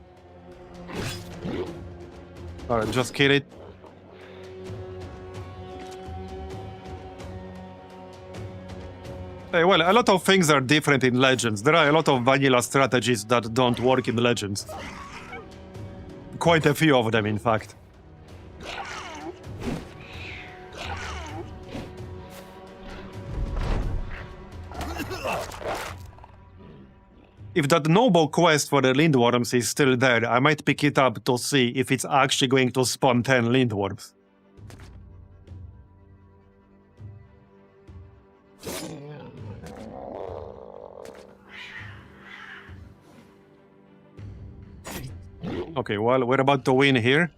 Alright, just kill it. Well, a lot of things are different in Legends. There are a lot of vanilla strategies that don't work in Legends. Quite a few of them, in fact. If that noble quest for the lindworms is still there, I might pick it up to see if it's actually going to spawn 10 lindworms. Okay, well, we're about to win here.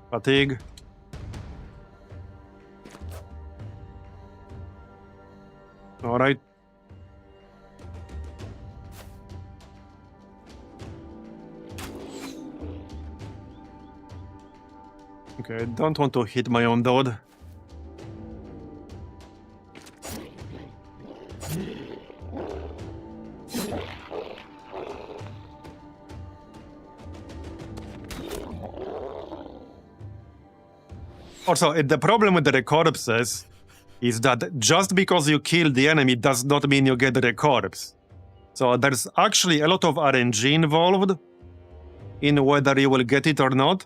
Fatigue. All right. Okay, I don't want to hit my own dog. Also, the problem with the corpses is that just because you kill the enemy does not mean you get the corpse. So there's actually a lot of RNG involved in whether you will get it or not.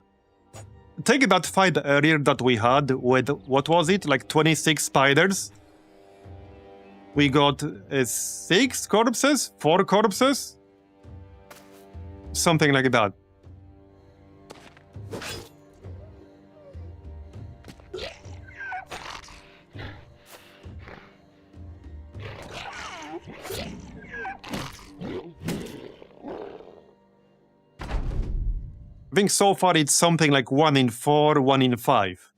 Take that fight earlier that we had with, what was it, like 26 spiders? We got 6 corpses? 4 corpses? Something like that. I think so far it's something like 1 in 4, 1 in 5.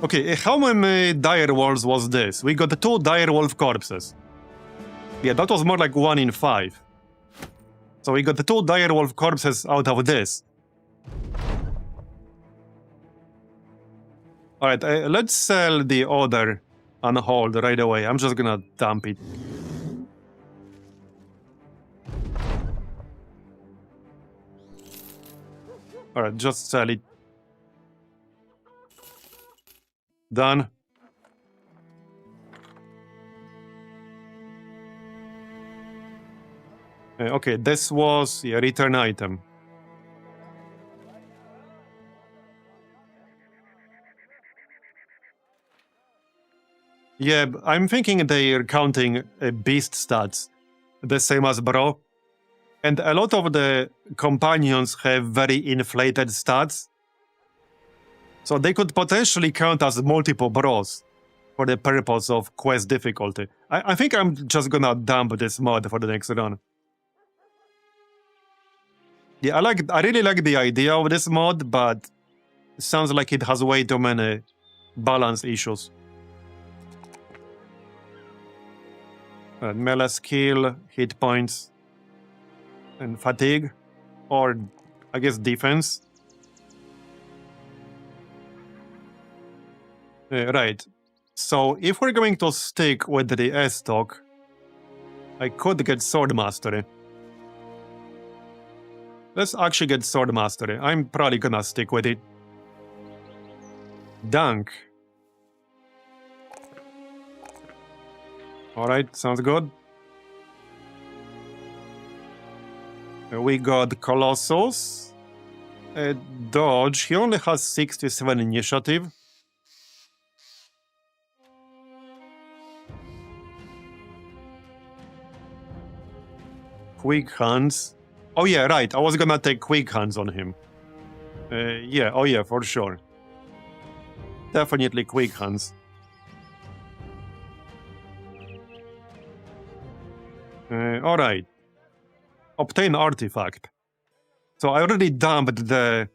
Okay, how many dire wolves was this? We got 2 dire wolf corpses. Yeah, that was more like 1 in 5. So we got 2 dire wolf corpses out of this. Alright, let's sell the other on hold right away. I'm just gonna dump it. Alright, just sell it. Done. Okay, this was a return item. Yeah, I'm thinking they're counting beast stats, the same as Bro. And a lot of the companions have very inflated stats. So they could potentially count as multiple bros for the purpose of quest difficulty. I think I'm just gonna dump this mod for the next run. Yeah, I really like the idea of this mod, but it sounds like it has way too many balance issues. Melee skill, hit points, and fatigue, or I guess defense. Right. So if we're going to stick with the S-Stock, I could get Sword Mastery. Let's actually get Sword Mastery. I'm probably gonna stick with it. Dunk. Alright, sounds good. We got Colossus. Dodge, he only has 67 initiative. Quick Hands. Oh yeah, right, I was gonna take Quick Hands on him. Yeah, oh yeah, for sure. Definitely Quick Hands. Alright. Obtain artifact. So I already dumped the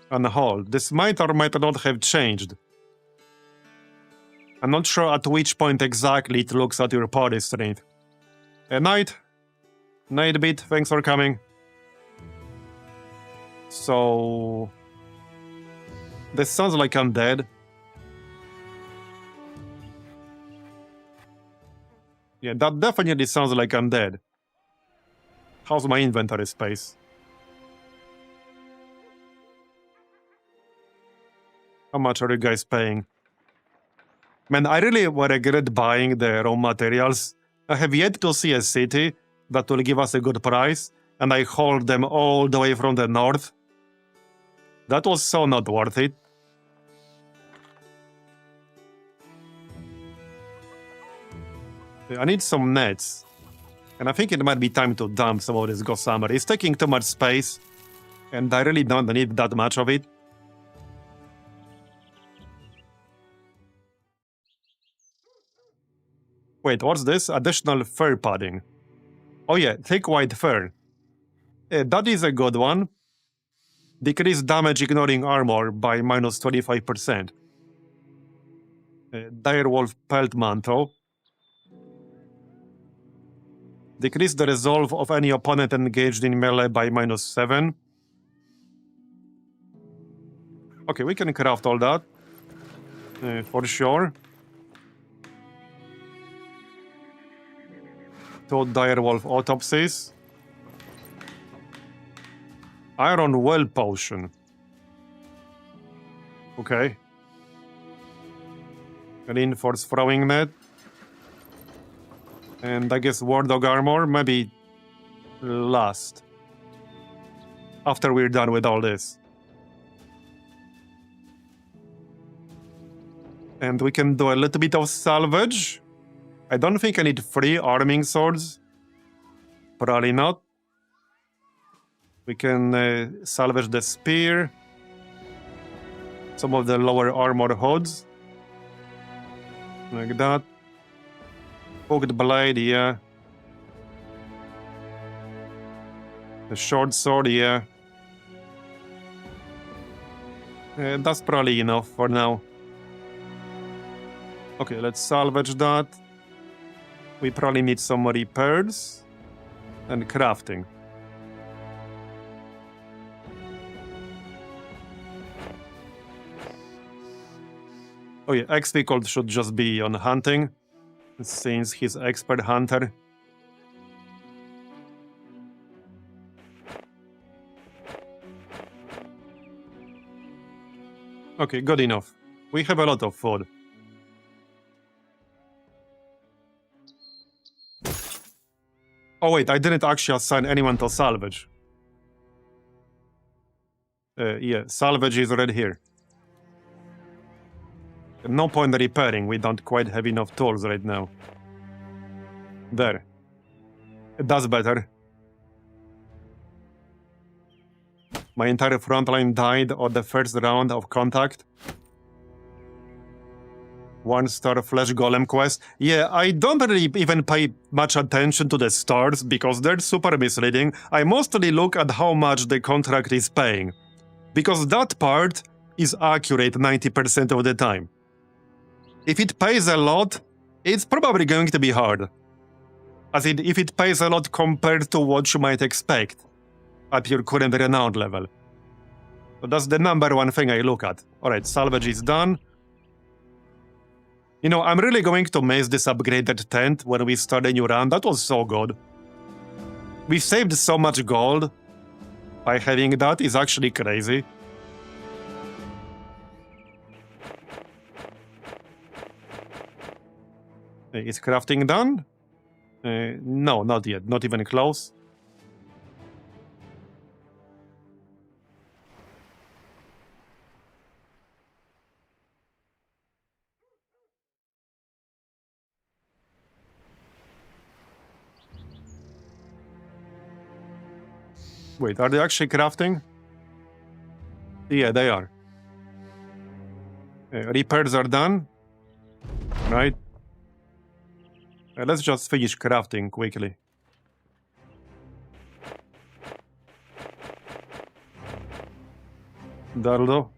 on hold. This might or might not have changed. I'm not sure at which point exactly it looks at your party strength. Night. Nightbeat, thanks for coming. So this sounds like I'm dead. Yeah, that definitely sounds like I'm dead. How's my inventory space? How much are you guys paying? Man, I really regret buying the raw materials. I have yet to see a city that will give us a good price, and I hauled them all the way from the north. That was so not worth it. I need some nets. And I think it might be time to dump some of this gossamer. It's taking too much space, and I really don't need that much of it. Wait, what's this? Additional fur padding. Oh yeah, thick white fur. That is a good one. Decrease damage ignoring armor by minus 25%. Direwolf pelt mantle. Decrease the resolve of any opponent engaged in melee by minus 7. Okay, we can craft all that. For sure. 2 direwolf autopsies. Iron well potion. Okay. Reinforced throwing net. And I guess war dog armor, maybe last. After we're done with all this. And we can do a little bit of salvage. I don't think I need 3 arming swords. Probably not. We can salvage the spear. Some of the lower armor hoods. Like that. Hooked blade, yeah. The short sword, yeah. That's probably enough for now. Okay, let's salvage that. We probably need some repairs and crafting. Oh yeah, X-Vehicle should just be on hunting, since he's expert hunter. Okay, good enough. We have a lot of food. Oh wait, I didn't actually assign anyone to salvage. Yeah, salvage is right here. No point repairing, we don't quite have enough tools right now. There. That's better. My entire frontline died on the first round of contact. 1-star flesh golem quest. Yeah, I don't really even pay much attention to the stars because they're super misleading. I mostly look at how much the contract is paying. Because that part is accurate 90% of the time. If it pays a lot, it's probably going to be hard. As in, if it pays a lot compared to what you might expect at your current renown level. So that's the #1 thing I look at. Alright, salvage is done. You know, I'm really going to miss this upgraded tent when we start a new run. That was so good. We saved so much gold by having that. It's actually crazy. Is crafting done? No, not yet. Not even close. Wait, are they actually crafting? Yeah, they are. Repairs are done. Right. Let's just finish crafting quickly. That'll do.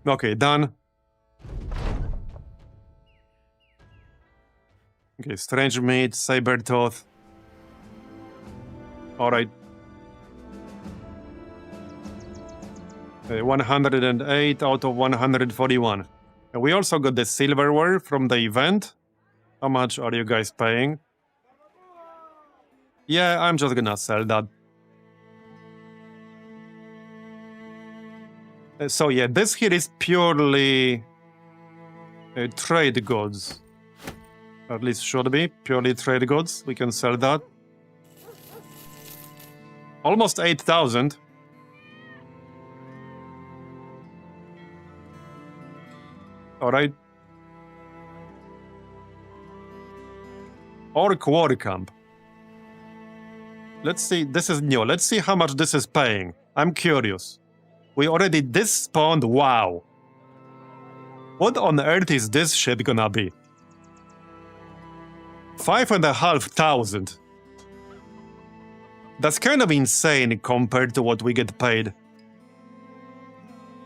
Okay, done. Okay, strange meat, saber tooth. Alright. 108 out of 141. And we also got the silverware from the event. How much are you guys paying? Yeah, I'm just gonna sell that. So yeah, this here is purely trade goods. At least should be purely trade goods. We can sell that. Almost 8,000. Alright. Orc War Camp. Let's see, this is new. Let's see how much this is paying. I'm curious. We already despawned, wow. What on earth is this shit gonna be? 5,500. That's kind of insane compared to what we get paid.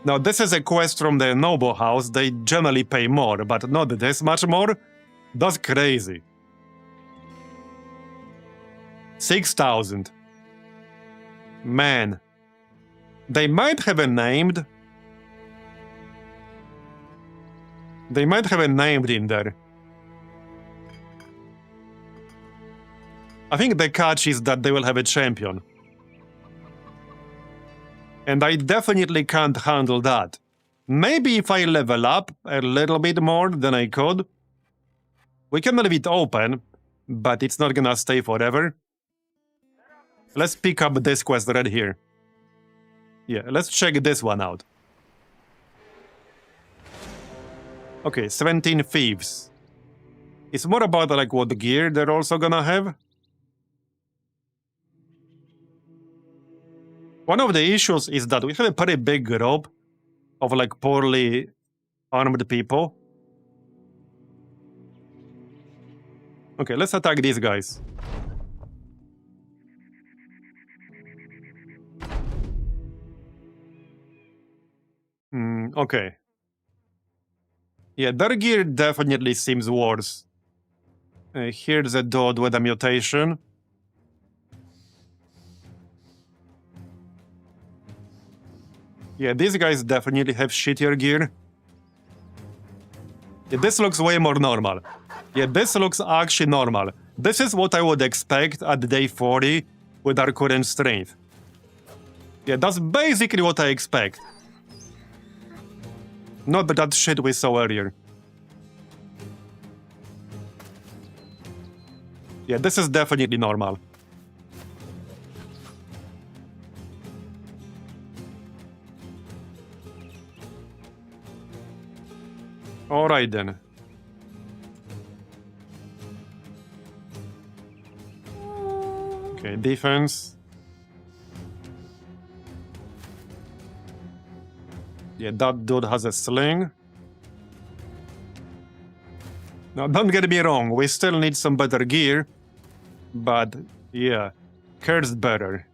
Now, this is a quest from the noble house. They generally pay more, but not this much more? That's crazy. 6,000. Man. They might have a named. They might have a named in there. I think the catch is that they will have a champion. And I definitely can't handle that. Maybe if I level up a little bit more than I could. We can leave it open, but it's not gonna stay forever. Let's pick up this quest right here. Yeah, let's check this one out. Okay, 17 thieves. It's more about like what gear they're also gonna have. One of the issues is that we have a pretty big group of like poorly armed people. Okay, let's attack these guys. Okay. Yeah, their gear definitely seems worse. Here's a dude with a mutation. Yeah, these guys definitely have shittier gear. Yeah, this looks way more normal. Yeah, this looks actually normal. This is what I would expect at day 40 with our current strength. Yeah, that's basically what I expect. Not that shit we saw earlier. Yeah, this is definitely normal. Alright then. Okay, defense. Yeah, that dude has a sling. Now, don't get me wrong, we still need some better gear. But, yeah, cursed better.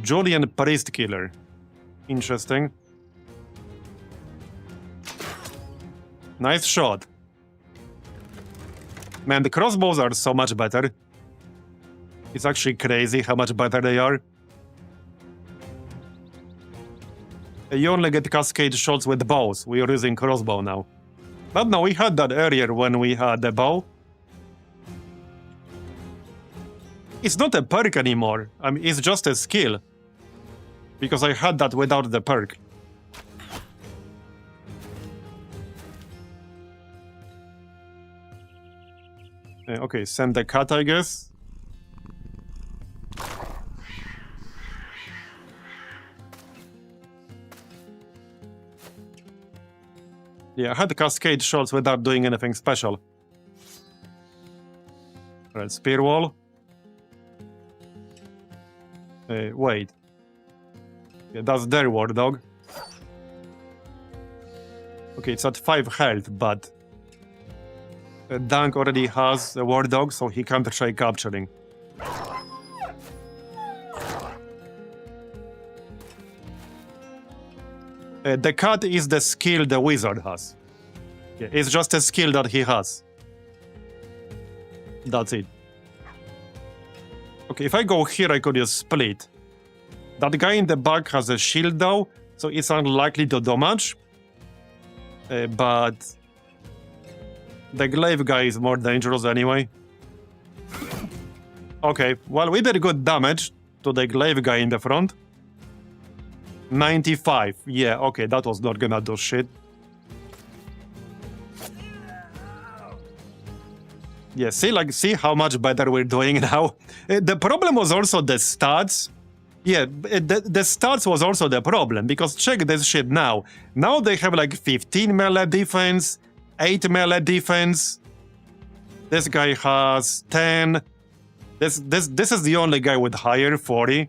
Julian Priest Killer. Interesting. Nice shot. Man, the crossbows are so much better. It's actually crazy how much better they are. You only get cascade shots with bows. We are using crossbow now. But no, we had that earlier when we had the bow. It's not a perk anymore. I mean, it's just a skill. Because I had that without the perk. Okay, send the cat, I guess. Yeah, I had cascade shots without doing anything special. Alright, spear wall. Wait. Yeah, that's their war dog. Okay, it's at 5 health, but Dunk already has a war dog, so he can't try capturing. The cat is the skill the wizard has. Yeah, it's just a skill that he has. That's it. Okay, if I go here, I could use split. That guy in the back has a shield though, so it's unlikely to do much. But the glaive guy is more dangerous anyway. Okay, well, we did good damage to the glaive guy in the front. 95. Yeah, okay, that was not gonna do shit. Yeah, see how much better we're doing now? The problem was also the stats. Yeah, the stats was also the problem, because check this shit now. Now they have like 15 melee defense, 8 melee defense. This guy has 10. This is the only guy with higher 40.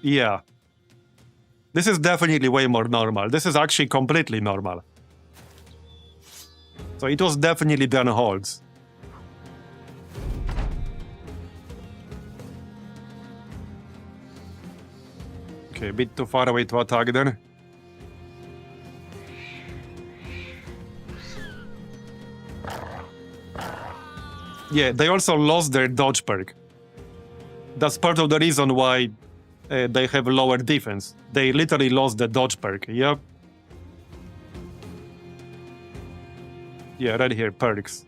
Yeah. This is definitely way more normal. This is actually completely normal. So it was definitely the unholds. Okay, a bit too far away to attack then. Yeah, they also lost their dodge perk. That's part of the reason why they have lower defense. They literally lost the dodge perk, yep. Yeah, right here, perks.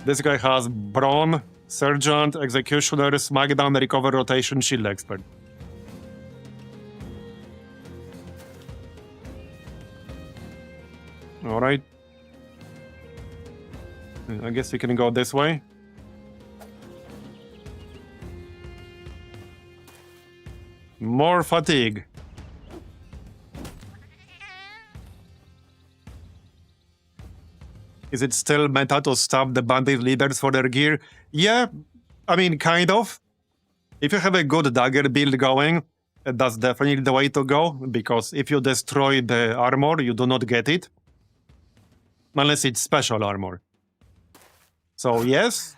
This guy has Brawn, Sergeant, Executioner, Smackdown, Recover, Rotation, Shield Expert. Alright. I guess we can go this way. More fatigue. Is it still meta to stop the bandit leaders for their gear? Yeah, I mean, kind of. If you have a good dagger build going, that's definitely the way to go, because if you destroy the armor, you do not get it. Unless it's special armor. So yes,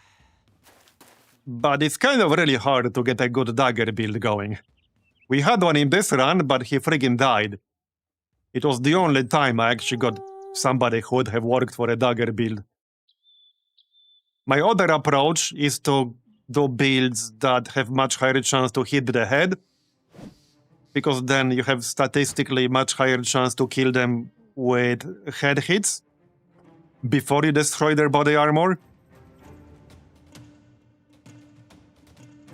but it's kind of really hard to get a good dagger build going. We had one in this run, but he friggin' died. It was the only time I actually got somebody who would have worked for a dagger build. My other approach is to do builds that have much higher chance to hit the head, because then you have statistically much higher chance to kill them with head hits before you destroy their body armor.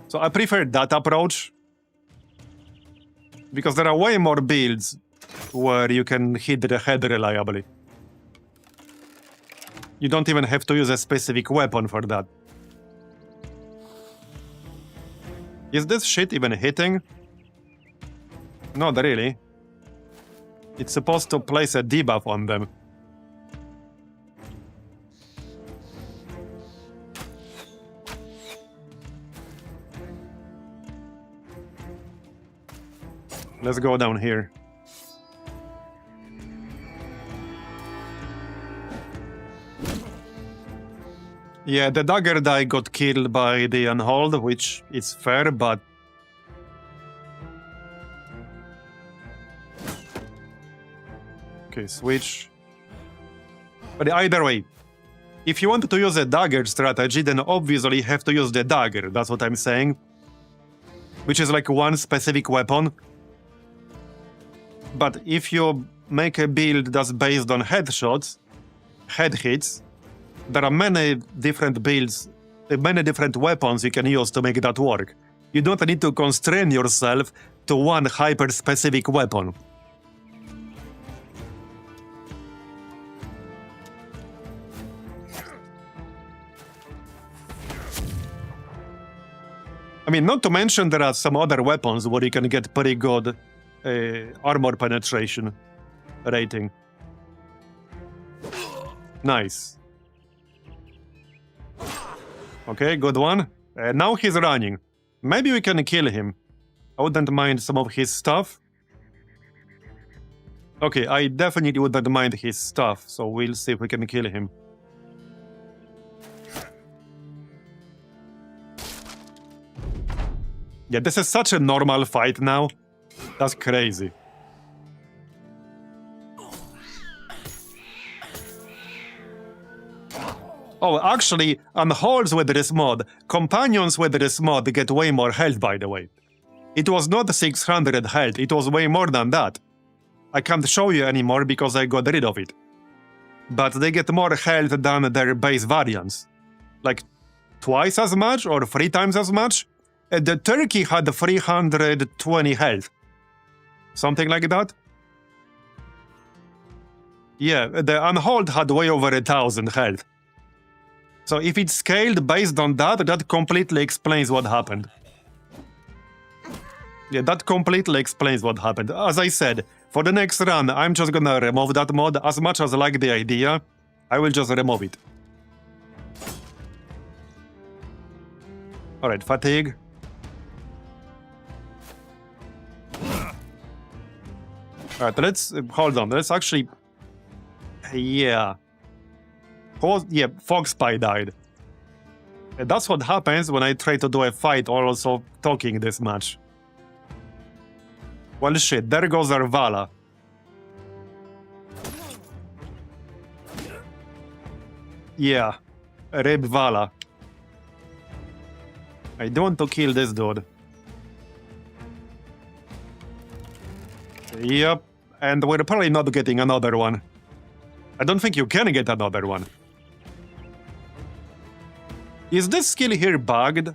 So I prefer that approach, because there are way more builds where you can hit the head reliably. You don't even have to use a specific weapon for that. Is this shit even hitting? Not really. It's supposed to place a debuff on them. Let's go down here. Yeah, the dagger guy got killed by the unhold, which is fair, but... Okay, switch. But either way, if you want to use a dagger strategy, then obviously you have to use the dagger, that's what I'm saying. Which is like one specific weapon. But if you make a build that's based on headshots, head hits, there are many different builds, many different weapons you can use to make that work. You don't need to constrain yourself to one hyper-specific weapon. I mean, not to mention there are some other weapons where you can get pretty good armor penetration rating. Nice. Okay, good one. Now he's running. Maybe we can kill him. I wouldn't mind some of his stuff. Okay, I definitely wouldn't mind his stuff, so we'll see if we can kill him. Yeah, this is such a normal fight now. That's crazy. Oh, actually, unholds with this mod, companions with this mod get way more health, by the way. It was not 600 health, it was way more than that. I can't show you anymore because I got rid of it. But they get more health than their base variants. Like, twice as much or 3 times as much? The turkey had 320 health. Something like that. Yeah, the Unhold had way over 1,000 health. So if it's scaled based on that, that completely explains what happened. Yeah, that completely explains what happened. As I said, for the next run, I'm just gonna remove that mod. As much as I like the idea, I will just remove it. Alright, fatigue. Alright, let's... hold on, let's actually... yeah. Yeah, Foxpie died. That's what happens when I try to do a fight or also talking this much. Well, shit, there goes our Vala. Yeah, Rib Vala. I don't want to kill this dude. Yep, and we're probably not getting another one. I don't think you can get another one. Is this skill here bugged?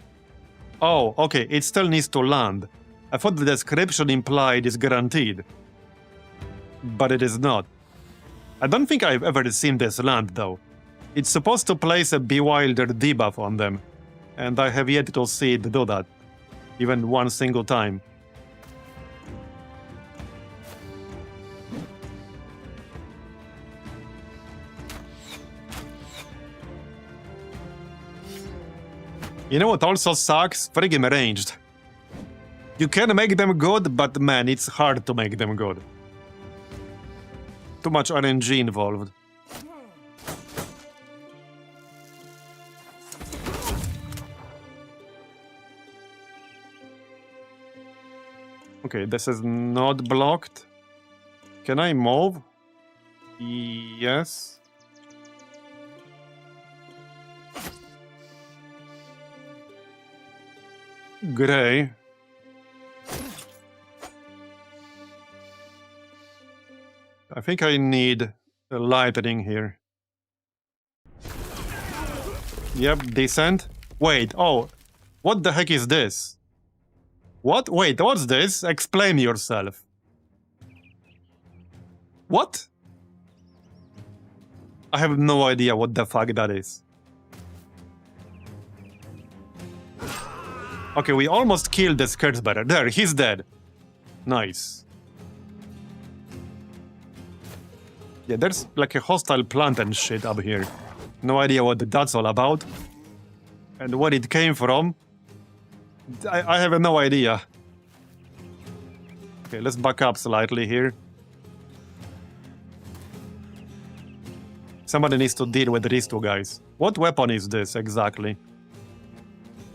Oh, okay, it still needs to land. I thought the description implied it's guaranteed. But it is not. I don't think I've ever seen this land, though. It's supposed to place a Bewilder debuff on them, and I have yet to see it do that, even one single time. You know what also sucks? Friggin' ranged. You can make them good, but man, it's hard to make them good. Too much RNG involved. Okay, this is not blocked. Can I move? Yes. Gray. I think I need a lightning here. Yep, decent. Wait, oh, what the heck is this? What? Wait, what's this? Explain yourself. What? I have no idea what the fuck that is. Okay, we almost killed the Scourge Bearer. There, he's dead. Nice. Yeah, there's like a hostile plant and shit up here. No idea what that's all about. And where it came from. I have no idea. Okay, let's back up slightly here. Somebody needs to deal with these two guys. What weapon is this exactly?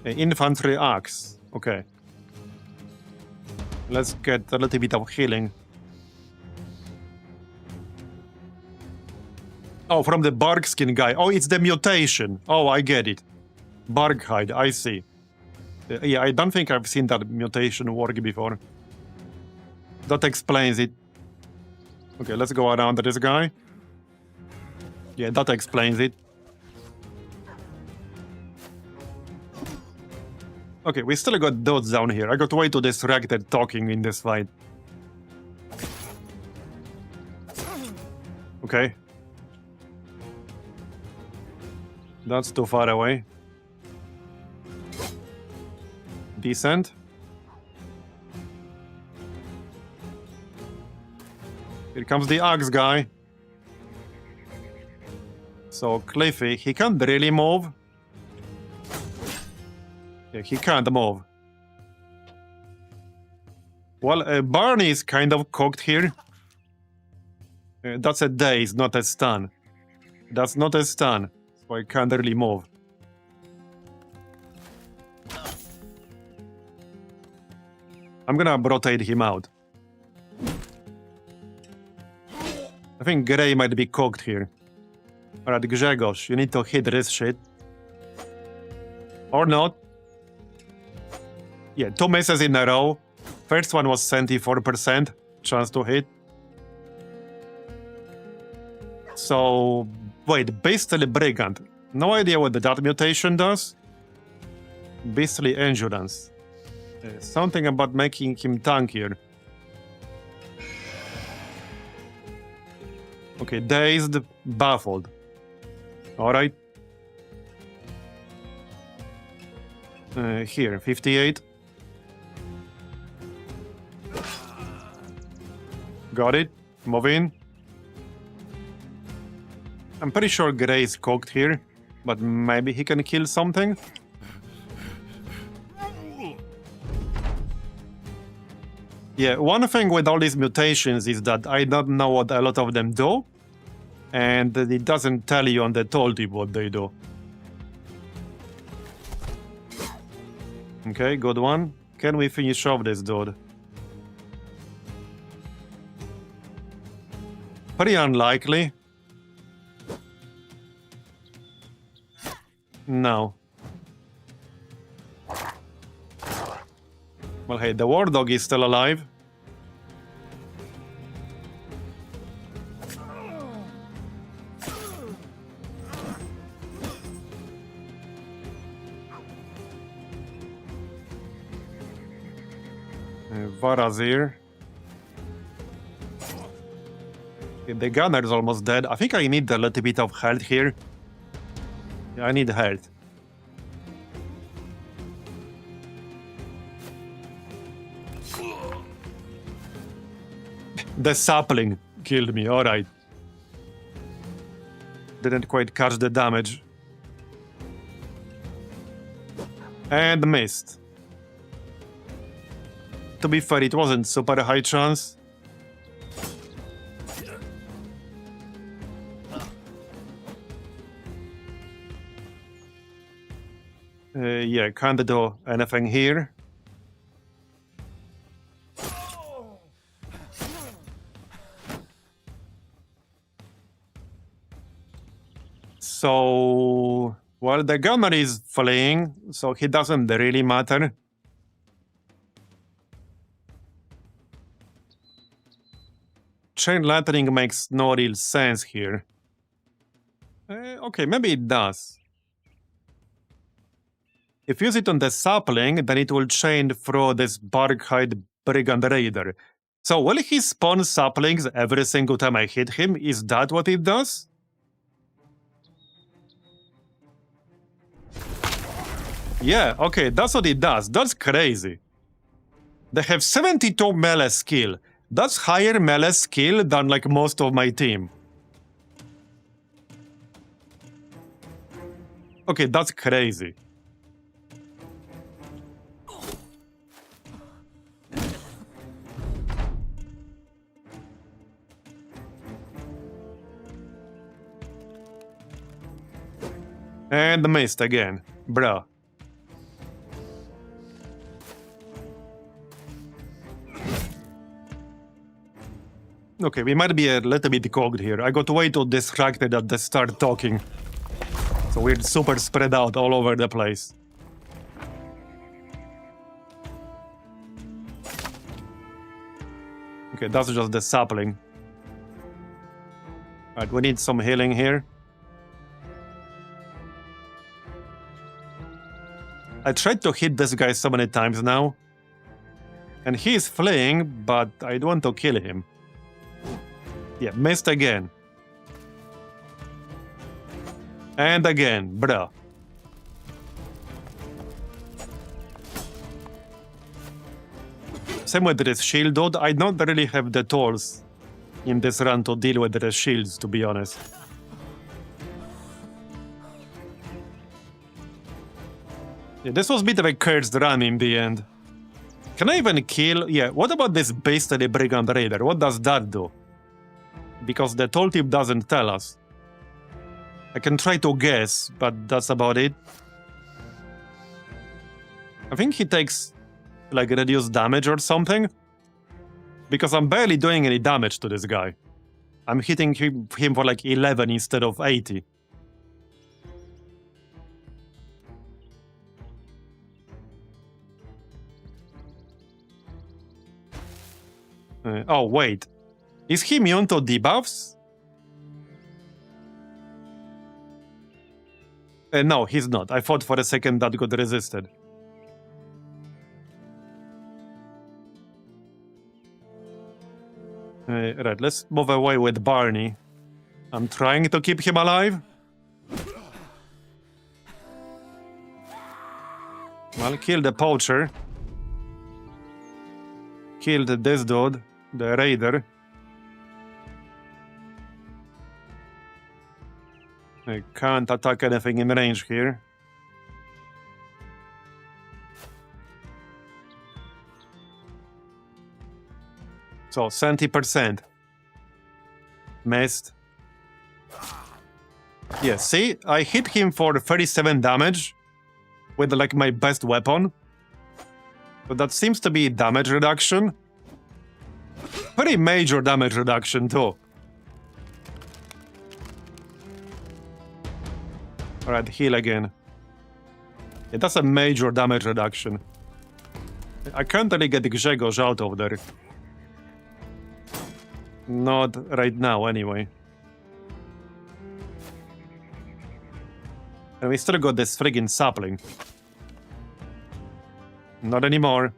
An infantry axe. Okay. Let's get a little bit of healing. Oh, from the barkskin guy. Oh, it's the mutation. Oh, I get it. Barkhide, I see. Yeah, I don't think I've seen that mutation work before. That explains it. Okay, let's go around this guy. Yeah, that explains it. Okay, we still got dudes down here. I got way too distracted talking in this fight. Okay. That's too far away. Decent. Here comes the axe guy. So Cliffy, he can't really move. Yeah, he can't move. Well, Barney is kind of cooked here. That's a daze, not a stun. That's not a stun, so I can't really move. I'm gonna rotate him out. I think Gray might be cooked here. Alright, Grzegorz, you need to hit this shit. Or not. Yeah, 2 misses in a row. First one was 74% chance to hit. So, wait, Beastly Brigand. No idea what that mutation does. Beastly Endurance. Something about making him tankier. Okay, dazed, baffled. Alright. Here, 58. Got it. Move in. I'm pretty sure Grey is cooked here, but maybe he can kill something? Yeah, one thing with all these mutations is that I don't know what a lot of them do, and it doesn't tell you on the tooltip what they do. Okay, good one. Can we finish off this dude? Pretty unlikely. No. Well, hey, the war dog is still alive. Vatt'ghern. Okay, the gunner is almost dead. I think I need a little bit of health here. Yeah, I need health. The sapling killed me, alright. Didn't quite catch the damage. And missed. To be fair, it wasn't super high chance. Yeah, can't do anything here. So, well, the gunner is fleeing, so he doesn't really matter. Chain lettering makes no real sense here. Okay, maybe it does. If you use it on the sapling, then it will chain through this Barkhide Brigand Raider. So will he spawn saplings every single time I hit him? Is that what it does? Yeah, okay, that's what it does. That's crazy. They have 72 melee skill. That's higher melee skill than like most of my team. Okay, that's crazy. And missed again. Bruh. Okay, we might be a little bit cogged here. I got way too distracted at the start talking. So we're super spread out all over the place. Okay, that's just the sapling. Alright, we need some healing here. I tried to hit this guy so many times now. And he's fleeing, but I don't want to kill him. Yeah, missed again. And again, bruh. Same with this shield, dude. I don't really have the tools in this run to deal with the shields, to be honest. Yeah, this was a bit of a cursed run in the end. Can I even kill? Yeah, what about this beastly Brigand Raider? What does that do? Because the tooltip doesn't tell us. I can try to guess, but that's about it. I think he takes, like, reduced damage or something. Because I'm barely doing any damage to this guy. I'm hitting him for like 11 instead of 80. Oh, wait. Is he immune to debuffs? No, he's not. I thought for a second that got resisted. Right, let's move away with Barney. I'm trying to keep him alive. Well, kill the poacher. Killed this dude, the raider. I can't attack anything in range here. So, 70%. Missed. Yeah, see? I hit him for 37 damage with, like, my best weapon. But that seems to be damage reduction. Pretty major damage reduction, too. Alright, heal again. Yeah, that's a major damage reduction. I can't really get Grzegorz out of there. Not right now, anyway. And we still got this friggin' sapling. Not anymore.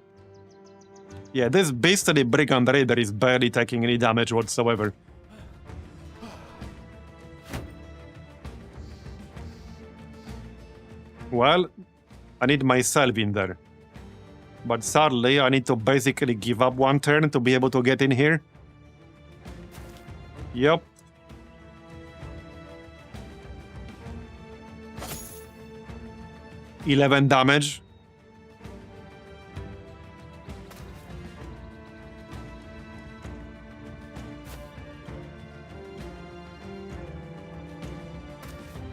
Yeah, this beastly brigand raider is barely taking any damage whatsoever. Well, I need myself in there. But sadly, I need to basically give up one turn to be able to get in here. Yep. $11 damage.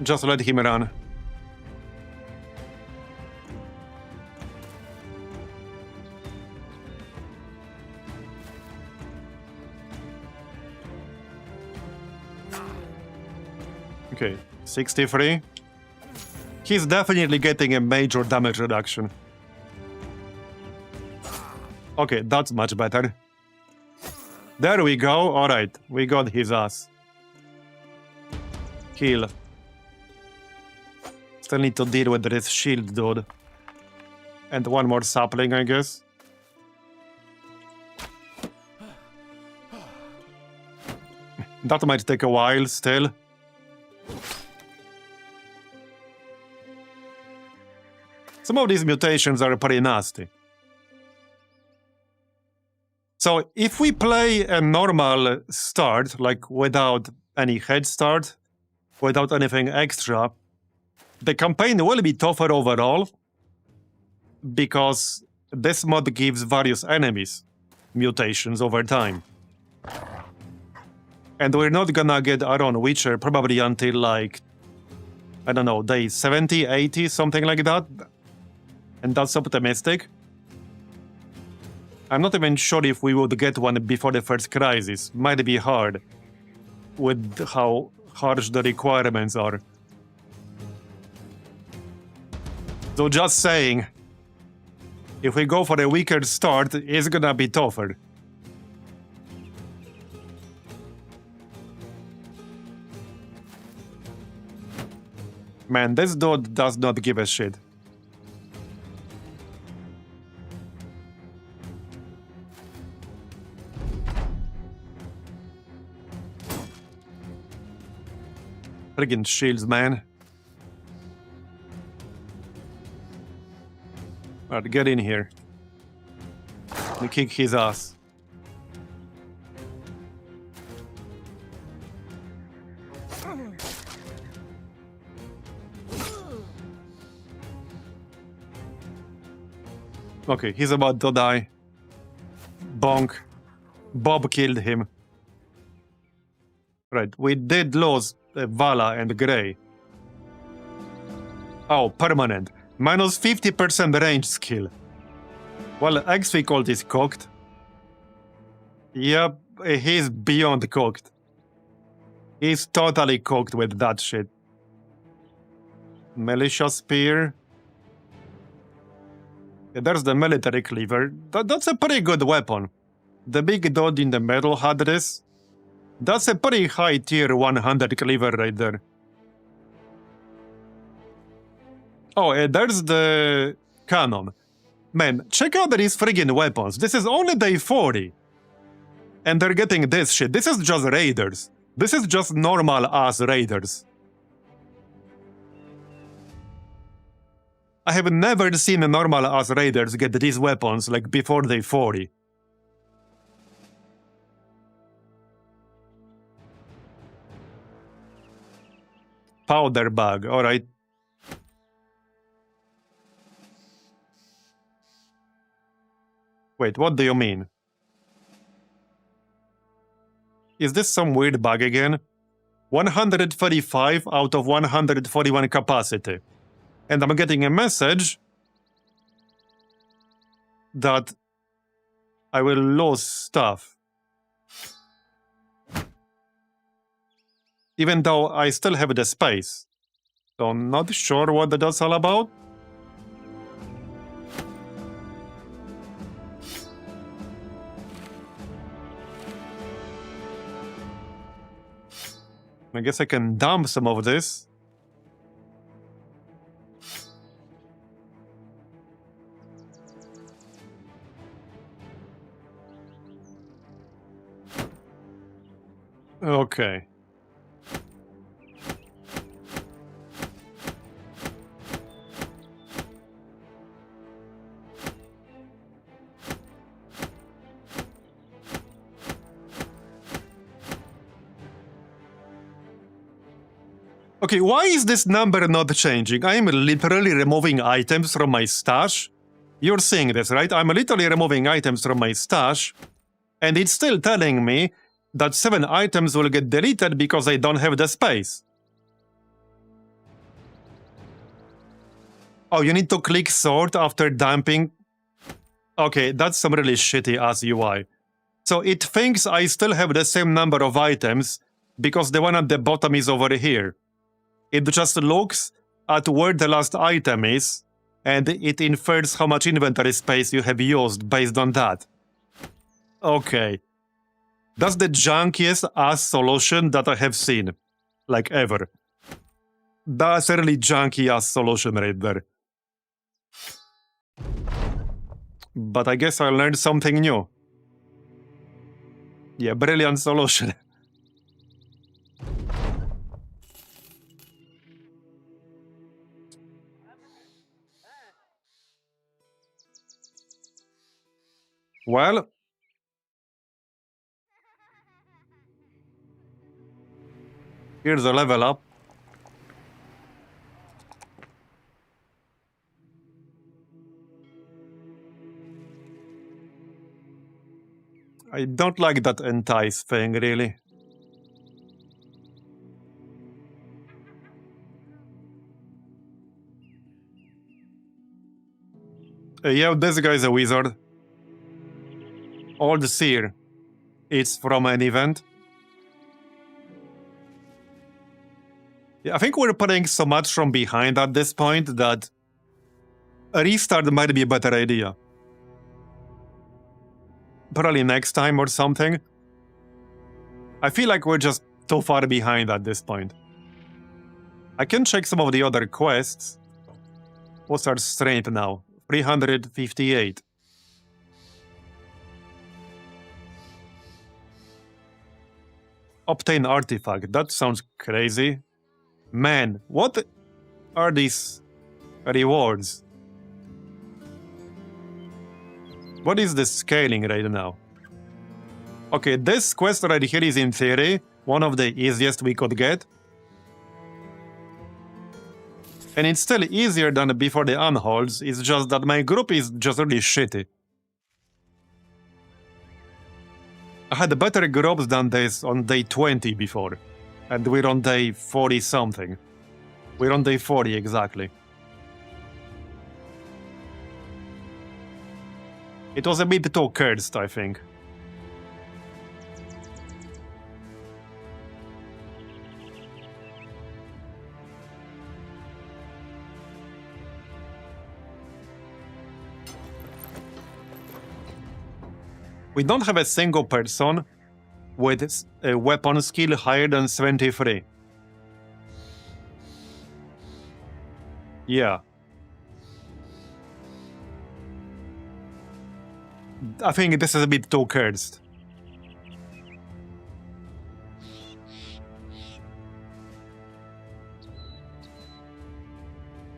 Just let him run. Okay, 63. He's definitely getting a major damage reduction. Okay, that's much better. There we go. Alright, we got his ass. Kill. Still need to deal with this shield dude. And one more sapling, I guess. That might take a while still. Some of these mutations are pretty nasty. So if we play a normal start, like without any head start, without anything extra, the campaign will be tougher overall because this mod gives various enemies mutations over time. And we're not gonna get our own Witcher probably until, like, I don't know, day 70, 80, something like that. And that's optimistic. I'm not even sure if we would get one before the first crisis. Might be hard with how harsh the requirements are. So just saying, if we go for a weaker start, it's gonna be tougher. Man, this dude does not give a shit. Friggin' shields, man. Alright, get in here. We kick his ass. Okay, he's about to die. Bonk. Bob killed him. Right, we did lose Vala and Grey. Oh, permanent. Minus 50% range skill. Well, X-Cult is cooked. Yep, he's beyond cooked. He's totally cooked with that shit. Militia Spear. Yeah, there's the military cleaver. That's a pretty good weapon. The big dude in the middle had this. That's a pretty high tier 100 cleaver right there. Oh, there's the cannon. Man, check out these friggin' weapons. This is only day 40. And they're getting this shit. This is just raiders. This is just normal ass raiders. I have never seen normal ass raiders get these weapons like before day 40. Powder bag, alright. Wait, what do you mean? Is this some weird bug again? 135 out of 141 capacity. And I'm getting a message that I will lose stuff. Even though I still have the space. So I'm not sure what that's all about. I guess I can dump some of this. Okay. Okay, why is this number not changing? I am literally removing items from my stash. You're seeing this, right? I'm literally removing items from my stash, and it's still telling me that 7 items will get deleted because I don't have the space. Oh, you need to click sort after dumping? Okay, that's some really shitty ass UI. So it thinks I still have the same number of items because the one at the bottom is over here. It just looks at where the last item is, and it infers how much inventory space you have used based on that. Okay. That's the junkiest ass solution that I have seen. Like, ever. That's a really junky ass solution right there. But I guess I learned something new. Yeah, brilliant solution. Well, here's a level up. I don't like that entice thing, really. Yeah, this guy's a wizard. Old Seer. It's from an event. Yeah, I think we're playing so much from behind at this point that a restart might be a better idea. Probably next time or something. I feel like we're just too far behind at this point. I can check some of the other quests. What's our strength now? 358. Obtain artifact. That sounds crazy. Man, what are these rewards? What is the scaling right now? Okay, this quest right here is in theory one of the easiest we could get. And it's still easier than before the unholds, it's just that my group is just really shitty. I had better groups than this on day 20 before. And we're on day 40 something. We're on day 40 exactly. It was a bit too cursed, I think. We don't have a single person with a weapon skill higher than 73. Yeah. I think this is a bit too cursed.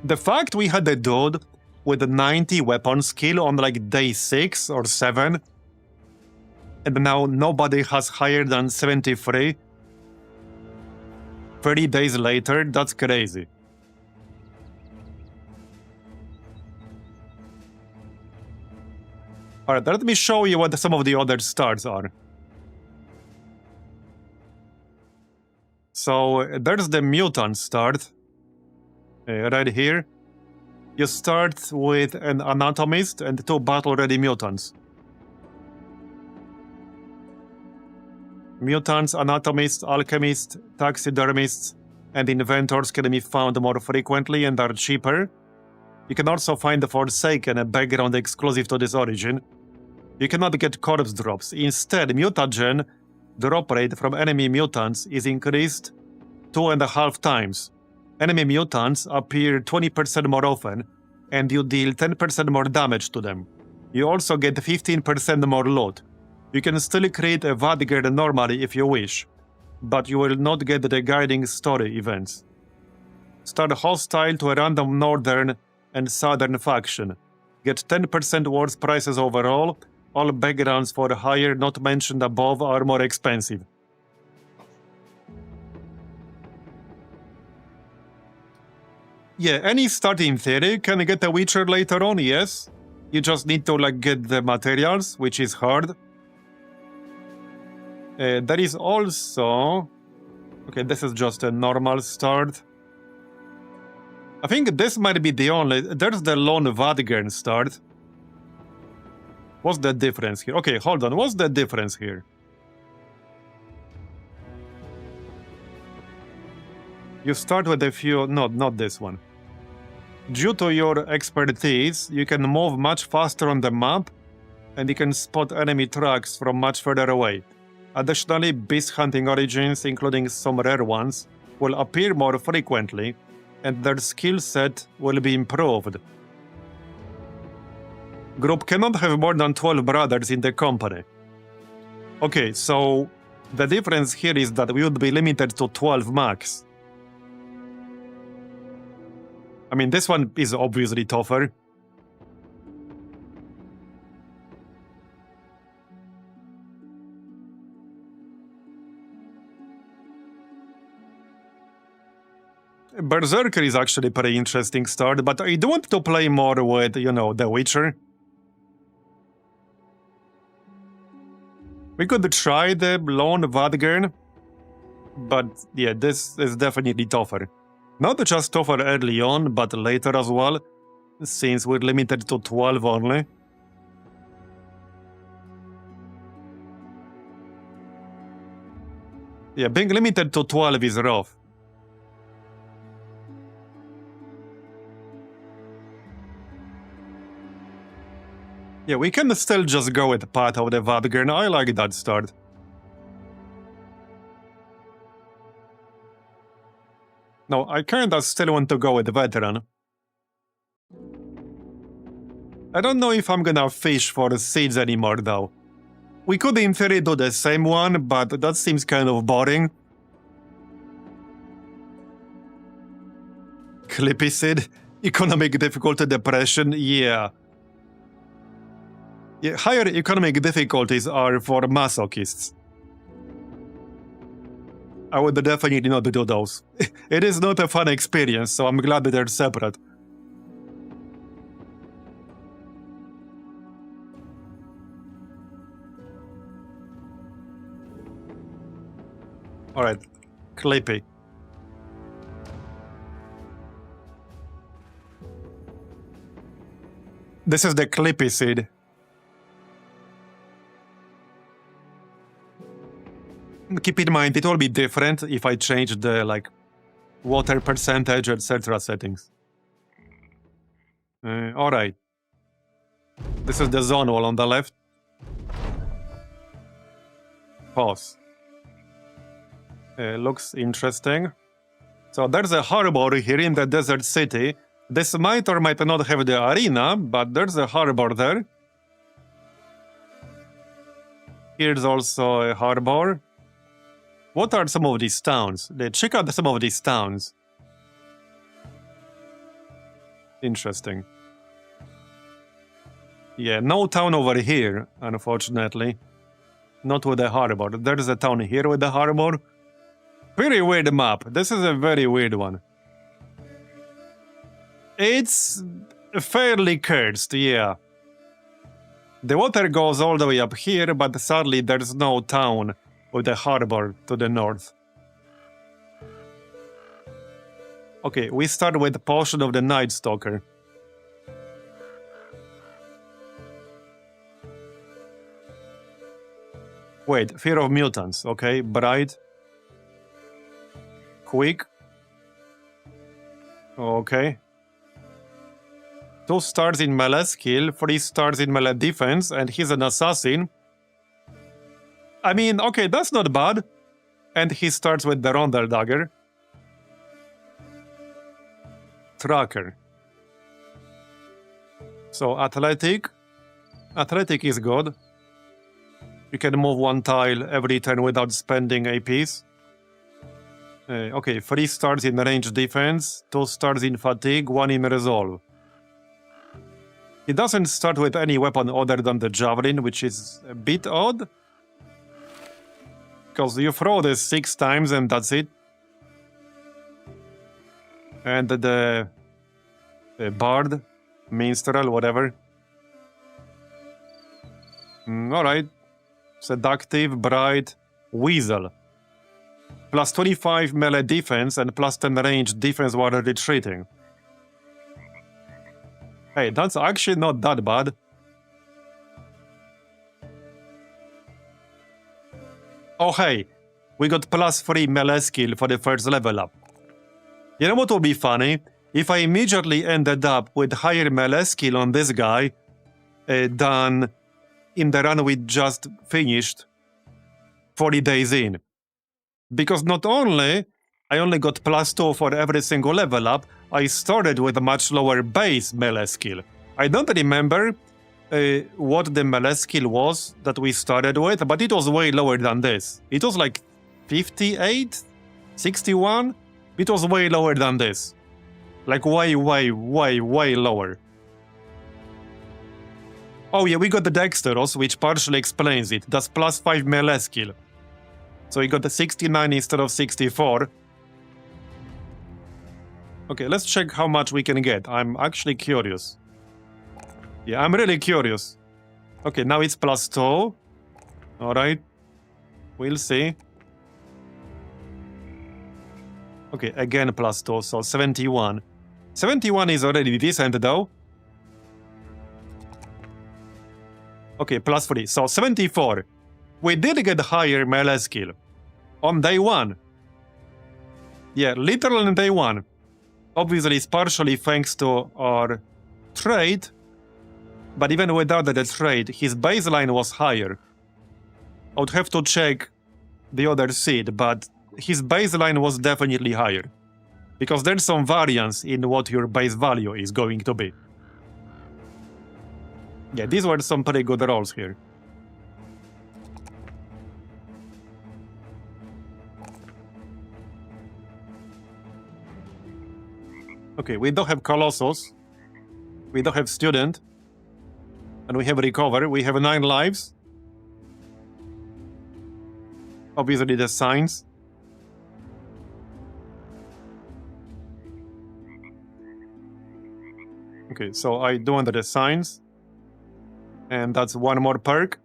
The fact we had a dude with 90 weapon skill on like day 6 or 7, and now nobody has higher than 73 30 days later, that's crazy. Alright, let me show you what some of the other starts are. So there's the mutant start, right here. You start with an anatomist and 2 battle-ready mutants. Mutants, anatomists, alchemists, taxidermists, and inventors can be found more frequently and are cheaper. You can also find the Forsaken, a background exclusive to this origin. You cannot get corpse drops. Instead, mutagen drop rate from enemy mutants is increased 2.5 times. Enemy mutants appear 20% more often, and you deal 10% more damage to them. You also get 15% more loot. You can still create a Vatt'ghern normally if you wish, but you will not get the guiding story events. Start hostile to a random northern and southern faction. Get 10% worse prices overall. All backgrounds for hire not mentioned above are more expensive. Yeah, any start in theory can get a Witcher later on, yes. You just need to like get the materials, which is hard. There is also... Okay, this is just a normal start. I think this might be the only... There's the lone Vatt'ghern start. What's the difference here? Okay, hold on. What's the difference here? You start with a few... No, not this one. Due to your expertise, you can move much faster on the map, and you can spot enemy tracks from much further away. Additionally, beast hunting origins, including some rare ones, will appear more frequently, and their skill set will be improved. Group cannot have more than 12 brothers in the company. Okay, so the difference here is that we would be limited to 12 max. I mean, this one is obviously tougher. Berserker is actually a pretty interesting start, but I do want to play more with, you know, The Witcher. We could try the lone Vatt'ghern, but yeah, this is definitely tougher. Not just tougher early on, but later as well, since we're limited to 12 only. Yeah, being limited to 12 is rough. Yeah, we can still just go with Path of the Vatt'ghern. I like that start. No, I kinda still want to go with Veteran. I don't know if I'm gonna fish for seeds anymore though. We could in theory do the same one, but that seems kind of boring. Clippy seed? Economic difficulty depression? Yeah. Yeah, higher economic difficulties are for masochists. I would definitely not do those. It is not a fun experience, so I'm glad that they're separate. Alright, Clippy. This is the Clippy seed. Keep in mind, it will be different if I change the, like, water percentage, etc. settings. Alright. This is the zone wall on the left. Pause. Looks interesting. So there's a harbor here in the desert city. This might or might not have the arena, but there's a harbor there. Here's also a harbor. What are some of these towns? Let's check out some of these towns. Interesting. Yeah, no town over here, unfortunately. Not with the harbor. There's a town here with the harbor. Very weird map. This is a very weird one. It's fairly cursed, yeah. The water goes all the way up here, but sadly there's no town with a harbor to the north. Okay, we start with the portion of the Night Stalker. Wait, Fear of Mutants, okay, Bright. Quick. Okay. 2 stars in melee skill, 3 stars in melee defense, and he's an assassin. I mean, okay, that's not bad. And he starts with the Rondel Dagger. Tracker. So, Athletic. Athletic is good. You can move 1 tile every turn without spending APs. Okay, 3 stars in range defense, 2 stars in fatigue, 1 in resolve. He doesn't start with any weapon other than the javelin, which is a bit odd. Because you throw this 6 times and that's it. And the bard, minstrel, whatever. Alright. Seductive, bright, weasel. Plus 25 melee defense and plus 10 range defense while retreating. Hey, that's actually not that bad. Oh hey, we got plus 3 melee skill for the first level up. You know what would be funny? If I immediately ended up with higher melee skill on this guy than in the run we just finished 40 days in. Because not only I only got plus 2 for every single level up, I started with a much lower base melee skill. I don't remember what the melee skill was that we started with, but it was way lower than this. It was like 58? 61? It was way lower than this. Like way lower. Oh yeah, we got the Dexteros, which partially explains it. That's plus 5 melee skill. So we got the 69 instead of 64. Okay, let's check how much we can get. I'm actually curious. Yeah, I'm really curious. Okay, now it's plus 2. Alright. We'll see. Okay, again plus 2, so 71. 71 is already decent though. Okay, plus 3, so 74. We did get higher melee skill. On day 1. Yeah, literally on day 1. Obviously, it's partially thanks to our trade. But even without the trade, his baseline was higher. I would have to check the other seed, but his baseline was definitely higher. Because there's some variance in what your base value is going to be. Yeah, these were some pretty good rolls here. Okay, we don't have Colossus. We don't have Student. And we have Recover. We have 9 lives. Obviously the signs. Okay, so I do under the signs. And that's 1 more perk.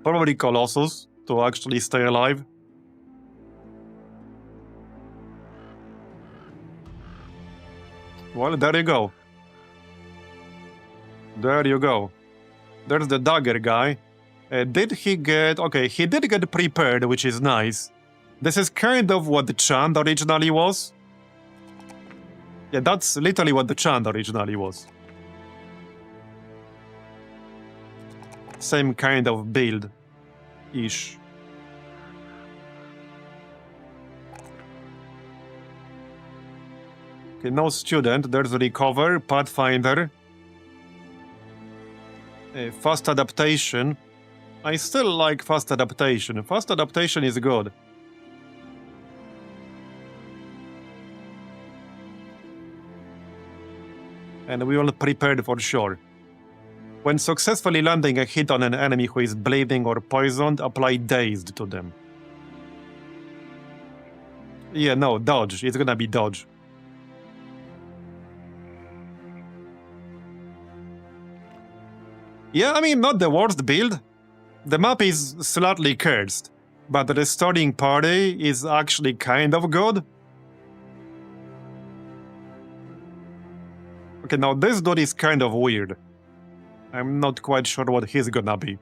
Probably Colossus to actually stay alive. Well, there you go. There you go. There's the dagger guy. Did he get... Okay, he did get prepared, which is nice. This is kind of what the chant originally was. Yeah, that's literally what the chant originally was. Same kind of build-ish. Okay, no Student. There's Recover, Pathfinder. Fast Adaptation. I still like Fast Adaptation. Fast Adaptation is good. and we will prepared for sure. When successfully landing a hit on an enemy who is bleeding or poisoned, apply dazed to them. Yeah, no, dodge. It's gonna be dodge. Yeah, I mean, not the worst build. The map is slightly cursed, but the starting party is actually kind of good. Okay, now this dude is kind of weird. I'm not quite sure what he's gonna be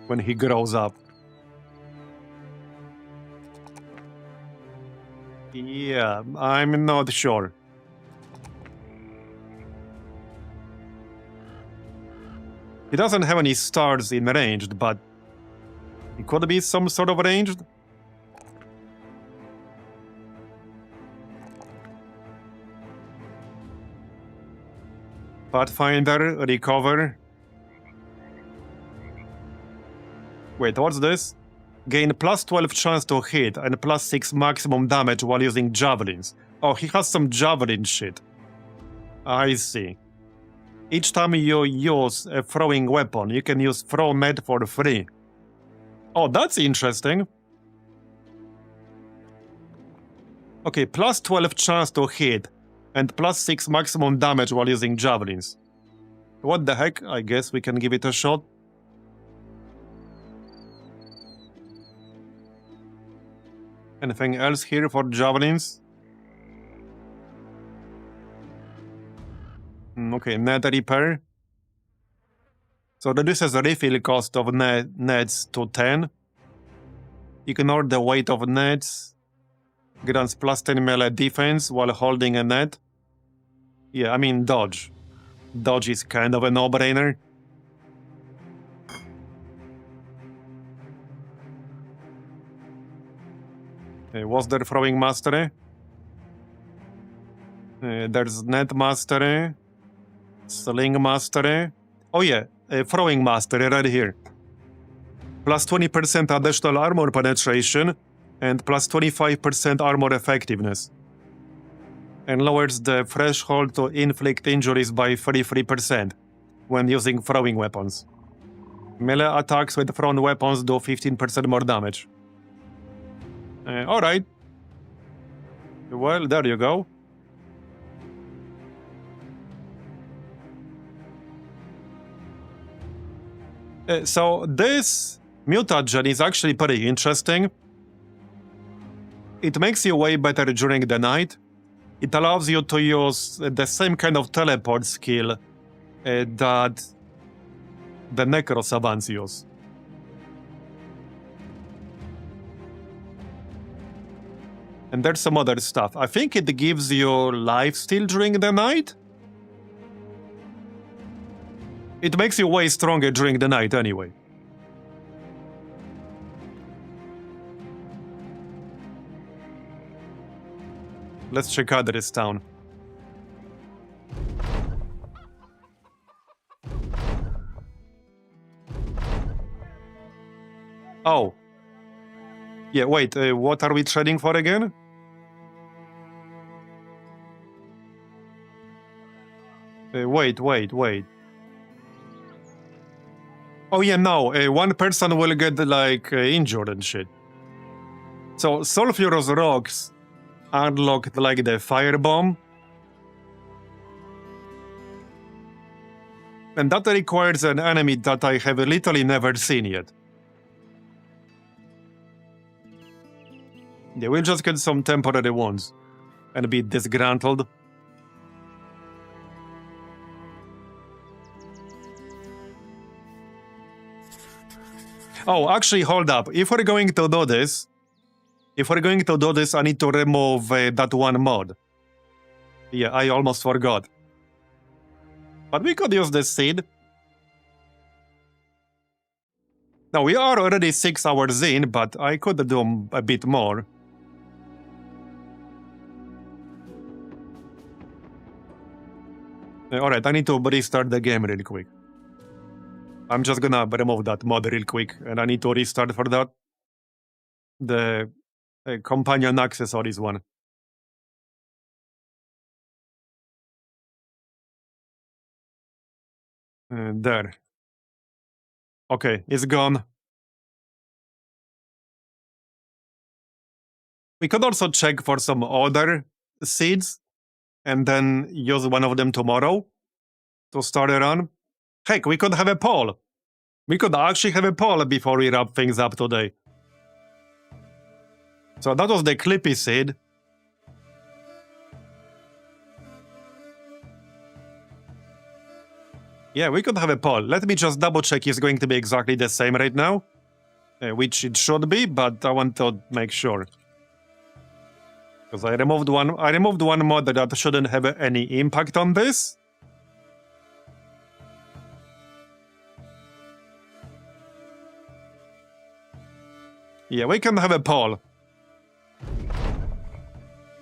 when he grows up. Yeah, I'm not sure. He doesn't have any stars in ranged, but he could be some sort of ranged. Pathfinder, recover. Wait, what's this? Gain plus 12 chance to hit and plus 6 maximum damage while using javelins. Oh, he has some javelin shit. I see. Each time you use a throwing weapon, you can use throw net for free. Oh, that's interesting. Okay, plus 12 chance to hit and plus 6 maximum damage while using javelins. What the heck? I guess we can give it a shot. Anything else here for javelins? Okay, net repair. So reduces the refill cost of nets to 10. Ignore the weight of nets. Grants plus 10 melee defense while holding a net. Yeah, I mean dodge. Dodge is kind of a no-brainer. Was there throwing mastery? There's net mastery. Sling mastery. Oh yeah, throwing mastery right here. Plus 20% additional armor penetration and plus 25% armor effectiveness. And lowers the threshold to inflict injuries by 33% when using throwing weapons. Melee attacks with thrown weapons do 15% more damage. Alright. Well, there you go. So this mutagen is actually pretty interesting. It makes you way better during the night. It allows you to use the same kind of teleport skill that the Necro Savants use. And there's some other stuff. I think it gives you lifesteal during the night? It makes you way stronger during the night anyway. Let's check out this town. Oh. Yeah, wait, what are we trading for again? Wait. Oh yeah, no, one person will get, like, injured and shit. So, sulfurous rocks unlock, like, the firebomb. And that requires an enemy that I have literally never seen yet. Yeah, we'll just get some temporary wounds and be disgruntled. Oh, actually, hold up. If we're going to do this, I need to remove that one mod. Yeah, I almost forgot. But we could use this seed. Now, we are already 6 hours in, but I could do a bit more. Alright, I need to restart the game real quick. I'm just gonna remove that mod real quick, and I need to restart for that. The companion accessories one. There. Okay, it's gone. We could also check for some other seeds and then use one of them tomorrow to start a run. Heck, we could have a poll. We could actually have a poll before we wrap things up today. So that was the Clippy seed. Yeah, we could have a poll. Let me just double check it's going to be exactly the same right now. Which it should be, but I want to make sure. Because I removed one mod that shouldn't have any impact on this. Yeah, we can have a poll.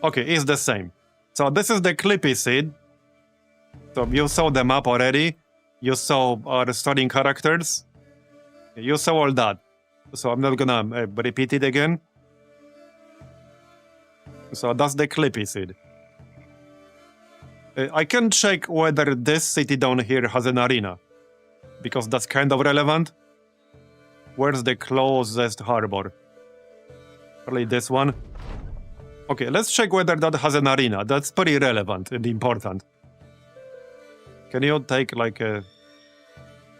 Okay, it's the same. So this is the Clippy seed. So you saw them up already. You saw our starting characters. You saw all that. So I'm not gonna repeat it again. So that's the Clippy seed. I can check whether this city down here has an arena, because that's kind of relevant. Where's the closest harbor? Probably this one. Okay, let's check whether that has an arena. That's pretty relevant and important. Can you take like a...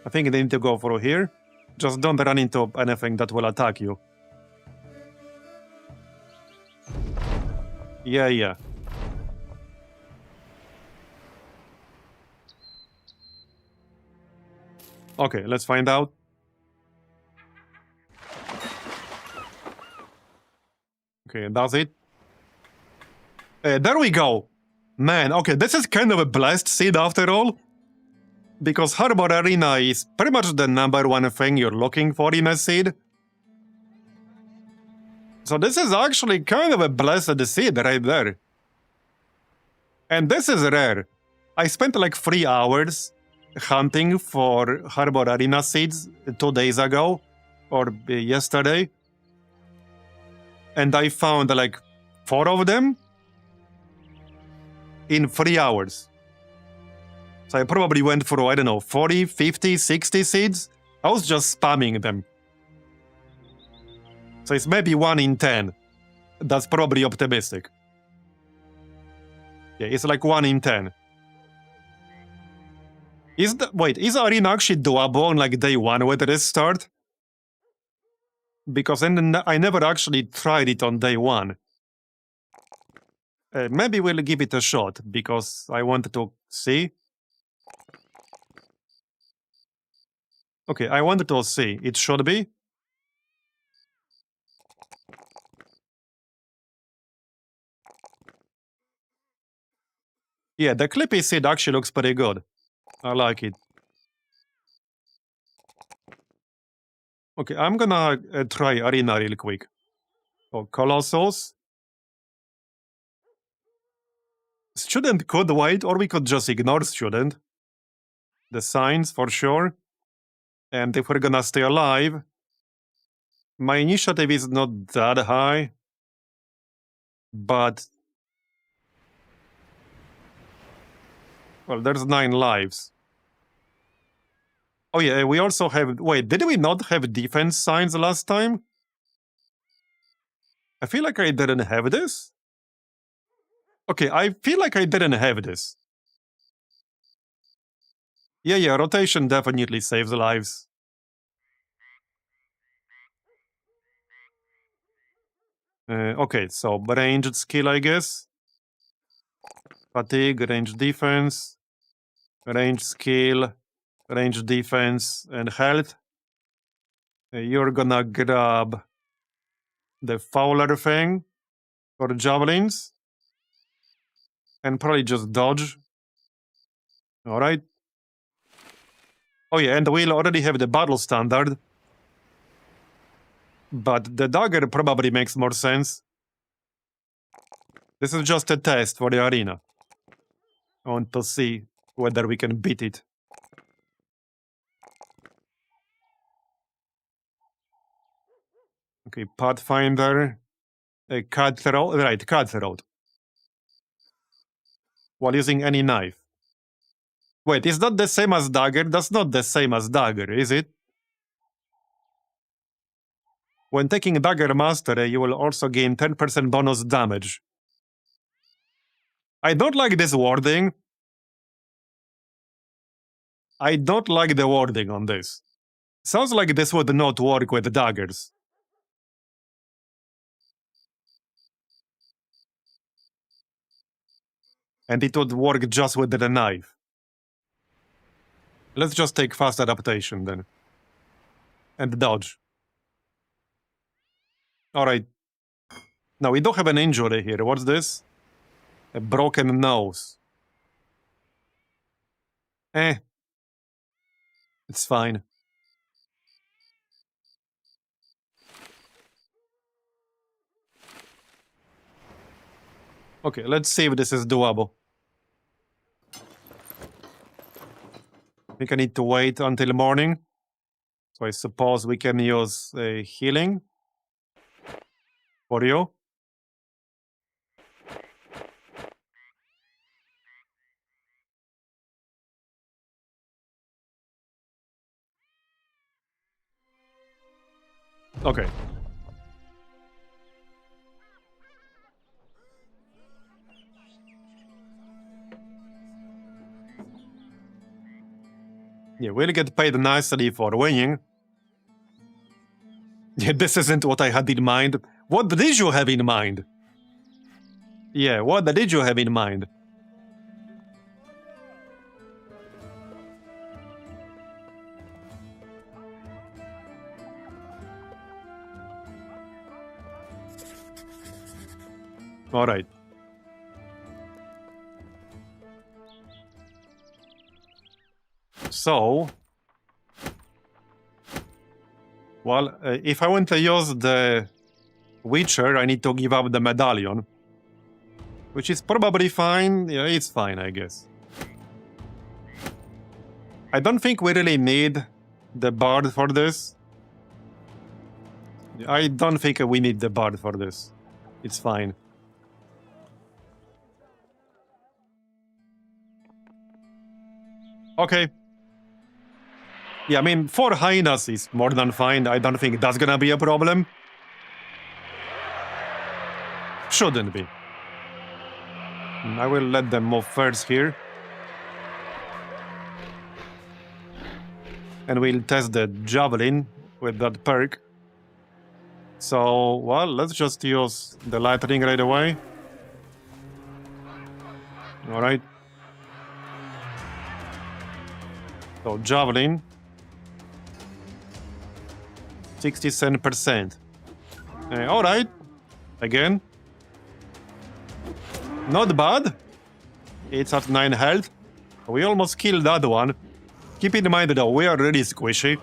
I think they need to go through here. Just don't run into anything that will attack you. Yeah. Okay, let's find out. Okay, that's it. There we go. Man, okay, this is kind of a blessed seed after all. Because Harbor Arena is pretty much the #1 thing you're looking for in a seed. So this is actually kind of a blessed seed right there. And this is rare. I spent like 3 hours hunting for Harbor Arena seeds 2 days ago, or yesterday. And I found like 4 of them in 3 hours. So I probably went through, I don't know, 40, 50, 60 seeds. I was just spamming them. So it's maybe 1 in 10. That's probably optimistic. Yeah, it's like 1 in 10. Is Arena actually doable on like day 1 with this start? Because I never actually tried it on day 1. Maybe we'll give it a shot, because I wanted to see. Okay, I wanted to see. It should be. Yeah, the Clippy seed actually looks pretty good. I like it. Okay, I'm gonna try Arena real quick. Oh, Colossus. Student could wait, or we could just ignore Student. The signs, for sure. And if we're gonna stay alive, my initiative is not that high. But... well, there's 9 lives. Oh yeah, we also have... wait, did we not have defense signs last time? I feel like I didn't have this. Okay, I feel like I didn't have this. Yeah, rotation definitely saves lives. Okay, so ranged skill, I guess. Fatigue, ranged defense, ranged skill, ranged defense, and health. You're gonna grab the Fowler thing for javelins. And probably just dodge. Alright. Oh yeah, and we'll already have the battle standard. But the dagger probably makes more sense. This is just a test for the arena. I want to see whether we can beat it. Okay, Pathfinder. Cutthroat. Right, Cutthroat. While using any knife. Wait, is that the same as dagger? That's not the same as dagger, is it? When taking dagger mastery, you will also gain 10% bonus damage. I don't like this wording. I don't like the wording on this. Sounds like this would not work with daggers. And it would work just with the knife. Let's just take fast adaptation then. And dodge. Alright. Now, we don't have an injury here. What's this? A broken nose. It's fine. Okay, let's see if this is doable. I think I need to wait until morning. So I suppose we can use healing for you. Okay. Yeah, we'll get paid nicely for winning. Yeah, this isn't what I had in mind. What did you have in mind? Yeah, what did you have in mind? Alright. So... Well, if I want to use the Witcher, I need to give up the medallion. Which is probably fine. Yeah, it's fine, I guess. I don't think we really need the bard for this. I don't think we need the bard for this. It's fine. Okay. Yeah, I mean, 4 hyenas is more than fine. I don't think that's gonna be a problem. Shouldn't be. I will let them move first here. And we'll test the javelin with that perk. So, well, let's just use the lightning right away. Alright. So, javelin. 67%. Alright. Again. Not bad. It's at 9 health. We almost killed that one. Keep in mind though, we are really squishy.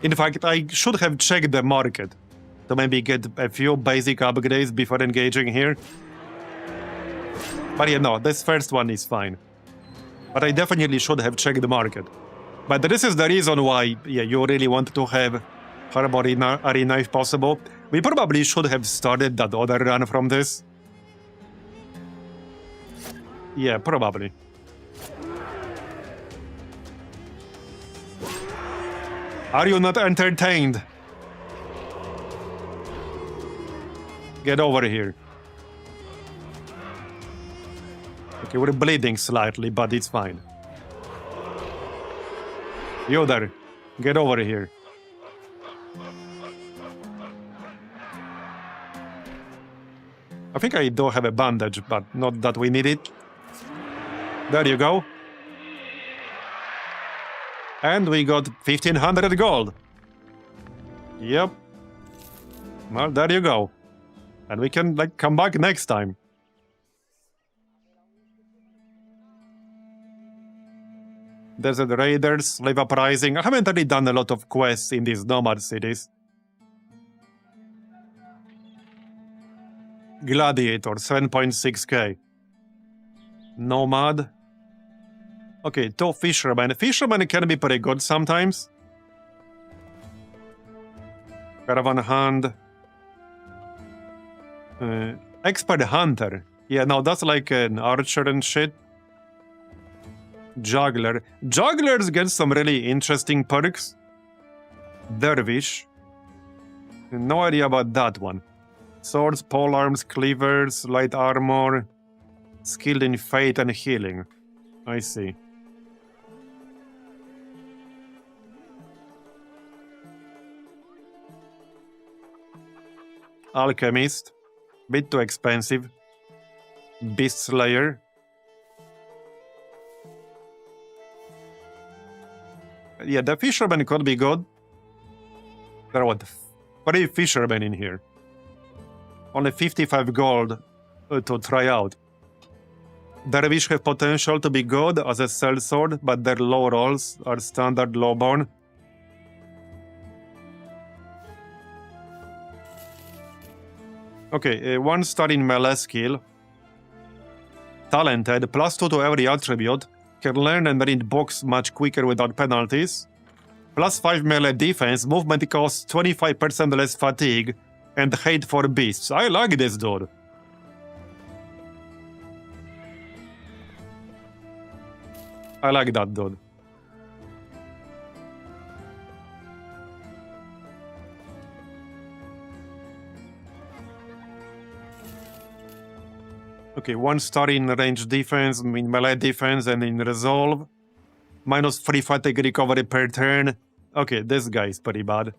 In fact, I should have checked the market to maybe get a few basic upgrades before engaging here. But yeah, no, this first one is fine. But I definitely should have checked the market. But this is the reason why, yeah, you really want to have Harbor Arena if possible. We probably should have started that other run from this. Yeah, probably. Are you not entertained? Get over here. Okay, we're bleeding slightly, but it's fine. You there, get over here. I think I do have a bandage, but not that we need it. There you go. And we got 1500 gold. Yep. Well, there you go. And we can, like, come back next time. Desert Raiders, Slave Uprising. I haven't really done a lot of quests in these nomad cities. Gladiator, 7.6k. Nomad. Okay, 2 fishermen. Fishermen can be pretty good sometimes. Caravan hand. Expert hunter. Yeah, no, that's like an archer and shit. Juggler. Jugglers get some really interesting perks. Dervish. No idea about that one. Swords, polearms, cleavers, light armor. Skilled in fate and healing. I see. Alchemist. Bit too expensive. Beast Slayer. Yeah, the fisherman could be good. There are what? 3 fishermen in here. Only 55 gold to try out. Dervish have potential to be good as a sellsword, but their low rolls are standard lowborn. Okay, 1 star in melee skill. Talented, +2 to every attribute. Can learn and read books much quicker without penalties. +5 melee defense, movement costs 25% less fatigue, and hate for beasts. I like this dude. I like that dude. Okay, 1 star in range defense, in melee defense, and in resolve. -3 fatigue recovery per turn. Okay, this guy is pretty bad.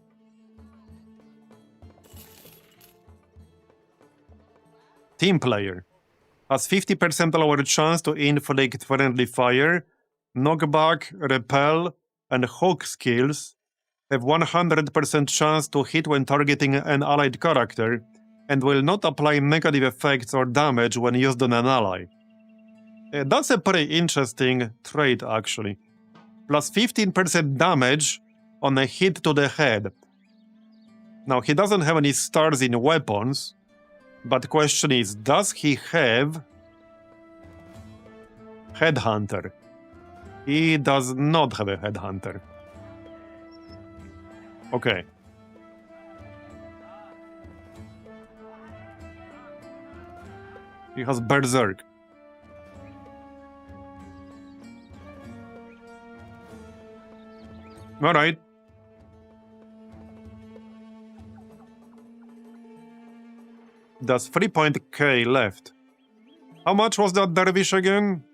Team player. Has 50% lower chance to inflict friendly fire. Knockback, repel, and hook skills have 100% chance to hit when targeting an allied character, and will not apply negative effects or damage when used on an ally. That's a pretty interesting trait, actually. Plus 15% damage on a hit to the head. Now, he doesn't have any stars in weapons, but the question is, does he have Headhunter? He does not have a Headhunter. Okay. He has Berserk. Alright. That's 3.k left. How much was that dervish again?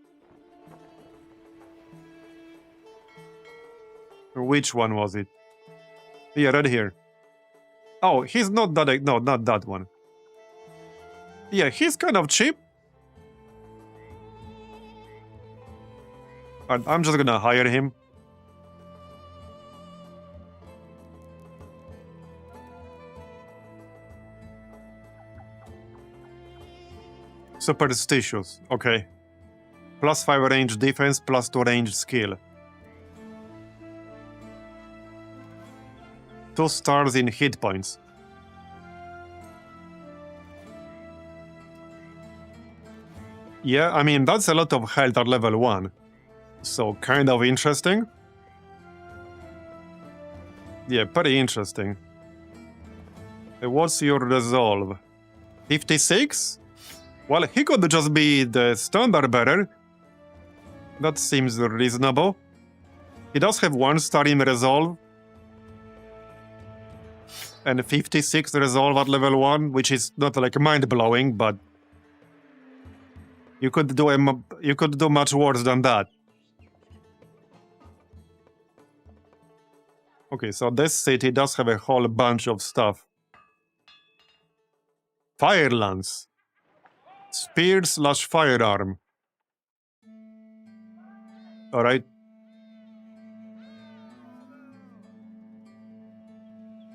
Which one was it? Yeah, right here. Oh, he's not that... No, not that one. Yeah, he's kind of cheap. And I'm just gonna hire him. Superstitious, okay. +5 range defense, +2 range skill. 2 stars in hit points. Yeah, I mean, that's a lot of health at level 1. So, kind of interesting. Yeah, pretty interesting. What's your resolve? 56? Well, he could just be the standard bearer. That seems reasonable. He does have 1 star in resolve. And 56 resolve at level 1, which is not like mind-blowing, but you could do much worse than that. Okay, so this city does have a whole bunch of stuff. Fire lance. Spear/firearm. Alright.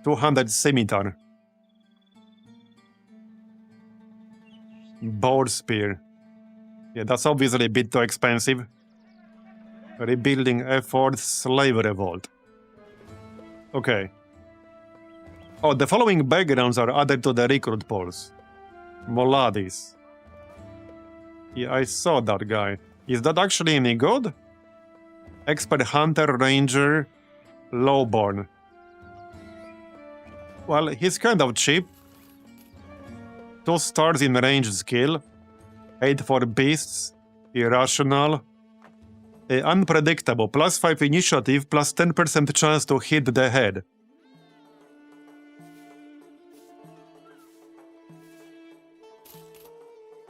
200 scimitar. Board spear. Yeah, that's obviously a bit too expensive. Rebuilding efforts, slave revolt. Okay. Oh, the following backgrounds are added to the recruit polls. Moladis. Yeah, I saw that guy. Is that actually any good? Expert hunter, ranger, lowborn. Well, he's kind of cheap. 2 stars in range skill. 8 for beasts. Irrational. Unpredictable. +5 initiative, +10% chance to hit the head.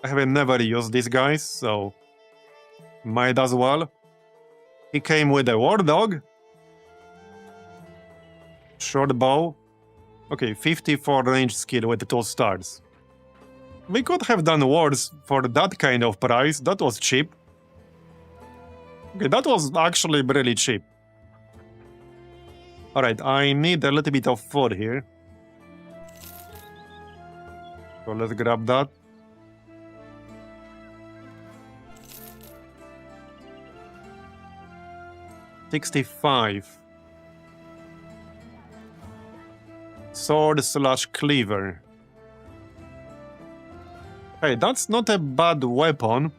I have never used these guys, so might as well. He came with a war dog. Short bow. Okay, 54 range skill with 2 stars. We could have done wars for that kind of price. That was cheap. Okay, that was actually really cheap. Alright, I need a little bit of food here. So let's grab that. $65. Sword/cleaver. Hey, that's not a bad weapon.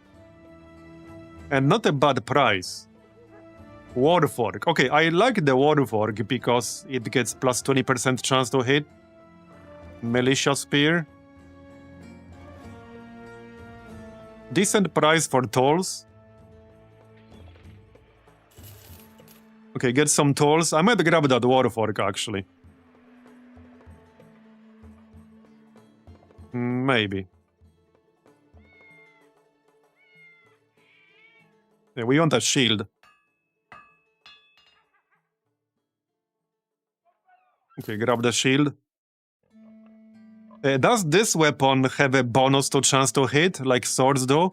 And not a bad price. Warfork. Okay, I like the Warfork because it gets +20% chance to hit. Militia Spear. Decent price for tools. Okay, get some tools. I might grab that Warfork actually. Maybe. Yeah, we want a shield. Okay, grab the shield. Does this weapon have a bonus to chance to hit, like swords do?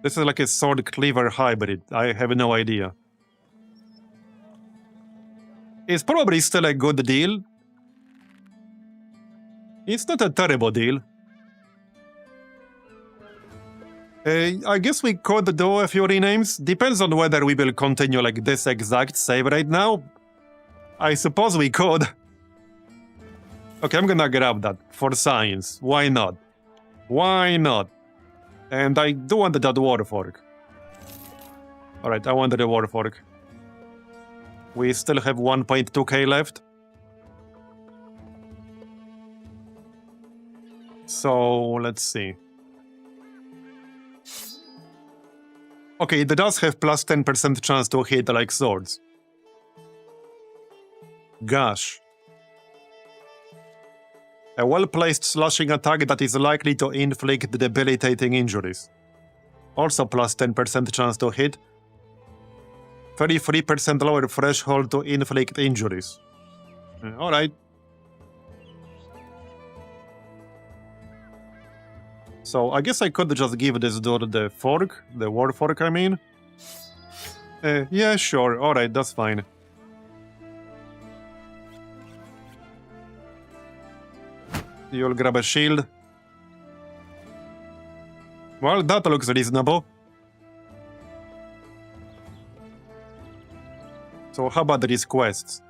This is like a sword cleaver hybrid. I have no idea. It's probably still a good deal. It's not a terrible deal. I guess we could do a few renames. Depends on whether we will continue like this exact save right now. I suppose we could. Okay, I'm gonna grab that for science. Why not? Why not? And I do want that Warfork. Alright, I want the Warfork. We still have 1.2k left. So, let's see. Okay, it does have +10% chance to hit like swords. Gosh. A well-placed slashing attack that is likely to inflict debilitating injuries. Also +10% chance to hit. 33% lower threshold to inflict injuries. Alright. So I guess I could just give this dude the fork, the war fork I mean. Yeah, sure, alright, that's fine. You'll grab a shield. Well, that looks reasonable. So how about these quests?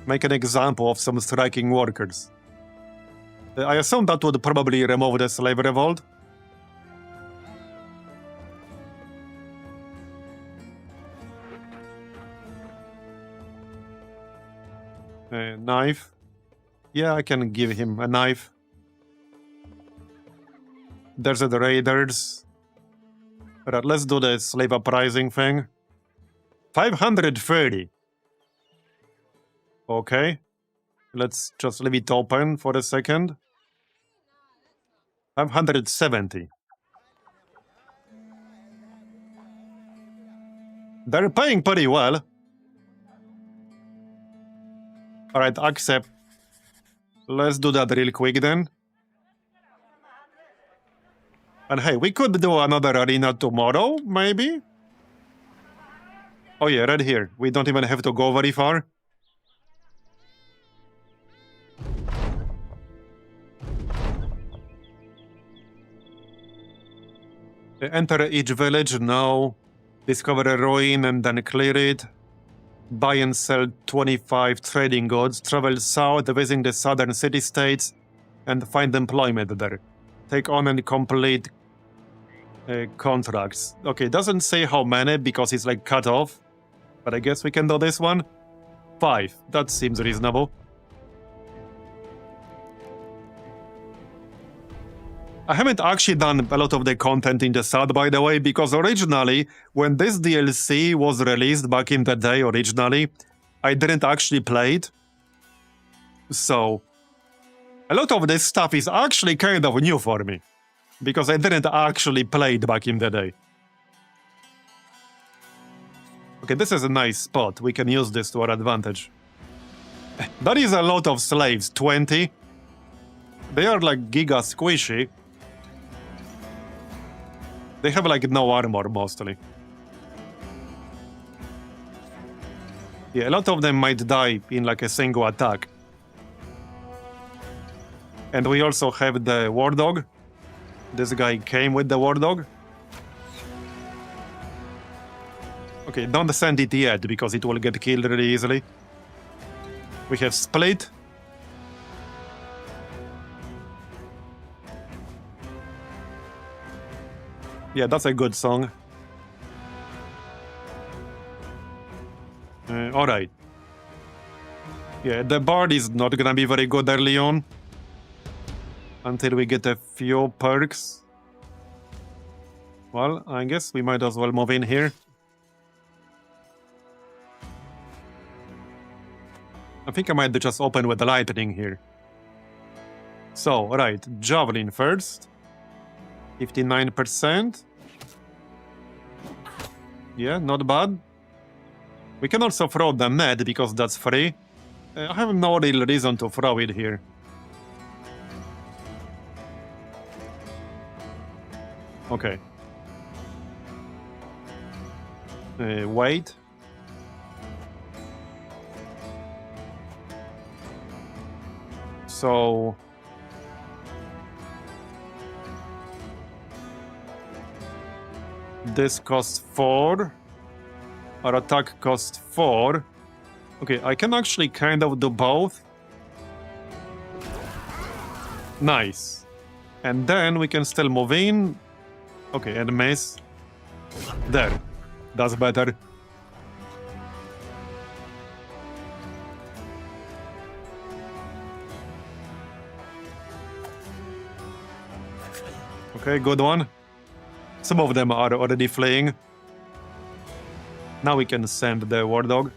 Make an example of some striking workers. I assume that would probably remove the slave revolt. Knife. Yeah, I can give him a knife. There's the raiders. Right, let's do the slave uprising thing. 530. Okay. Let's just leave it open for a second. 570. They're paying pretty well. Alright, accept. Let's do that real quick then. And hey, we could do another arena tomorrow, maybe? Oh yeah, right here. We don't even have to go very far. Enter each village now. Discover a ruin and then clear it. Buy and sell 25 trading goods. Travel south, visit the southern city-states, and find employment there. Take on and complete contracts. Okay, doesn't say how many because it's like cut off. But I guess we can do this one. 5. That seems reasonable. I haven't actually done a lot of the content in the South, by the way, because originally, when this DLC was released back in the day originally, I didn't actually play it. So, a lot of this stuff is actually kind of new for me, because I didn't actually play it back in the day. Okay, this is a nice spot. We can use this to our advantage. That is a lot of slaves, 20. They are like giga squishy. They have like no armor mostly. Yeah, a lot of them might die in like a single attack. And we also have the war dog. This guy came with the war dog. Okay, don't send it yet because it will get killed really easily. We have split. Yeah, that's a good song. Alright. Yeah, the bard is not gonna be very good early on. Until we get a few perks. Well, I guess we might as well move in here. I think I might just open with the lightning here. So, right, javelin first. 59%. Yeah, not bad. We can also throw the net because that's free. I have no real reason to throw it here. Okay. Wait. So... this costs 4. Our attack costs 4. Okay, I can actually kind of do both. Nice. And then we can still move in. Okay, and miss. There. That's better. Okay, good one. Some of them are already fleeing. Now we can send the war dog.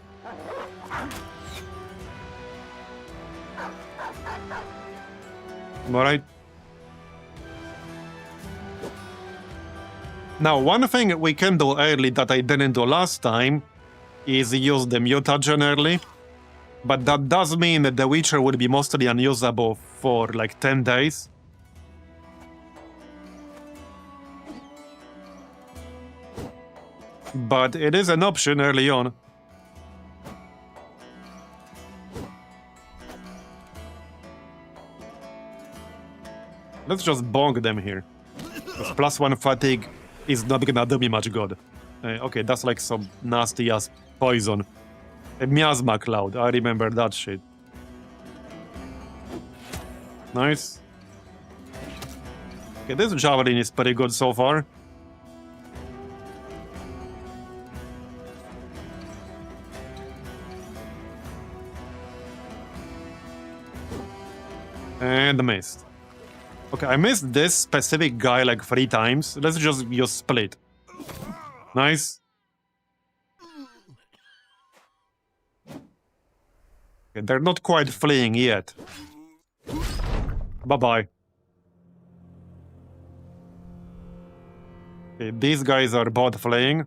Alright. Now, one thing we can do early that I didn't do last time is use the mutagen early. But that does mean that the Witcher would be mostly unusable for like 10 days. But it is an option early on. Let's just bonk them here. Because +1 fatigue is not gonna do me much good. Okay, that's like some nasty ass poison. A miasma cloud, I remember that shit. Nice. Okay, this javelin is pretty good so far. And missed. Okay, I missed this specific guy like 3 times. Let's just use split. Nice. Okay, they're not quite fleeing yet. Bye-bye. Okay, these guys are both fleeing.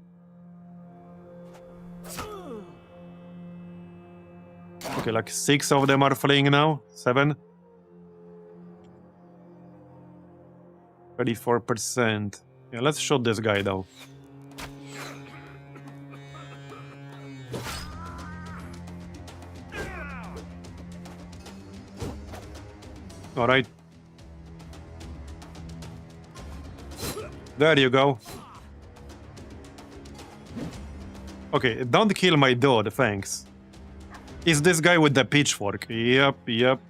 Okay, like 6 of them are fleeing now. 7. 34%. Yeah, let's shoot this guy though. Alright. There you go. Okay, don't kill my dude, thanks. Is this guy with the pitchfork? Yep, yep.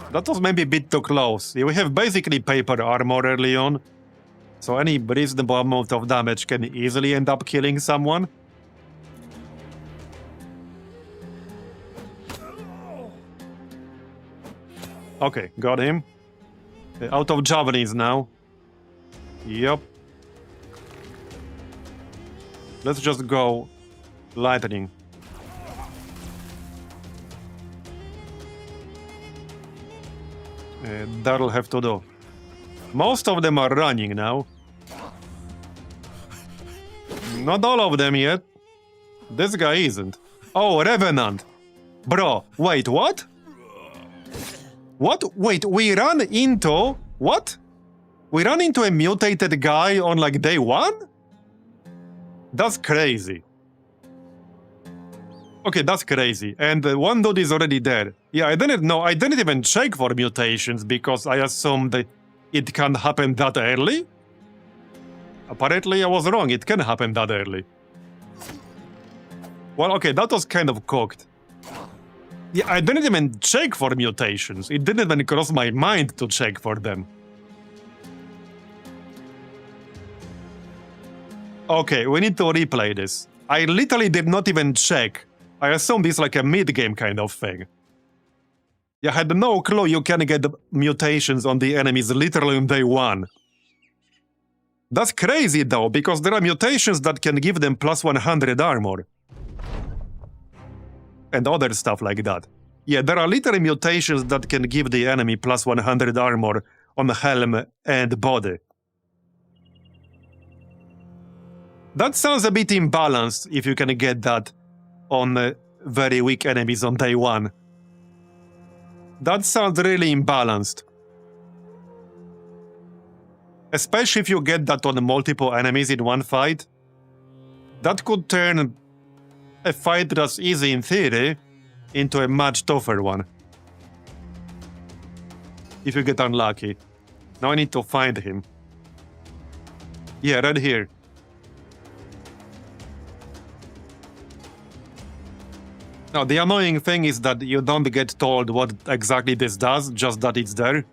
That was maybe a bit too close. We have basically paper armor early on, so any reasonable amount of damage can easily end up killing someone. Okay, got him. Out of javelins now. Yup. Let's just go lightning. That'll have to do. Most of them are running now. Not all of them yet. This guy isn't. Oh, Revenant. Bro, wait, what? What? Wait, we ran into... What? We ran into a mutated guy on like day 1? That's crazy. Okay, that's crazy. And one dude is already dead. Yeah, I didn't know. I didn't even check for mutations because I assumed it can't happen that early. Apparently, I was wrong. It can happen that early. Well, okay, that was kind of cooked. Yeah, I didn't even check for mutations. It didn't even cross my mind to check for them. Okay, we need to replay this. I literally did not even check. I assumed it's like a mid-game kind of thing. Yeah, I had no clue you can get mutations on the enemies literally on day 1. That's crazy though, because there are mutations that can give them plus 100 armor. And other stuff like that. Yeah, there are literally mutations that can give the enemy plus 100 armor on helm and body. That sounds a bit imbalanced if you can get that on very weak enemies on day 1. That sounds really imbalanced. Especially if you get that on multiple enemies in one fight. That could turn a fight that's easy in theory into a much tougher one. If you get unlucky. Now I need to find him. Yeah, right here. Now, the annoying thing is that you don't get told what exactly this does, just that it's there.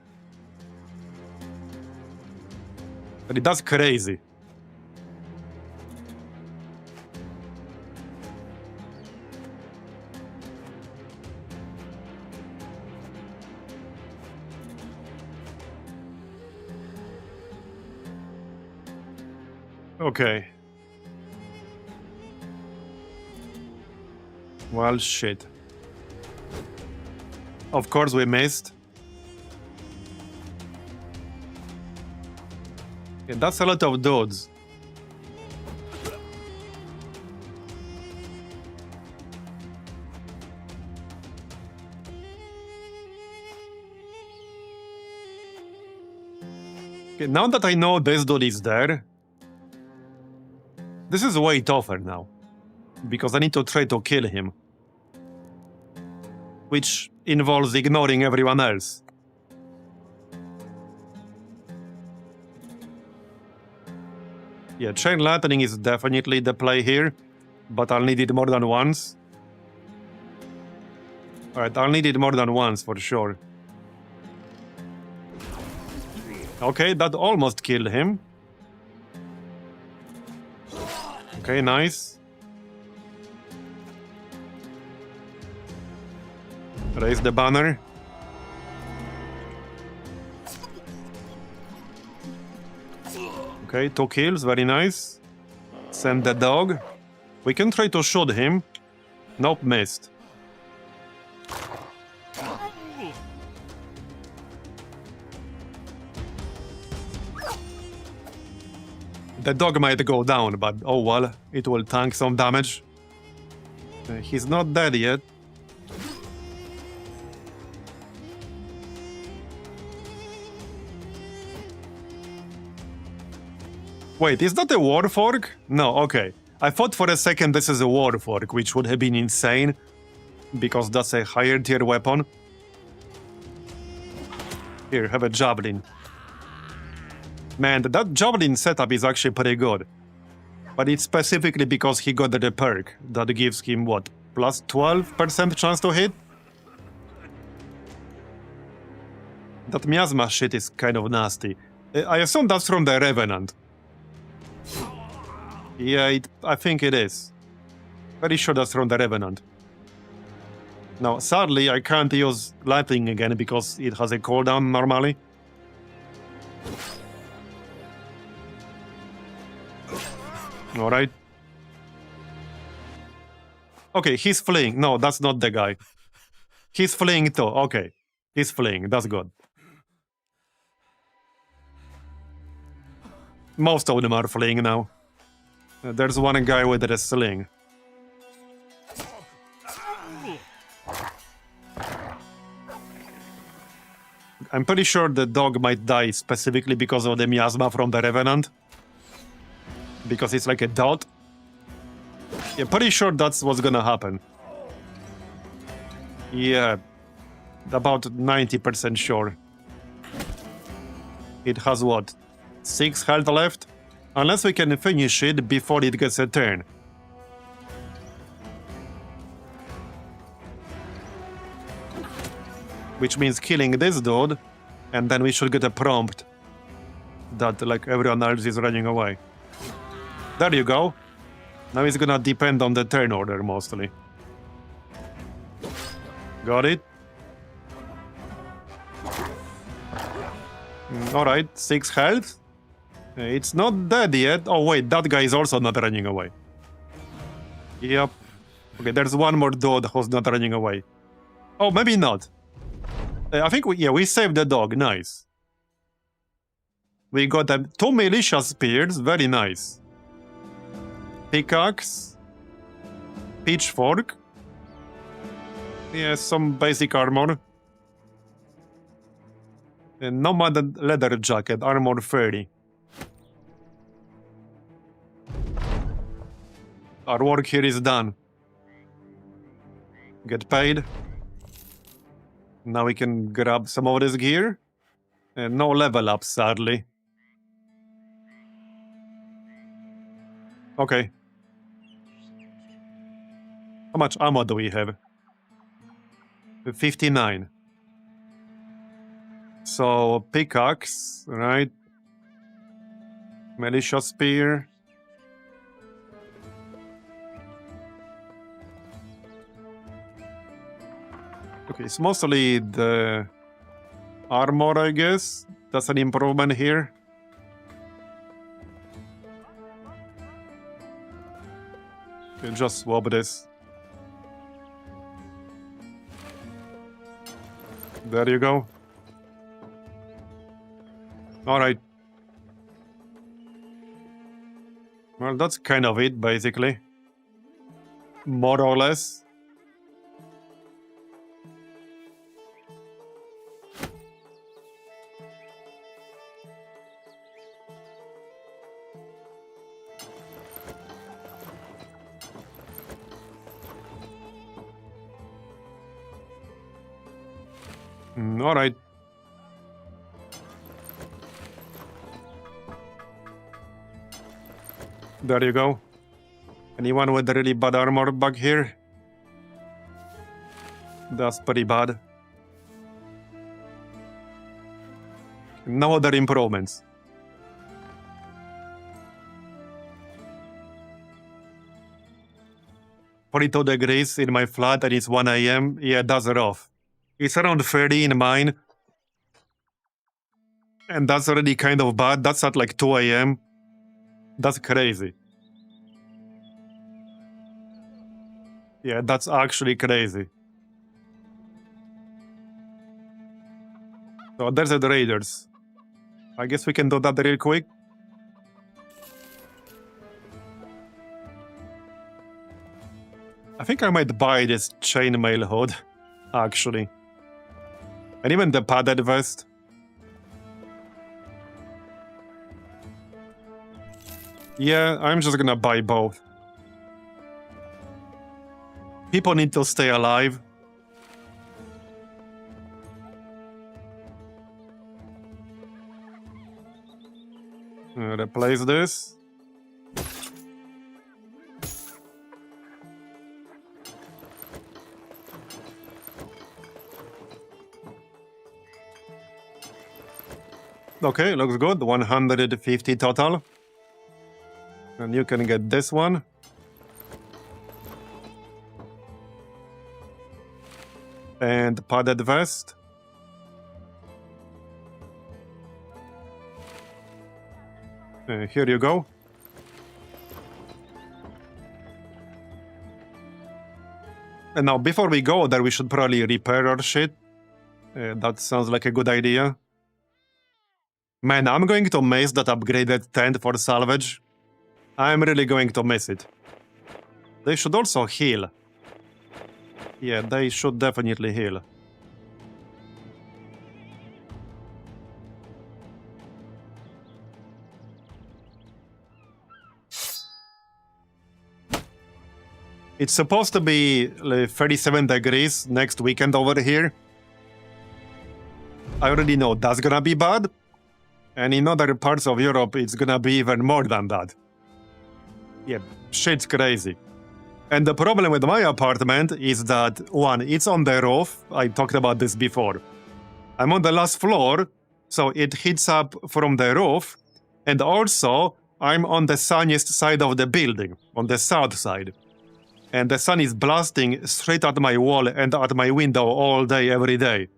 But that's crazy. Okay. Well, shit. Of course we missed. Yeah, that's a lot of dudes. Okay, now that I know this dude is there, this is way tougher now. Because I need to try to kill him. Which involves ignoring everyone else. Yeah, Chain Lightning is definitely the play here, but I'll need it more than once. Alright, I'll need it more than once for sure. Okay, that almost killed him. Okay, nice. Raise the banner. Okay, 2 kills, very nice. Send the dog. We can try to shoot him. Nope, missed. The dog might go down, but oh well, it will tank some damage. He's not dead yet. Wait, is that a Warfork? No, okay. I thought for a second this is a Warfork, which would have been insane, because that's a higher tier weapon. Here, have a Javelin. Man, that Javelin setup is actually pretty good. But it's specifically because he got the perk that gives him, what, plus 12% chance to hit? That miasma shit is kind of nasty. I assume that's from the Revenant. Yeah, I think it is. Very sure that's from the Revenant. Now, sadly, I can't use lightning again because it has a cooldown normally. Alright. Okay, he's fleeing. No, that's not the guy. He's fleeing too. Okay. He's fleeing. That's good. Most of them are fleeing now. There's one guy with a sling. I'm pretty sure the dog might die specifically because of the miasma from the Revenant. Because it's like a dot. Yeah, pretty sure that's what's gonna happen. Yeah, about 90% sure. It has what? 6 health left? Unless we can finish it before it gets a turn. Which means killing this dude, and then we should get a prompt that like everyone else is running away. There you go. Now it's gonna depend on the turn order mostly. Got it? Alright, 6 health. It's not dead yet. Oh wait, that guy is also not running away. Yep. Okay, there's one more dude who's not running away. Oh, maybe not. I think we saved the dog. Nice. We got 2 militia spears. Very nice. Pickaxe. Pitchfork. Yeah, some basic armor. Nomad leather jacket, armor 30. Our work here is done. Get paid. Now we can grab some of this gear. No level up, sadly. Okay. How much ammo do we have? 59. So, pickaxe, right? Militia spear. Okay, it's mostly the armor, I guess. That's an improvement here. Okay, just swap this. There you go. Alright. Well, that's kind of it, basically. More or less. Alright. There you go. Anyone with really bad armor back here? That's pretty bad. No other improvements. "42 degrees in my flat and it's 1 AM. Yeah, that's rough. It's around 30 in mine. And that's already kind of bad. That's at like 2 AM. That's crazy. Yeah, that's actually crazy. So there's the raiders. I guess we can do that real quick. I think I might buy this chainmail hood, actually. And even the padded vest. Yeah, I'm just gonna buy both. People need to stay alive. Replace this. Okay, looks good. 150 total. And you can get this one. And padded vest. Here you go. And now, before we go there, we should probably repair our shit. That sounds like a good idea. Man, I'm going to miss that upgraded tent for salvage. I'm really going to miss it. They should also heal. Yeah, they should definitely heal. It's supposed to be 37 degrees next weekend over here. I already know that's gonna be bad. And in other parts of Europe, it's gonna be even more than that. Yeah, shit's crazy. And the problem with my apartment is that, one, it's on the roof. I talked about this before. I'm on the last floor, so it hits up from the roof. And also, I'm on the sunniest side of the building, on the south side. And the sun is blasting straight at my wall and at my window all day, every day.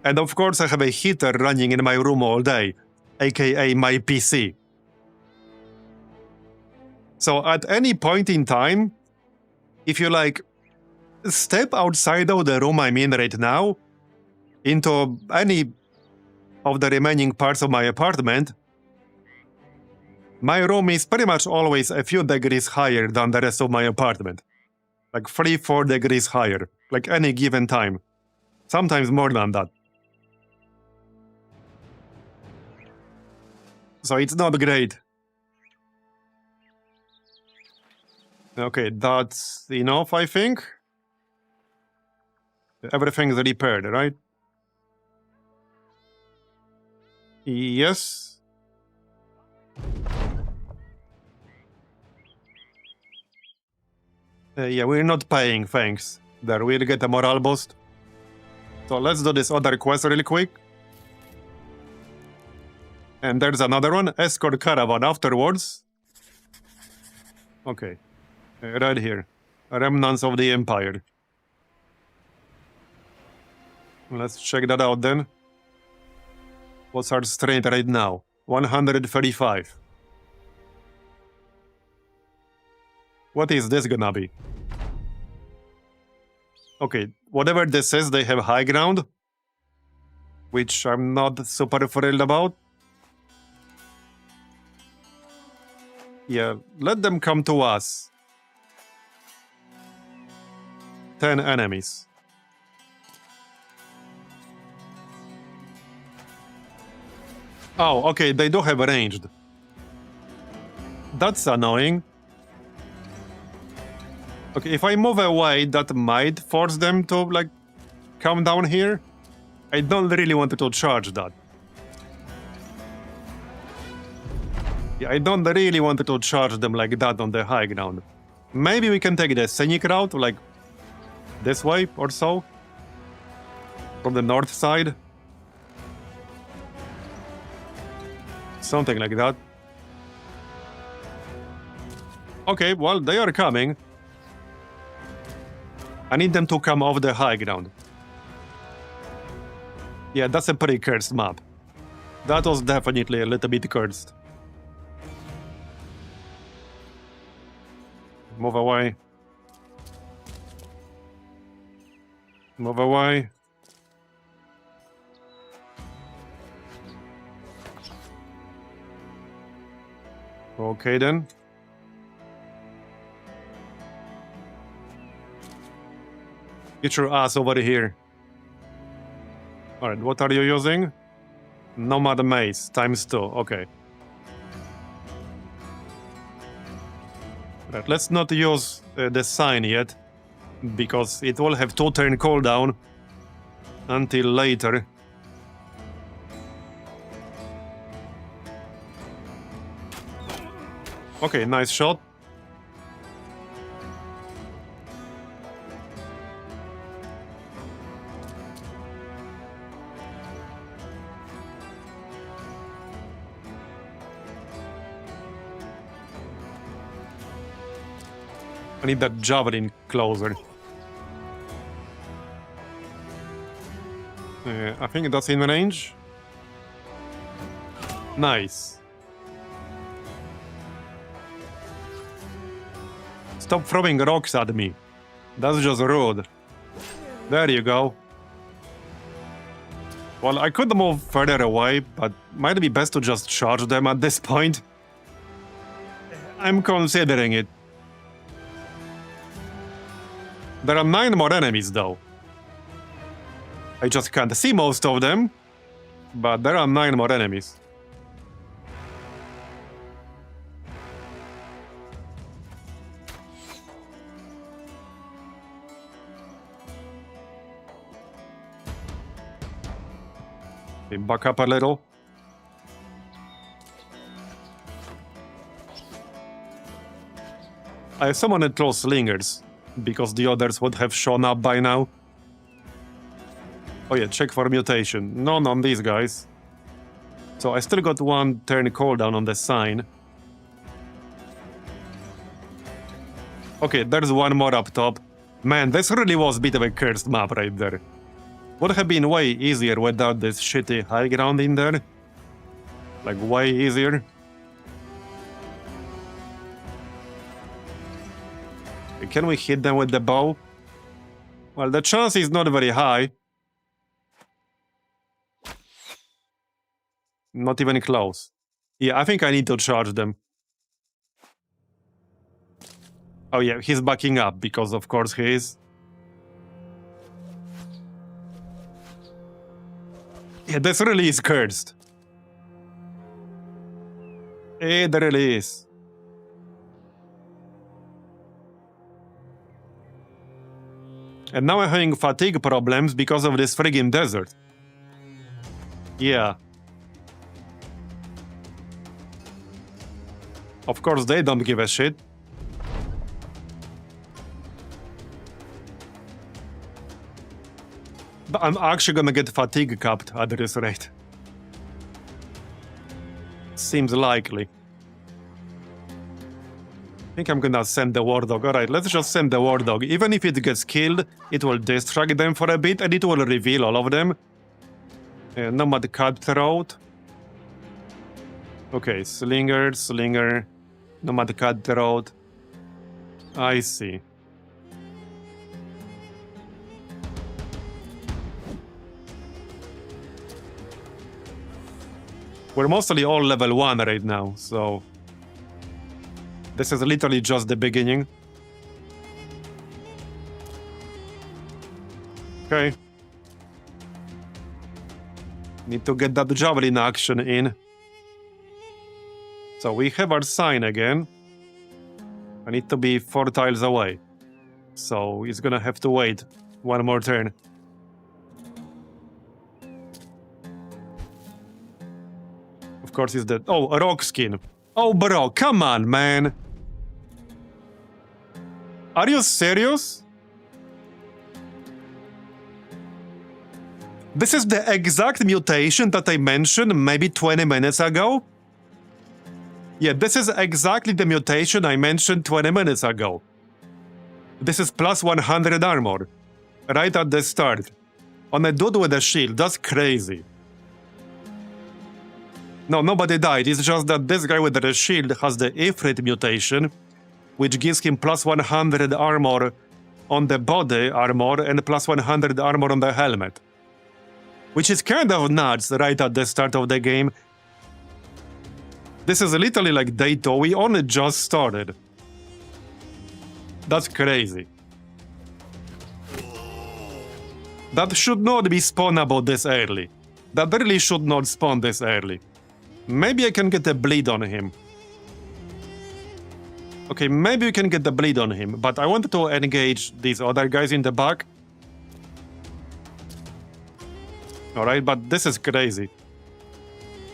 And of course, I have a heater running in my room all day, aka my PC. So at any point in time, if you step outside of the room I'm in right now, into any of the remaining parts of my apartment, my room is pretty much always a few degrees higher than the rest of my apartment. Like 3-4 degrees higher, like any given time. Sometimes more than that. So it's not great. Okay, that's enough, I think. Everything's repaired, right? Yes. Yeah, we're not paying, thanks. There, we'll get a morale boost. So let's do this other quest really quick. And there's another one, escort caravan afterwards. Okay, right here. Remnants of the Empire. Let's check that out then. What's our strength right now? 135. What is this gonna be? Okay, whatever this is, they have high ground. Which I'm not super thrilled about. Yeah, let them come to us. 10 enemies. Oh, okay, they do have ranged. That's annoying. Okay, if I move away, that might force them to, come down here. I don't really want to charge that. Yeah, I don't really want to charge them like that on the high ground. Maybe we can take the scenic route, like this way or so. From the north side. Something like that. Okay, well, they are coming. I need them to come off the high ground. Yeah, that's a pretty cursed map. That was definitely a little bit cursed. Move away. Move away. Okay then. Get your ass over here. Alright, what are you using? Nomad Mace, ×2, okay. Right, let's not use the sign yet, because it will have 2-turn cooldown until later. Okay, nice shot. I need that javelin closer. I think that's in range. Nice. Stop throwing rocks at me. That's just rude. There you go. Well, I could move further away, but might be best to just charge them at this point. I'm considering it. There are 9 more enemies, though. I just can't see most of them, but there are 9 more enemies. Okay, back up a little. I summoned 2 slingers, because the others would have shown up by now. Oh yeah, check for mutation. None on these guys. So I still got 1 turn cooldown on the sign. Okay, there's 1 more up top. Man, this really was a bit of a cursed map right there. Would have been way easier without this shitty high ground in there. Like, way easier. Can we hit them with the bow? Well, the chance is not very high. Not even close. Yeah, I think I need to charge them. Oh yeah, he's backing up, because of course he is. Yeah, this really is cursed. It really is. And now I'm having fatigue problems because of this friggin' desert. Yeah. Of course, they don't give a shit. But I'm actually gonna get fatigue capped at this rate. Seems likely. I think I'm gonna send the War Dog. Alright, let's just send the War Dog. Even if it gets killed, it will distract them for a bit and it will reveal all of them. Nomad Cutthroat. Okay, Slinger, Slinger, Nomad Cutthroat. I see. We're mostly all level 1 right now, so... This is literally just the beginning. Okay. Need to get that javelin action in. So we have our sign again. I need to be 4 tiles away. So he's gonna have to wait 1 more turn. Of course he's dead. Oh, a rock skin. Oh, bro, come on, man. Are you serious? This is the exact mutation that I mentioned maybe 20 minutes ago? Yeah, this is exactly the mutation I mentioned 20 minutes ago. This is plus 100 armor. Right at the start. On a dude with a shield, that's crazy. No, nobody died, it's just that this guy with the shield has the Ifrit mutation, which gives him plus 100 armor on the body armor and plus 100 armor on the helmet. Which is kind of nuts right at the start of the game. This is literally like day 2, we only just started. That's crazy. That should not be spawnable this early. That really should not spawn this early. Maybe I can get a bleed on him. Okay, maybe we can get the bleed on him, but I wanted to engage these other guys in the back. Alright, but this is crazy.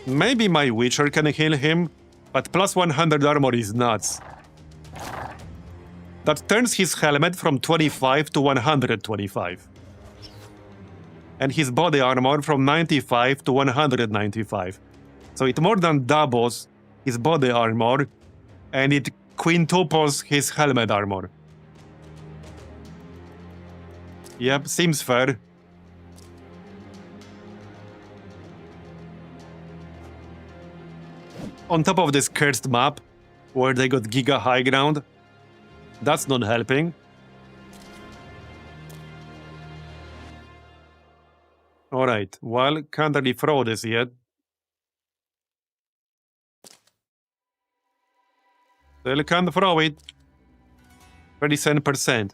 Maybe my Witcher can heal him, but plus 100 armor is nuts. That turns his helmet from 25 to 125. And his body armor from 95 to 195. So it more than doubles his body armor, and it quintuples his helmet armor. Yep, seems fair. On top of this cursed map, where they got giga high ground, that's not helping. Alright, well, can't really throw this yet. Still can't throw it. 37%.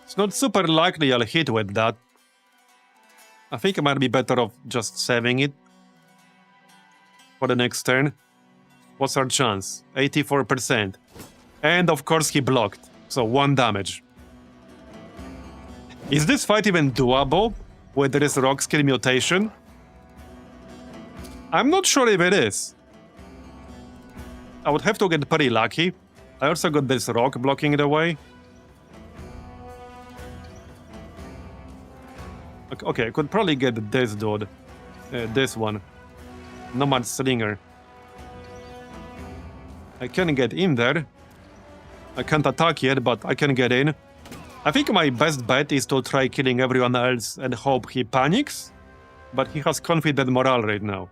It's not super likely I'll hit with that. I think I might be better off just saving it for the next turn. What's our chance? 84%. And of course he blocked, so 1 damage. Is this fight even doable with this rock skill mutation? I'm not sure if it is. I would have to get pretty lucky. I also got this rock blocking the way. Okay, I could probably get this dude. This one. Nomad Slinger. I can get in there. I can't attack yet, but I can get in. I think my best bet is to try killing everyone else and hope he panics. But he has confident morale right now.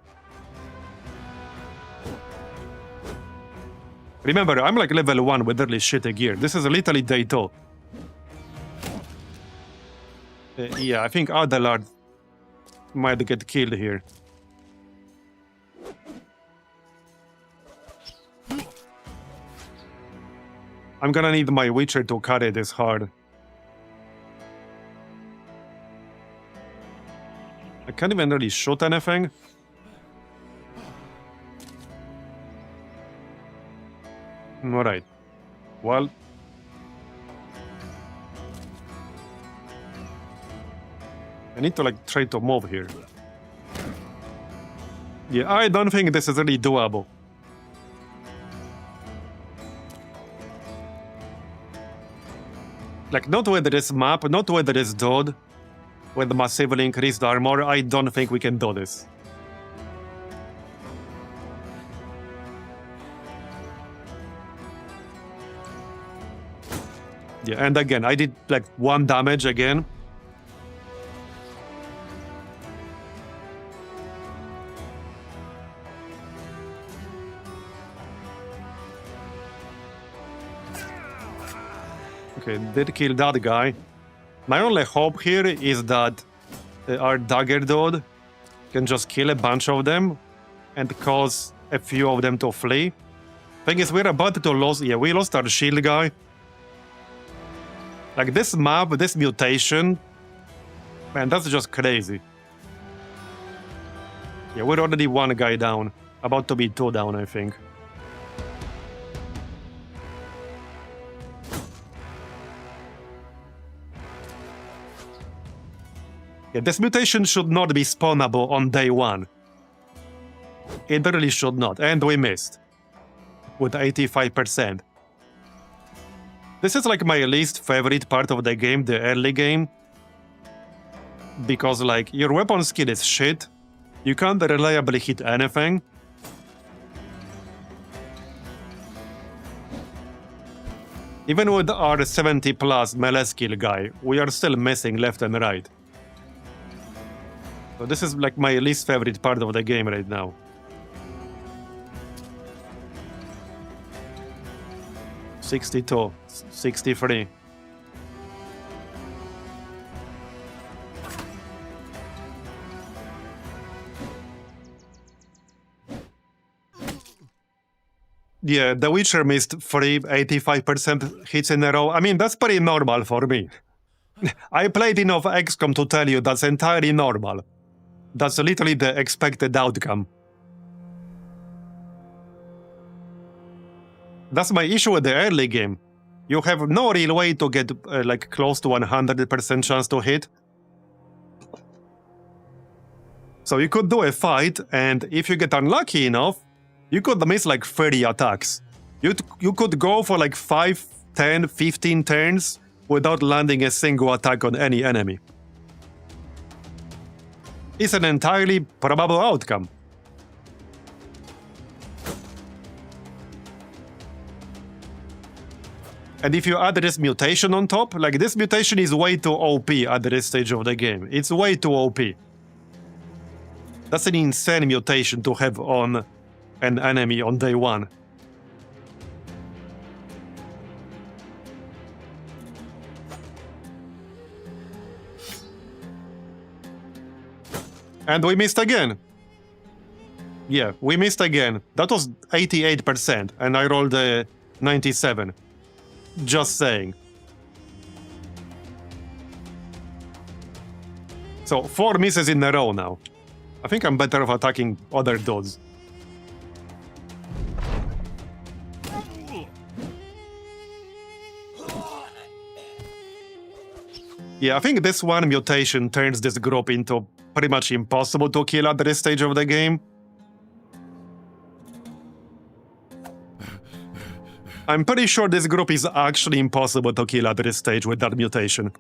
Remember, I'm like level 1 with early shitty gear. This is literally day 2. Yeah, I think Adelard might get killed here. I'm gonna need my Witcher to carry this hard. I can't even really shoot anything. Alright. Well. I need to like try to move here. Yeah, I don't think this is really doable. Like, not with this map, not with this dude, with massively increased armor, I don't think we can do this. Yeah, and again, I did like 1 damage again. Okay, did kill that guy. My only hope here is that our dagger dude can just kill a bunch of them and cause a few of them to flee. Thing is, we're about to lose. Yeah, we lost our shield guy. Like this map, this mutation, man, that's just crazy. Yeah, we're already 1 guy down. About to be 2 down, I think. Yeah, this mutation should not be spawnable on day 1. It really should not, and we missed. With 85%. This is like my least favorite part of the game, the early game. Because like, your weapon skill is shit. You can't reliably hit anything. Even with our 70 plus melee skill guy, we are still missing left and right. So this is like my least favorite part of the game right now. $62, $63. Yeah, The Witcher missed 85% hits in a row. I mean, that's pretty normal for me. I played enough XCOM to tell you that's entirely normal. That's literally the expected outcome. That's my issue with the early game. You have no real way to get like close to 100% chance to hit. So you could do a fight, and if you get unlucky enough, you could miss like 30 attacks. You could go for like 5, 10, 15 turns without landing a single attack on any enemy. It's an entirely probable outcome. And if you add this mutation on top, like this mutation is way too OP at this stage of the game. It's way too OP. That's an insane mutation to have on an enemy on day one. And we missed again. Yeah, we missed again. That was 88%, and I rolled a 97. Just saying. So 4 misses in a row now. I think I'm better off attacking other dudes. Yeah, I think this one mutation turns this group into pretty much impossible to kill at this stage of the game. I'm pretty sure this group is actually impossible to kill at this stage with that mutation.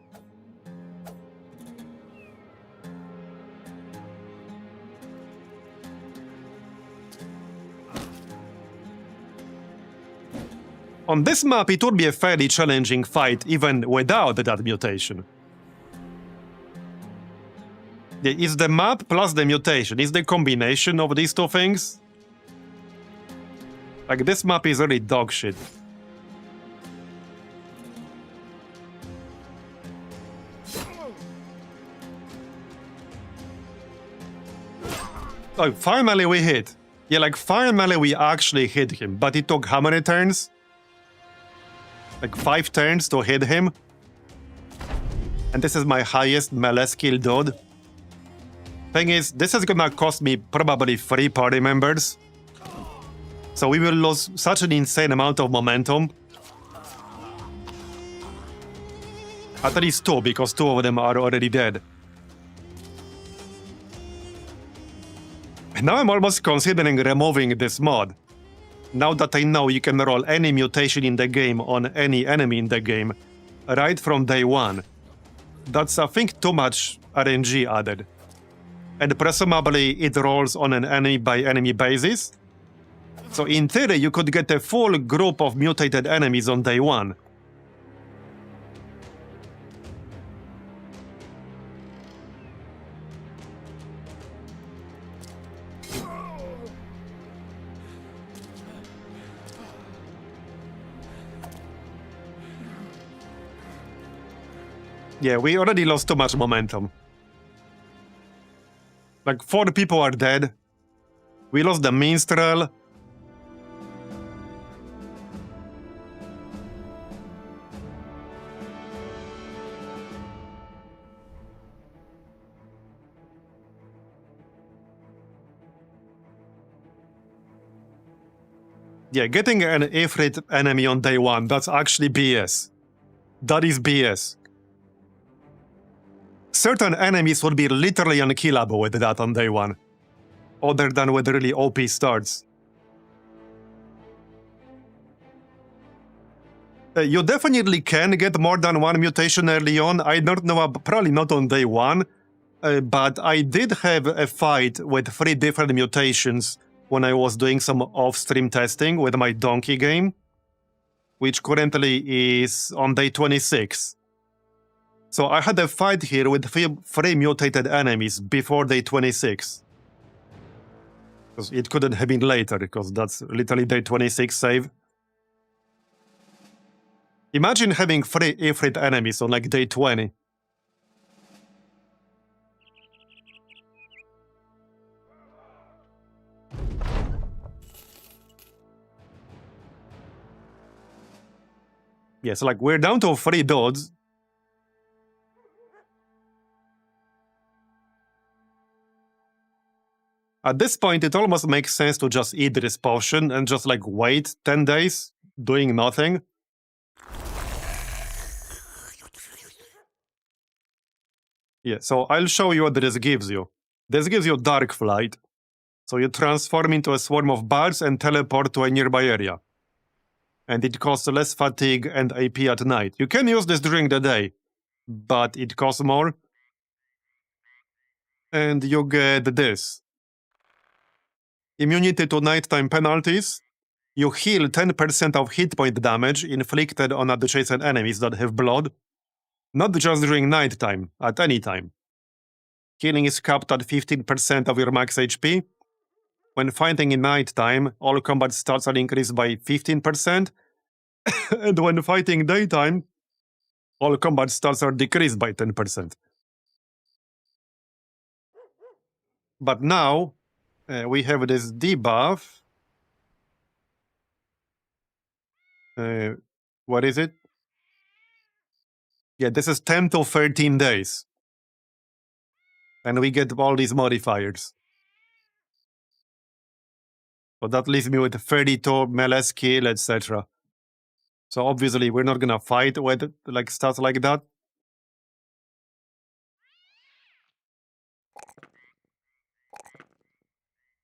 On this map, it would be a fairly challenging fight even without that mutation. It's the map plus the mutation. It's the combination of these two things. Like, this map is really dog shit. Oh, finally we hit. Yeah, like, finally we actually hit him. But it took how many turns? Like 5 turns to hit him. And this is my highest melee skill dude. Thing is, this is gonna cost me probably 3 party members. So we will lose such an insane amount of momentum. At least 2, because 2 of them are already dead. And now I'm almost considering removing this mod. Now that I know you can roll any mutation in the game on any enemy in the game, right from day one. That's, I think, too much RNG added. And presumably it rolls on an enemy-by-enemy basis. So in theory, you could get a full group of mutated enemies on day one. Yeah, we already lost too much momentum. Like, 4 people are dead. We lost the minstrel. Yeah, getting an Ifrit enemy on day one, that's actually BS. That is BS. Certain enemies would be literally unkillable with that on day one. Other than with really OP starts. You definitely can get more than 1 mutation early on. I don't know, probably not on day 1. But I did have a fight with 3 different mutations when I was doing some off-stream testing with my donkey game, which currently is on day 26. So I had a fight here with 3 mutated enemies before day 26. Because it couldn't have been later, because that's literally day 26 save. Imagine having 3 Ifrit enemies on like day 20. Yeah, so like we're down to 3 dudes. At this point, it almost makes sense to just eat this potion and just like wait 10 days, doing nothing. Yeah, so I'll show you what this gives you. This gives you Dark Flight. So you transform into a swarm of birds and teleport to a nearby area. And it costs less fatigue and AP at night. You can use this during the day, but it costs more. And you get this. Immunity to nighttime penalties. You heal 10% of hit point damage inflicted on adjacent enemies that have blood, not just during nighttime, at any time. Healing is capped at 15% of your max HP. When fighting in nighttime, all combat stats are increased by 15%, and when fighting daytime, all combat stats are decreased by 10%. But now, we have this debuff. What is it? Yeah, this is 10 to 13 days. And we get all these modifiers. So that leaves me with 32 melee skill, etc. So obviously we're not gonna fight with like stats like that.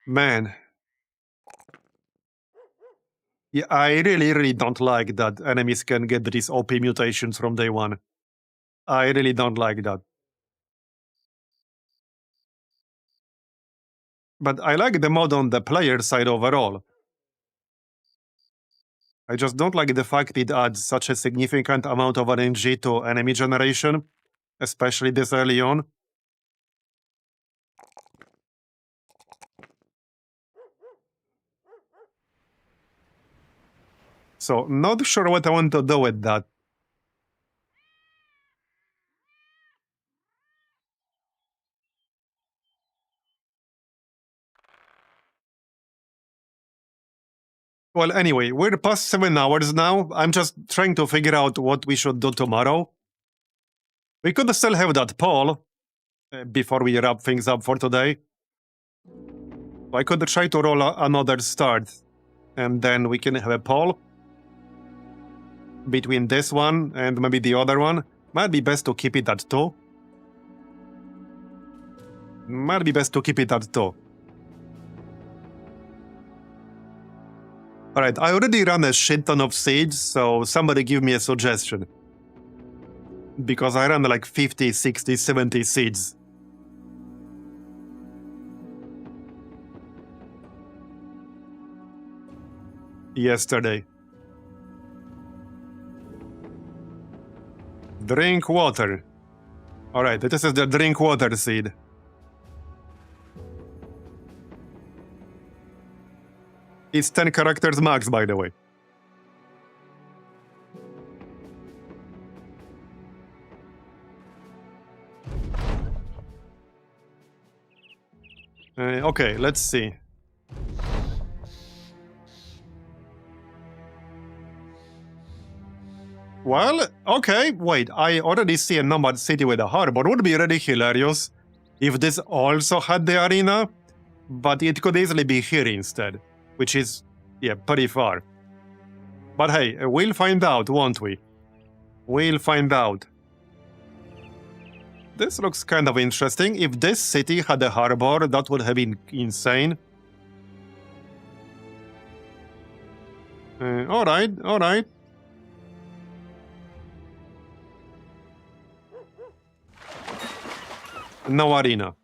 Man. Yeah, I really don't like that enemies can get these OP mutations from day one. I really don't like that. But I like the mod on the player side overall. I just don't like the fact it adds such a significant amount of RNG to enemy generation, especially this early on. So, not sure what I want to do with that. Well, anyway, we're past 7 hours now. I'm just trying to figure out what we should do tomorrow. We could still have that poll before we wrap things up for today. I could try to roll another start, and then we can have a poll between this one and maybe the other one. Might be best to keep it at 2. Might be best to keep it at 2. Alright, I already ran a shit ton of siege, so somebody give me a suggestion. Because I ran like 50, 60, 70 sieges. Yesterday. Drink water. Alright, this is the drink water seed. It's 10 characters max, by the way. Okay, let's see. Well, okay, wait, I already see a nomad city with a harbor. Would be really hilarious if this also had the arena, but it could easily be here instead, which is, yeah, pretty far. But hey, we'll find out, won't we? We'll find out. This looks kind of interesting. If this city had a harbor, that would have been insane. Alright, alright. No arena.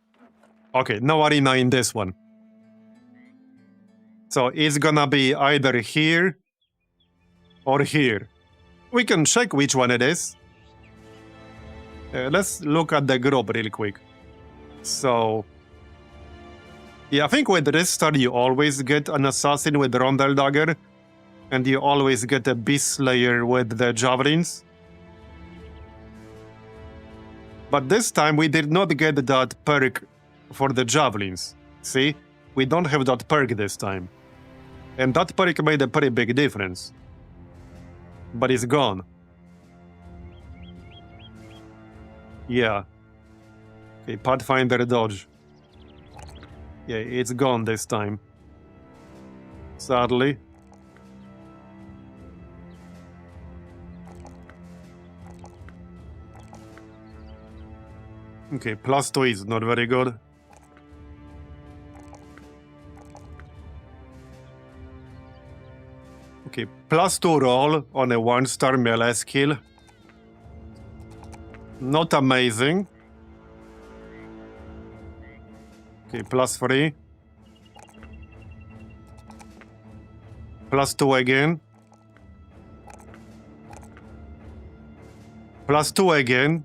Okay, no arena in this one. So it's gonna be either here or here. We can check which one it is. Let's look at the group real quick. So, yeah, I think with this star you always get an assassin with Rondel Dagger, and you always get a Beast Slayer with the javelins. But this time we did not get that perk for the javelins. See? We don't have that perk this time. And that perk made a pretty big difference. But it's gone. Yeah. Okay, Pathfinder dodge. Yeah, it's gone this time. Sadly. Okay, +2 is not very good. Okay, +2 roll on a 1-star melee skill. Not amazing. Okay, +3. +2 again. +2 again.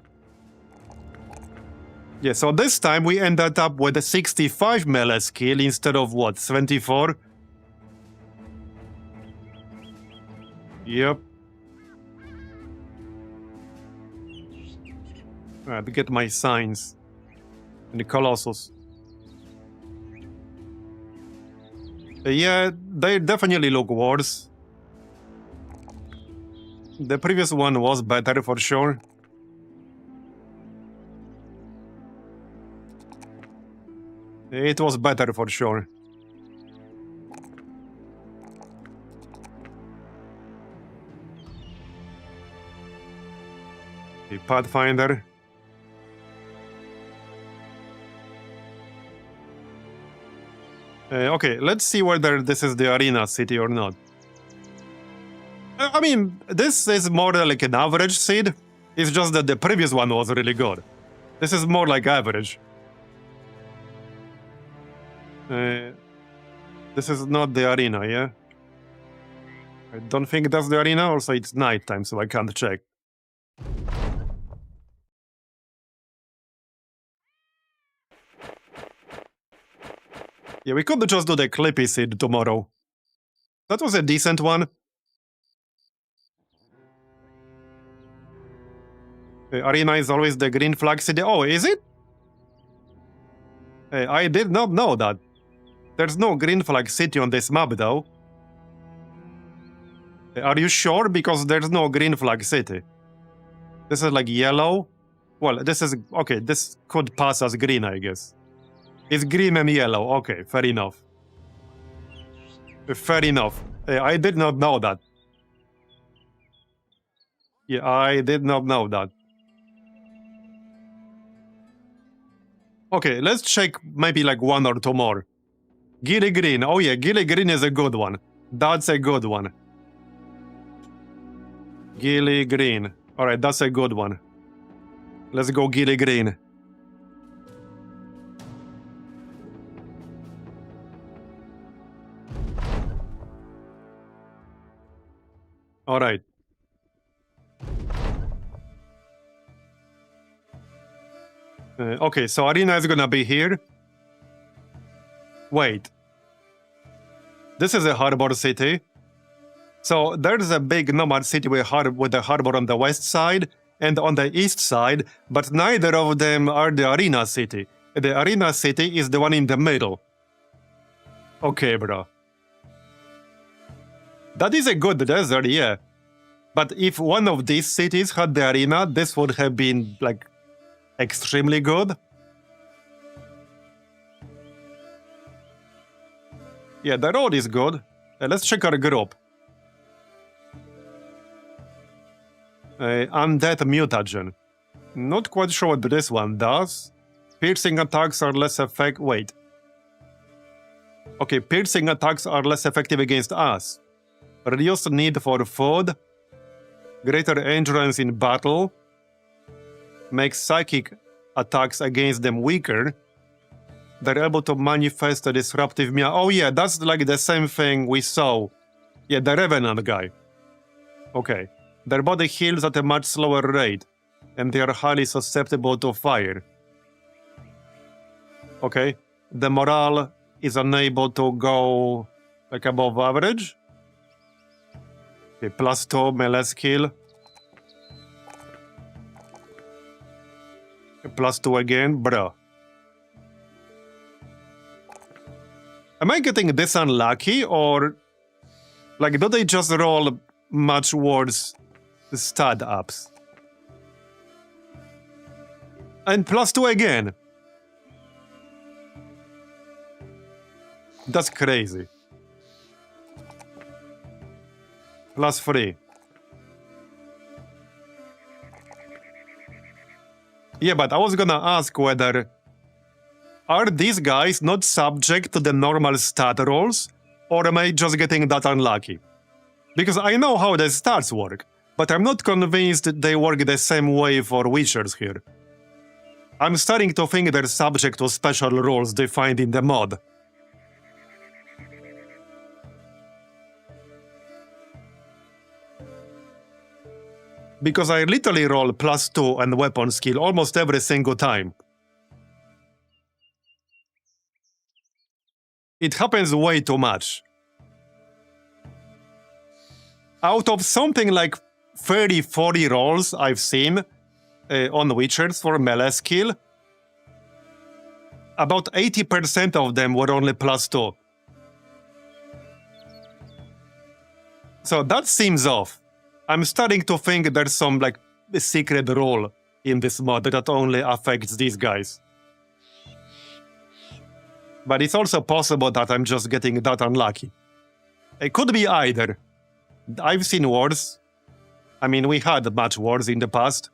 Yeah, so this time we ended up with a 65 melee skill instead of what, 74? Yep. Alright, get my signs. And the Colossus. Yeah, they definitely look worse. The previous one was better for sure. It was better for sure. The Pathfinder. Okay, let's see whether this is the arena city or not. I mean, this is more like an average seed. It's just that the previous one was really good. This is more like average. This is not the arena, yeah? I don't think that's the arena. Also, it's nighttime, so I can't check. Yeah, we could just do the Clippy seed tomorrow. That was a decent one. Arena is always the green flag city. Oh, is it? I did not know that. There's no green flag city on this map, though. Are you sure? Because there's no green flag city. This is like yellow. Well, this is... Okay, this could pass as green, I guess. It's green and yellow. Okay, fair enough. Fair enough. I did not know that. Yeah, I did not know that. Okay, let's check maybe like one or two more. Gilly Green. Oh yeah, Gilly Green is a good one. That's a good one. Gilly Green. Alright, that's a good one. Let's go Gilly Green. Alright. Okay, so arena is gonna be here. Wait. This is a harbor city. So there's a big nomad city with a harbor on the west side and on the east side, but neither of them are the arena city. The arena city is the one in the middle. Okay, bro. That is a good desert, yeah. But if one of these cities had the arena, this would have been, like, extremely good. Yeah, the road is good. Let's check our group. Undead mutagen. Not quite sure what this one does. Piercing attacks are less effective. Wait. Okay, piercing attacks are less effective against us. Reduced need for food. Greater endurance in battle. Makes psychic attacks against them weaker. They're able to manifest a disruptive meow. Oh yeah, that's like the same thing we saw. Yeah, the Revenant guy. Okay. Their body heals at a much slower rate, and they are highly susceptible to fire. Okay. The morale is unable to go like above average. Okay, +2 melee skill. +2 again, bruh. Am I getting this unlucky, or like do they just roll much worse stat ups? And +2 again. That's crazy. +3. Yeah, but I was gonna ask whether... Are these guys not subject to the normal stat rolls? Or am I just getting that unlucky? Because I know how the stats work, but I'm not convinced they work the same way for Witchers here. I'm starting to think they're subject to special rules defined in the mod. because I literally roll +2 and weapon skill almost every single time. It happens way too much. Out of something like 30-40 rolls I've seen on Witchers for melee skill, about 80% of them were only +2. So that seems off. I'm starting to think there's some like secret rule in this mod that only affects these guys. But it's also possible that I'm just getting that unlucky. It could be either. I've seen wars. I mean, we had much wars in the past.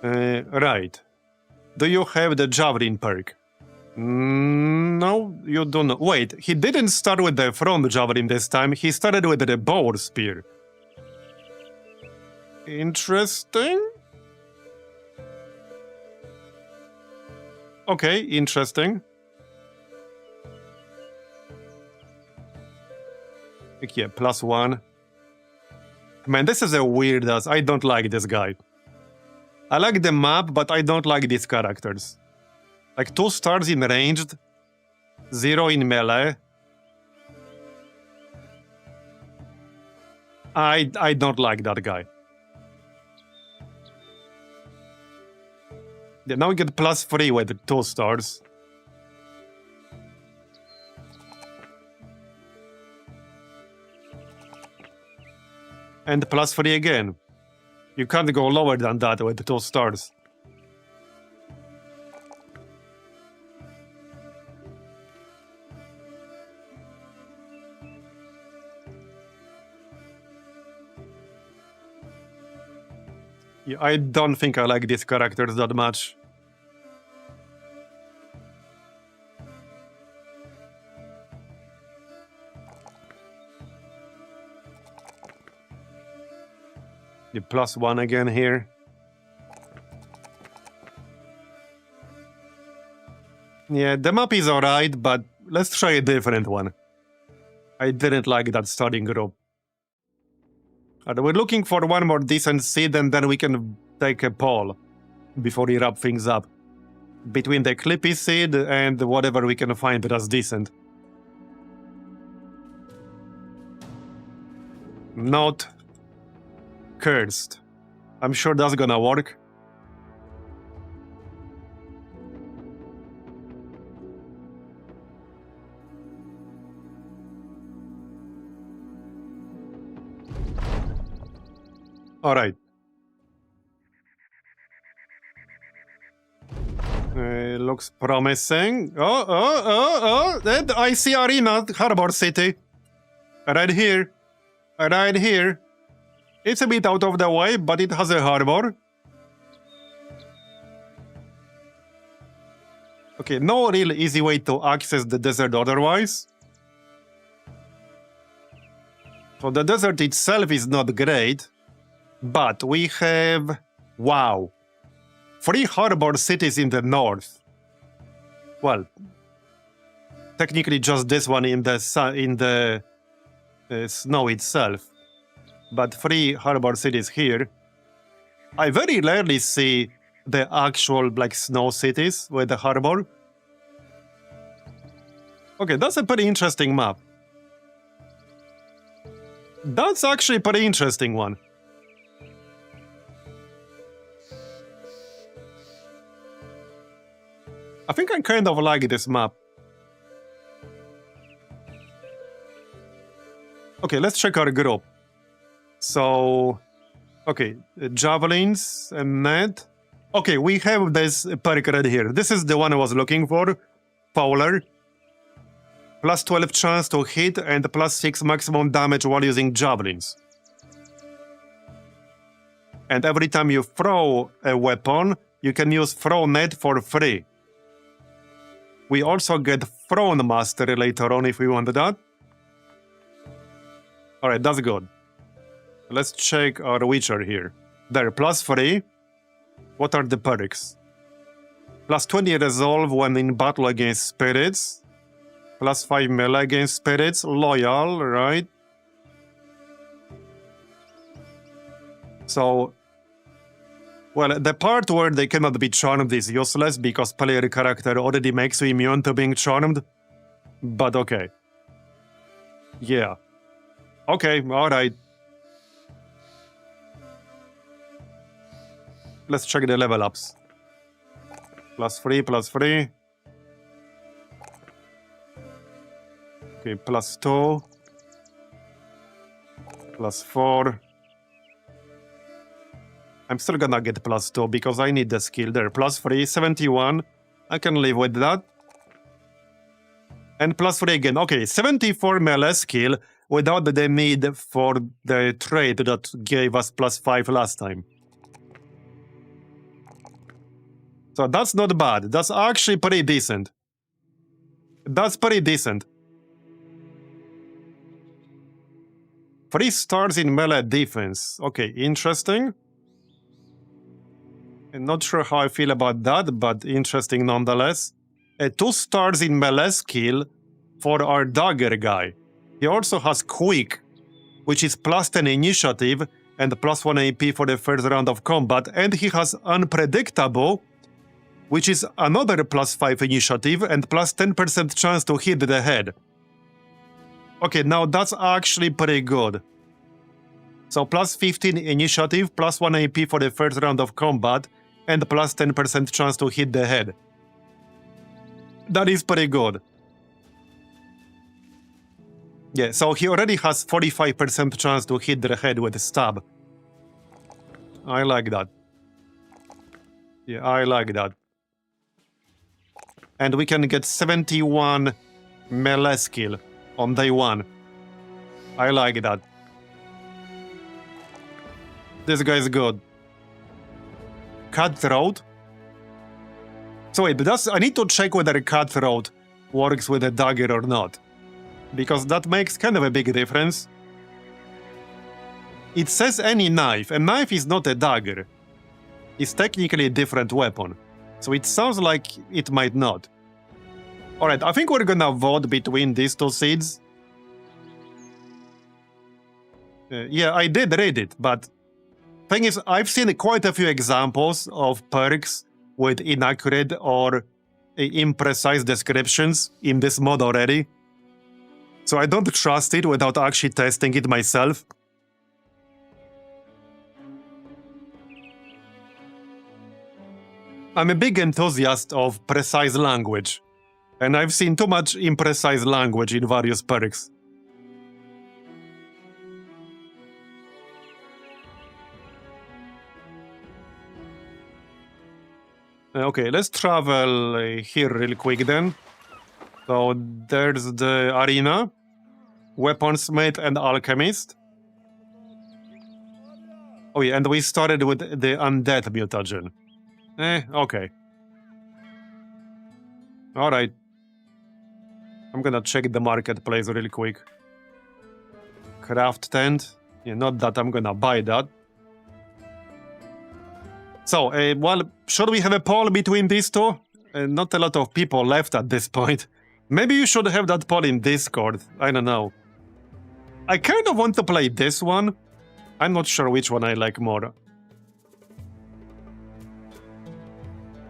Right. Do you have the Javelin perk? No, you don't. Wait, he didn't start with the front Javelin this time. He started with the bow spear. Interesting. Okay, interesting. Yeah, +1. Man, this is a weird ass. I don't like this guy. I like the map, but I don't like these characters. Like 2 stars in ranged, 0 in melee. I don't like that guy. Yeah, now we get +3 with 2 stars. And +3 again. You can't go lower than that with 2 stars. Yeah, I don't think I like these characters that much. The +1 again here. Yeah, the map is alright, but let's try a different one. I didn't like that starting group. We're looking for one more decent seed, and then we can take a poll before we wrap things up. Between the Clippy seed and whatever we can find that's decent. Not cursed. I'm sure that's gonna work. All right. Looks promising. Oh! I see Arena, Harbor City. Right here. Right here. It's a bit out of the way, but it has a harbor. Okay, no real easy way to access the desert otherwise. So the desert itself is not great, but we have, wow, 3 harbor cities in the north. Well, technically just this one in the snow itself, but 3 harbor cities here. I very rarely see the actual like snow cities with the harbor. Okay, that's a pretty interesting map. That's actually a pretty interesting one. I think I kind of like this map. Okay, let's check our group. So, okay, javelins and net. Okay, we have this perk right here. This is the one I was looking for. Fowler. +12 chance to hit and +6 maximum damage while using javelins. And every time you throw a weapon, you can use throw net for free. We also get Throne Master later on if we want that. Alright, that's good. Let's check our Witcher here. There, +3. What are the perks? +20 resolve when in battle against spirits. +5 melee against spirits. Loyal, right? So, well, the part where they cannot be charmed is useless because player character already makes you immune to being charmed. But okay. Yeah. Okay, alright. Let's check the level ups. +3, +3. Okay, +2. +4. I'm still gonna get +2 because I need the skill there. +3, 71. I can live with that. And +3 again. Okay, 74 melee skill without the need for the trait that gave us +5 last time. So that's not bad. That's actually pretty decent. That's pretty decent. 3 stars in melee defense. Okay, interesting. I'm not sure how I feel about that, but interesting nonetheless. 2 stars in melee skill for our dagger guy. He also has quick, which is +10 initiative and +1 AP for the first round of combat, and he has unpredictable, which is another +5 initiative and +10% chance to hit the head. Okay, now that's actually pretty good. So +15 initiative, +1 AP for the first round of combat, and +10% chance to hit the head. That is pretty good. Yeah, so he already has 45% chance to hit the head with a stab. I like that. Yeah, I like that. And we can get 71 melee skill on day 1. I like that. This guy's good. Cutthroat. So wait, I need to check whether Cutthroat works with a dagger or not. Because that makes kind of a big difference. It says any knife. A knife is not a dagger. It's technically a different weapon. So it sounds like it might not. Alright, I think we're gonna vote between these 2 seeds. Yeah, I did read it, but thing is, I've seen quite a few examples of perks with inaccurate or imprecise descriptions in this mod already. So I don't trust it without actually testing it myself. I'm a big enthusiast of precise language, and I've seen too much imprecise language in various perks. Okay, let's travel here real quick then. So there's the arena, weaponsmith and alchemist. Oh yeah, and we started with the undead mutagen. Okay. Alright. I'm gonna check the marketplace real quick. Craft tent. Yeah, not that I'm gonna buy that. So, well, should we have a poll between these 2? Not a lot of people left at this point. Maybe you should have that poll in Discord. I don't know. I kind of want to play this one. I'm not sure which one I like more.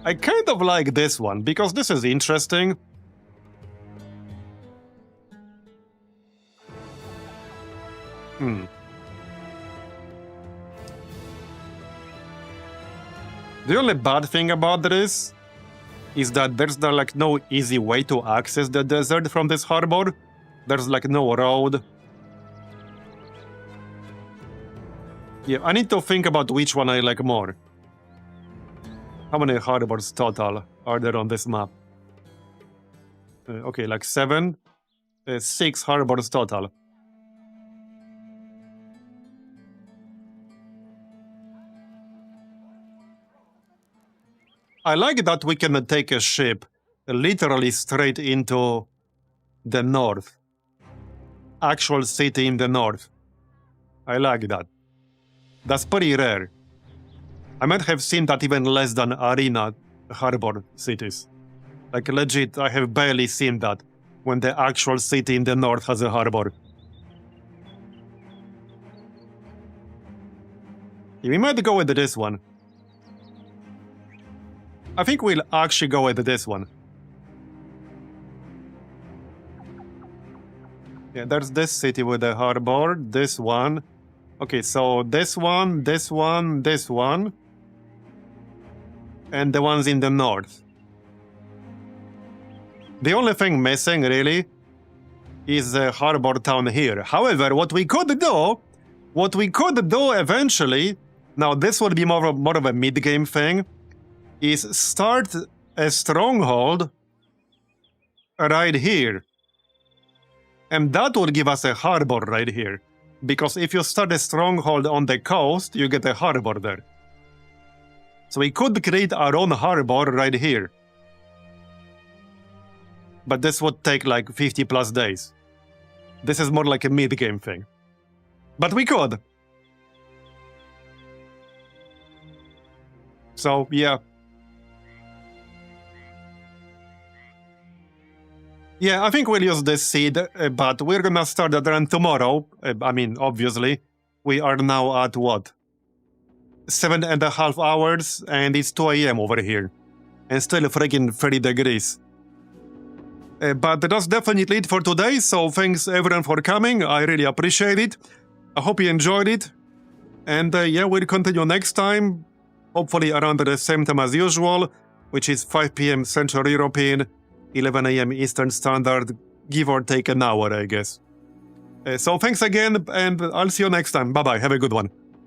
I kind of like this one, because this is interesting. The only bad thing about this is that there's no easy way to access the desert from this harbor. There's no road. Yeah, I need to think about which one I like more. How many harbors total are there on this map? Okay, 7. 6 harbors total. I like that we can take a ship literally straight into the north. Actual city in the north. I like that. That's pretty rare. I might have seen that even less than arena harbor cities. Legit, I have barely seen that. when the actual city in the north has a harbor. We might go with this one. I think we'll actually go with this one. Yeah, there's this city with a harbor, this one. Okay, so this one, this one, this one. And the ones in the north. The only thing missing, really, is the harbor town here. However, what we could do eventually, now this would be more of a mid-game thing, is start a stronghold right here. And that would give us a harbor right here. Because if you start a stronghold on the coast, you get a harbor there. So we could create our own harbor right here. But this would take like 50 plus days. This is more like a mid-game thing. But we could. So, yeah. Yeah, I think we'll use this seed, but we're gonna start the run tomorrow. I mean, obviously. We are now at what? 7.5 hours, and it's 2 AM over here. And still freaking 30 degrees. But that's definitely it for today, so thanks everyone for coming. I really appreciate it. I hope you enjoyed it. And yeah, we'll continue next time. Hopefully around the same time as usual, which is 5 PM Central European, 11 AM Eastern Standard, give or take an hour, I guess. So thanks again, and I'll see you next time. Bye-bye. Have a good one.